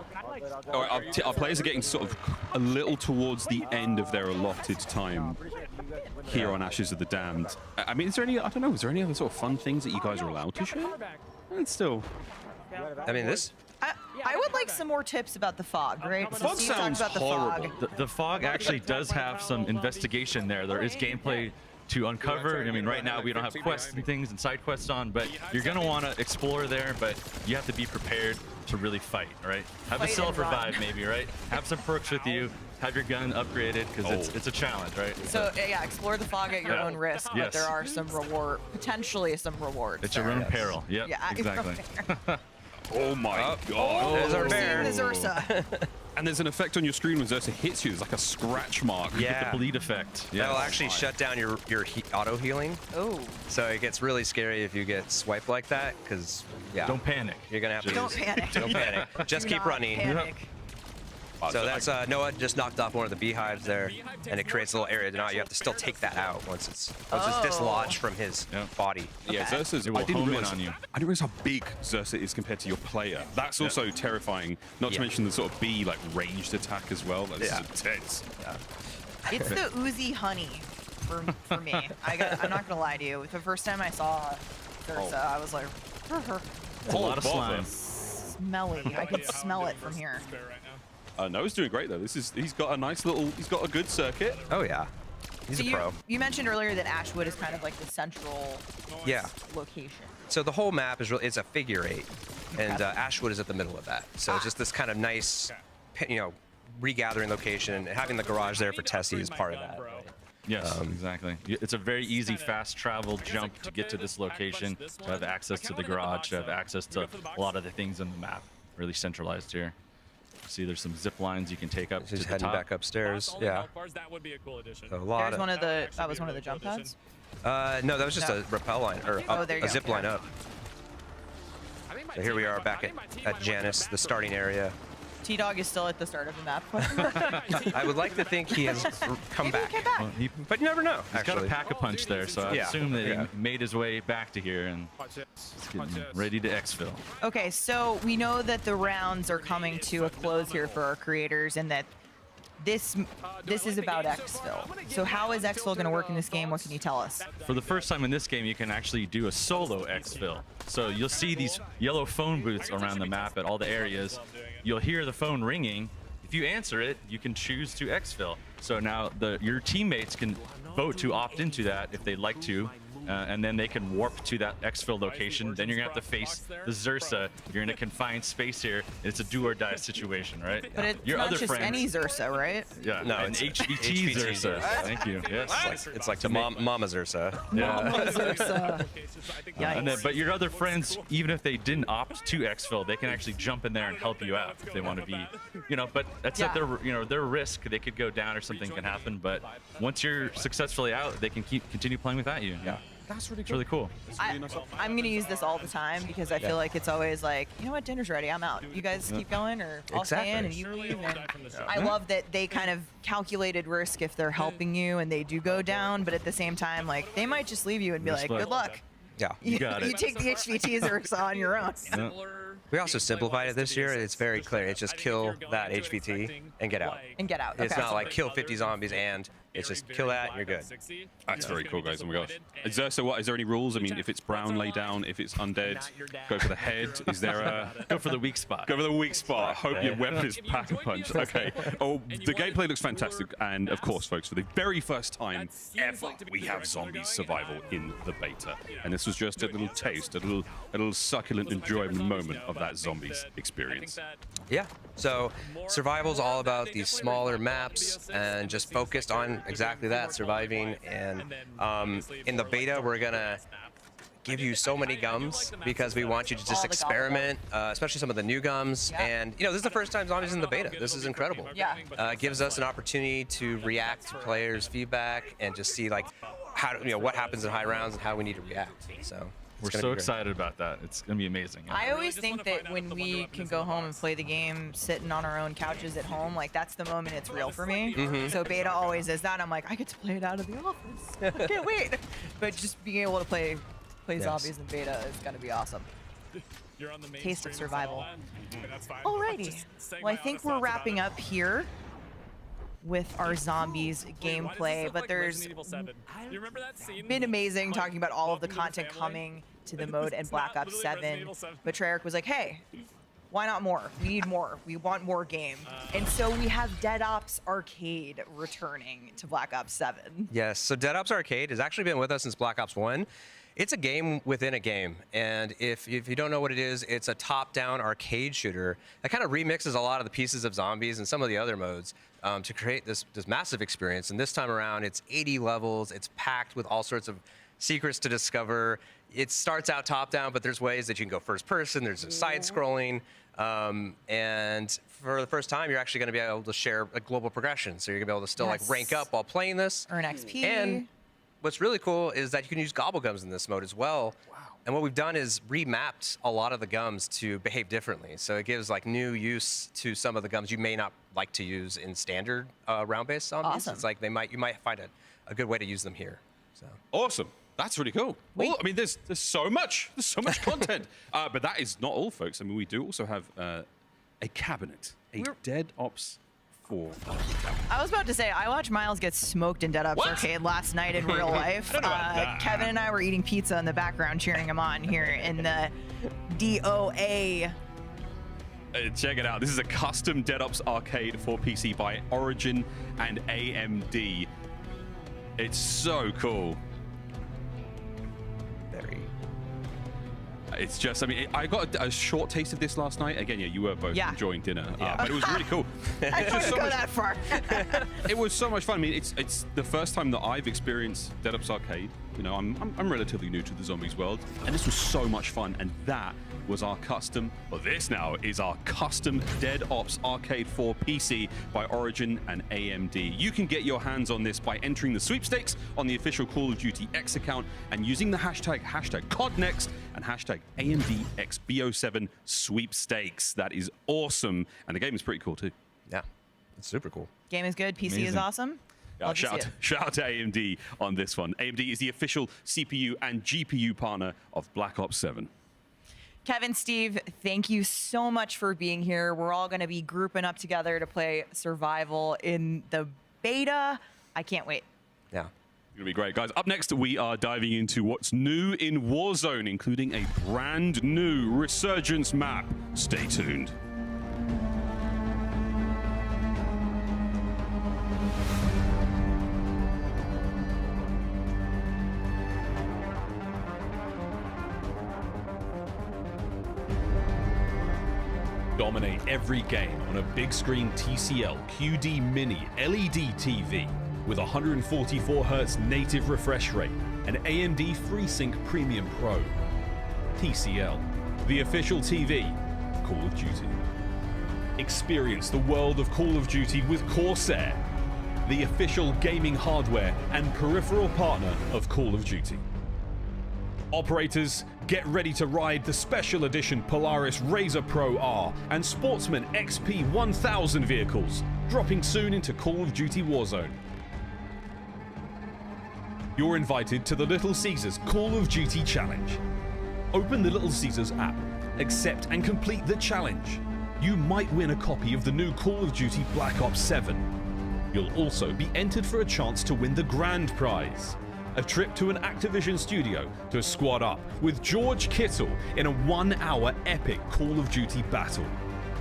Our players are getting sort of a little towards the end of their allotted time here on Ashes of the Damned. I mean, is there any, I don't know, is there any other sort of fun things that you guys are allowed to share? And still. I mean, this. I would like some more tips about the fog, right? The fog sounds horrible. The fog actually does have some investigation there. There is gameplay to uncover. I mean, right now we don't have quests and things and side quests on, but you're going to want to explore there, but you have to be prepared to really fight, right? Have a self-revive maybe, right? Have some perks with you. Have your gun upgraded, because it's a challenge, right? So yeah, explore the fog at your own risk, but there are some potentially some rewards. It's your own peril. Yep, yeah, exactly. Oh my God. Oh, there's our bear. There's Ursa. And there's an effect on your screen when Zersa hits you. There's like a scratch mark. You get the bleed effect. Yeah. That'll actually shut down your auto healing. Oh. So it gets really scary if you get swiped like that, because Don't panic. You're gonna have to. Don't panic. Don't panic. Just keep running. Panic. So that's Noah just knocked off one of the beehives there, and it creates a little area. Now you have to still take that out once it's dislodged from his body. Yeah, Zersa's. It will I didn't home in realize on you. I didn't realize how big Zersa is compared to your player. That's also terrifying. Not to mention the sort of bee like ranged attack as well. That's intense. It's the Uzi honey for me. I'm not gonna lie to you. The first time I saw Ursa, I was like, It's a lot of slime. smelly. I could smell it from here. Noah's doing great though. He's got a good circuit. Oh yeah, he's a pro. You mentioned earlier that Ashwood is kind of like the central location. So the whole map is it's a figure 8, and Ashwood is at the middle of that. So it's just this kind of nice, regathering location, and having the garage there for Tessie is part of that. Right? Yes, exactly. It's a very easy, fast travel jump to get to this location, to have access to the garage, to have access to a lot of the things in the map. Really centralized here. See, there's some zip lines you can take up to the heading top. back upstairs. Yeah. That would be a cool addition. A lot That was one of the jump pads? No, that was just a rappel line, or a zip line up. So here we are back at Janus, the starting area. T-Dog is still at the start of the map. I would like to think he has come back. Well, but you never know. He's got a pack-a-punch there, so I assume that he made his way back to here and is getting ready to exfil. Okay, so we know that the rounds are coming to a close here for our creators, and that this is about exfil. So how is exfil going to work in this game? What can you tell us? For the first time in this game, you can actually do a solo exfil. So you'll see these yellow phone booths around the map at all the areas. You'll hear the phone ringing. If you answer it, you can choose to exfil. So now your teammates can vote to opt into that if they'd like to. and then they can warp to that exfil location. Then you're gonna have to face the Xursa. You're in a confined space here. It's a do or die situation, right? But it's Your not other just friends, any Xursa, right? Yeah, No, an it's HVT Xursa. Thank you. Yes. It's like the Mama Xursa. Mama Xursa. And then, but your other friends, even if they didn't opt to exfil, they can actually jump in there and help you out if they want to be, but that's at their, their risk. They could go down or something can happen. But once you're successfully out, they can continue playing without you. Yeah. That's really cool. I'm going to use this all the time because I feel like it's always like, you know what, dinner's ready, I'm out. You guys keep going, or I'll stay in and you leave. And I love that they kind of calculated risk if they're helping you and they do go down, but at the same time, like, they might just leave you and be like, good luck. Yeah, you take the HVT Xursa on your own. We also simplified it this year. It's very clear. It's just kill that HVT and get out. And get out. It's okay. not like kill 50 zombies and it's just kill that and you're good. That's very cool, guys. Oh my gosh. Is there any rules? I mean, if it's brown, lay down. If it's undead, go for the head. Is there a... Go for the weak spot. Go for the weak spot. Hope your weapon is pack a punch. Okay. Oh, the gameplay looks fantastic. And of course, folks, for the very first time ever, we have zombies survival in the beta. And this was just a little taste, a little succulent enjoyment moment of that zombies experience. Yeah. So survival's all about these smaller maps and just focused on exactly that, surviving. And in the beta, we're gonna give you so many gums because we want you to just experiment, especially some of the new gums. Yeah. And this is the first time zombies in the beta. This is incredible. Yeah. It gives us an opportunity to react to players' feedback and just see like how what happens in high rounds and how we need to react. So. We're so excited about that. It's going to be amazing. Yeah. I always think that when we can go home and play the game sitting on our own couches at home, like that's the moment it's real for me. Mm-hmm. So beta always is that. I'm like, I get to play it out of the office. I can't wait. But just being able to play zombies in beta is going to be awesome. Taste of survival. Alrighty. Well, I think we're wrapping up here with our zombies gameplay, but there's been amazing talking about all of the content coming to the mode and Black Ops 7. But Treyarch was like, hey, why not more? We need more. We want more game. And so we have Dead Ops Arcade returning to Black Ops 7. Yes, so Dead Ops Arcade has actually been with us since Black Ops 1. It's a game within a game, and if you don't know what it is, it's a top-down arcade shooter that kind of remixes a lot of the pieces of zombies and some of the other modes to create this massive experience. And this time around, it's 80 levels. It's packed with all sorts of secrets to discover. It starts out top-down, but there's ways that you can go first-person. There's a side-scrolling, and for the first time, you're actually going to be able to share a global progression. So you're going to be able to still like rank up while playing this. Earn XP. And what's really cool is that you can use gobble gums in this mode as well. Wow. And what we've done is remapped a lot of the gums to behave differently. So it gives like new use to some of the gums you may not like to use in standard round-based zombies. Awesome. It's like you might find a good way to use them here. So awesome. That's really cool. Well, I mean, there's so much content. But that is not all, folks. I mean, we do also have a cabinet, Dead Ops 4. I was about to say, I watched Miles get smoked in Dead Ops Arcade last night in real life. Kevin and I were eating pizza in the background, cheering him on here in the DOA. Check it out. This is a custom Dead Ops Arcade for PC by Origin and AMD. It's so cool. It's just, I mean, I got a short taste of this last night. Again, yeah, you were both enjoying dinner, but it was really cool. I don't want to go that far. It was so much fun. I mean, it's the first time that I've experienced Dead Ops Arcade. I'm relatively new to the zombies world, and this was so much fun. And that was our custom, well, this now is our custom Dead Ops Arcade 4 PC by Origin and AMD. You can get your hands on this by entering the sweepstakes on the official Call of Duty X account and using the hashtag Cod Next and hashtag AMDXBO7 sweepstakes. That is awesome, and the game is pretty cool too. Yeah, it's super cool. Game is good. PC is awesome. Shout out to AMD on this one. AMD is the official CPU and GPU partner of Black Ops 7. Kevin, Steve, thank you so much for being here. We're all going to be grouping up together to play Survival in the beta. I can't wait. Yeah. It's going to be great. Guys, up next, we are diving into what's new in Warzone, including a brand new Resurgence map. Stay tuned. Dominate every game on a big screen TCL QD Mini LED TV with 144Hz native refresh rate and AMD FreeSync Premium Pro. TCL, the official TV of Call of Duty. Experience the world of Call of Duty with Corsair, the official gaming hardware and peripheral partner of Call of Duty. Operators, get ready to ride the special edition Polaris Razor Pro R and Sportsman XP 1000 vehicles, dropping soon into Call of Duty Warzone. You're invited to the Little Caesars Call of Duty Challenge. Open the Little Caesars app, accept and complete the challenge. You might win a copy of the new Call of Duty Black Ops 7. You'll also be entered for a chance to win the grand prize, a trip to an Activision studio to squad up with George Kittle in a 1-hour epic Call of Duty battle.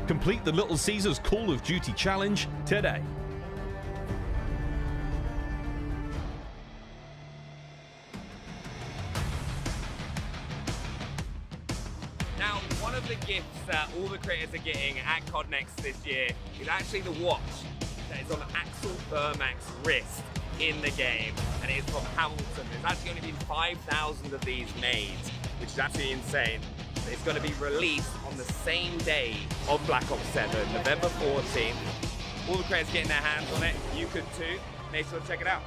Complete the Little Caesars Call of Duty Challenge today. Now, one of the gifts that all the creators are getting at Cod Next this year is actually the watch that is on Axel Vermack's wrist in the game, and it is from Hamilton. There's actually only been 5,000 of these made, which is absolutely insane. It's going to be released on the same day of Black Ops 7, November 14th. All the creators getting their hands on it. You could too. Make sure to check it out.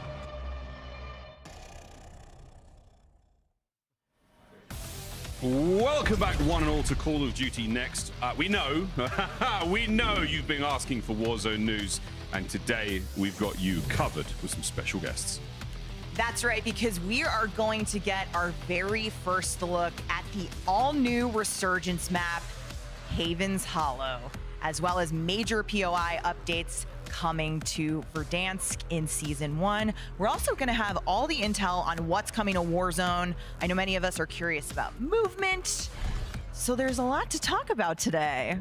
Welcome back, one and all, to Call of Duty Next. We know you've been asking for Warzone news, and today we've got you covered with some special guests. That's right, because we are going to get our very first look at the all-new Resurgence map, Haven's Hollow, as well as major POI updates coming to Verdansk in Season 1. We're also going to have all the intel on what's coming to Warzone. I know many of us are curious about movement, so there's a lot to talk about today.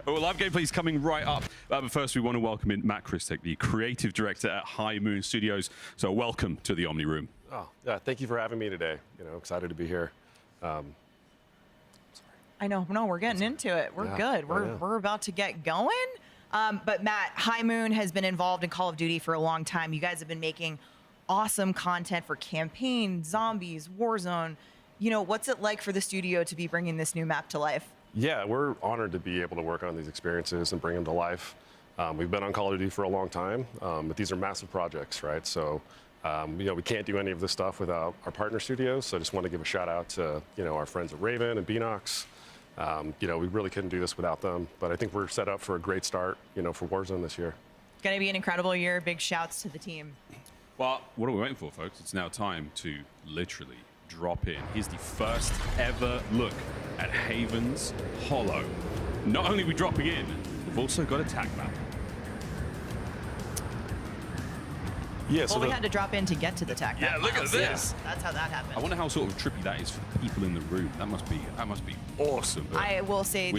Well, live gameplay is coming right up. But first, we want to welcome in Matt Christek, the creative director at High Moon Studios. So welcome to the Omni Room. Oh, yeah, thank you for having me today. Excited to be here. I know, no, we're getting into it. We're good. We're about to get going. But Matt, High Moon has been involved in Call of Duty for a long time. You guys have been making awesome content for campaign, zombies, Warzone. What's it like for the studio to be bringing this new map to life? Yeah, we're honored to be able to work on these experiences and bring them to life. We've been on Call of Duty for a long time, but these are massive projects, right? So, we can't do any of this stuff without our partner studios. So I just want to give a shout out to, our friends at Raven and Beanox. We really couldn't do this without them, but I think we're set up for a great start, for Warzone this year. It's going to be an incredible year. Big shouts to the team. Well, what are we waiting for, folks? It's now time to literally drop in. Here's the first ever look at Haven's Hollow. Not only are we dropping in, we've also got a tag map. Yeah, we had to drop in to get to the tag map. Yeah, look at this. That's how that happened. I wonder how sort of trippy that is for the people in the room. That must be awesome. I will say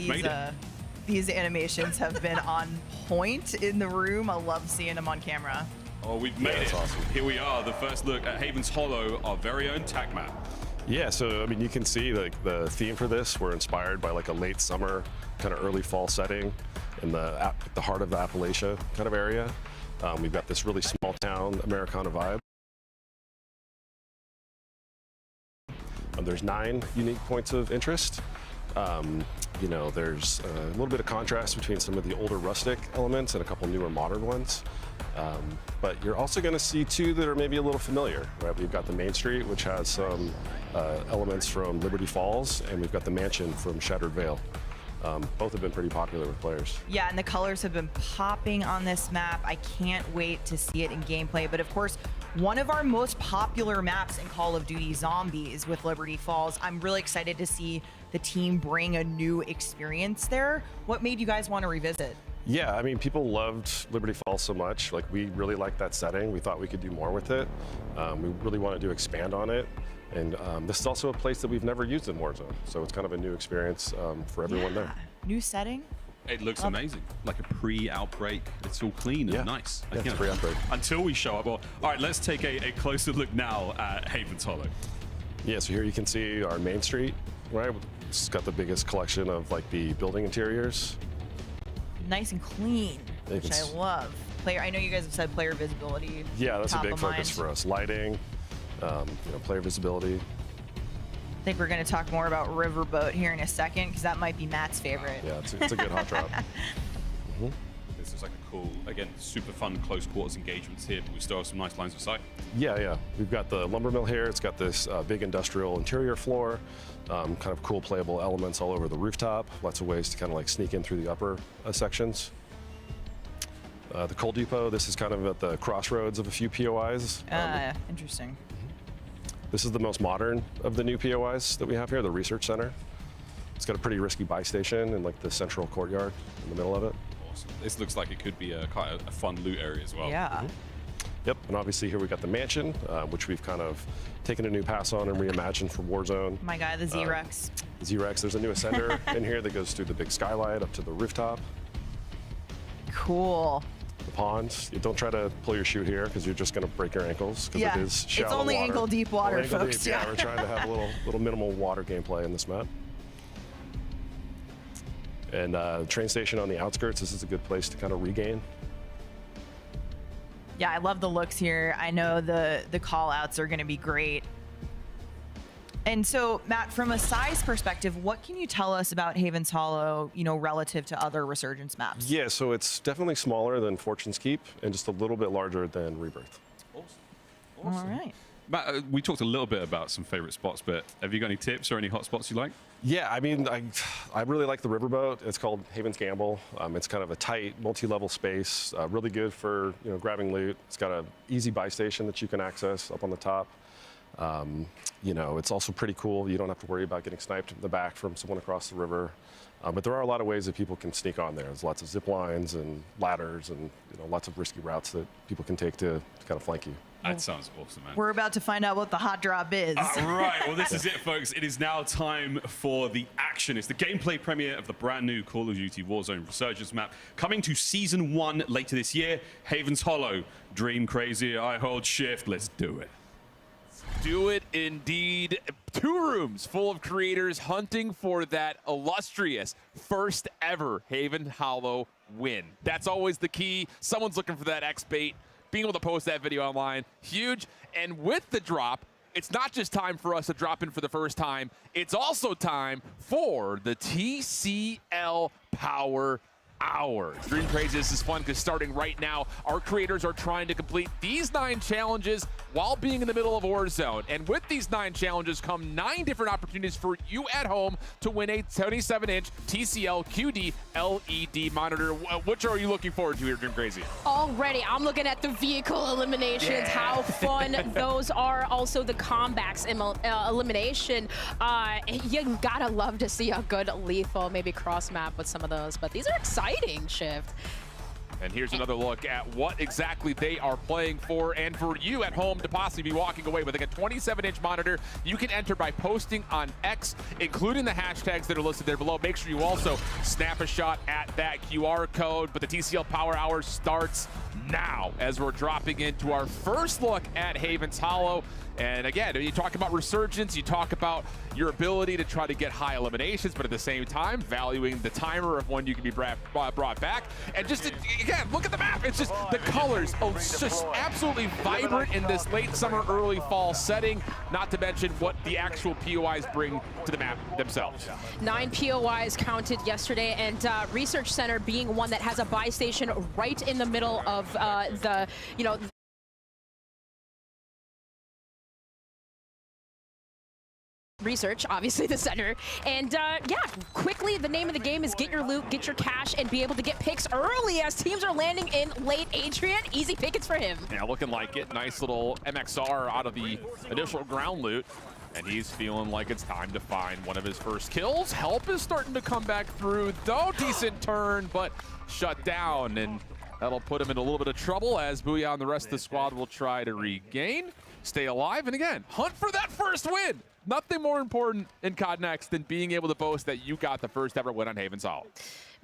these animations have been on point in the room. I love seeing them on camera. Oh, we've made it. Awesome. Here we are, the first look at Haven's Hollow, our very own tag map. Yeah, so you can see the theme for this. We're inspired by a late summer, kind of early fall setting in the heart of the Appalachia kind of area. We've got this really small town Americana vibe. There's 9 unique points of interest. There's a little bit of contrast between some of the older rustic elements and a couple newer modern ones. But you're also going to see 2 that are maybe a little familiar, right? We've got the Main Street, which has some elements from Liberty Falls, and we've got the mansion from Shattered Vale. Both have been pretty popular with players. Yeah, and the colors have been popping on this map. I can't wait to see it in gameplay. But of course, one of our most popular maps in Call of Duty, Zombies with Liberty Falls. I'm really excited to see the team bring a new experience there. What made you guys want to revisit? Yeah, people loved Liberty Falls so much. We really liked that setting. We thought we could do more with it. We really wanted to expand on it. And this is also a place that we've never used in Warzone. So it's kind of a new experience for everyone there. New setting. It looks amazing. Like a pre-outbreak. It's all clean and nice. Yeah, it's pre-outbreak. Until we show up. Well, all right, let's take a closer look now at Haven's Hollow. Yeah, so here you can see our Main Street, right? It's got the biggest collection of like the building interiors. Nice and clean, which I love. I know you guys have said player visibility. Yeah, that's a big focus mind. for us. Lighting, player visibility. I think we're going to talk more about Riverboat here in a second because that might be Matt's favorite. Yeah, it's a good hot drop. This is like a cool, again, super fun close quarters engagements here, but we still have some nice lines of sight. Yeah. We've got the lumber mill here. It's got this big industrial interior floor, kind of cool playable elements all over the rooftop. Lots of ways to kind of like sneak in through the upper sections. The coal depot, this is kind of at the crossroads of a few POIs. Interesting. This is the most modern of the new POIs that we have here, the research center. It's got a pretty risky buy station in like the central courtyard in the middle of it. Awesome. This looks like it could be quite a fun loot area as well. Yeah. Yep, and obviously here we got the mansion, which we've kind of taken a new pass on and reimagined for Warzone. My guy, the Z-Rex. Z-Rex, there's a new ascender in here that goes through the big skylight up to the rooftop. Cool. The pond. You don't try to pull your chute here because you're just going to break your ankles because Yeah, it is shallow it's only water. ankle deep water, Only ankle folks. deep, yeah, we're trying to have a little minimal water gameplay in this map. And train station on the outskirts. This is a good place to kind of regain. Yeah, I love the looks here. I know the call outs are going to be great. And so, Matt, from a size perspective, what can you tell us about Haven's Hollow, relative to other Resurgence maps? Yeah, so it's definitely smaller than Fortune's Keep and just a little bit larger than Rebirth. All right. Matt, we talked a little bit about some favorite spots, but have you got any tips or any hot spots you like? Yeah, I mean, I really like the riverboat. It's called Haven's Gamble. It's kind of a tight, multi-level space, really good for grabbing loot. It's got an easy buy station that you can access up on the top. It's also pretty cool. You don't have to worry about getting sniped in the back from someone across the river. But there are a lot of ways that people can sneak on there. There's lots of zip lines and ladders and lots of risky routes that people can take to kind of flank you. That sounds awesome, man. We're about to find out what the hot drop is. Right, well, this is it, folks. It is now time for the action. It's the gameplay premiere of the brand new Call of Duty Warzone Resurgence map, coming to Season 1 later this year. Haven's Hollow. Dream crazy, I hold shift. Let's do it. Do it indeed. 2 rooms full of creators hunting for that illustrious first ever Haven Hollow win. That's always the key. Someone's looking for that X bait. Being able to post that video online, huge. And with the drop, it's not just time for us to drop in for the first time. It's also time for the TCL Power Hour. Dream Crazy, this is fun because starting right now, our creators are trying to complete these 9 challenges while being in the middle of Warzone. And with these 9 challenges come 9 different opportunities for you at home to win a 77-inch TCL QD LED monitor. Which are you looking forward to here, Dream Crazy? Already, I'm looking at the vehicle eliminations, how fun those are. Also, the comebacks elimination. You gotta love to see a good lethal, maybe cross map with some of those. But these are exciting, Shift. And here's another look at what exactly they are playing for. And for you at home to possibly be walking away with like a 27-inch monitor, you can enter by posting on X, including the hashtags that are listed there below. Make sure you also snap a shot at that QR code. But the TCL Power Hour starts now as we're dropping into our first look at Haven's Hollow. And again, you talk about Resurgence, you talk about your ability to try to get high eliminations, but at the same time, valuing the timer of when you can be brought back. And just, again, look at the map. It's just the colors, it's just absolutely vibrant in this late summer, early fall setting, not to mention what the actual POIs bring to the map themselves. 9 POIs counted yesterday, and Research Center being one that has a buy station right in the middle of the, Research, obviously the center. And yeah, quickly, the name of the game is get your loot, get your cash, and be able to get picks early as teams are landing in late. Adrian, easy pickets for him. Yeah, looking like it. Nice little MXR out of the initial ground loot. And he's feeling like it's time to find one of his first kills. Help is starting to come back through, though. Decent turn, but shut down. And that'll put him in a little bit of trouble as Booyah and the rest of the squad will try to regain, stay alive, and again, hunt for that first win. Nothing more important in Cod Next than being able to boast that you got the first ever win on Haven's Hollow.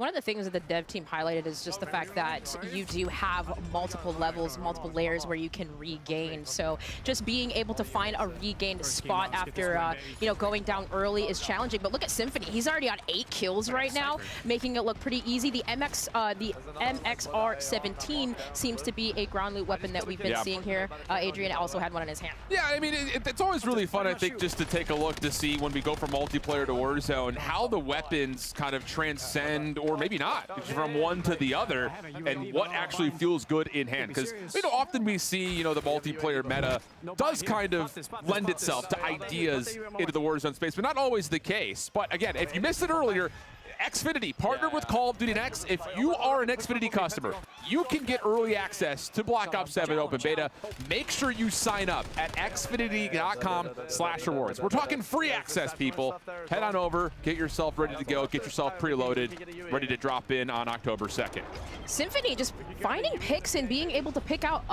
One of the things that the dev team highlighted is just the fact that you do have multiple levels, multiple layers where you can regain. So just being able to find a regained spot after, you know, going down early is challenging. But look at Symphony. He's already on 8 kills right now, making it look pretty easy. The MXR-17 seems to be a ground loot weapon that we've been seeing here. Adrian also had one in his hand. Yeah, I mean, it's always really fun, I think, just to take a look to see when we go from multiplayer to Warzone, how the weapons kind of transcend, or maybe not, from one to the other, and what actually feels good in hand. Because, you know, often we see, you know, the multiplayer meta does kind of lend itself to ideas into the Warzone space, but not always the case. But again, if you missed it earlier, Xfinity partnered with Call of Duty Next. If you are an Xfinity customer, you can get early access to Black Ops 7 Open Beta. Make sure you sign up at xfinity.com/rewards. We're talking free access, people. Head on over, get yourself ready to go, get yourself preloaded, ready to drop in on October 2nd. Symphony just finding picks and being able to pick out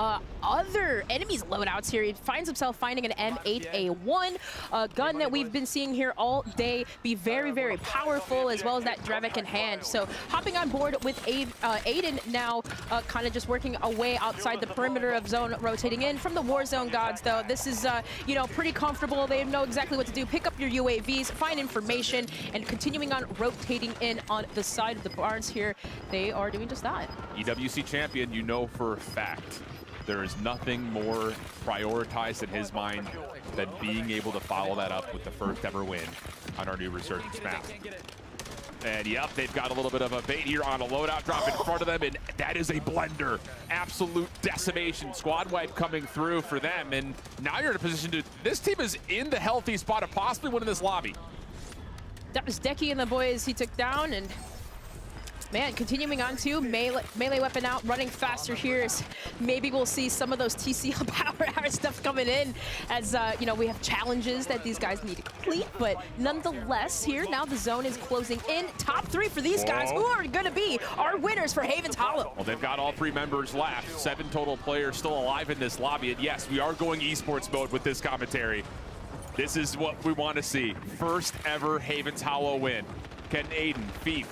other enemies' loadouts here. He finds himself finding an M8A1, a gun that we've been seeing here all day be very, very powerful, as well as that Drevik in hand. So hopping on board with Aiden now, kind of just working away outside the perimeter of zone, rotating in from the Warzone gods, though. This is, you know, pretty comfortable. They know exactly what to do. Pick up your UAVs, find information, and continuing on rotating in on the side of the barns here. They are doing just that. EWC champion, you know for a fact, there is nothing more prioritized in his mind than being able to follow that up with the first ever win on our new Resurgence map. And yep, they've got a little bit of a bait here on a loadout drop in front of them, and that is a blender. Absolute decimation. Squad wipe coming through for them, and now you're in a position to, this team is in the healthy spot of possibly winning this lobby. That was Decky and the boys he took down, and man, continuing on to melee weapon out, running faster here. Maybe we'll see some of those TCL power hour stuff coming in as, you know, we have challenges that these guys need to complete. But nonetheless, here now the zone is closing in. Top 3 for these guys, who are going to be our winners for Havens Hollow. Well, they've got all 3 members left. 7 total players still alive in this lobby. And yes, we are going esports mode with this commentary. This is what we want to see. First ever Havens Hollow win. Can Aiden, Feet,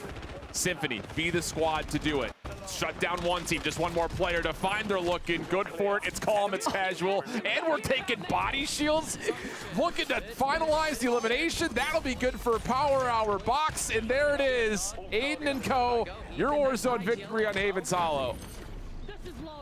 Symphony be the squad to do it? Shut down one team, just one more player to find. They're looking good for it. It's calm, it's casual, and we're taking body shields. Looking to finalize the elimination. That'll be good for Power Hour Box, and there it is. Aiden and co, your Warzone victory on Havens Hollow.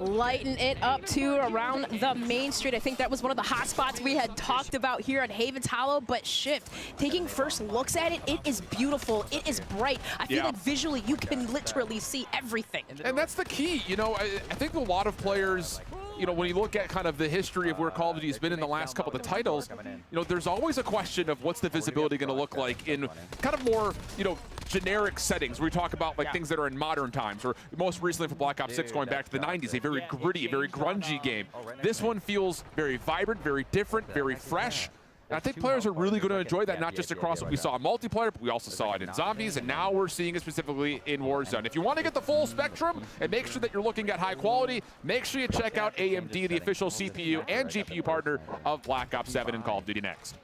Lighten it up to around the main street. I think that was one of the hot spots we had talked about here at Havens Hollow, but Shift, taking first looks at it, it is beautiful, it is bright. I feel like visually you can literally see everything. And that's the key, you know, I think a lot of players, you know, when you look at kind of the history of where Call of Duty has been in the last couple of the titles, you know, there's always a question of what's the visibility going to look like in kind of more, you know, generic settings where we talk about like things that are in modern times, or most recently for Black Ops 6 going back to the 90s, a very gritty, a very grungy game. This one feels very vibrant, very different, very fresh. And I think players are really going to enjoy that, not just across what we saw in multiplayer, but we also saw it in Zombies, and now we're seeing it specifically in Warzone. If you want to get the full spectrum and make sure that you're looking at high quality, make sure you check out AMD, the official CPU and GPU partner of Black Ops 7 and Call of Duty Next.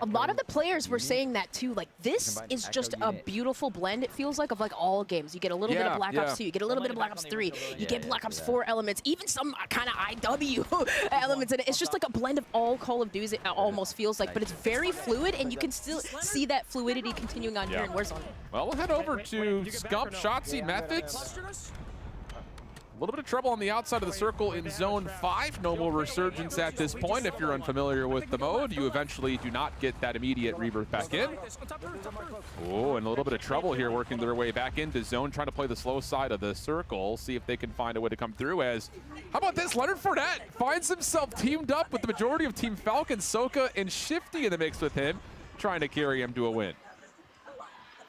A lot of the players were saying that too, like this is just a beautiful blend, it feels like, of like all games. You get a little bit of Black Ops 2, you get a little bit of Black Ops 3, you get Black Ops 4 elements, even some kind of IW elements in it. It's just like a blend of all Call of Duty, it almost feels like, but it's very fluid, and you can still see that fluidity continuing on here in Warzone. Well, we'll head over to Scump, Shotzi, Methods. A little bit of trouble on the outside of the circle in Zone 5. No more Resurgence at this point. If you're unfamiliar with the mode, you eventually do not get that immediate rebirth back in. Oh, and a little bit of trouble here working their way back into Zone, trying to play the slow side of the circle, see if they can find a way to come through as, how about this? Leonard Fournette finds himself teamed up with the majority of Team Falcon, Soka, and Shifty in the mix with him, trying to carry him to a win.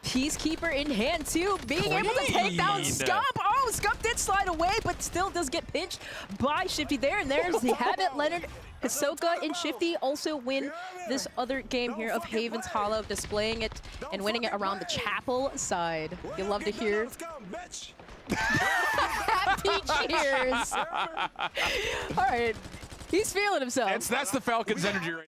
Peacekeeper in hand too, being able to take down Scump. Oh, Scump did slide away, but still does get pinched by Shifty there. And there's the habit. Leonard, Hisoka, and Shifty also win this other game here of Havens Hollow, displaying it and winning it around the chapel side. You'll love to hear. Happy cheers. All right, he's feeling himself. That's the Falcons' energy right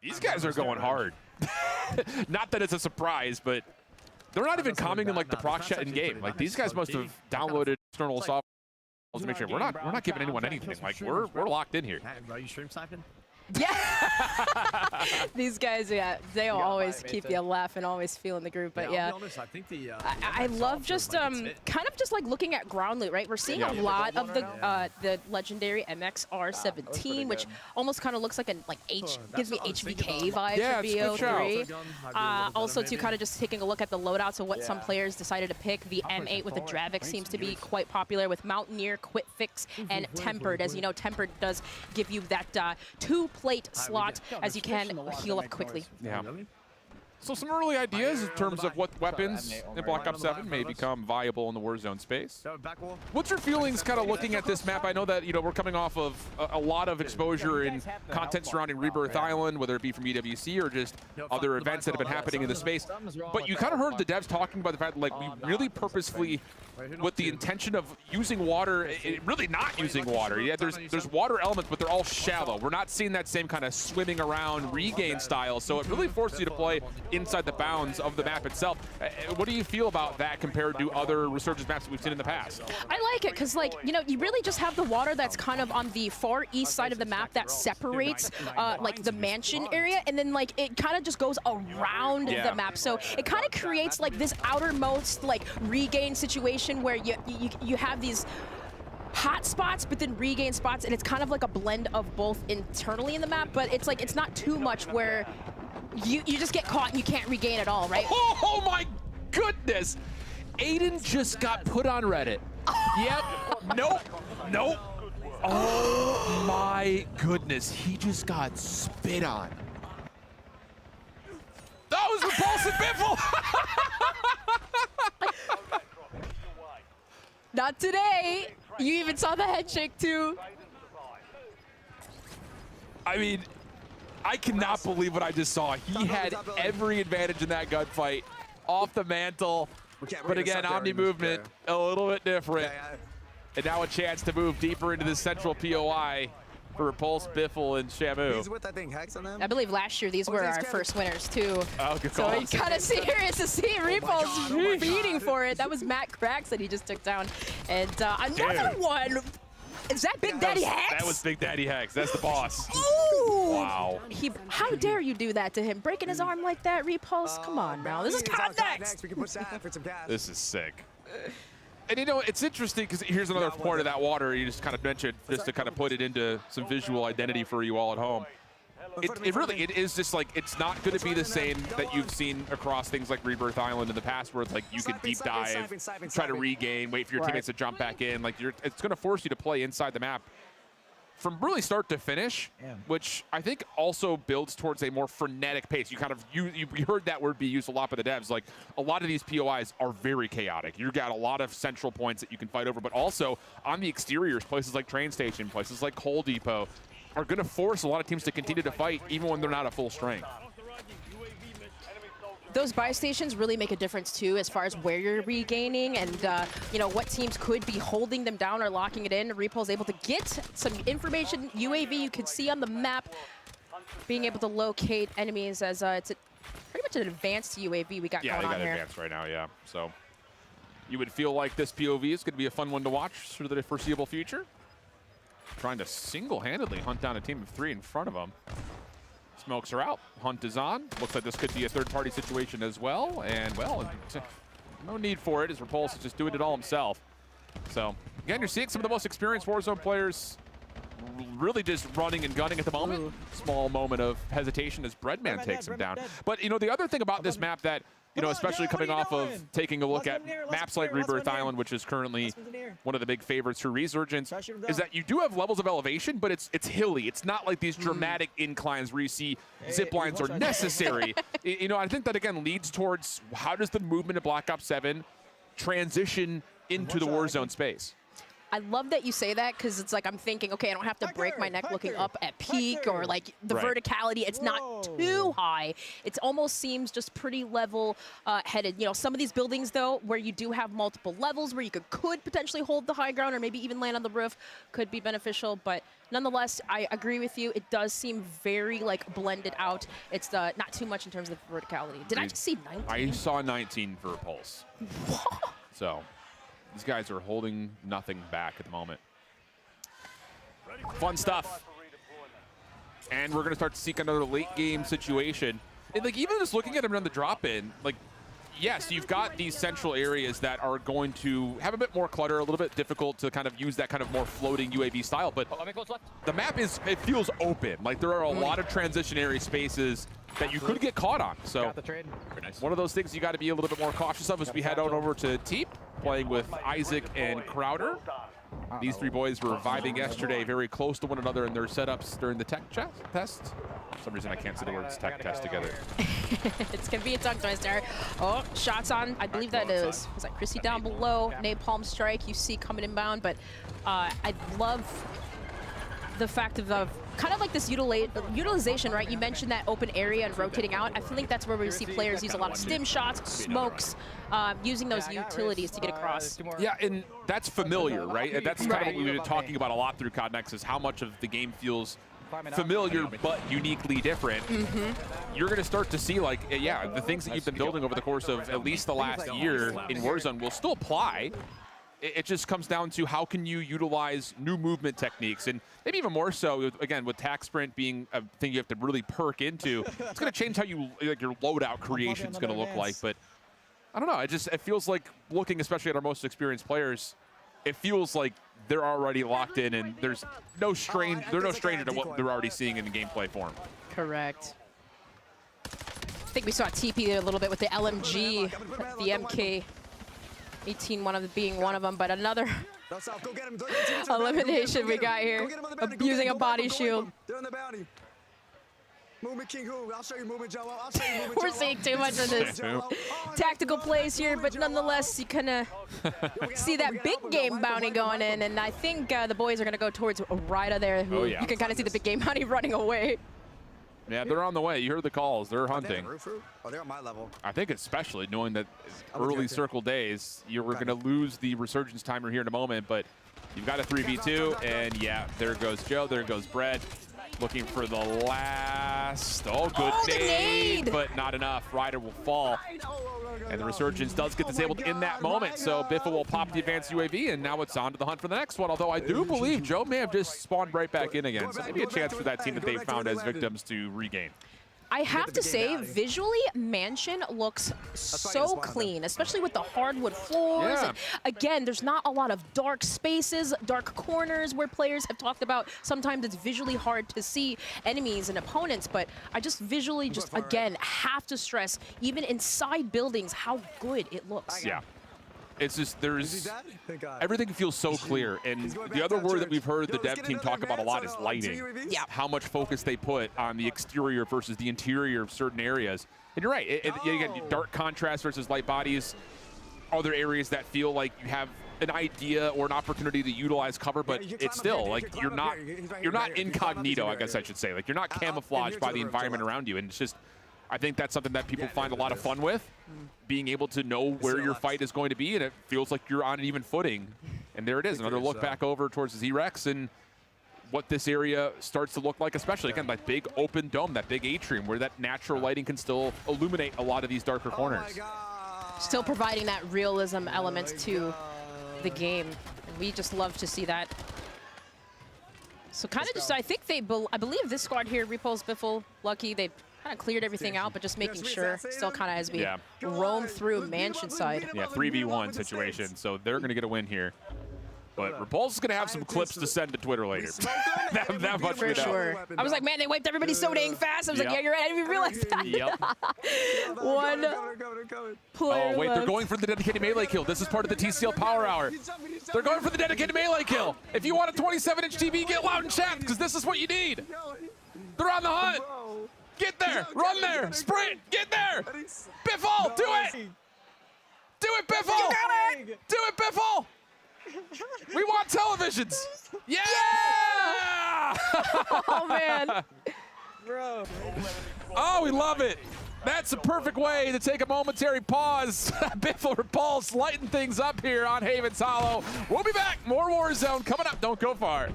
These guys are going hard. Not that it's a surprise, but they're not even commenting in like the proc chat in game. Like these guys must have downloaded external software to make sure we're not giving anyone anything. Like we're locked in here. Are you stream sniping? Yeah. These guys, yeah, they'll always keep you laughing, always feeling the group. But yeah, I'll be honest, I think I love just kind of just like looking at ground loot, right? We're seeing a lot of the legendary MXR17, which almost kind of looks like gives me HVK vibes for BO3. Also, to kind of just taking a look at the loadouts of what some players decided to pick, the M8 with the Dravik seems to be quite popular with Mountaineer, Quick Fix, and Tempered. As you know, Tempered does give you that 2-plate slot as you can heal up quickly. Yeah. So some early ideas in terms of what weapons in Black Ops 7 may become viable in the Warzone space. What's your feelings kind of looking at this map? I know that, you know, we're coming off of a lot of exposure in content surrounding Rebirth Island, whether it be from EWC or just other events that have been happening in the space. But you kind of heard the devs talking about the fact that, like, we really purposefully, with the intention of using water, really not using water. Yeah, there's water elements, but they're all shallow. We're not seeing that same kind of swimming around regain style, so it really forces you to play inside the bounds of the map itself. What do you feel about that compared to other Resurgence maps that we've seen in the past? I like it because, like, you know, you really just have the water that's kind of on the far east side of the map that separates like the mansion area, and then like it kind of just goes around the map. So it kind of creates like this outermost like regain situation where you have these hot spots but then regain spots, and it's kind of like a blend of both internally in the map, but it's like it's not too much where you just get caught and you can't regain at all, right? Oh my goodness! Aiden just got put on Reddit. Yep. Nope. Nope. Oh my goodness, he just got spit on. That was repulsive biffle! Not today. You even saw the head shake too. I mean, I cannot believe what I just saw. He had every advantage in that gunfight. Off the mantle. But again, Omni movement, a little bit different. And now a chance to move deeper into the central POI for Repulse, Biffle, and Shamu. He's with, I think, Hex on them. I believe last year these were our first winners too. Oh, good so call. it's kind of serious to see Repulse beating for it. That was Matt Cracks that he just took down. And another one. Is that Big Daddy Hex? That was Big Daddy Hex. That's the boss. Ooh! Wow. How dare you do that to him? Breaking his arm like that, Repulse? Come on now. This is Cod Next. We can push that for some gas. This is sick. And you know, it's interesting because here's another part of that water you just kind of mentioned, just to kind of put it into some visual identity for you all at home. It is just like, it's not going to be the same that you've seen across things like Rebirth Island in the past, where it's like you can deep dive, try to regain, wait for your teammates to jump back in. Like it's going to force you to play inside the map from really start to finish, which I think also builds towards a more frenetic pace. You kind of, you heard that word be used a lot by the devs. Like a lot of these POIs are very chaotic. You've got a lot of central points that you can fight over, but also on the exteriors, places like train station, places like coal depot, are going to force a lot of teams to continue to fight even when they're not at full strength. Those buy stations really make a difference too, as far as where you're regaining and you know, what teams could be holding them down or locking it in. Repulse able to get some information. UAV you can see on the map, being able to locate enemies as it's pretty much an advanced UAV we got going on here. Yeah, they got advanced right now, yeah. So you would feel like this POV is going to be a fun one to watch through the foreseeable future. Trying to single-handedly hunt down a team of 3 in front of them. Smokes are out. Hunt is on. Looks like this could be a third-party situation as well. And, well, no need for it as Repulse is just doing it all himself. So, again, you're seeing some of the most experienced Warzone players really just running and gunning at the moment. Ooh. Small moment of hesitation as Breadman takes him down. But, you know, the other thing about this map that, you know, especially coming off of taking a look at maps like Rebirth Island, which is currently one of the big favorites for Resurgence, is that you do have levels of elevation, but it's hilly. It's not like these dramatic inclines where you see zip lines are necessary. You know, I think that, again, leads towards how does the movement of Black Ops 7 transition into the Warzone space? I love that you say that because it's like I'm thinking, okay, I don't have to break my neck looking up at peak or like the verticality. It's not too high. It almost seems just pretty level headed. You know, some of these buildings though, where you do have multiple levels, where you could potentially hold the high ground or maybe even land on the roof, could be beneficial. But nonetheless, I agree with you. It does seem very like blended out. It's not too much in terms of verticality. Did I just see 19? I saw 19 for Repulse. So these guys are holding nothing back at the moment. Fun stuff. And we're going to start to seek another late game situation. And like even just looking at him on the drop in, like, yes, you've got these central areas that are going to have a bit more clutter, a little bit difficult to kind of use that kind of more floating UAV style, but the map it feels open. Like there are a lot of transitionary spaces that you could get caught on. So one of those things you got to be a little bit more cautious of as we head on over to Teep, playing with Isaac and Crowder. These three boys were vibing yesterday very close to one another in their setups during the tech test. For some reason, I can't say the words tech test together. It's going to be a tongue twister. Oh, shots on, I believe that is that Chrissy down below. Napalm strike you see coming inbound, but I love the fact of kind of like this utilization, right? You mentioned that open area and rotating out. I feel like that's where we see players use a lot of stim shots, smokes, using those utilities to get across. Yeah, and that's familiar, right? And that's kind of what we've been talking about a lot through Cod Next, is how much of the game feels familiar but uniquely different. You're going to start to see, like, yeah, the things that you've been building over the course of at least the last year in Warzone will still apply. It just comes down to how can you utilize new movement techniques, and maybe even more so, again, with tac sprint being a thing you have to really perk into. It's going to change how you your loadout creation is going to look like. But I don't know. It feels like, looking especially at our most experienced players, it feels like they're already locked in, and there's no stranger to what they're already seeing in the gameplay form. Correct. I think we saw TP a little bit with the LMG, the MK. 18 being one of them, but another elimination we got here, using a body shield. We're seeing too much of this tactical plays here, but nonetheless, you kind of see that big game bounty going in, and I think the boys are going to go towards Ryda there, who you can kind of see the big game bounty running away. Yeah, they're on the way. You heard the calls. They're hunting. Oh, they're on my level. I think especially knowing that early circle days, you were going to lose the resurgence timer here in a moment, but you've got a 3v2, and yeah, there goes Joe, there goes Brett. Looking for the last, good nade, but not enough. Ryder will fall, and the resurgence does get disabled in that moment, so Biffa will pop the advanced UAV, and now it's on to the hunt for the next one, although I do believe Joe may have just spawned right back in again, so maybe a chance for that team that they found as victims to regain. I have to say, visually, Mansion looks so clean, especially with the hardwood floors. Yeah. And again, there's not a lot of dark spaces, dark corners where players have talked about. Sometimes it's visually hard to see enemies and opponents, but I just visually again, have to stress, even inside buildings, how good it looks. Yeah. It's just, everything feels so clear. And the other word that we've heard the dev team talk about a lot is lighting. Yeah. How much focus they put on the exterior versus the interior of certain areas. And you're right, again, dark contrast versus light bodies. Other areas that feel like you have an idea or an opportunity to utilize cover, but it's still like you're not incognito, I guess I should say. Like you're not camouflaged by the environment around you. And it's just, I think that's something that people find a lot of fun with, being able to know where your fight is going to be, and it feels like you're on an even footing. And there it is, another look back over towards the Z-Rex and what this area starts to look like, especially, again, that big open dome, that big atrium, where that natural lighting can still illuminate a lot of these darker corners. Still providing that realism element to the game. And we just love to see that. So kind of just, I think I believe this squad here, Repulse, Biffle, Lucky, they kind of cleared everything out, but just making sure, still kind of as we roam through Mansion side. Yeah, 3v1 situation, so they're going to get a win here. But Repulse is going to have some clips to send to Twitter later. that much we know. For sure. I was like, man, they wiped everybody so dang fast. I was like, yeah, you're right. I didn't even realize that. One player wait, left. they're going for the dedicated melee kill. This is part of the TCL Power Hour. They're going for the dedicated melee kill. If you want a 27-inch TV, get loud in chat, because this is what you need. They're on the hunt. Get there, run there, sprint, get there. Biffle, do it. Do it, Biffle. Do it, Biffle. We want televisions. Yeah! Oh, man. Bro. Oh, we love it. That's a perfect way to take a momentary pause. Biffle Repulse lighten things up here on Havens Hollow. We'll be back. More Warzone coming up. Don't go far.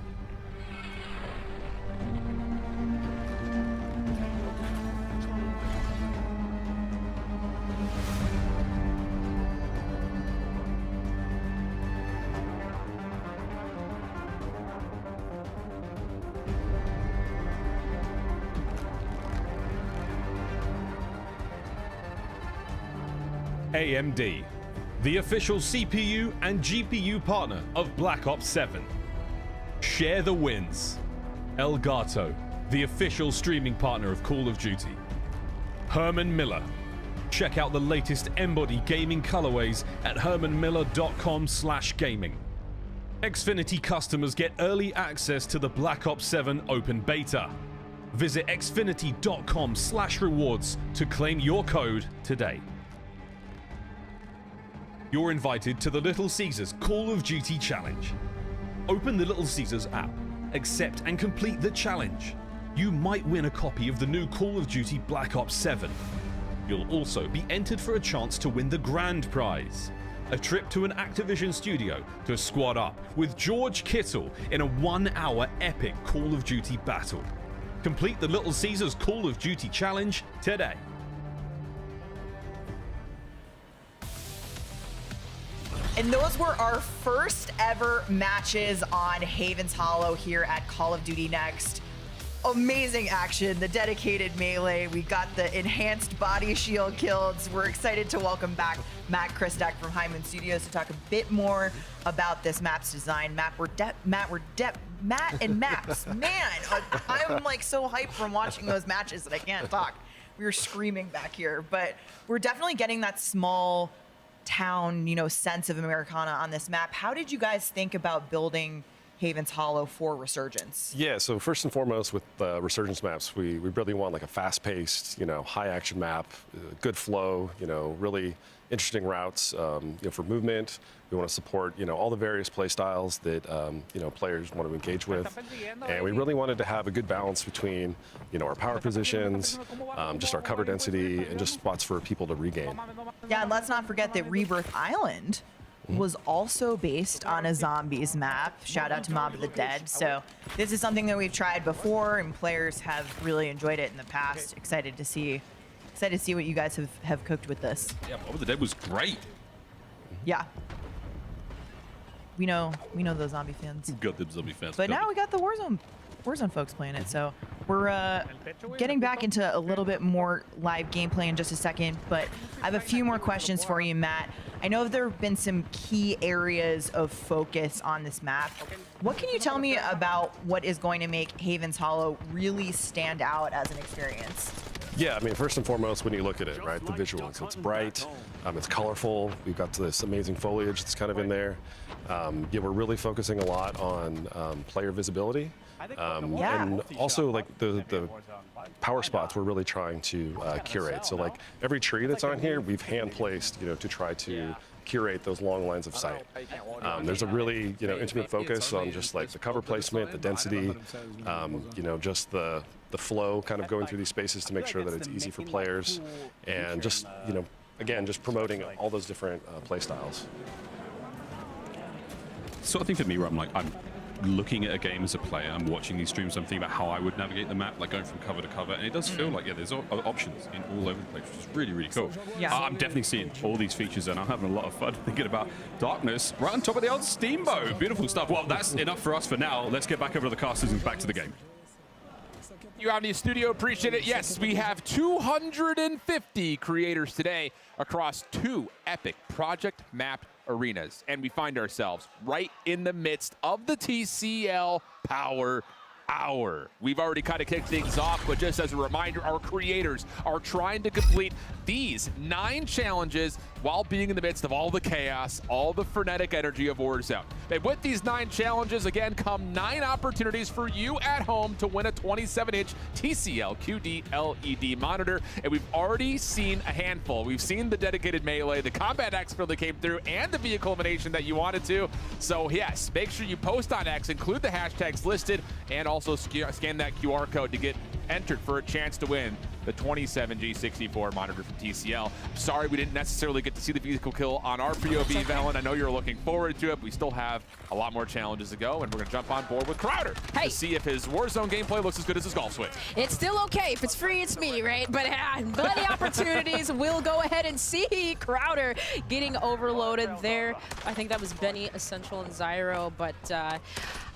AMD, the official CPU and GPU partner of Black Ops 7. Share the wins. Elgato, the official streaming partner of Call of Duty. Herman Miller. Check out the latest Embody gaming colorways at hermanmiller.com/gaming. Xfinity customers get early access to the Black Ops 7 open beta. Visit xfinity.com/rewards to claim your code today. You're invited to the Little Caesars Call of Duty Challenge. Open the Little Caesars app, accept and complete the challenge. You might win a copy of the new Call of Duty Black Ops 7. You'll also be entered for a chance to win the grand prize, a trip to an Activision studio to squad up with George Kittle in a 1-hour epic Call of Duty battle. Complete the Little Caesars Call of Duty Challenge today. And those were our first ever matches on Haven's Hollow here at Call of Duty Next. Amazing action, the dedicated melee. We got the enhanced body shield kills. We're excited to welcome back Matt Christak from Hyman Studios to talk a bit more about this map's design. Matt and maps. Man, I'm like so hyped from watching those matches that I can't talk. We were screaming back here, but we're definitely getting that small town, sense of Americana on this map. How did you guys think about building Haven's Hollow for Resurgence? Yeah, so first and foremost with Resurgence maps, we really want like a fast-paced, high action map, good flow, really interesting routes, for movement. We want to support, all the various play styles that, players want to engage with. And we really wanted to have a good balance between, our power positions, just our cover density, and just spots for people to regain. Yeah, and let's not forget that Rebirth Island was also based on a zombies map. Shout out to Mob of the Dead. So this is something that we've tried before, and players have really enjoyed it in the past. Excited to see what you guys have cooked with this. Yeah, Mob of the Dead was great. Yeah. We know those zombie fans. We got them zombie fans. But now we got the Warzone folks playing it. So we're getting back into a little bit more live gameplay in just a second, but I have a few more questions for you, Matt. I know there have been some key areas of focus on this map. What can you tell me about what is going to make Haven's Hollow really stand out as an experience? Yeah, I mean, first and foremost, when you look at it, right, the visuals, it's bright, it's colorful. We've got this amazing foliage that's kind of in there. Yeah, we're really focusing a lot on player visibility. And also like the power spots we're really trying to curate. So like every tree that's on here, we've hand placed, to try to curate those long lines of sight. There's a really, intimate focus on just like the cover placement, the density, just the flow kind of going through these spaces to make sure that it's easy for players, and just, again, just promoting all those different play styles. Sort of thing for me where I'm looking at a game as a player, I'm watching these streams, I'm thinking about how I would navigate the map, like going from cover to cover, and it does feel like, there's options in all over the place, which is really, really cool. Yeah. I'm definitely seeing all these features, and I'm having a lot of fun thinking about Darkness right on top of the old Steamboat. Beautiful stuff. Well, that's enough for us for now. Let's get back over to the casters and back to the game. You out in the studio, appreciate it. Yes, we have 250 creators today across 2 epic project map arenas, and we find ourselves right in the midst of the TCL Power Hour. We've already kind of kicked things off, but just as a reminder, our creators are trying to complete these 9 challenges while being in the midst of all the chaos, all the frenetic energy of Warzone. And with these 9 challenges, again, come 9 opportunities for you at home to win a 27-inch TCL QD LED monitor. And we've already seen a handful. We've seen the dedicated melee, the combat expert that came through, and the vehicle elimination that you wanted to. So yes, make sure you post on X, include the hashtags listed, and also scan that QR code to get entered for a chance to win the 27G64 monitor from TCL. Sorry we didn't necessarily get to see the vehicle kill on our POV, Valen. I know you're looking forward to it. We still have a lot more challenges to go, and we're going to jump on board with Crowder to see if his Warzone gameplay looks as good as his golf swing. It's still okay. If it's free, it's me, right? But plenty opportunities. We'll go ahead and see Crowder getting overloaded there. I think that was Benny, Essential, and Zyro, but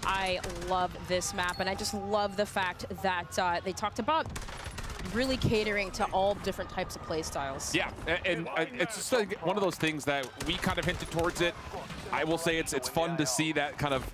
I love this map, and I just love the fact that they talked about really catering to all different types of play styles. Yeah, and it's just like one of those things that we kind of hinted towards it. I will say it's fun to see that kind of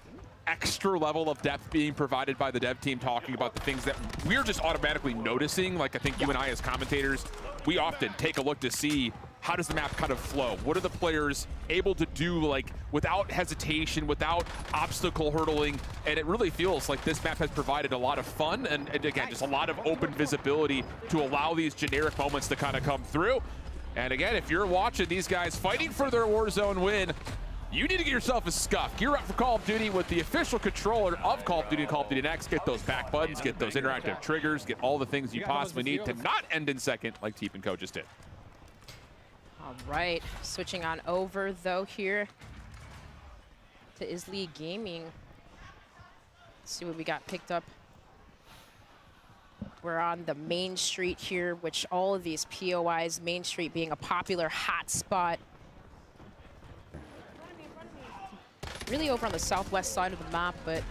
extra level of depth being provided by the dev team, talking about the things that we're just automatically noticing. Like I think you and I as commentators, we often take a look to see how does the map kind of flow? What are the players able to do, like, without hesitation, without obstacle hurdling? And it really feels like this map has provided a lot of fun and again, just a lot of open visibility to allow these generic moments to kind of come through. And again, if you're watching these guys fighting for their Warzone win, you need to get yourself a scuff. Gear up for Call of Duty with the official controller of Call of Duty and Call of Duty Next. Get those back buttons, get those interactive triggers, get all the things you possibly need to not end in second like Teep and Co just did. All right, switching on over though here to Isli Gaming. Let's see what we got picked up. We're on the main street here, which all of these POIs, Main Street being a popular hot spot. Really over on the southwest side of the map, but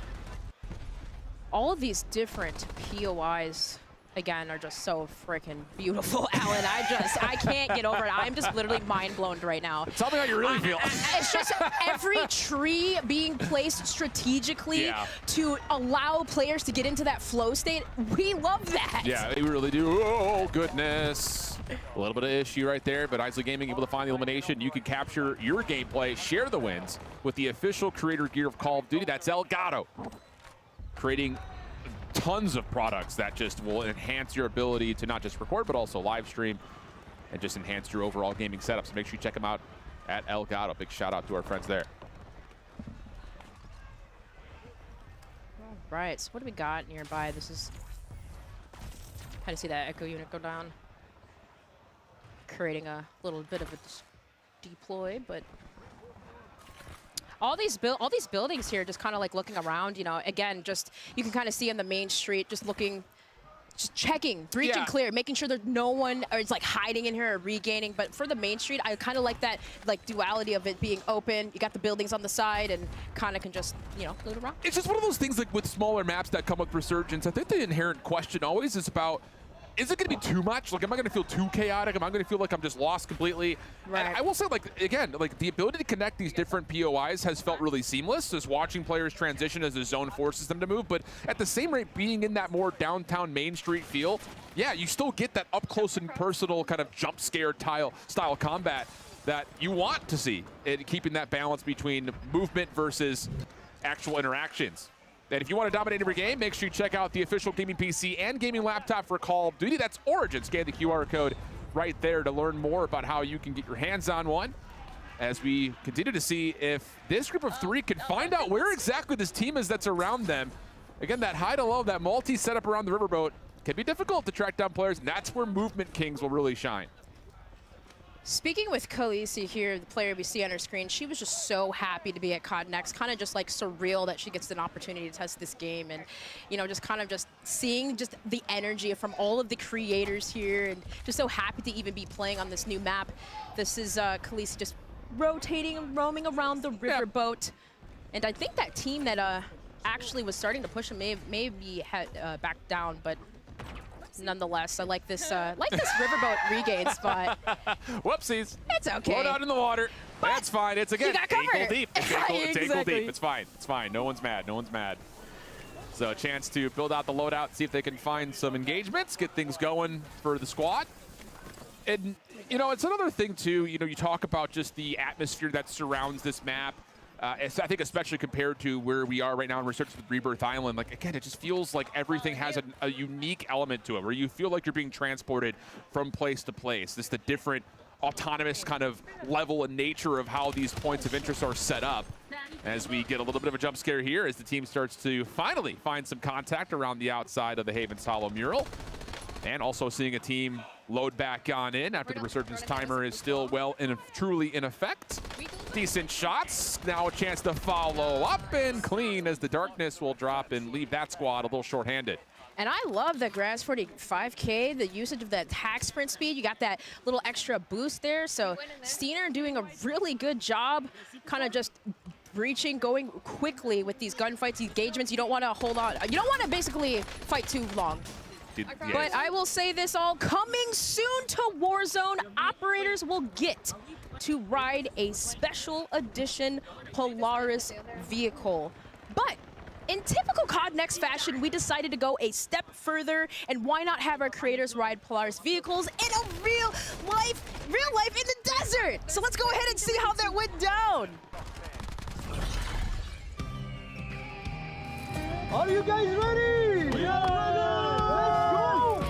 all of these different POIs, again, are just so freaking beautiful, Alan. I can't get over it. I'm just literally mind blown right now. Tell me how you really feel. It's just every tree being placed strategically to allow players to get into that flow state. We love that. Yeah, we really do. Oh, goodness. A little bit of issue right there, but Isli Gaming able to find the elimination. You can capture your gameplay, share the wins with the official creator gear of Call of Duty. That's Elgato, creating tons of products that just will enhance your ability to not just record, but also live stream and just enhance your overall gaming setup. So make sure you check them out at Elgato. Big shout out to our friends there. All right, so what do we got nearby? This is how to see that echo unit go down. Creating a little bit of a deploy, but all these buildings here, just kind of like looking around, you know, again, just you can kind of see on the main street, just looking, just checking, breaching clear, making sure there's no one or it's like hiding in here or regaining. But for the main street, I kind of like that like duality of it being open. You got the buildings on the side and kind of can just, you know, loot around. It's just one of those things like with smaller maps that come with Resurgence. I think the inherent question always is about, is it going to be too much? Like, am I going to feel too chaotic? Am I going to feel like I'm just lost completely? Right. And I will say, like, again, like the ability to connect these different POIs has felt really seamless, just watching players transition as the zone forces them to move. But at the same rate, being in that more downtown Main Street feel, yeah, you still get that up close and personal kind of jump scare style combat that you want to see, and keeping that balance between movement versus actual interactions. And if you want to dominate every game, make sure you check out the official gaming PC and gaming laptop for Call of Duty. That's Origin. Scan the QR code right there to learn more about how you can get your hands on one. As we continue to see if this group of three can find out where exactly this team is that's around them. Again, that high to low, that multi setup around the riverboat can be difficult to track down players, and that's where Movement Kings will really shine. Speaking with Khaleesi here, the player we see on her screen, she was just so happy to be at Cod Next, kind of just like surreal that she gets an opportunity to test this game, and you know, just kind of just seeing just the energy from all of the creators here, and just so happy to even be playing on this new map. This is Khaleesi just rotating and roaming around the riverboat, and I think that team that actually was starting to push him maybe had backed down, but nonetheless, I like this riverboat regain spot. Whoopsies. It's okay. Float out in the water. But that's fine. It's again ankle deep. It's ankle Exactly. deep. It's fine. It's fine. No one's mad. No one's mad. So a chance to build out the loadout, see if they can find some engagements, get things going for the squad. And you know, it's another thing too. You know, you talk about just the atmosphere that surrounds this map. I think especially compared to where we are right now in Resurgence with Rebirth Island, like again, it just feels like everything has a unique element to it, where you feel like you're being transported from place to place. This the different autonomous kind of level and nature of how these points of interest are set up. As we get a little bit of a jump scare here as the team starts to finally find some contact around the outside of the Havens Hollow mural. And also seeing a team load back on in after the Resurgence timer is still truly in effect. Decent shots. Now a chance to follow up and clean as the darkness will drop and leave that squad a little short-handed. And I love the Grass 45K, the usage of that attack sprint speed. You got that little extra boost there. So Steiner doing a really good job, kind of just breaching, going quickly with these gunfights, engagements. You don't want to hold on. You don't want to basically fight too long. But I will say this all coming soon to Warzone. Operators will get to ride a special edition Polaris vehicle. But in typical Cod Next fashion, we decided to go a step further, and why not have our creators ride Polaris vehicles in a real life in the desert? So let's go ahead and see how that went down. Are you guys ready? We are ready! Let's go!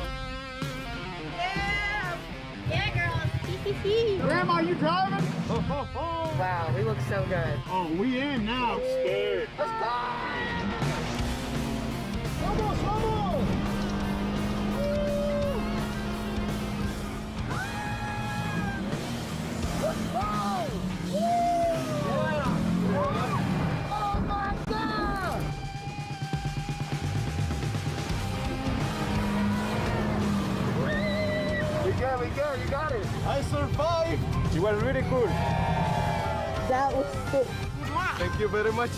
Yeah, girls. Grandma, are you driving? Wow, we look so good. Oh, we in now. Let's go! Vamos, vamos! Let's go! Yeah! Oh my God! We good, you got it. I survived. You were really cool. That was sick. Thank you very much.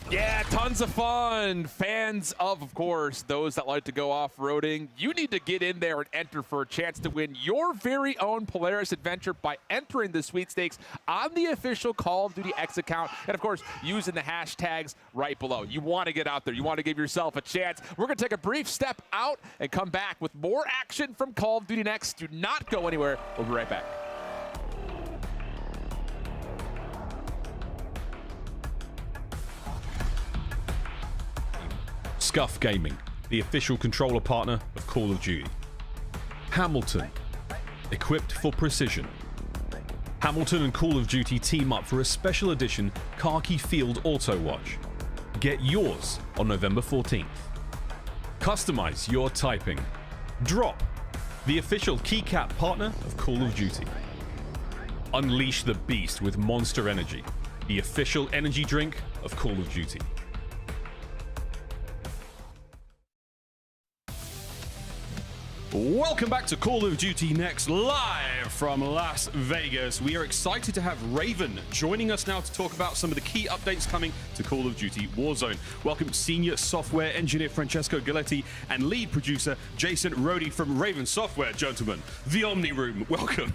Yeah, tons of fun. Fans of course, those that like to go off-roading. You need to get in there and enter for a chance to win your very own Polaris adventure by entering the sweepstakes on the official Call of Duty X account. And of course, using the hashtags right below. You want to get out there. You want to give yourself a chance. We're going to take a brief step out and come back with more action from Call of Duty Next. Do not go anywhere. We'll be right back. Scuff Gaming, the official controller partner of Call of Duty. Hamilton, equipped for precision. Hamilton and Call of Duty team up for a special edition Khaki Field Auto Watch. Get yours on November 14th. Customize your typing. Drop, the official keycap partner of Call of Duty. Unleash the beast with Monster Energy, the official energy drink of Call of Duty. Welcome back to Call of Duty Next, live from Las Vegas. We are excited to have Raven joining us now to talk about some of the key updates coming to Call of Duty Warzone. Welcome Senior Software Engineer Francesco Galetti and Lead Producer Jason Rohde from Raven Software, gentlemen. The Omni Room, welcome.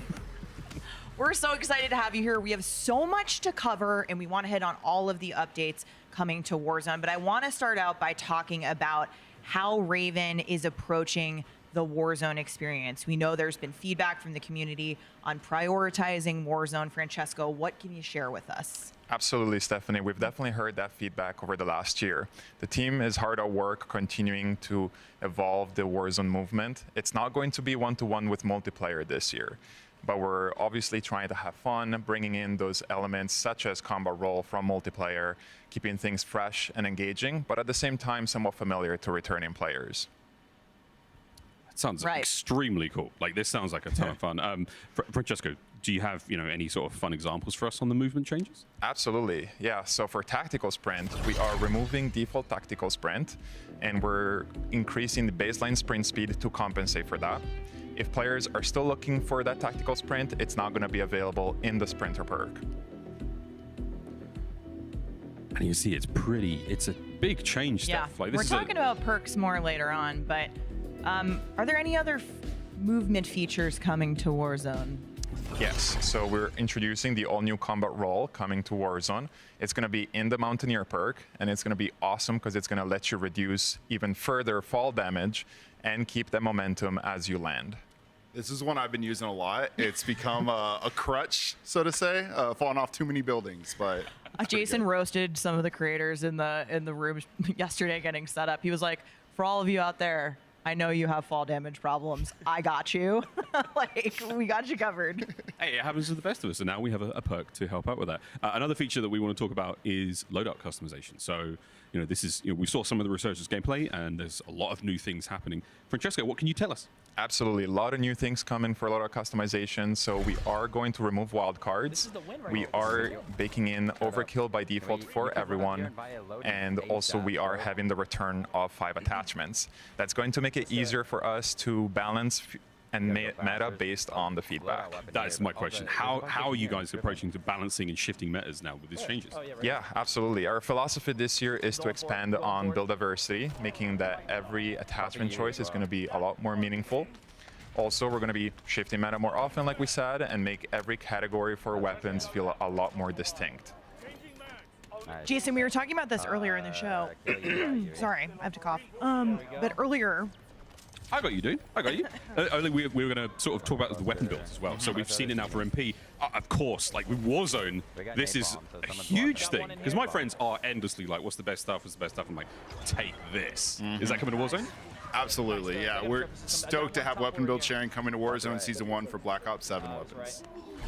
We're so excited to have you here. We have so much to cover, and we want to hit on all of the updates coming to Warzone. But I want to start out by talking about how Raven is approaching the Warzone experience. We know there's been feedback from the community on prioritizing Warzone. Francesco, what can you share with us? Absolutely, Stephanie. We've definitely heard that feedback over the last year. The team is hard at work continuing to evolve the Warzone movement. It's not going to be one-to-one with multiplayer this year, but we're obviously trying to have fun, bringing in those elements such as combat role from multiplayer, keeping things fresh and engaging, but at the same time somewhat familiar to returning players. Sounds extremely cool. Like, this sounds like a ton of fun. Francesco, do you have any sort of fun examples for us on the movement changes? Absolutely, yeah. So for tactical sprint, we are removing default tactical sprint, and we're increasing the baseline sprint speed to compensate for that. If players are still looking for that tactical sprint, it's not going to be available in the sprinter perk. And you see, it's a big change stuff. Like, this we're talking about perks more later on, but are there any other movement features coming to Warzone? Yes, so we're introducing the all-new combat role coming to Warzone. It's going to be in the Mountaineer perk, and it's going to be awesome because it's going to let you reduce even further fall damage and keep the momentum as you land. This is one I've been using a lot. It's become a crutch, so to say, falling off too many buildings. But Jason roasted some of the creators in the room yesterday getting set up. He was like, "For all of you out there, I know you have fall damage problems. I got you. Like, we got you covered." Hey, it happens to the best of us, and now we have a perk to help out with that. Another feature that we want to talk about is loadout customization. So, this is, we saw some of the Resurgence gameplay, and there's a lot of new things happening. Francesco, what can you tell us? Absolutely, a lot of new things coming for loadout customization. So we are going to remove wildcards. We are baking in overkill by default for everyone, and also we are having the return of 5 attachments. That's going to make it easier for us to balance and meta based on the feedback. That is my question. How are you guys approaching to balancing and shifting metas now with these changes? Yeah, absolutely. Our philosophy this year is to expand on build diversity, making that every attachment choice is going to be a lot more meaningful. Also, we're going to be shifting meta more often, like we said, and make every category for weapons feel a lot more distinct. Jason, we were talking about this earlier in the show. Sorry, I have to cough. But earlier... I got you, dude. I got you. We were going to sort of talk about the weapon builds as well. So we've seen it now for MP. Of course, like with Warzone, this is a huge thing. Because my friends are endlessly like, what's the best stuff? What's the best stuff? I'm like, take this. Is that coming to Warzone? Absolutely, yeah. We're stoked to have weapon build sharing coming to Warzone Season 1 for Black Ops 7 weapons.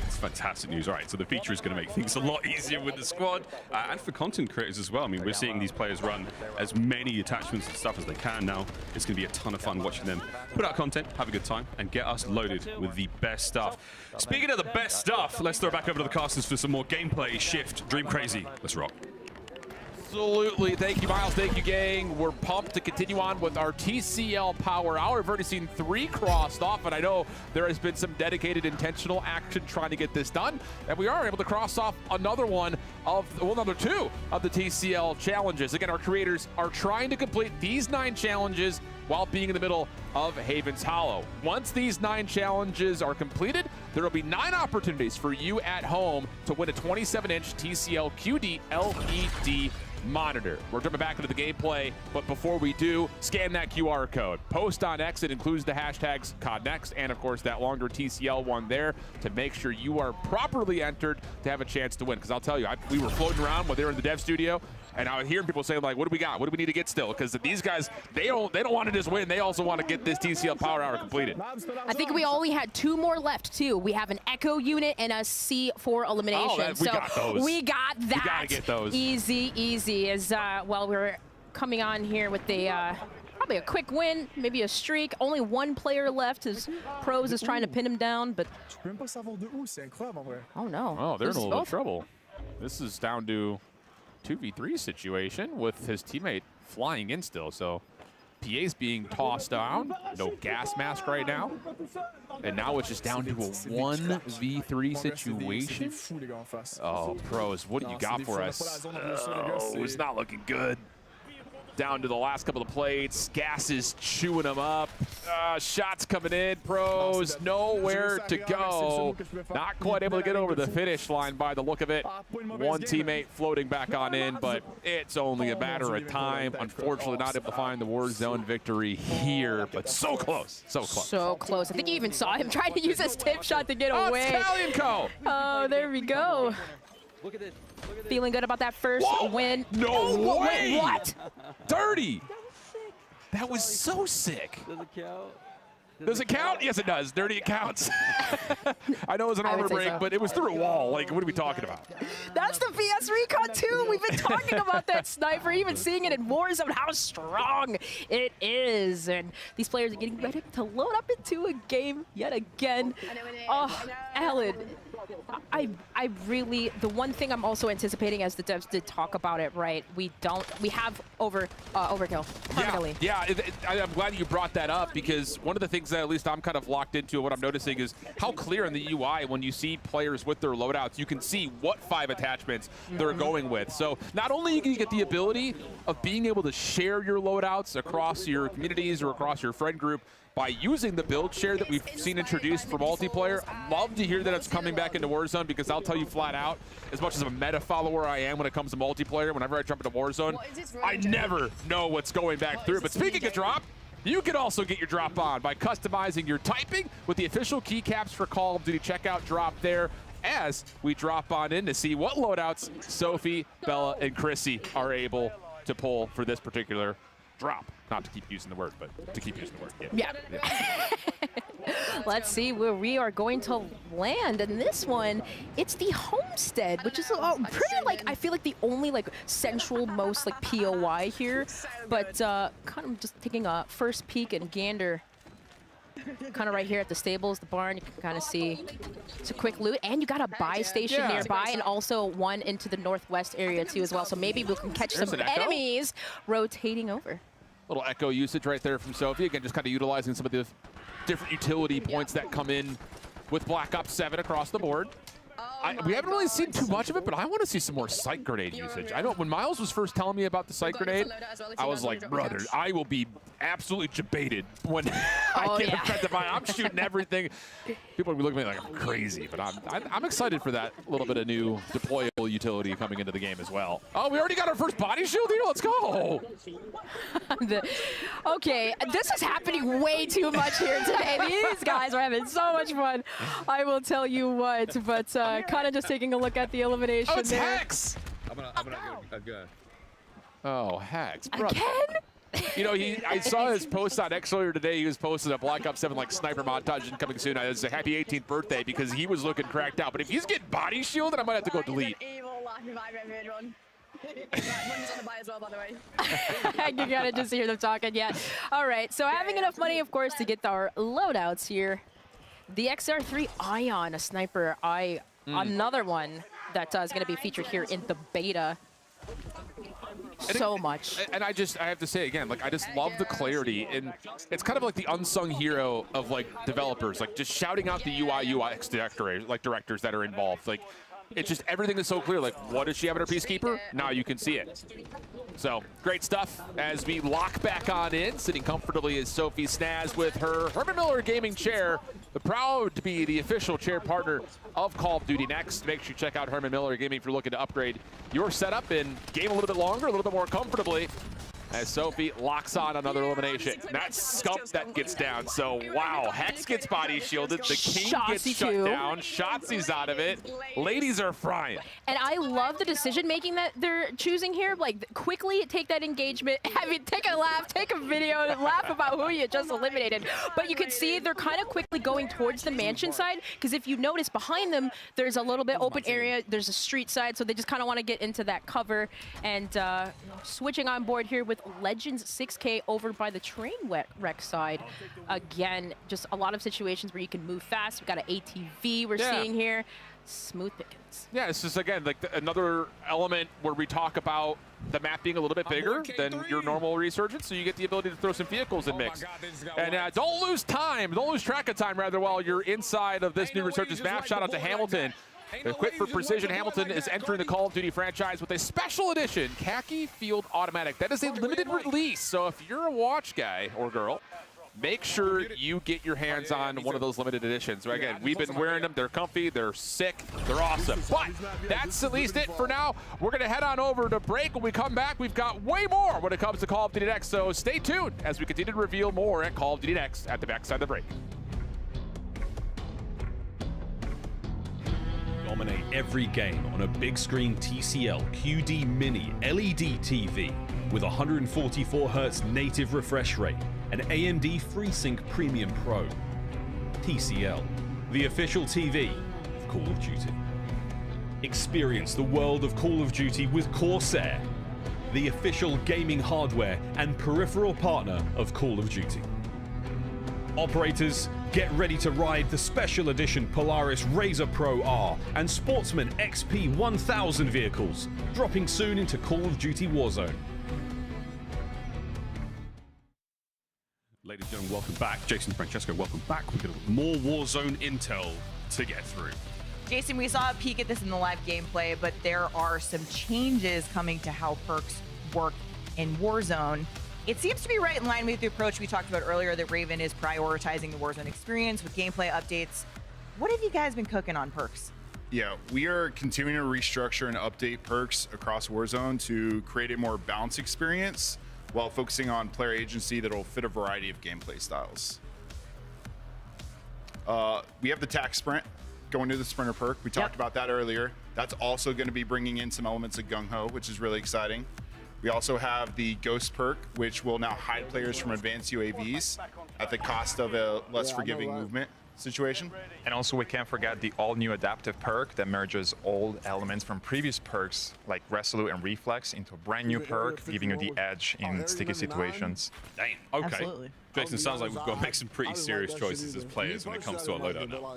It's fantastic news. All right, so the feature is going to make things a lot easier with the squad and for content creators as well. I mean, we're seeing these players run as many attachments and stuff as they can now. It's going to be a ton of fun watching them put out content, have a good time, and get us loaded with the best stuff. Speaking of the best stuff, let's throw it back over to the casters for some more gameplay. Shift, Dream Crazy. Let's rock. Absolutely. Thank you, Miles. Thank you, gang. We're pumped to continue on with our TCL Power Hour. We've already seen 3 crossed off, and I know there has been some dedicated, intentional action trying to get this done. And we are able to cross off another one of, well, another 2 of the TCL challenges. Again, our creators are trying to complete these 9 challenges while being in the middle of Haven's Hollow. Once these 9 challenges are completed, there will be 9 opportunities for you at home to win a 27-inch TCL QD LED monitor. We're jumping back into the gameplay, but before we do, scan that QR code. Post on X, it includes the hashtags Cod Next and of course that longer TCL one there to make sure you are properly entered to have a chance to win. Because I'll tell you, we were floating around when they were in the dev studio, and I was hearing people saying like, what do we got? What do we need to get still? Because these guys, they don't want to just win. They also want to get this TCL Power Hour completed. I think we only had 2 more left too. We have an Echo unit and a C4 elimination. We got those. We got that. We gotta get those. Easy. As well, we're coming on here with the probably a quick win, maybe a streak. Only 1 player left. His pros is trying to pin him down, but oh no. Oh, they're in a little trouble. This is down to 2v3 situation with his teammate flying in still. So PA's being tossed down. No gas mask right now. And now it's just down to a 1v3 situation. Oh, pros, what do you got for us? Oh, it's not looking good. Down to the last couple of plates. Gas is chewing them up. Shots coming in. Pros, nowhere to go. Not quite able to get over the finish line by the look of it. 1 teammate floating back on in, but it's only a matter of time. Unfortunately, not able to find the Warzone victory here, but so close. So close. So close. I think you even saw him trying to use his tip shot to get away. Italian Co. Oh, there we go. Look at this. Feeling good about that first win. No way! What? Dirty! That was so sick. Does it count? Does it count? Yes, it does. Dirty, it counts. I know it was an armor break, but it was through a wall. Like, what are we talking about? That's the VS Recon 2. We've been talking about that sniper, even seeing it in Warzone, how strong it is. And these players are getting ready to load up into a game yet again. Oh, Alan. I really, the one thing I'm also anticipating, as the devs did talk about it, right? We have overkill permanently. Yeah, I'm glad you brought that up, because one of the things that at least I'm kind of locked into, what I'm noticing is how clear in the UI when you see players with their loadouts, you can see what 5 attachments they're going with. So not only can you get the ability of being able to share your loadouts across your communities or across your friend group, by using the build share that we've seen introduced for multiplayer. Love to hear that it's coming back into Warzone, because I'll tell you flat out, as much as a meta follower I am when it comes to multiplayer, whenever I jump into Warzone, I never know what's going back through. But speaking of drop, you can also get your drop on by customizing your typing with the official keycaps for Call of Duty. Checkout drop there as we drop on in to see what loadouts Sophie, Bella, and Chrissy are able to pull for this particular drop. Not to keep using the word, but to keep using the word. Yeah. Let's see where we are going to land. And this one, it's the Homestead, which is pretty, like, I feel like the only, like, central most, like, POI here. But kind of just taking a first peek and gander kind of right here at the stables, the barn. You can kind of see it's a quick loot, and you got a buy station nearby, and also one into the northwest area too as well. So maybe we can catch some enemies rotating over. Little echo usage right there from Sophie. Again, just kind of utilizing some of the different utility points that come in with Black Ops 7 across the board. We haven't really seen too much of it, but I want to see some more sight grenade usage. I know when Miles was first telling me about the sight grenade, I was like, brother, I will be absolutely debated when I get affected by it. I'm shooting everything. People will be looking at me like I'm crazy, but I'm excited for that little bit of new deployable utility coming into the game as well. Oh, we already got our first body shield here. Let's go. Okay, this is happening way too much here today. These guys are having so much fun. I will tell you what, but kind of just taking a look at the elimination. Oh, it's there. Hex! I'm gonna go. Oh, Hex, brother. Again? You know, I saw his post on X earlier today. He was posting a Black Ops 7 like sniper montage and coming soon. It's a happy 18th birthday because he was looking cracked out. But if he's getting body shielded, I might have to go delete. You gotta just hear them talking, yeah. All right, so having enough money, of course, to get our loadouts here. The XR3 Ion, a sniper eye, another one that is going to be featured here in the beta. So much. And I have to say again, like I just love the clarity, and it's kind of like the unsung hero of like developers, like just shouting out the UI UX directors that are involved. Like it's just everything is so clear. Like what does she have in her Peacekeeper? Now you can see it. So great stuff as we lock back on in, sitting comfortably is Sophie Snaz with her Herman Miller gaming chair. Proud to be the official chair partner of Call of Duty Next. Make sure you check out Herman Miller Gaming if you're looking to upgrade your setup and game a little bit longer, a little bit more comfortably. As Sophie locks on another elimination. That's Scump that gets down. So, wow, Hex gets body shielded. The King gets shut down. Shotzi's out of it. Ladies are frying. And I love the decision-making that they're choosing here. Like, quickly take that engagement, take a laugh, take a video, and laugh about who you just eliminated. But you can see they're kind of quickly going towards the mansion side, because if you notice behind them, there's a little bit open area. There's a street side, so they just kind of want to get into that cover. And switching on board here with Legends 6K over by the train wreck side. Again, just a lot of situations where you can move fast. We've got an ATV we're seeing here. Smooth pickings. Yeah, it's just, again, like another element where we talk about the map being a little bit bigger than your normal resurgence, so you get the ability to throw some vehicles in mix. And don't lose time, don't lose track of time, rather, while you're inside of this new resurgence map. Shout out to Hamilton. Equipped for precision, Hamilton is entering the Call of Duty franchise with a special edition khaki field automatic. That is a limited release, so if you're a watch guy or girl, make sure you get your hands on one of those limited editions. So again, we've been wearing them. They're comfy, they're sick, they're awesome. But that's at least it for now. We're going to head on over to break. When we come back, we've got way more when it comes to Call of Duty Next. So stay tuned as we continue to reveal more at Call of Duty Next at the backside of the break. Dominate every game on a big screen TCL QD Mini LED TV with 144Hz native refresh rate and AMD FreeSync Premium Pro. TCL, the official TV of Call of Duty. Experience the world of Call of Duty with Corsair, the official gaming hardware and peripheral partner of Call of Duty. Operators, get ready to ride the special edition Polaris Razor Pro R and Sportsman XP 1000 vehicles, dropping soon into Call of Duty Warzone. Ladies and gentlemen, welcome back. Jason Francesco, welcome back. We've got more Warzone intel to get through. Jason, we saw a peek at this in the live gameplay, but there are some changes coming to how perks work in Warzone. It seems to be right in line with the approach we talked about earlier that Raven is prioritizing the Warzone experience with gameplay updates. What have you guys been cooking on perks? Yeah, we are continuing to restructure and update perks across Warzone to create a more balanced experience while focusing on player agency that will fit a variety of gameplay styles. We have the tack sprint going to the sprinter perk. We talked about that earlier. That's also going to be bringing in some elements of gung ho, which is really exciting. We also have the Ghost perk, which will now hide players from advanced UAVs at the cost of a less forgiving movement situation. And also we can't forget the all-new adaptive perk that merges old elements from previous perks like Resolute and Reflex into a brand new perk, giving you the edge in sticky situations. Damn, okay. Absolutely. Jason, sounds like we've got to make some pretty serious choices as players when it comes to our loadout now.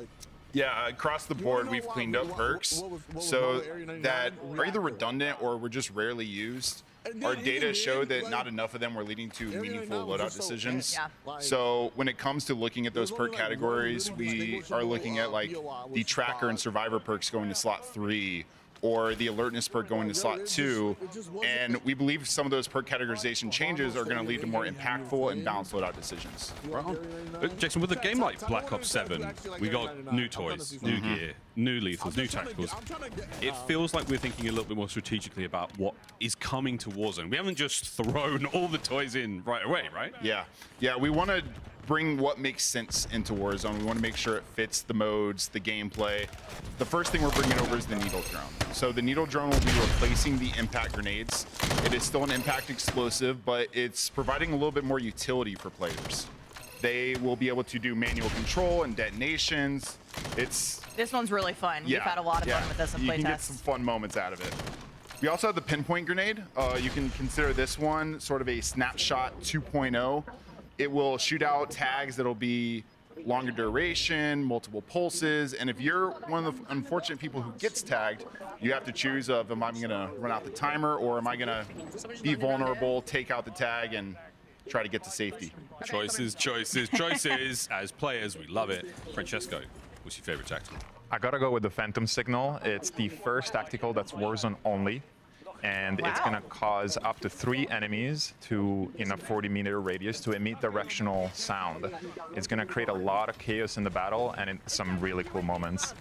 Yeah, across the board, we've cleaned up perks so that are either redundant or were just rarely used. our data showed that not enough of them were leading to meaningful loadout decisions. Yeah. So when it comes to looking at those perk categories, we are looking at like the tracker and survivor perks going to slot 3, or the alertness perk going to slot 2, and we believe some of those perk categorization changes are going to lead to more impactful and balanced loadout decisions. Right on. Jason, with a game like Black Ops 7, we got new toys, new gear, new lethals, new tacticals. It feels like we're thinking a little bit more strategically about what is coming to Warzone. We haven't just thrown all the toys in right away, right? Yeah, we want to bring what makes sense into Warzone. We want to make sure it fits the modes, the gameplay. The first thing we're bringing over is the needle drone. So the needle drone will be replacing the impact grenades. It is still an impact explosive, but it's providing a little bit more utility for players. They will be able to do manual control and detonations. This one's really fun. We've had a lot of fun with this in You playtest. can get some fun moments out of it. We also have the pinpoint grenade. You can consider this one sort of a snapshot 2.0. It will shoot out tags that'll be longer duration, multiple pulses, and if you're one of the unfortunate people who gets tagged, you have to choose of, am I going to run out the timer, or am I going to be vulnerable, take out the tag, and try to get to safety? Choices, choices, choices. As players, we love it. Francesco, what's your favorite tactical? I gotta go with the Phantom Signal. It's the first tactical that's Warzone only. And it's going to cause up to 3 enemies in a 40-meter radius to emit directional sound. It's going to create a lot of chaos in the battle and some really cool moments.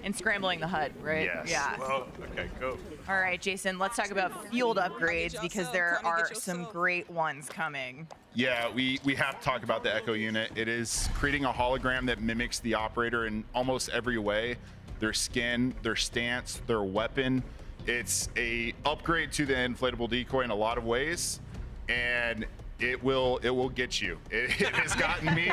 And scrambling the HUD, right? Yes. Yeah. Whoa. Okay, go. All right, Jason, let's talk about field upgrades because there are some great ones coming. Yeah, we have to talk about the Echo unit. It is creating a hologram that mimics the operator in almost every way. Their skin, their stance, their weapon. It's a upgrade to the inflatable decoy in a lot of ways, and it will get you. It has gotten me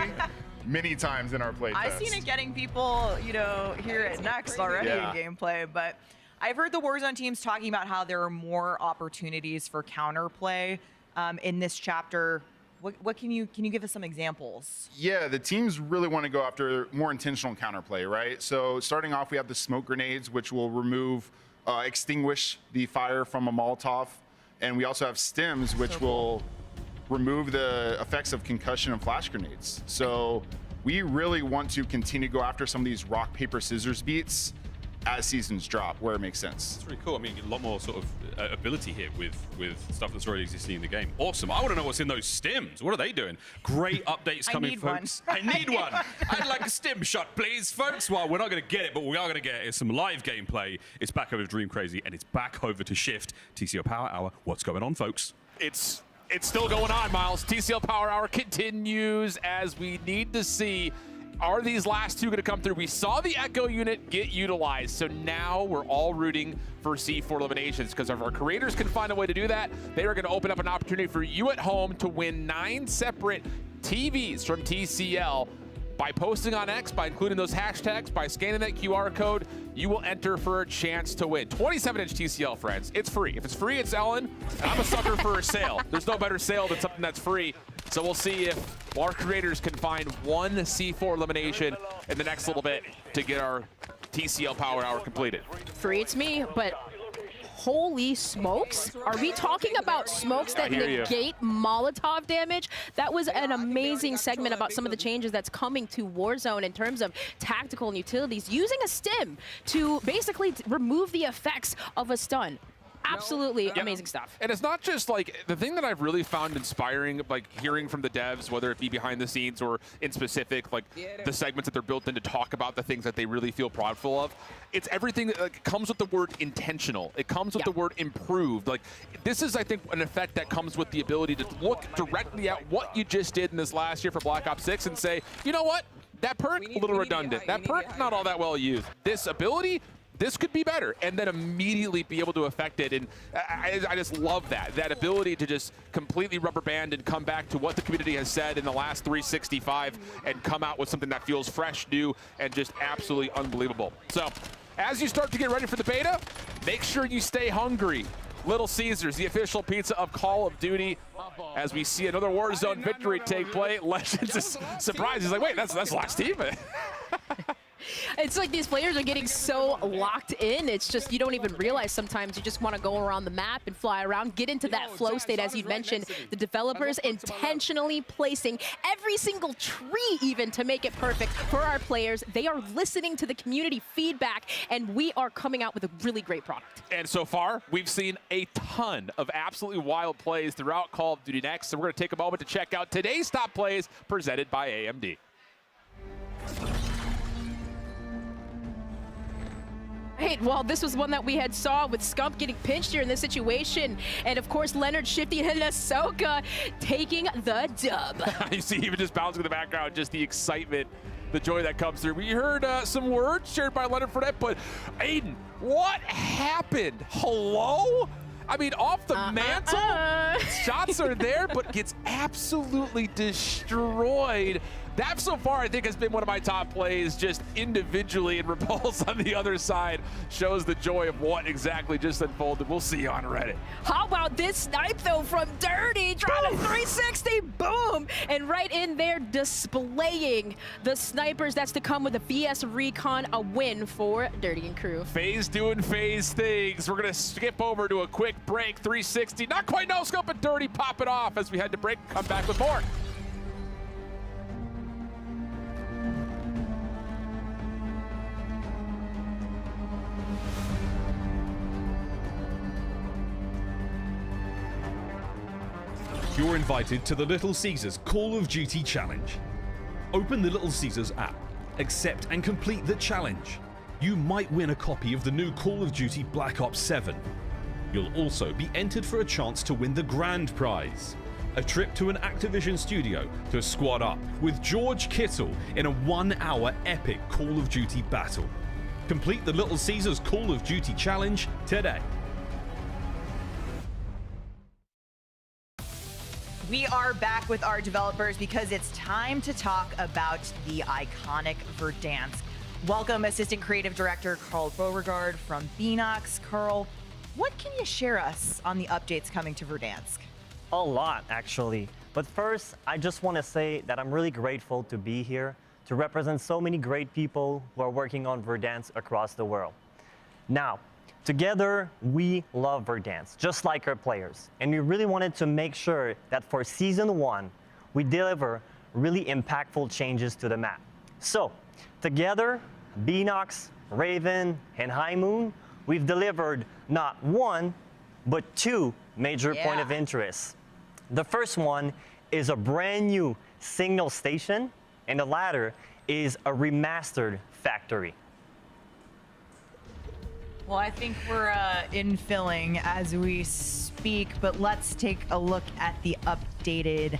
many times in our playtest. I've seen it getting people, here at Next already in gameplay, but I've heard the Warzone teams talking about how there are more opportunities for counterplay in this chapter. What can you give us some examples? Yeah, the teams really want to go after more intentional counterplay, right? So starting off, we have the smoke grenades, which will extinguish the fire from a Molotov, and we also have stems, which will remove the effects of concussion and flash grenades. So we really want to continue to go after some of these rock, paper, scissors beats as seasons drop, where it makes sense. It's really cool. I mean, a lot more sort of ability here with stuff that's already existing in the game. Awesome. I want to know what's in those stims. What are they doing? Great updates coming, folks. I need one. I'd like a stim shot, please, folks. Well, we're not going to get it, but we are going to get some live gameplay. It's back over to Dream Crazy, and it's back over to Shift. TCL Power Hour. What's going on, folks? It's still going on, Miles. TCL Power Hour continues as we need to see, are these last 2 going to come through? We saw the Echo unit get utilized, so now we're all rooting for C4 eliminations, because if our creators can find a way to do that, they are going to open up an opportunity for you at home to win 9 separate TVs from TCL. By posting on X, by including those hashtags, by scanning that QR code, you will enter for a chance to win. 27-inch TCL, friends. It's free. If it's free, it's Ellen. And I'm a sucker for a sale. There's no better sale than something that's free. So we'll see if our creators can find 1 C4 elimination in the next little bit to get our TCL Power Hour completed. Free, it's me, but holy smokes. Are we talking about smokes that negate Molotov damage? That was an amazing segment about some of the changes that's coming to Warzone in terms of tactical and utilities, using a stim to basically remove the effects of a stun. Absolutely amazing stuff. And it's not just like, the thing that I've really found inspiring, like hearing from the devs, whether it be behind the scenes or in specific, like the segments that they're built in to talk about the things that they really feel proudful of, it's everything that comes with the word intentional. It comes with the word improved. Like, this is, I think, an effect that comes with the ability to look directly at what you just did in this last year for Black Ops 6 and say, you know what? That perk, a little redundant. That perk, not all that well used. This ability, this could be better, and then immediately be able to affect it. And I just love that ability to just completely rubber band and come back to what the community has said in the last 365 and come out with something that feels fresh, new, and just absolutely unbelievable. So as you start to get ready for the beta, make sure you stay hungry. Little Caesars, the official pizza of Call of Duty, as we see another Warzone victory take place. Legends is surprised. He's like, wait, that's last team? It's like these players are getting so locked in. It's just you don't even realize sometimes you just want to go around the map and fly around, get into that flow state, as you mentioned. The developers intentionally placing every single tree even to make it perfect for our players. They are listening to the community feedback, and we are coming out with a really great product. And so far, we've seen a ton of absolutely wild plays throughout Call of Duty Next. So we're going to take a moment to check out today's top plays presented by AMD. Right, well, this was one that we had saw with Scump getting pinched here in this situation. And of course, Leonard Shifty and Ahsoka taking the dub. You see even just bouncing in the background, just the excitement, the joy that comes through. We heard some words shared by Leonard Fournette, but Aiden, what happened? Hello? I mean, off the mantle, shots are there, but gets absolutely destroyed. That so far, I think, has been one of my top plays, just individually, and Repulse on the other side shows the joy of what exactly just unfolded. We'll see you on Reddit. How about this snipe, though, from Dirty, trying to 360, boom! And right in there, displaying the snipers that's to come with a VS Recon, a win for Dirty and crew. FaZe doing FaZe things. We're gonna skip over to a quick break, 360, not quite no scope, but Dirty pop it off as we head to break, come back with more. You're invited to the Little Caesars Call of Duty Challenge. Open the Little Caesars app, accept and complete the challenge. You might win a copy of the new Call of Duty Black Ops 7. You'll also be entered for a chance to win the grand prize, a trip to an Activision studio to squad up with George Kittle in a 1-hour epic Call of Duty battle. Complete the Little Caesars Call of Duty Challenge today. We are back with our developers because it's time to talk about the iconic Verdansk. Welcome, Assistant Creative Director Carl Beauregard from Beanox. Carl, what can you share us on the updates coming to Verdansk? A lot, actually. But first, I just want to say that I'm really grateful to be here to represent so many great people who are working on Verdansk across the world. Now, together, we love Verdansk, just like our players. And we really wanted to make sure that for Season 1, we deliver really impactful changes to the map. So, together, Beanox, Raven, and High Moon, we've delivered not one, but two major points of interest. The first one is a brand new signal station, and the latter is a remastered factory. Well, I think we're infilling as we speak, but let's take a look at the updated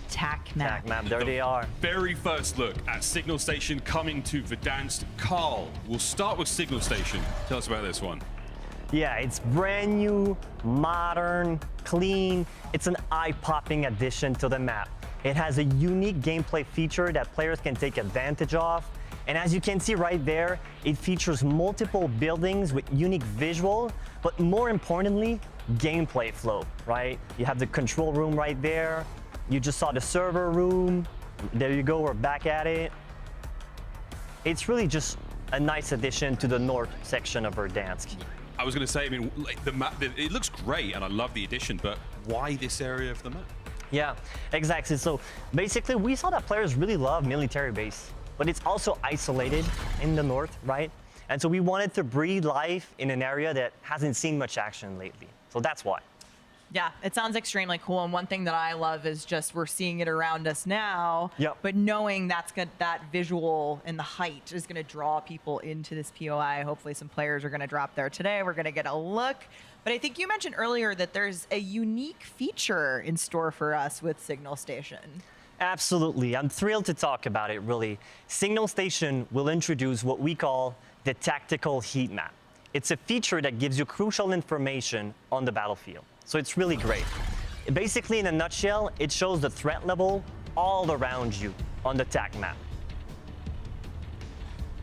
TAC map. TAC map, there they are. Very first look at Signal Station coming to Verdansk. Carl, we'll start with Signal Station. Tell us about this one. Yeah, it's brand new, modern, clean. It's an eye-popping addition to the map. It has a unique gameplay feature that players can take advantage of. And as you can see right there, it features multiple buildings with unique visual, but more importantly, gameplay flow, right? You have the control room right there. You just saw the server room. There you go, we're back at it. It's really just a nice addition to the north section of Verdansk. I was going to say, I mean, like the map, it looks great, and I love the addition, but why this area of the map? Yeah, exactly. So basically, we saw that players really love military base, but it's also isolated in the north, right? And so we wanted to breathe life in an area that hasn't seen much action lately. So that's why. Yeah, it sounds extremely cool. And one thing that I love is just we're seeing it around us now, but knowing that's good, that visual and the height is going to draw people into this POI. Hopefully some players are going to drop there today. We're going to get a look. But I think you mentioned earlier that there's a unique feature in store for us with Signal Station. Absolutely. I'm thrilled to talk about it, really. Signal Station will introduce what we call the tactical heat map. It's a feature that gives you crucial information on the battlefield. So it's really great. Basically, in a nutshell, it shows the threat level all around you on the TAC map.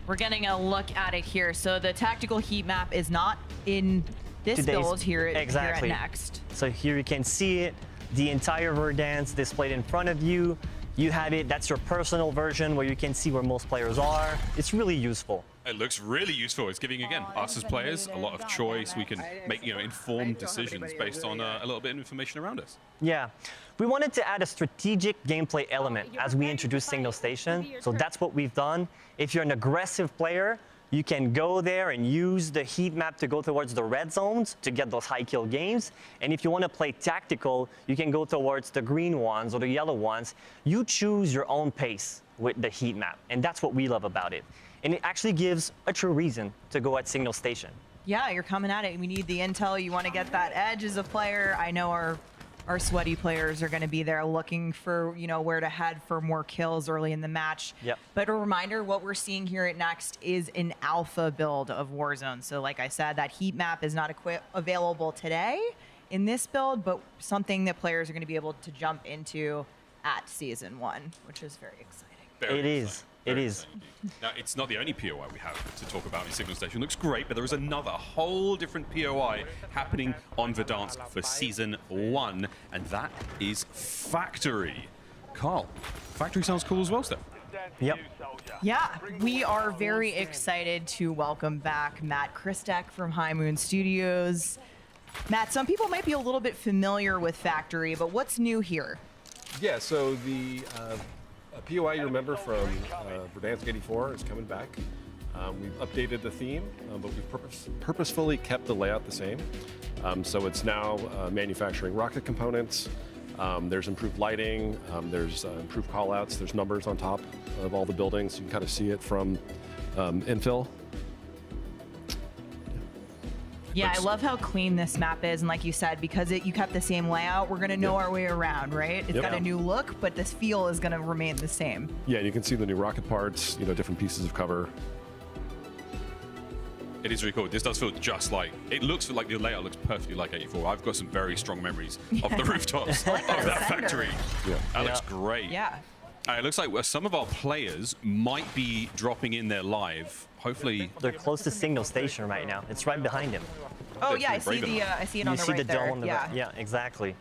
We're getting a look at it here. So the tactical heat map is not in this build here at Next. So here you can see it, the entire Verdansk displayed in front of you. You have it, that's your personal version where you can see where most players are. It's really useful. It looks really useful. It's giving, again, us as players a lot of choice. We can make, informed decisions based on a little bit of information around us. Yeah. We wanted to add a strategic gameplay element as we introduced Signal Station. So that's what we've done. If you're an aggressive player, you can go there and use the heat map to go towards the red zones to get those high kill games. And if you want to play tactical, you can go towards the green ones or the yellow ones. You choose your own pace with the heat map. And that's what we love about it. And it actually gives a true reason to go at Signal Station. Yeah, you're coming at it. We need the intel. You want to get that edge as a player. I know our sweaty players are going to be there looking for, where to head for more kills early in the match. Yep. But a reminder, what we're seeing here at Next is an alpha build of Warzone. So like I said, that heat map is not available today in this build, but something that players are going to be able to jump into at Season 1, which is very exciting. It is. It is. Now, it's not the only POI we have to talk about in Signal Station. It looks great, but there is another whole different POI happening on Verdansk for Season 1, and that is Factory. Carl, Factory sounds cool as well, Steph. Yep. Yeah, we are very excited to welcome back Matt Christek from High Moon Studios. Matt, some people might be a little bit familiar with Factory, but what's new here? Yeah, so the POI you remember from Verdansk 84 is coming back. We've updated the theme, but we've purposefully kept the layout the same. So it's now manufacturing rocket components. There's improved lighting. There's improved callouts. There's numbers on top of all the buildings. You can kind of see it from infill. Yeah, I love how clean this map is, and like you said, because you kept the same layout, we're gonna know our way around, right? It's got a new look, but this feel is gonna remain the same. Yeah, and you can see the new rocket parts, different pieces of cover. It is really cool. This does feel just like, it looks like the layout looks perfectly like 84. I've got some very strong memories of the rooftops of that factory. Yeah. That looks great. Yeah. It looks like some of our players might be dropping in there live. Hopefully. They're close to Signal Station right now. It's right behind him. Oh yeah, I see it on the right there. You see the dome on the right. Yeah, exactly.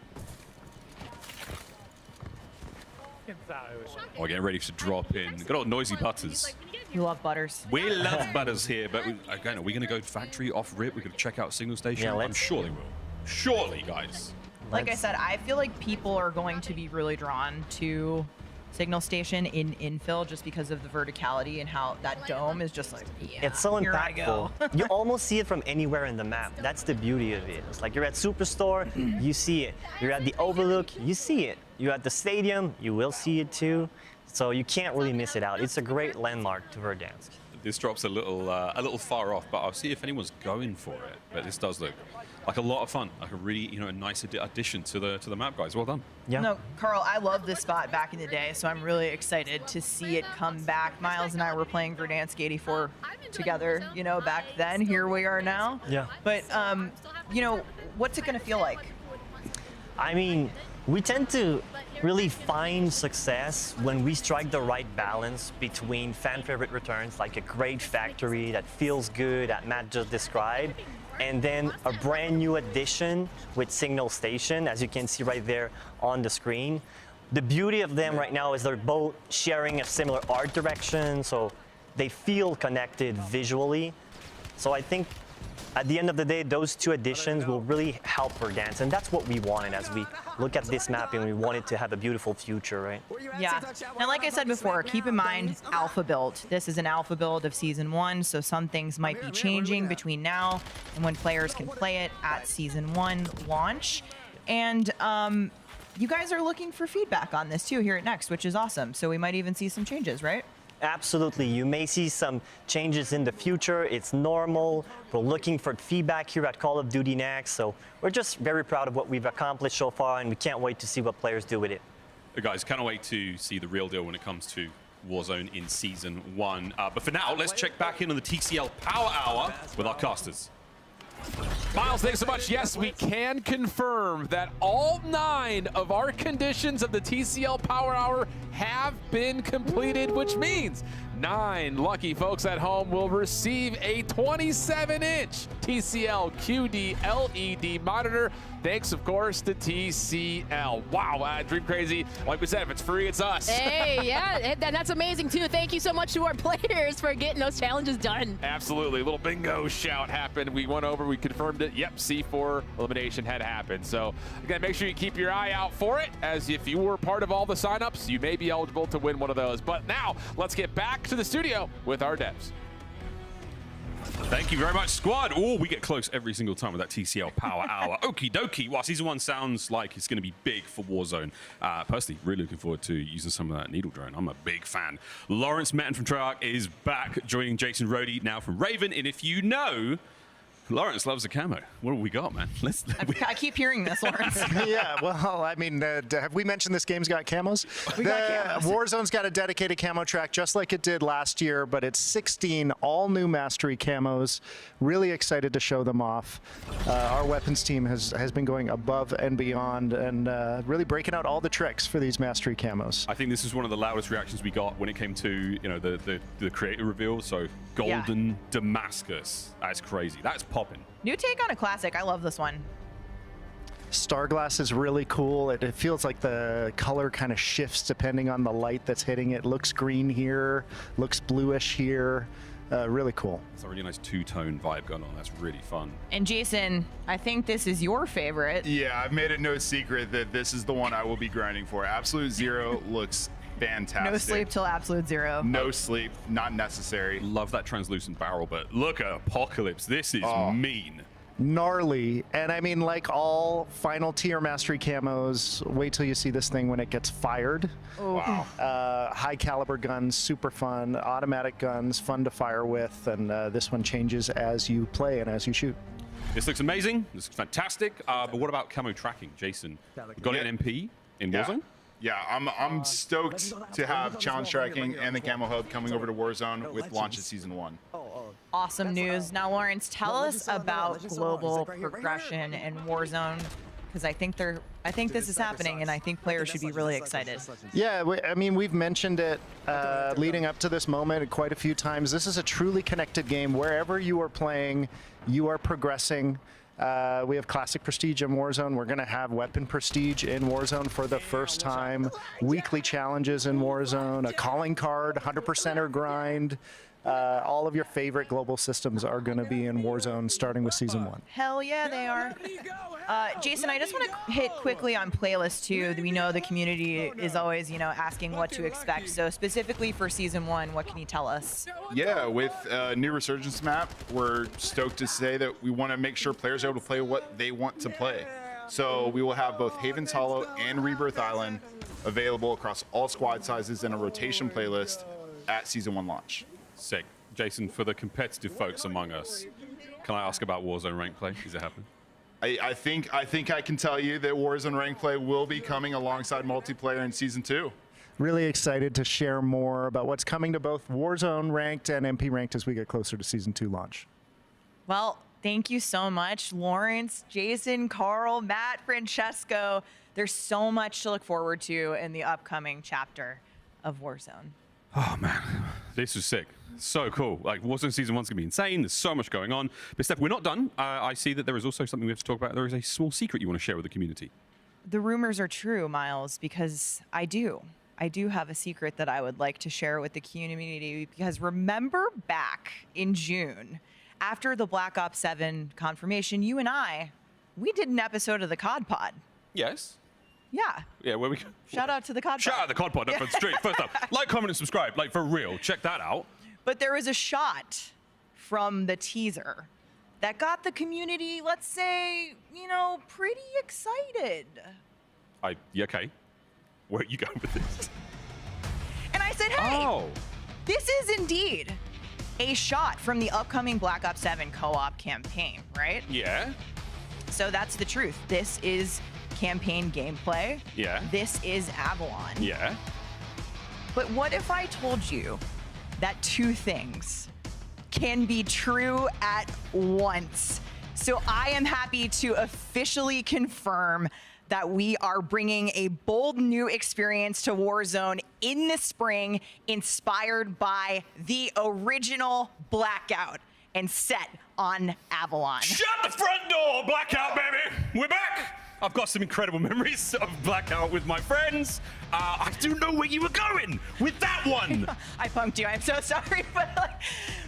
Oh, getting ready to drop in. Good old noisy butters. You love butters. We love butters here, but again, are we going to go factory off rip? We're going to check out Signal Station? Yeah, I'm sure they will. Surely, guys. Like I said, I feel like people are going to be really drawn to Signal Station in infill just because of the verticality and how that dome is just like, it's so here I impactful. You almost see it from anywhere in the map. That's the beauty of it. It's like you're at Superstore, you see it. You're at the Overlook, you see it. You're at the stadium, you will see it too. So you can't really miss it out. It's a great landmark to Verdansk. This drops a little far off, but I'll see if anyone's going for it. But this does look like a lot of fun, like a really, a nice addition to the map, guys. Well done. Yeah. No, Carl, I loved this spot back in the day, so I'm really excited to see it come back. Miles and I were playing Verdansk 84 together, back then. Here we are now. Yeah. But, what's it going to feel like? I mean, we tend to really find success when we strike the right balance between fan favorite returns, like a great factory that feels good, that Matt just described, and then a brand new addition with Signal Station, as you can see right there on the screen. The beauty of them right now is they're both sharing a similar art direction, so they feel connected visually. So I think at the end of the day, those two additions will really help Verdansk, and that's what we wanted as we look at this map, and we wanted to have a beautiful future, right? Yeah, and like I said before, keep in mind, alpha build. This is an alpha build of Season 1, so some things might be changing between now and when players can play it at Season 1 launch. And you guys are looking for feedback on this too here at Next, which is awesome. So we might even see some changes, right? Absolutely. You may see some changes in the future. It's normal. We're looking for feedback here at Call of Duty Next. So we're just very proud of what we've accomplished so far, and we can't wait to see what players do with it. Guys, can't wait to see the real deal when it comes to Warzone in Season 1. But for now, let's check back in on the TCL Power Hour with our casters. Miles, thanks so much. Yes, we can confirm that all 9 of our conditions of the TCL Power Hour have been completed, which means 9 lucky folks at home will receive a 27-inch TCL QD LED monitor thanks, of course, to TCL. Wow, Dream Crazy. Like we said, if it's free, it's us. Hey, yeah, that's amazing, too. Thank you so much to our players for getting those challenges done. Absolutely. A little bingo shout happened. We went over, we confirmed it. Yep, C4 elimination had happened. So, again, make sure you keep your eye out for it, as if you were part of all the signups, you may be eligible to win one of those. But now, let's get back to the studio with our devs. Thank you very much, squad. Oh, we get close every single time with that TCL Power Hour. Okie dokie. Well, Season 1 sounds like it's going to be big for Warzone. Personally, really looking forward to using some of that needle drone. I'm a big fan. Lawrence Metten from Treyarch is back, joining Jason Rhodey now from Raven. And if you know, Lawrence loves a camo. What have we got, man? I keep hearing this, Lawrence. Yeah, well, I mean, have we mentioned this game's got camos? We got camos. Warzone's got a dedicated camo track just like it did last year, but it's 16 all-new Mastery camos. Really excited to show them off. Our weapons team has been going above and beyond and really breaking out all the tricks for these Mastery camos. I think this is one of the loudest reactions we got when it came to, you know, the creator reveal. So Golden Damascus. That's crazy. That's popping. New take on a classic. I love this one. Starglass is really cool. It feels like the color kind of shifts depending on the light that's hitting it. Looks green here, looks bluish here. Really cool. It's a really nice two-tone vibe going on. That's really fun. And Jason, I think this is your favorite. Yeah, I've made it no secret that this is the one I will be grinding for. Absolute Zero looks fantastic. No sleep till Absolute Zero. No sleep, not necessary. Love that translucent barrel, but look at Apocalypse. This is mean. Gnarly. And I mean, like all final tier Mastery camos, wait till you see this thing when it gets fired. Oh. Wow. High caliber guns, super fun. Automatic guns, fun to fire with. And this one changes as you play and as you shoot. This looks amazing. This looks fantastic. But what about camo tracking, Jason? Got an MP in Warzone? Yeah, I'm stoked to have challenge tracking and the camo hub coming over to Warzone with launch of Season 1. Awesome news. Now, Lawrence, tell us about global progression in Warzone, because I think this is happening, and I think players should be really excited. Yeah, I mean, we've mentioned it leading up to this moment quite a few times. This is a truly connected game. Wherever you are playing, you are progressing. We have Classic Prestige in Warzone. We're going to have Weapon Prestige in Warzone for the first time. Weekly challenges in Warzone, a calling card, 100%er grind. All of your favorite global systems are going to be in Warzone starting with Season 1. Hell yeah, they are. Jason, I just want to hit quickly on playlists too. We know the community is always, asking what to expect. So specifically for Season 1, what can you tell us? Yeah, with new Resurgence map, we're stoked to say that we want to make sure players are able to play what they want to play. So we will have both Haven's Hollow and Rebirth Island available across all squad sizes in a rotation playlist at Season 1 launch. Sick. Jason, for the competitive folks among us, can I ask about Warzone rank play? Is it happening? I think I can tell you that Warzone rank play will be coming alongside multiplayer in Season 2. Really excited to share more about what's coming to both Warzone ranked and MP ranked as we get closer to Season 2 launch. Well, thank you so much, Lawrence, Jason, Carl, Matt, Francesco. There's so much to look forward to in the upcoming chapter of Warzone. Oh, man. This was sick. So cool. Like, Warzone Season 1's going to be insane. There's so much going on. But, Steph, we're not done. I see that there is also something we have to talk about. There is a small secret you want to share with the community. The rumors are true, Miles, because I do have a secret that I would like to share with the community. Because remember back in June, after the Black Ops 7 confirmation, you and we did an episode of the Cod Pod. Yes. Yeah. Yeah, where we Shout out to the Cod Pod. Shout out to the Cod Pod. No, straight. First up, like, comment, and subscribe. Like, for real. Check that out. But there was a shot from the teaser that got the community, let's say, pretty excited. Yeah, okay. Where are you going with this? And I said, hey, this is indeed a shot from the upcoming Black Ops 7 co-op campaign, right? Yeah. So that's the truth. This is campaign gameplay. Yeah. This is Avalon. Yeah. But what if I told you that two things can be true at once? So I am happy to officially confirm that we are bringing a bold new experience to Warzone in the spring, inspired by the original Blackout. and set on Avalon. Shut the front door, Blackout, baby! We're back! I've got some incredible memories of Blackout with my friends. I do know where you were going with that one. I punked you. I'm so sorry, but like,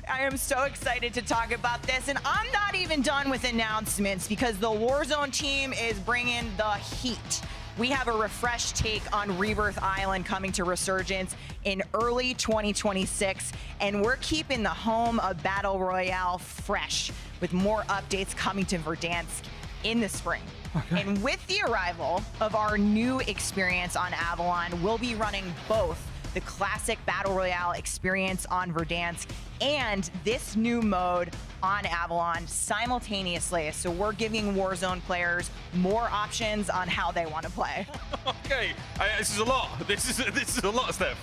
I am so excited to talk about this. And I'm not even done with announcements because the Warzone team is bringing the heat. We have a refreshed take on Rebirth Island coming to Resurgence in early 2026, and we're keeping the home of Battle Royale fresh with more updates coming to Verdansk in the spring. Okay. And with the arrival of our new experience on Avalon, we'll be running both the classic Battle Royale experience on Verdansk and this new mode on Avalon simultaneously. So we're giving Warzone players more options on how they want to play. Okay, this is a lot. This is a lot, Steph.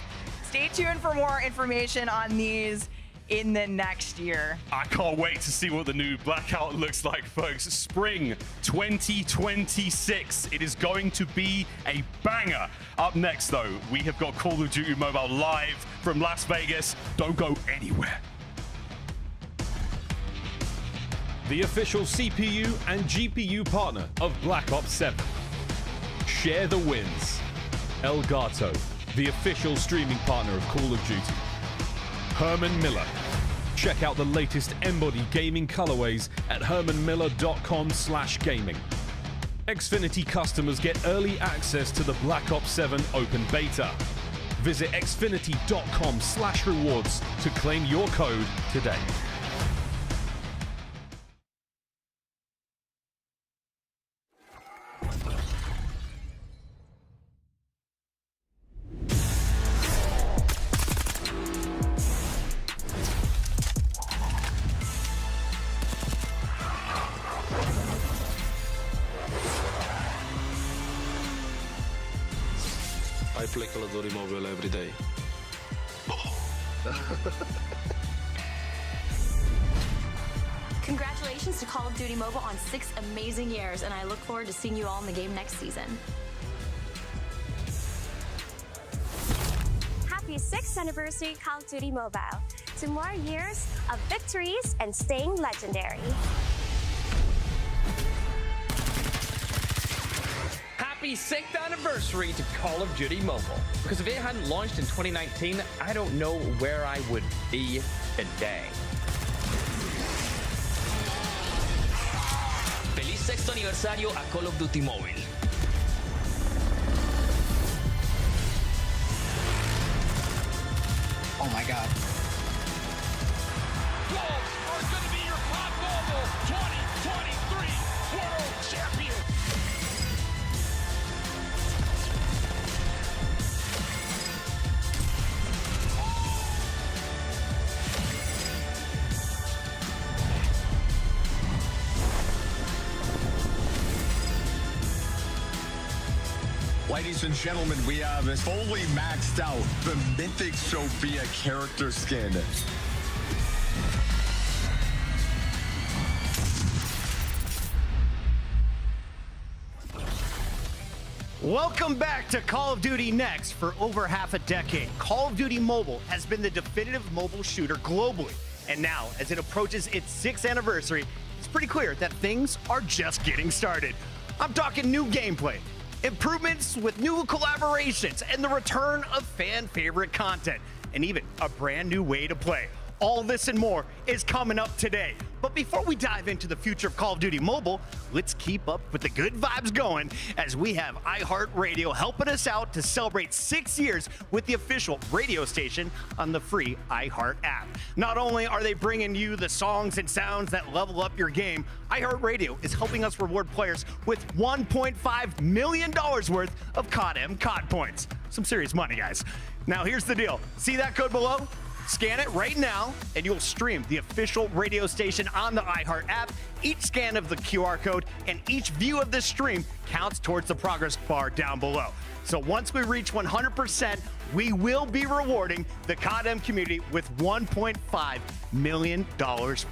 Stay tuned for more information on these in the next year. I can't wait to see what the new Blackout looks like, folks. Spring 2026. It is going to be a banger. Up next, though, we have got Call of Duty Mobile live from Las Vegas. Don't go anywhere. The official CPU and GPU partner of Black Ops 7. Share the wins. Elgato, the official streaming partner of Call of Duty. Herman Miller. Check out the latest Embody gaming colorways at hermanmiller.com/gaming. Xfinity customers get early access to the Black Ops 7 open beta. Visit xfinity.com/rewards to claim your code today. I play Call of Duty Mobile every day. Congratulations to Call of Duty Mobile on 6 amazing years, and I look forward to seeing you all in the game next season. Happy 6th anniversary Call of Duty Mobile. To more years of victories and staying legendary. Happy 6th anniversary to Call of Duty Mobile. Because if it hadn't launched in 2019, I don't know where I would be today. Feliz 6º aniversario a Call of Duty Mobile. Oh my God. Wolves are going to be your Cod Mobile 2023 World Champion. Ladies and gentlemen, we have fully maxed out the Mythic Sophia character skin. Welcome back to Call of Duty Next. For over half a decade, Call of Duty Mobile has been the definitive mobile shooter globally. And now, as it approaches its 6th anniversary, it's pretty clear that things are just getting started. I'm talking new gameplay, improvements with new collaborations, and the return of fan-favorite content, and even a brand new way to play. All this and more is coming up today. But before we dive into the future of Call of Duty Mobile, let's keep up with the good vibes going as we have iHeartRadio helping us out to celebrate 6 years with the official radio station on the free iHeart app. Not only are they bringing you the songs and sounds that level up your game, iHeartRadio is helping us reward players with $1.5 million worth of CODM COD points. Some serious money, guys. Now here's the deal. See that code below? Scan it right now, and you'll stream the official radio station on the iHeart app. Each scan of the QR code and each view of this stream counts towards the progress bar down below. So once we reach 100%, we will be rewarding the CODM community with $1.5 million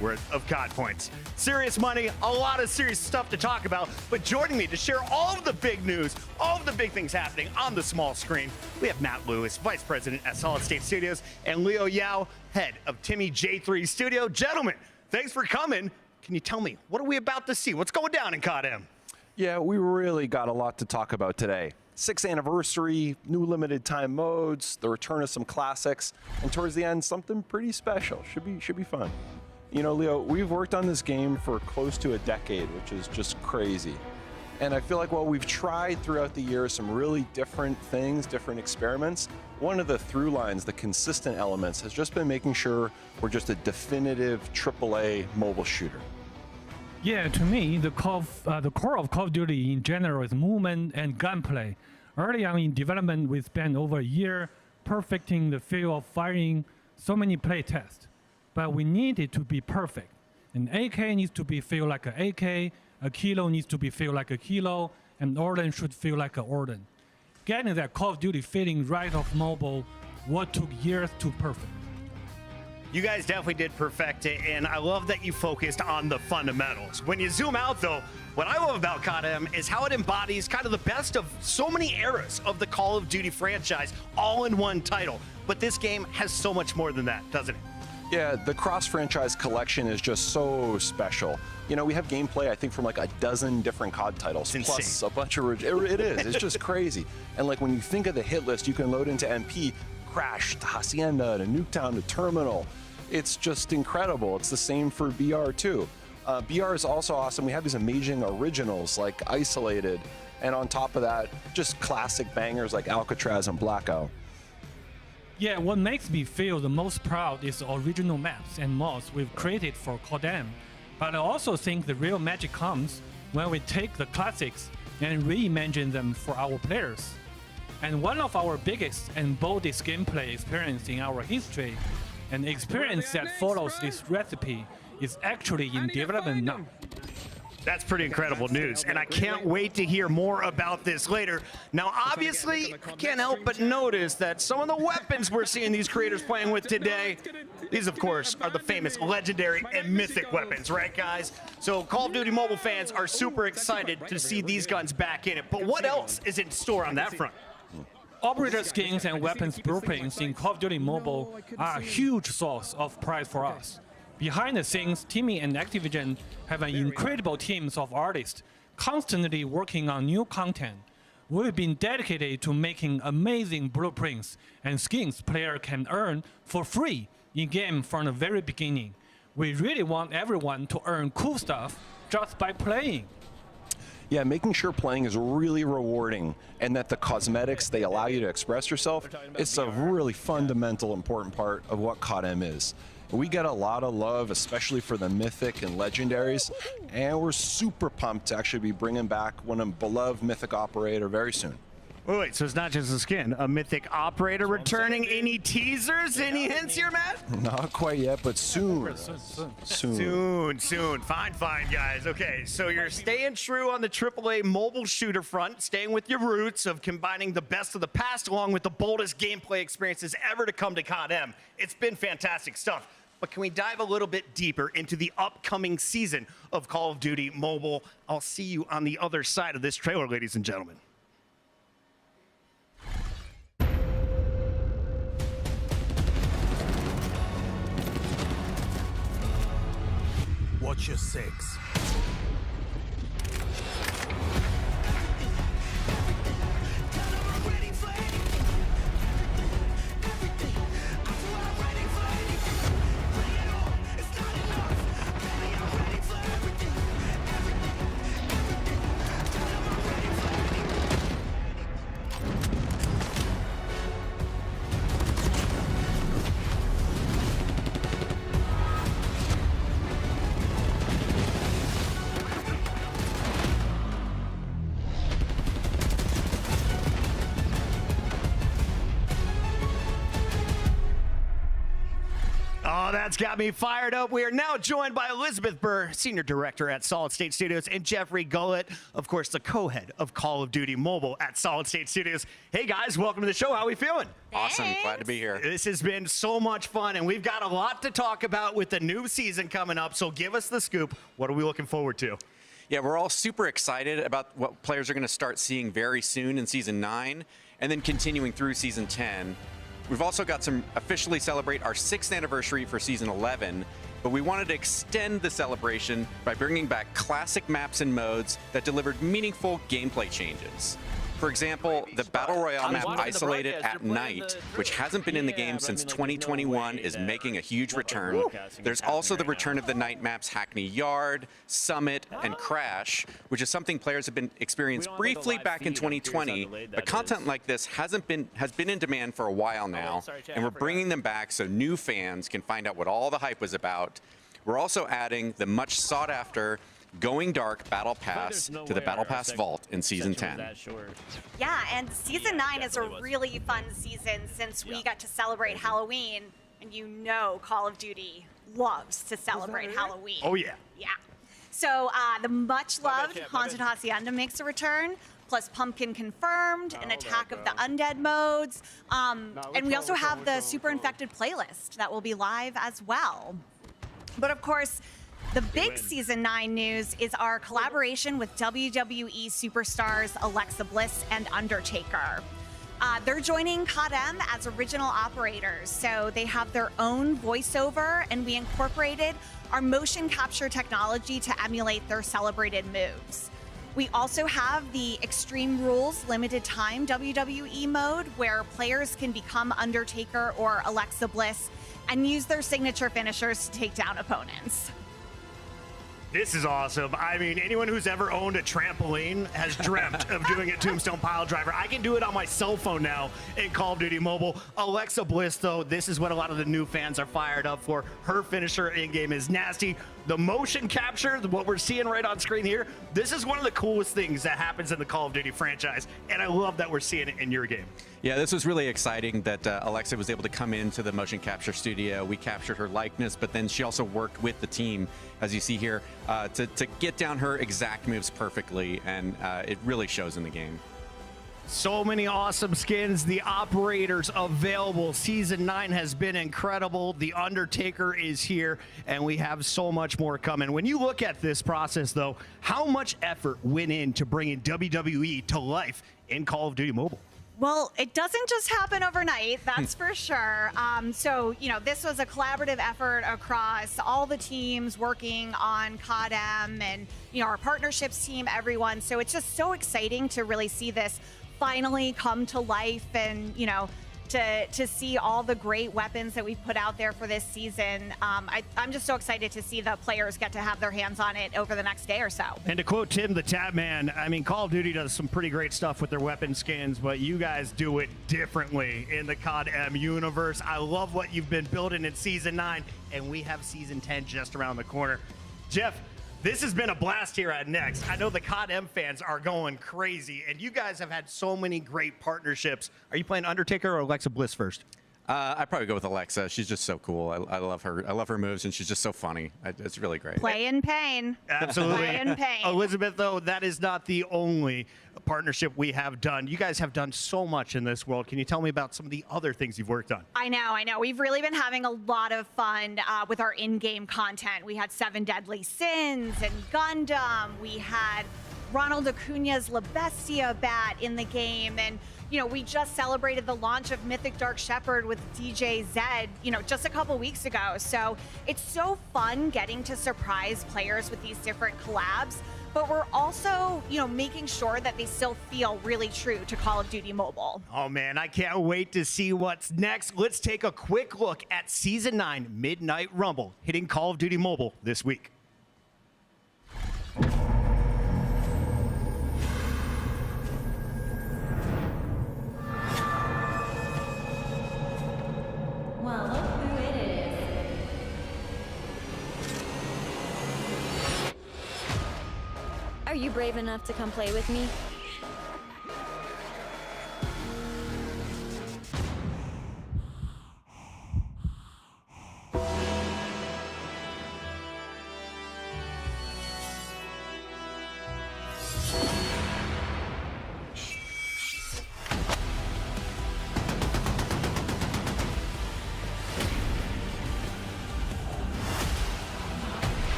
worth of COD points. Serious money, a lot of serious stuff to talk about, but joining me to share all of the big news, all of the big things happening on the small screen, we have Matt Lewis, Vice President at Solid State Studios, and Leo Yao, head of Timmy J3 Studio. Gentlemen, thanks for coming. Can you tell me, what are we about to see? What's going down in CODM? Yeah, we really got a lot to talk about today. 6th anniversary, new limited time modes, the return of some classics, and towards the end, something pretty special. Should be fun. You know, Leo, we've worked on this game for close to a decade, which is just crazy. And I feel like while we've tried throughout the years some really different things, different experiments, one of the through lines, the consistent elements, has just been making sure we're just a definitive AAA mobile shooter. Yeah, to me, the core of Call of Duty in general is movement and gunplay. Early on in development, we spent over a year perfecting the feel of firing so many play tests. But we need it to be perfect. An AK needs to feel like an AK, a kilo needs to feel like a kilo, and Orden should feel like an Orden. Getting that Call of Duty feeling right off mobile, what took years to perfect. You guys definitely did perfect it, and I love that you focused on the fundamentals. When you zoom out, though, what I love about CODM is how it embodies kind of the best of so many eras of the Call of Duty franchise, all in one title. But this game has so much more than that, doesn't it? Yeah, the cross-franchise collection is just so special. You know, we have gameplay, I think, from like a dozen different COD titles, plus a bunch of... It is. It's just crazy. And like when you think of the hit list, you can load into MP, Crash, to Hacienda, to Nuketown, to Terminal. It's just incredible. It's the same for BR too. BR is also awesome. We have these amazing originals like Isolated, and on top of that, just classic bangers like Alcatraz and Blackout. Yeah, what makes me feel the most proud is the original maps and mods we've created for CODM. But I also think the real magic comes when we take the classics and reimagine them for our players. And one of our biggest and boldest gameplay experience in our history, an experience that follows this recipe, is actually in development now. That's pretty incredible news, and I can't wait to hear more about this later. Now, obviously, I can't help but notice that some of the weapons we're seeing these creators playing with today, these, of course, are the famous legendary and mythic weapons, right, guys? So Call of Duty Mobile fans are super excited to see these guns back in it. But what else is in store on that front? Operator skins and weapons blueprints in Call of Duty Mobile are a huge source of pride for us. Behind the scenes, Timmy and Activision have an incredible team of artists constantly working on new content. We've been dedicated to making amazing blueprints and skins players can earn for free in-game from the very beginning. We really want everyone to earn cool stuff just by playing. Yeah, making sure playing is really rewarding and that the cosmetics, they allow you to express yourself, it's a really fundamental, important part of what CODM is. We get a lot of love, especially for the mythic and legendaries, and we're super pumped to actually be bringing back one of beloved mythic operator very soon. Wait, so it's not just a skin, a mythic operator returning. Any teasers, any hints here, Matt? Not quite yet, but soon. Soon. Fine, guys. Okay, so you're staying true on the AAA mobile shooter front, staying with your roots of combining the best of the past along with the boldest gameplay experiences ever to come to CODM. It's been fantastic stuff. But can we dive a little bit deeper into the upcoming season of Call of Duty Mobile? I'll see you on the other side of this trailer, ladies and gentlemen. Watch your six. Oh, that's got me fired up. We are now joined by Elizabeth Burr, Senior Director at Solid State Studios, and Jeffrey Gullett, of course, the co-head of Call of Duty Mobile at Solid State Studios. Hey, guys, welcome to the show. How are we feeling? Awesome. Glad to be here. This has been so much fun, and we've got a lot to talk about with the new season coming up, so give us the scoop. What are we looking forward to? Yeah, we're all super excited about what players are going to start seeing very soon in Season 9 and then continuing through Season 10. We've also got some officially celebrate our 6th anniversary for Season 11, but we wanted to extend the celebration by bringing back classic maps and modes that delivered meaningful gameplay changes. For example, the Battle Royale map Isolated at Night, which hasn't been in the game since 2021, is making a huge return. There's also the return of the night maps Hackney Yard, Summit, and Crash, which is something players have been experienced briefly back in 2020, but content like this has been in demand for a while now, and we're bringing them back so new fans can find out what all the hype was about. We're also adding the much sought after Going Dark Battle Pass to the Battle Pass Vault in Season 10. Yeah, and Season 9 is a really fun season since we got to celebrate Halloween, and you know Call of Duty loves to celebrate Halloween. Oh, yeah. Yeah. So the much-loved Haunted Hacienda makes a return, plus Pumpkin Confirmed, an Attack of the Undead modes, and we also have the Super Infected playlist that will be live as well. But of course, the big Season 9 news is our collaboration with WWE superstars Alexa Bliss and Undertaker. They're joining CODM as original operators, so they have their own voiceover, and we incorporated our motion capture technology to emulate their celebrated moves. We also have the Extreme Rules limited time WWE mode, where players can become Undertaker or Alexa Bliss and use their signature finishers to take down opponents. This is awesome. I mean, anyone who's ever owned a trampoline has dreamt of doing a tombstone pile driver. I can do it on my cell phone now in Call of Duty Mobile. Alexa Bliss, though, this is what a lot of the new fans are fired up for. Her finisher in-game is nasty. The motion capture, what we're seeing right on screen here, this is one of the coolest things that happens in the Call of Duty franchise, and I love that we're seeing it in your game. Yeah, this was really exciting that Alexa was able to come into the motion capture studio. We captured her likeness, but then she also worked with the team, as you see here, to get down her exact moves perfectly, and it really shows in the game. So many awesome skins. The operators available. Season 9 has been incredible. The Undertaker is here, and we have so much more coming. When you look at this process, though, how much effort went into bringing WWE to life in Call of Duty Mobile? Well, it doesn't just happen overnight, that's for sure. So, you know, this was a collaborative effort across all the teams working on CODM and, you know, our partnerships team, everyone. So it's just so exciting to really see this finally come to life, and, you know, to see all the great weapons that we've put out there for this season. I'm just so excited to see the players get to have their hands on it over the next day or so. And to quote Tim the Tab Man, I mean, Call of Duty does some pretty great stuff with their weapon skins, but you guys do it differently in the CODM universe. I love what you've been building in Season 9, and we have Season 10 just around the corner. Jeff, this has been a blast here at Next. I know the CODM fans are going crazy, and you guys have had so many great partnerships. Are you playing Undertaker or Alexa Bliss first? I'd probably go with Alexa. She's just so cool. I love her. I love her moves, and she's just so funny. It's really great. Play in pain. Absolutely. Play in pain. Elizabeth, though, that is not the only partnership we have done. You guys have done so much in this world. Can you tell me about some of the other things you've worked on? I know. We've really been having a lot of fun with our in-game content. We had 7 Deadly Sins and Gundam. We had Ronald Acuna's La Bestia bat in the game, and you know, we just celebrated the launch of Mythic Dark Shepherd with DJ Zed, you know, just a couple weeks ago. So it's so fun getting to surprise players with these different collabs, but we're also, you know, making sure that they still feel really true to Call of Duty Mobile. Oh man, I can't wait to see what's next. Let's take a quick look at Season 9 Midnight Rumble hitting Call of Duty Mobile this week. Well, look who it is. Are you brave enough to come play with me?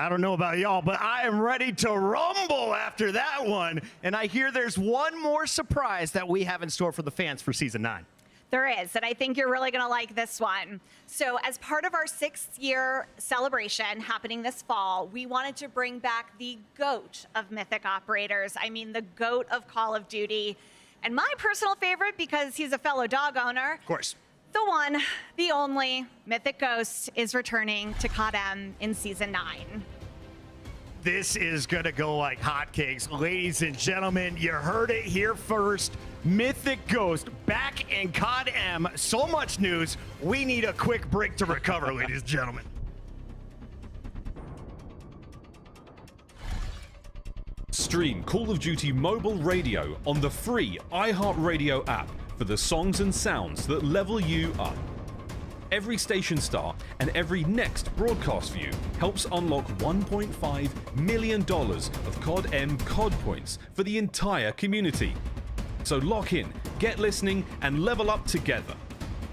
I don't know about y'all, but I am ready to rumble after that one. And I hear there's one more surprise that we have in store for the fans for Season 9. There is, and I think you're really going to like this one. So as part of our 6th year celebration happening this fall, we wanted to bring back the GOAT of Mythic operators. I mean, the GOAT of Call of Duty. And my personal favorite, because he's a fellow dog owner. Of course. The one, the only, Mythic Ghost is returning to CODM in Season 9. This is going to go like hotcakes. Ladies and gentlemen, you heard it here first. Mythic Ghost back in COD M. So much news. We need a quick break to recover, ladies and gentlemen. Stream Call of Duty Mobile Radio on the free iHeartRadio app for the songs and sounds that level you up. Every station star and every next broadcast view helps unlock $1.5 million of COD M COD points for the entire community. So lock in, get listening, and level up together.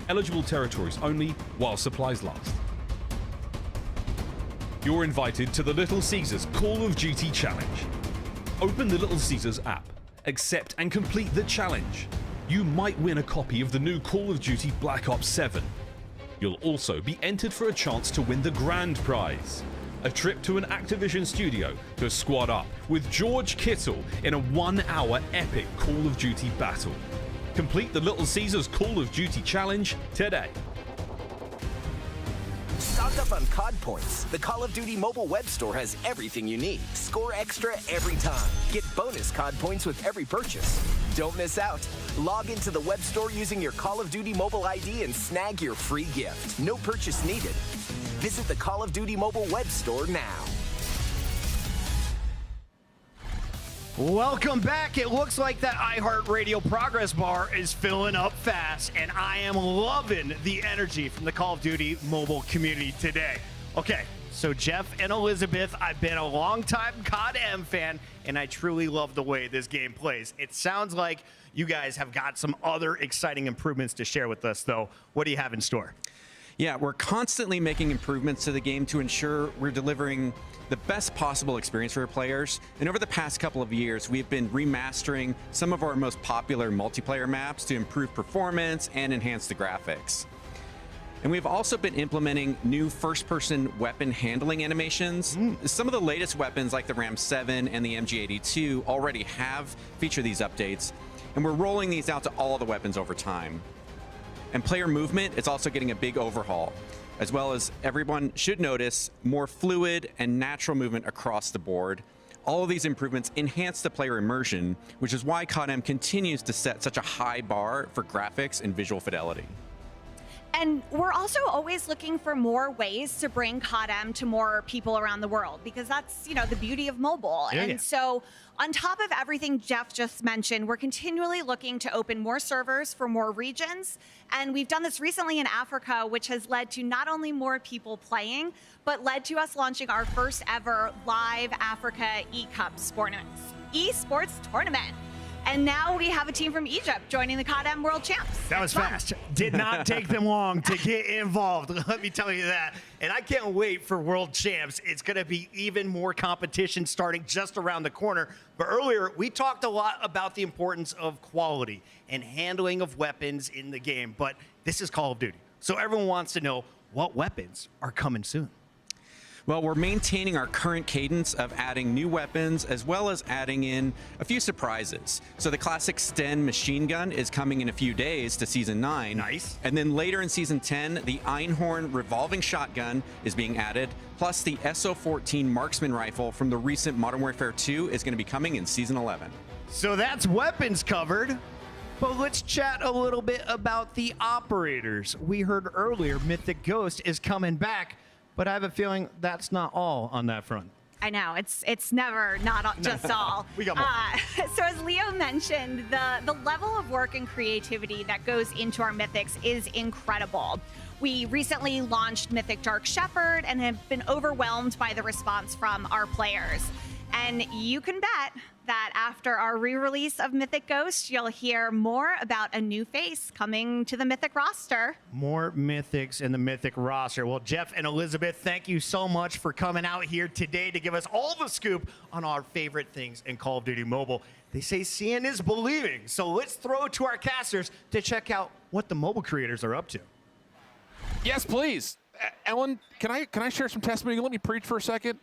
Eligible territories only while supplies last. You're invited to the Little Caesars Call of Duty Challenge. Open the Little Caesars app, accept and complete the challenge. You might win a copy of the new Call of Duty Black Ops 7. You'll also be entered for a chance to win the grand prize. A trip to an Activision studio to squad up with George Kittle in a 1-hour epic Call of Duty battle. Complete the Little Caesars Call of Duty Challenge today. Stock up on COD points. The Call of Duty mobile web store has everything you need. Score extra every time. Get bonus COD points with every purchase. Don't miss out. Log into the web store using your Call of Duty mobile ID and snag your free gift. No purchase needed. Visit the Call of Duty mobile web store now. Welcome back. It looks like that iHeartRadio progress bar is filling up fast, and I am loving the energy from the Call of Duty mobile community today. Okay, so Jeff and Elizabeth, I've been a long-time COD M fan, and I truly love the way this game plays. It sounds like you guys have got some other exciting improvements to share with us, though. What do you have in store? Yeah, we're constantly making improvements to the game to ensure we're delivering the best possible experience for our players. And over the past couple of years, we've been remastering some of our most popular multiplayer maps to improve performance and enhance the graphics. And we've also been implementing new first-person weapon handling animations. Some of the latest weapons like the Ram 7 and the MG82 already feature these updates, and we're rolling these out to all the weapons over time. And player movement is also getting a big overhaul, as well as everyone should notice more fluid and natural movement across the board. All of these improvements enhance the player immersion, which is why COD M continues to set such a high bar for graphics and visual fidelity. And we're also always looking for more ways to bring COD M to more people around the world, because that's, the beauty of mobile. So on top of everything Jeff just mentioned, we're continually looking to open more servers for more regions. And we've done this recently in Africa, which has led to not only more people playing, but led to us launching our first ever live Africa eSports tournament. And now we have a team from Egypt joining the COD M World Champs. That was fast. Did not take them long to get involved. Let me tell you that. And I can't wait for World Champs. It's going to be even more competition starting just around the corner. But earlier, we talked a lot about the importance of quality and handling of weapons in the game. But this is Call of Duty. So everyone wants to know what weapons are coming soon. Well, we're maintaining our current cadence of adding new weapons as well as adding in a few surprises. So the classic Sten machine gun is coming in a few days to Season 9. Nice. And then later in Season 10, the Einhorn revolving shotgun is being added. Plus the SO-14 marksman rifle from the recent Modern Warfare 2 is going to be coming in Season 11. So that's weapons covered. But let's chat a little bit about the operators. We heard earlier Mythic Ghost is coming back. But I have a feeling that's not all on that front. I know, it's never not just all. We got more. So as Leo mentioned, the level of work and creativity that goes into our Mythics is incredible. We recently launched Mythic Dark Shepherd and have been overwhelmed by the response from our players. And you can bet that after our re-release of Mythic Ghost, you'll hear more about a new face coming to the Mythic roster. More Mythics in the Mythic roster. Well, Jeff and Elizabeth, thank you so much for coming out here today to give us all the scoop on our favorite things in Call of Duty Mobile. They say seeing is believing, so let's throw it to our casters to check out what the mobile creators are up to. Yes, please. Ellen, can I share some testimony? Let me preach for a second.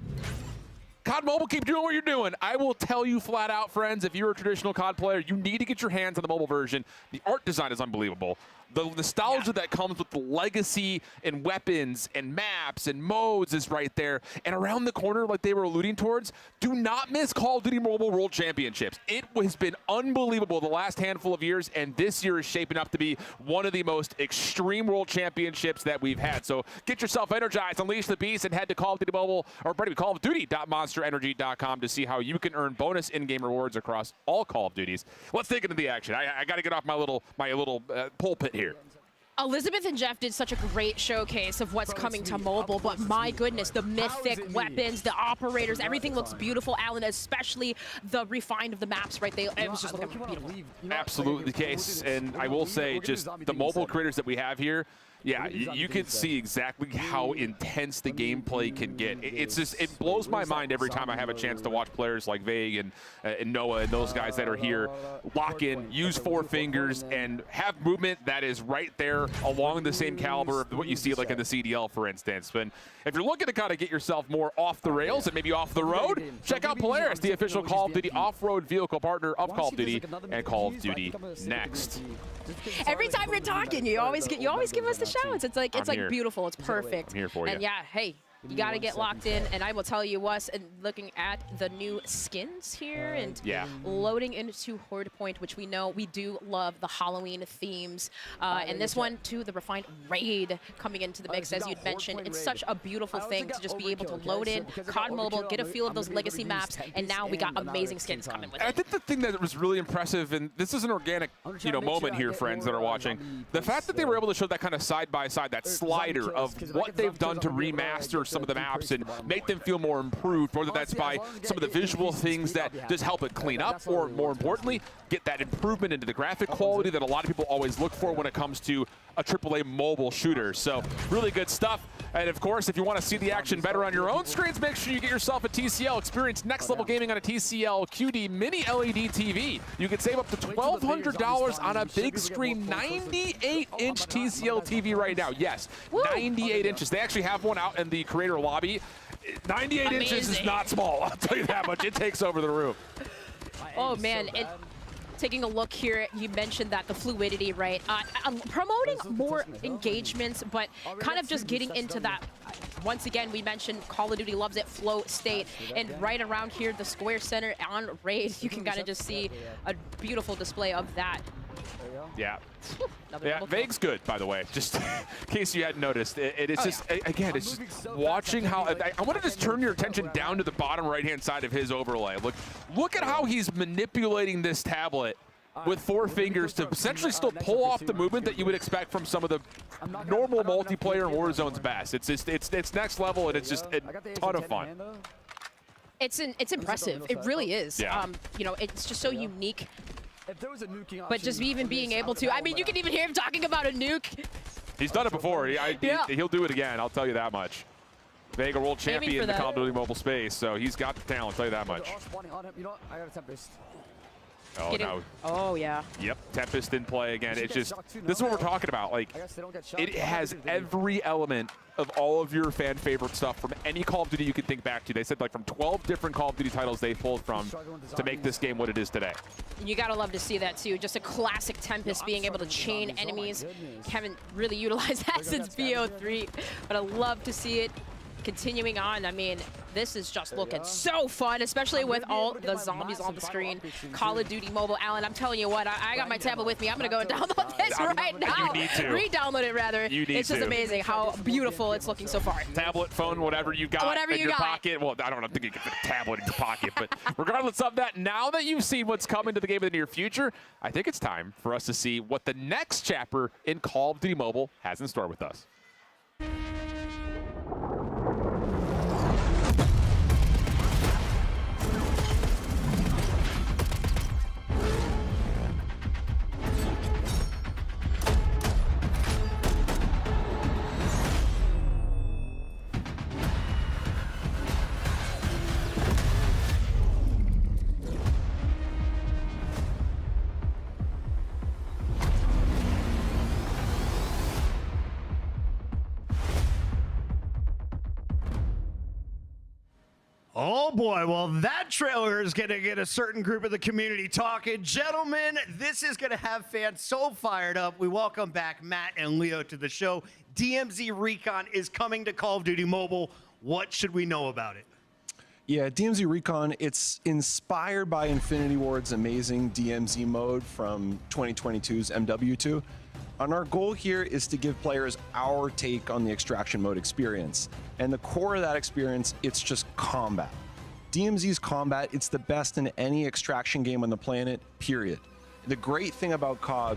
COD Mobile, keep doing what you're doing. I will tell you flat out, friends, if you're a traditional COD player, you need to get your hands on the mobile version. The art design is unbelievable. The nostalgia that comes with the legacy and weapons and maps and modes is right there. And around the corner, like they were alluding towards, do not miss Call of Duty Mobile World Championships. It has been unbelievable the last handful of years, and this year is shaping up to be one of the most extreme World Championships that we've had. So get yourself energized, unleash the beast, and head to Call of Duty Mobile, or Call of Duty.monsterenergy.com to see how you can earn bonus in-game rewards across all Call of Duties. Let's take it into the action. I got to get off my little pulpit here. Elizabeth and Jeff did such a great showcase of what's coming to mobile, but my goodness, the mythic weapons, the operators, everything looks beautiful, Alan, especially the refined of the maps right there. It was just looking beautiful. Absolutely the case, and I will say just the mobile creators that we have here, yeah, you can see exactly how intense the gameplay can get. It's just, it blows my mind every time I have a chance to watch players like Vague and Noah and those guys that are here lock in, use 4 fingers, and have movement that is right there along the same caliber of what you see like in the CDL, for instance. But if you're looking to kind of get yourself more off the rails and maybe off the road, check out Polaris, the official Call of Duty off-road vehicle partner of Call of Duty and Call of Duty Next. Every time you're talking, you always give us the shouts. It's like beautiful. It's perfect. I'm here for you. And yeah, hey, you got to get locked in. And I will tell you what, and looking at the new skins here and loading into Horde Point, which we know we do love the Halloween themes. And this one, too, the refined raid coming into the mix, as you'd mentioned. It's such a beautiful thing to just be able to load in COD Mobile, get a feel of those legacy maps, and now we got amazing skins coming with it. I think the thing that was really impressive, and this is an organic moment here, friends that are watching, the fact that they were able to show that kind of side-by-side, that slider of what they've done to remaster some of the maps and make them feel more improved, whether that's by some of the visual things that just help it clean up, or more importantly, get that improvement into the graphic quality that a lot of people always look for when it comes to a AAA mobile shooter. So really good stuff. And of course, if you want to see the action better on your own screens, make sure you get yourself a TCL. Experience next level gaming on a TCL QD mini LED TV. You can save up to $1,200 on a big screen 98-inch TCL TV right now. Yes, 98 inches. They actually have one out in the creator lobby. 98 inches is not small, I'll tell you that much. It takes over the room. Oh, man. Taking a look here, you mentioned that the fluidity, right? Promoting more engagements, but kind of just getting into that. Once again, we mentioned Call of Duty loves it, flow state, and right around here, the Square Center on Raid, you can kind of just see a beautiful display of that. Yeah. Vague's good, by the way, just in case you hadn't noticed. It's just, again, it's just watching how, I want to just turn your attention down to the bottom right-hand side of his overlay. Look at how he's manipulating this tablet with 4 fingers to essentially still pull off the movement that you would expect from some of the normal multiplayer Warzone's best. It's next level, and it's just a ton of fun. It's impressive. It really is. Yeah. You know, it's just so unique. But just even being able to, I mean, you can even hear him talking about a nuke. He's done it before. He'll do it again, I'll tell you that much. Vega world champion in the Call of Duty mobile space, so he's got the talent, I'll tell you that much. Oh, no. Oh, yeah. Yep, Tempest in play again. It's just, this is what we're talking about. Like, it has every element of all of your fan favorite stuff from any Call of Duty you can think back to. They said like from 12 different Call of Duty titles they pulled from to make this game what it is today. You gotta love to see that too. Just a classic Tempest being able to chain enemies. Haven't really utilized that since BO3, but I love to see it continuing on. I mean, this is just looking so fun, especially with all the zombies on the screen. Call of Duty Mobile. Alan, I'm telling you what, I got my tablet with me. I'm going to go and download this right now. You need to. Re-download it, rather. It's just amazing how beautiful it's looking so far. Tablet, phone, whatever you got in your pocket. Well, I don't think you can fit a tablet in your pocket, but regardless of that, now that you've seen what's coming to the game in the near future, I think it's time for us to see what the next chapter in Call of Duty Mobile has in store with us. Oh boy, well that trailer is going to get a certain group of the community talking. Gentlemen, this is going to have fans so fired up. We welcome back Matt and Leo to the show. DMZ Recon is coming to Call of Duty Mobile. What should we know about it? Yeah, DMZ Recon, it's inspired by Infinity Ward's amazing DMZ mode from 2022's MW2. And our goal here is to give players our take on the extraction mode experience. And the core of that experience, it's just combat. DMZ's combat, it's the best in any extraction game on the planet, period. The great thing about COD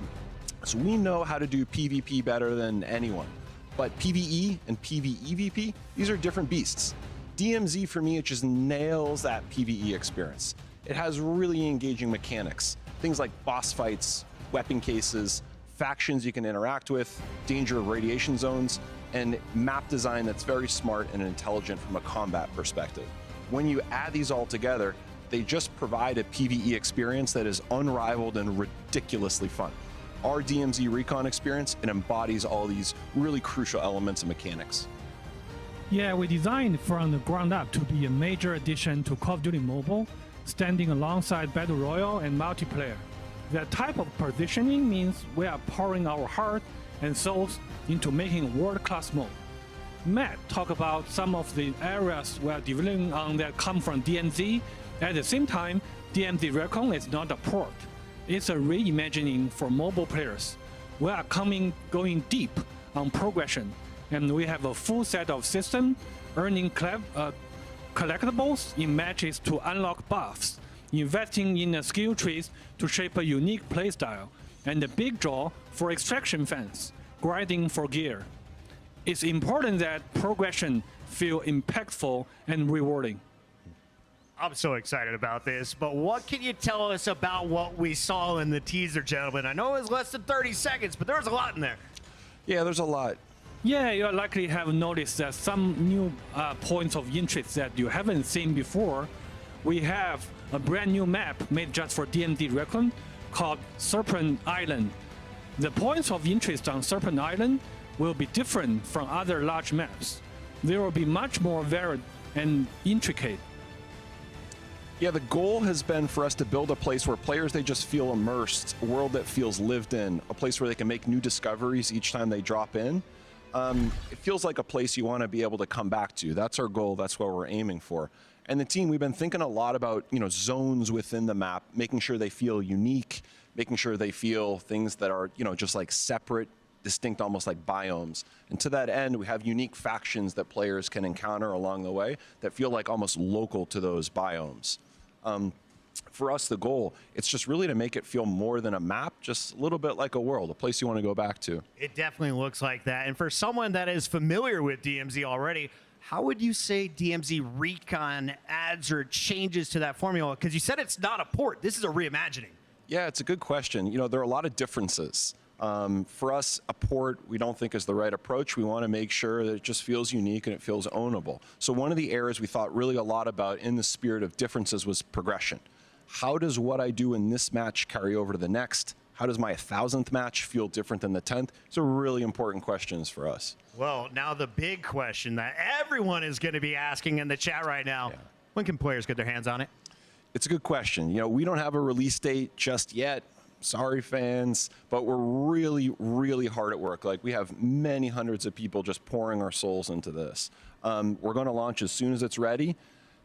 is we know how to do PvP better than anyone. But PvE and PvEVP, these are different beasts. DMZ, for me, it just nails that PvE experience. It has really engaging mechanics. Things like boss fights, weapon cases, factions you can interact with, danger of radiation zones, and map design that's very smart and intelligent from a combat perspective. When you add these all together, they just provide a PvE experience that is unrivaled and ridiculously fun. Our DMZ Recon experience, it embodies all these really crucial elements and mechanics. Yeah, we designed from the ground up to be a major addition to Call of Duty Mobile, standing alongside Battle Royale and multiplayer. That type of positioning means we are pouring our heart and souls into making world-class mode. Matt talked about some of the areas we are developing on that come from DMZ. At the same time, DMZ Recon is not a port. It's a reimagining for mobile players. We are going deep on progression, and we have a full set of systems, earning collectibles in matches to unlock buffs, investing in skill trees to shape a unique playstyle, and the big draw for extraction fans, grinding for gear. It's important that progression feel impactful and rewarding. I'm so excited about this, but what can you tell us about what we saw in the teaser, gentlemen? I know it was less than 30 seconds, but there was a lot in there. Yeah, there's a lot. Yeah, you likely have noticed that some new points of interest that you haven't seen before. We have a brand new map made just for DMZ Recon called Serpent Island. The points of interest on Serpent Island will be different from other large maps. They will be much more varied and intricate. Yeah, the goal has been for us to build a place where players, they just feel immersed, a world that feels lived in, a place where they can make new discoveries each time they drop in. It feels like a place you want to be able to come back to. That's our goal. That's what we're aiming for. And the team, we've been thinking a lot about, zones within the map, making sure they feel unique, making sure they feel things that are, just like separate, distinct, almost like biomes. And to that end, we have unique factions that players can encounter along the way that feel like almost local to those biomes. For us, the goal, it's just really to make it feel more than a map, just a little bit like a world, a place you want to go back to. It definitely looks like that. And for someone that is familiar with DMZ already, how would you say DMZ Recon adds or changes to that formula? Because you said it's not a port. This is a reimagining. Yeah, it's a good question. There are a lot of differences. For us, a port we don't think is the right approach. We want to make sure that it just feels unique and it feels ownable. So one of the areas we thought really a lot about in the spirit of differences was progression. How does what I do in this match carry over to the next? How does my 1,000th match feel different than the 10th? These are really important questions for us. Well, now the big question that everyone is going to be asking in the chat right now, when can players get their hands on it? It's a good question. We don't have a release date just yet. Sorry, fans, but we're really, really hard at work. Like, we have many hundreds of people just pouring our souls into this. We're going to launch as soon as it's ready.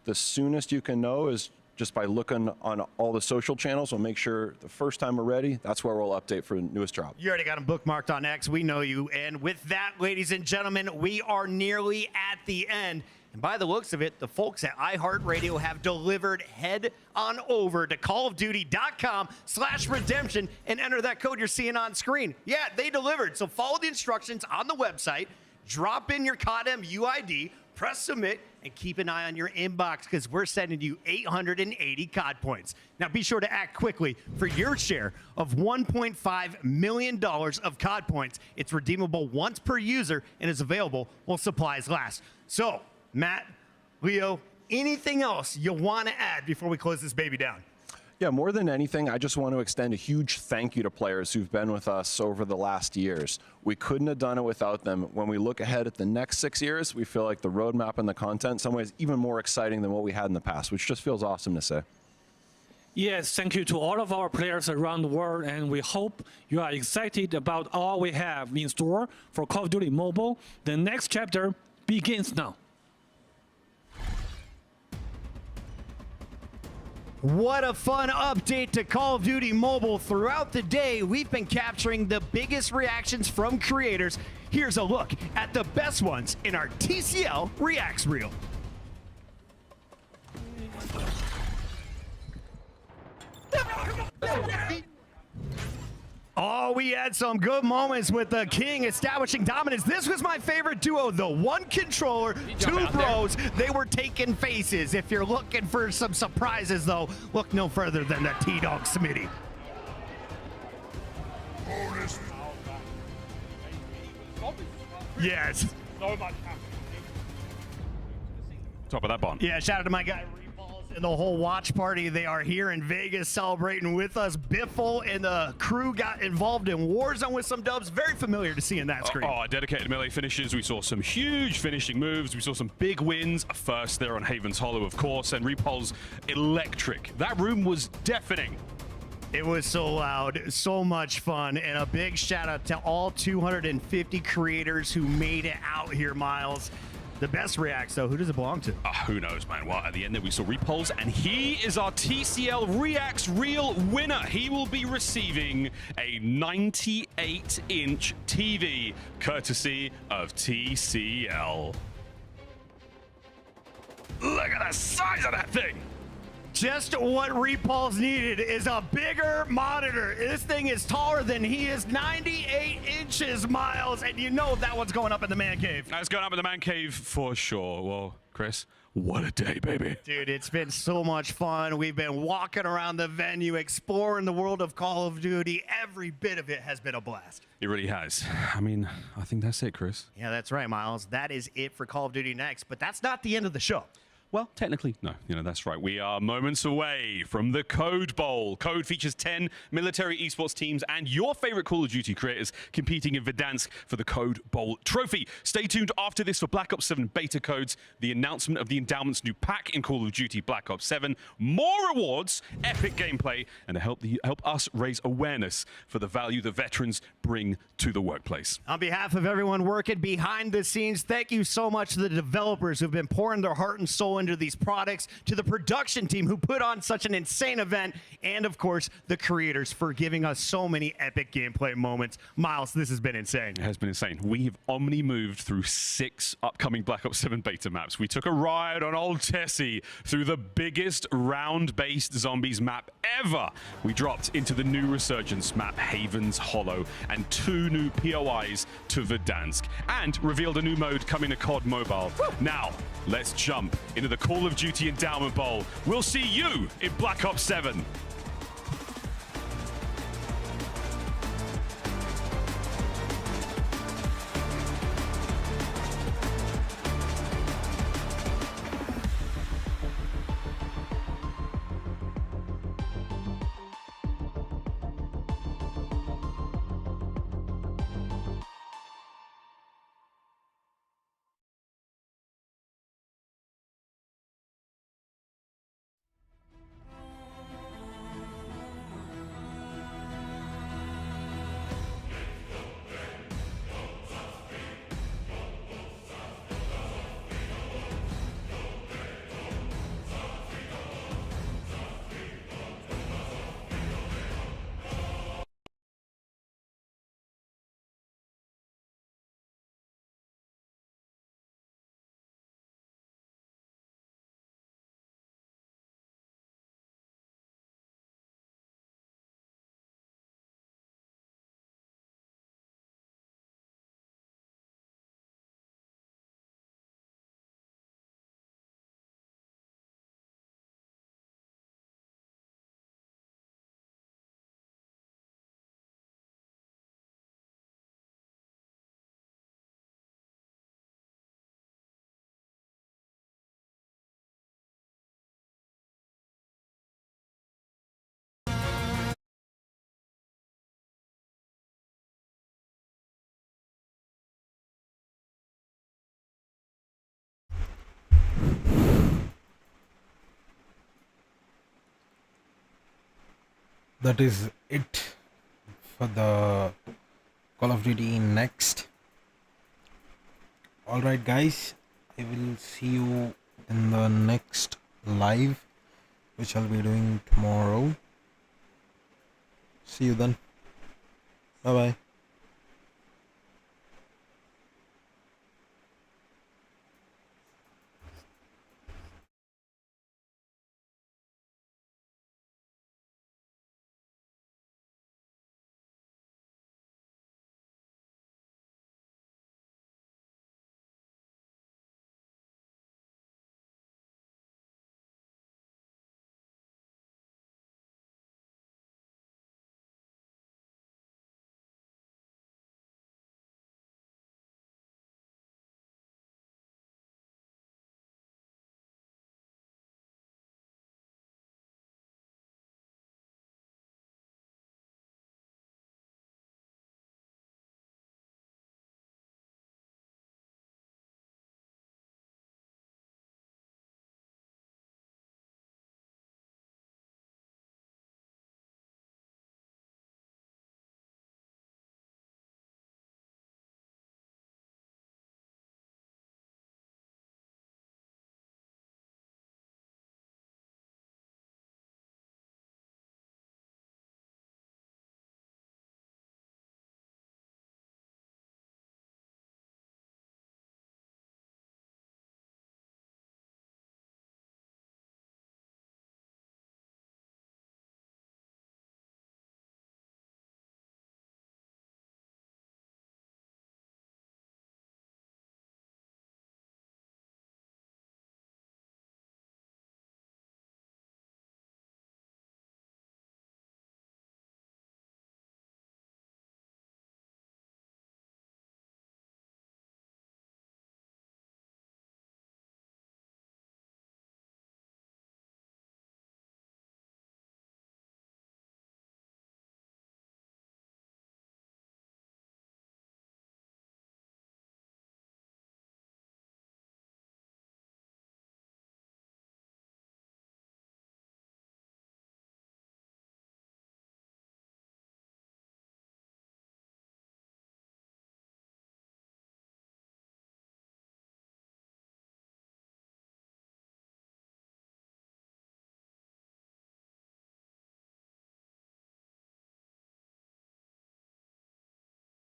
The soonest you can know is just by looking on all the social channels. We'll make sure the first time we're ready, that's where we'll update for the newest drop. You already got them bookmarked on X. We know you. And with that, ladies and gentlemen, we are nearly at the end. And by the looks of it, the folks at iHeartRadio have delivered. Head on over to callofduty.com/redemption and enter that code you're seeing on screen. Yeah, they delivered. So follow the instructions on the website, drop in your CODM UID, press submit, and keep an eye on your inbox because we're sending you 880 COD points. Now be sure to act quickly for your share of $1.5 million of COD points. It's redeemable once per user and is available while supplies last. So, Matt, Leo, anything else you want to add before we close this baby down? Yeah, more than anything, I just want to extend a huge thank you to players who've been with us over the last years. We couldn't have done it without them. When we look ahead at the next 6 years, we feel like the roadmap and the content in some ways even more exciting than what we had in the past, which just feels awesome to say. Yes, thank you to all of our players around the world, and we hope you are excited about all we have in store for Call of Duty Mobile. The next chapter begins now. What a fun update to Call of Duty Mobile. Throughout the day, we've been capturing the biggest reactions from creators. Here's a look at the best ones in our TCL Reacts Reel. Oh, we had some good moments with the King establishing dominance. This was my favorite duo, the one controller, two bros. They were taking faces. If you're looking for some surprises, though, look no further than the T-Dog Smitty. Yes. Top of that bomb. Yeah, shout out to my guy and the whole watch party. They are here in Vegas celebrating with us. Biffle and the crew got involved in Warzone with some dubs. Very familiar to seeing that screen. Oh, dedicated melee finishes. We saw some huge finishing moves. We saw some big wins. A first there on Haven's Hollow, of course, and Repulse electric. That room was deafening. It was so loud, so much fun, and a big shout out to all 250 creators who made it out here, Miles. The best reacts, though, who does it belong to? Who knows, man. Well, at the end there, we saw Repulse, and he is our TCL Reacts Reel winner. He will be receiving a 98-inch TV, courtesy of TCL. Look at the size of that thing. Just what Repulse needed is a bigger monitor. This thing is taller than he is, 98 inches, Miles, and you know that one's going up in the man cave. That's going up in the man cave for sure. Well, Chris, what a day, baby. Dude, it's been so much fun. We've been walking around the venue, exploring the world of Call of Duty. Every bit of it has been a blast. It really has. I mean, I think that's it, Chris. Yeah, that's right, Miles. That is it for Call of Duty Next, but that's not the end of the show. Well, technically, no. That's right. We are moments away from the Code Bowl. Code features 10 military esports teams and your favorite Call of Duty creators competing in Verdansk for the Code Bowl trophy. Stay tuned after this for Black Ops 7 beta codes, the announcement of the Endowment's new pack in Call of Duty Black Ops 7, more rewards, epic gameplay, and to help us raise awareness for the value the veterans bring to the workplace. On behalf of everyone working behind the scenes, thank you so much to the developers who've been pouring their heart and soul into these products, to the production team who put on such an insane event, and of course, the creators for giving us so many epic gameplay moments. Miles, this has been insane. It has been insane. We've omni-moved through 6 upcoming Black Ops 7 beta maps. We took a ride on Old Tessie through the biggest round-based zombies map ever. We dropped into the new Resurgence map, Haven's Hollow, and 2 new POIs to Verdansk, and revealed a new mode coming to COD Mobile. Now, let's jump into the Call of Duty Endowment Bowl. We'll see you in Black Ops 7. that is it for the Call of Duty Next. Alright guys, I will see you in the next live, which I'll be doing tomorrow. See you then. Bye bye.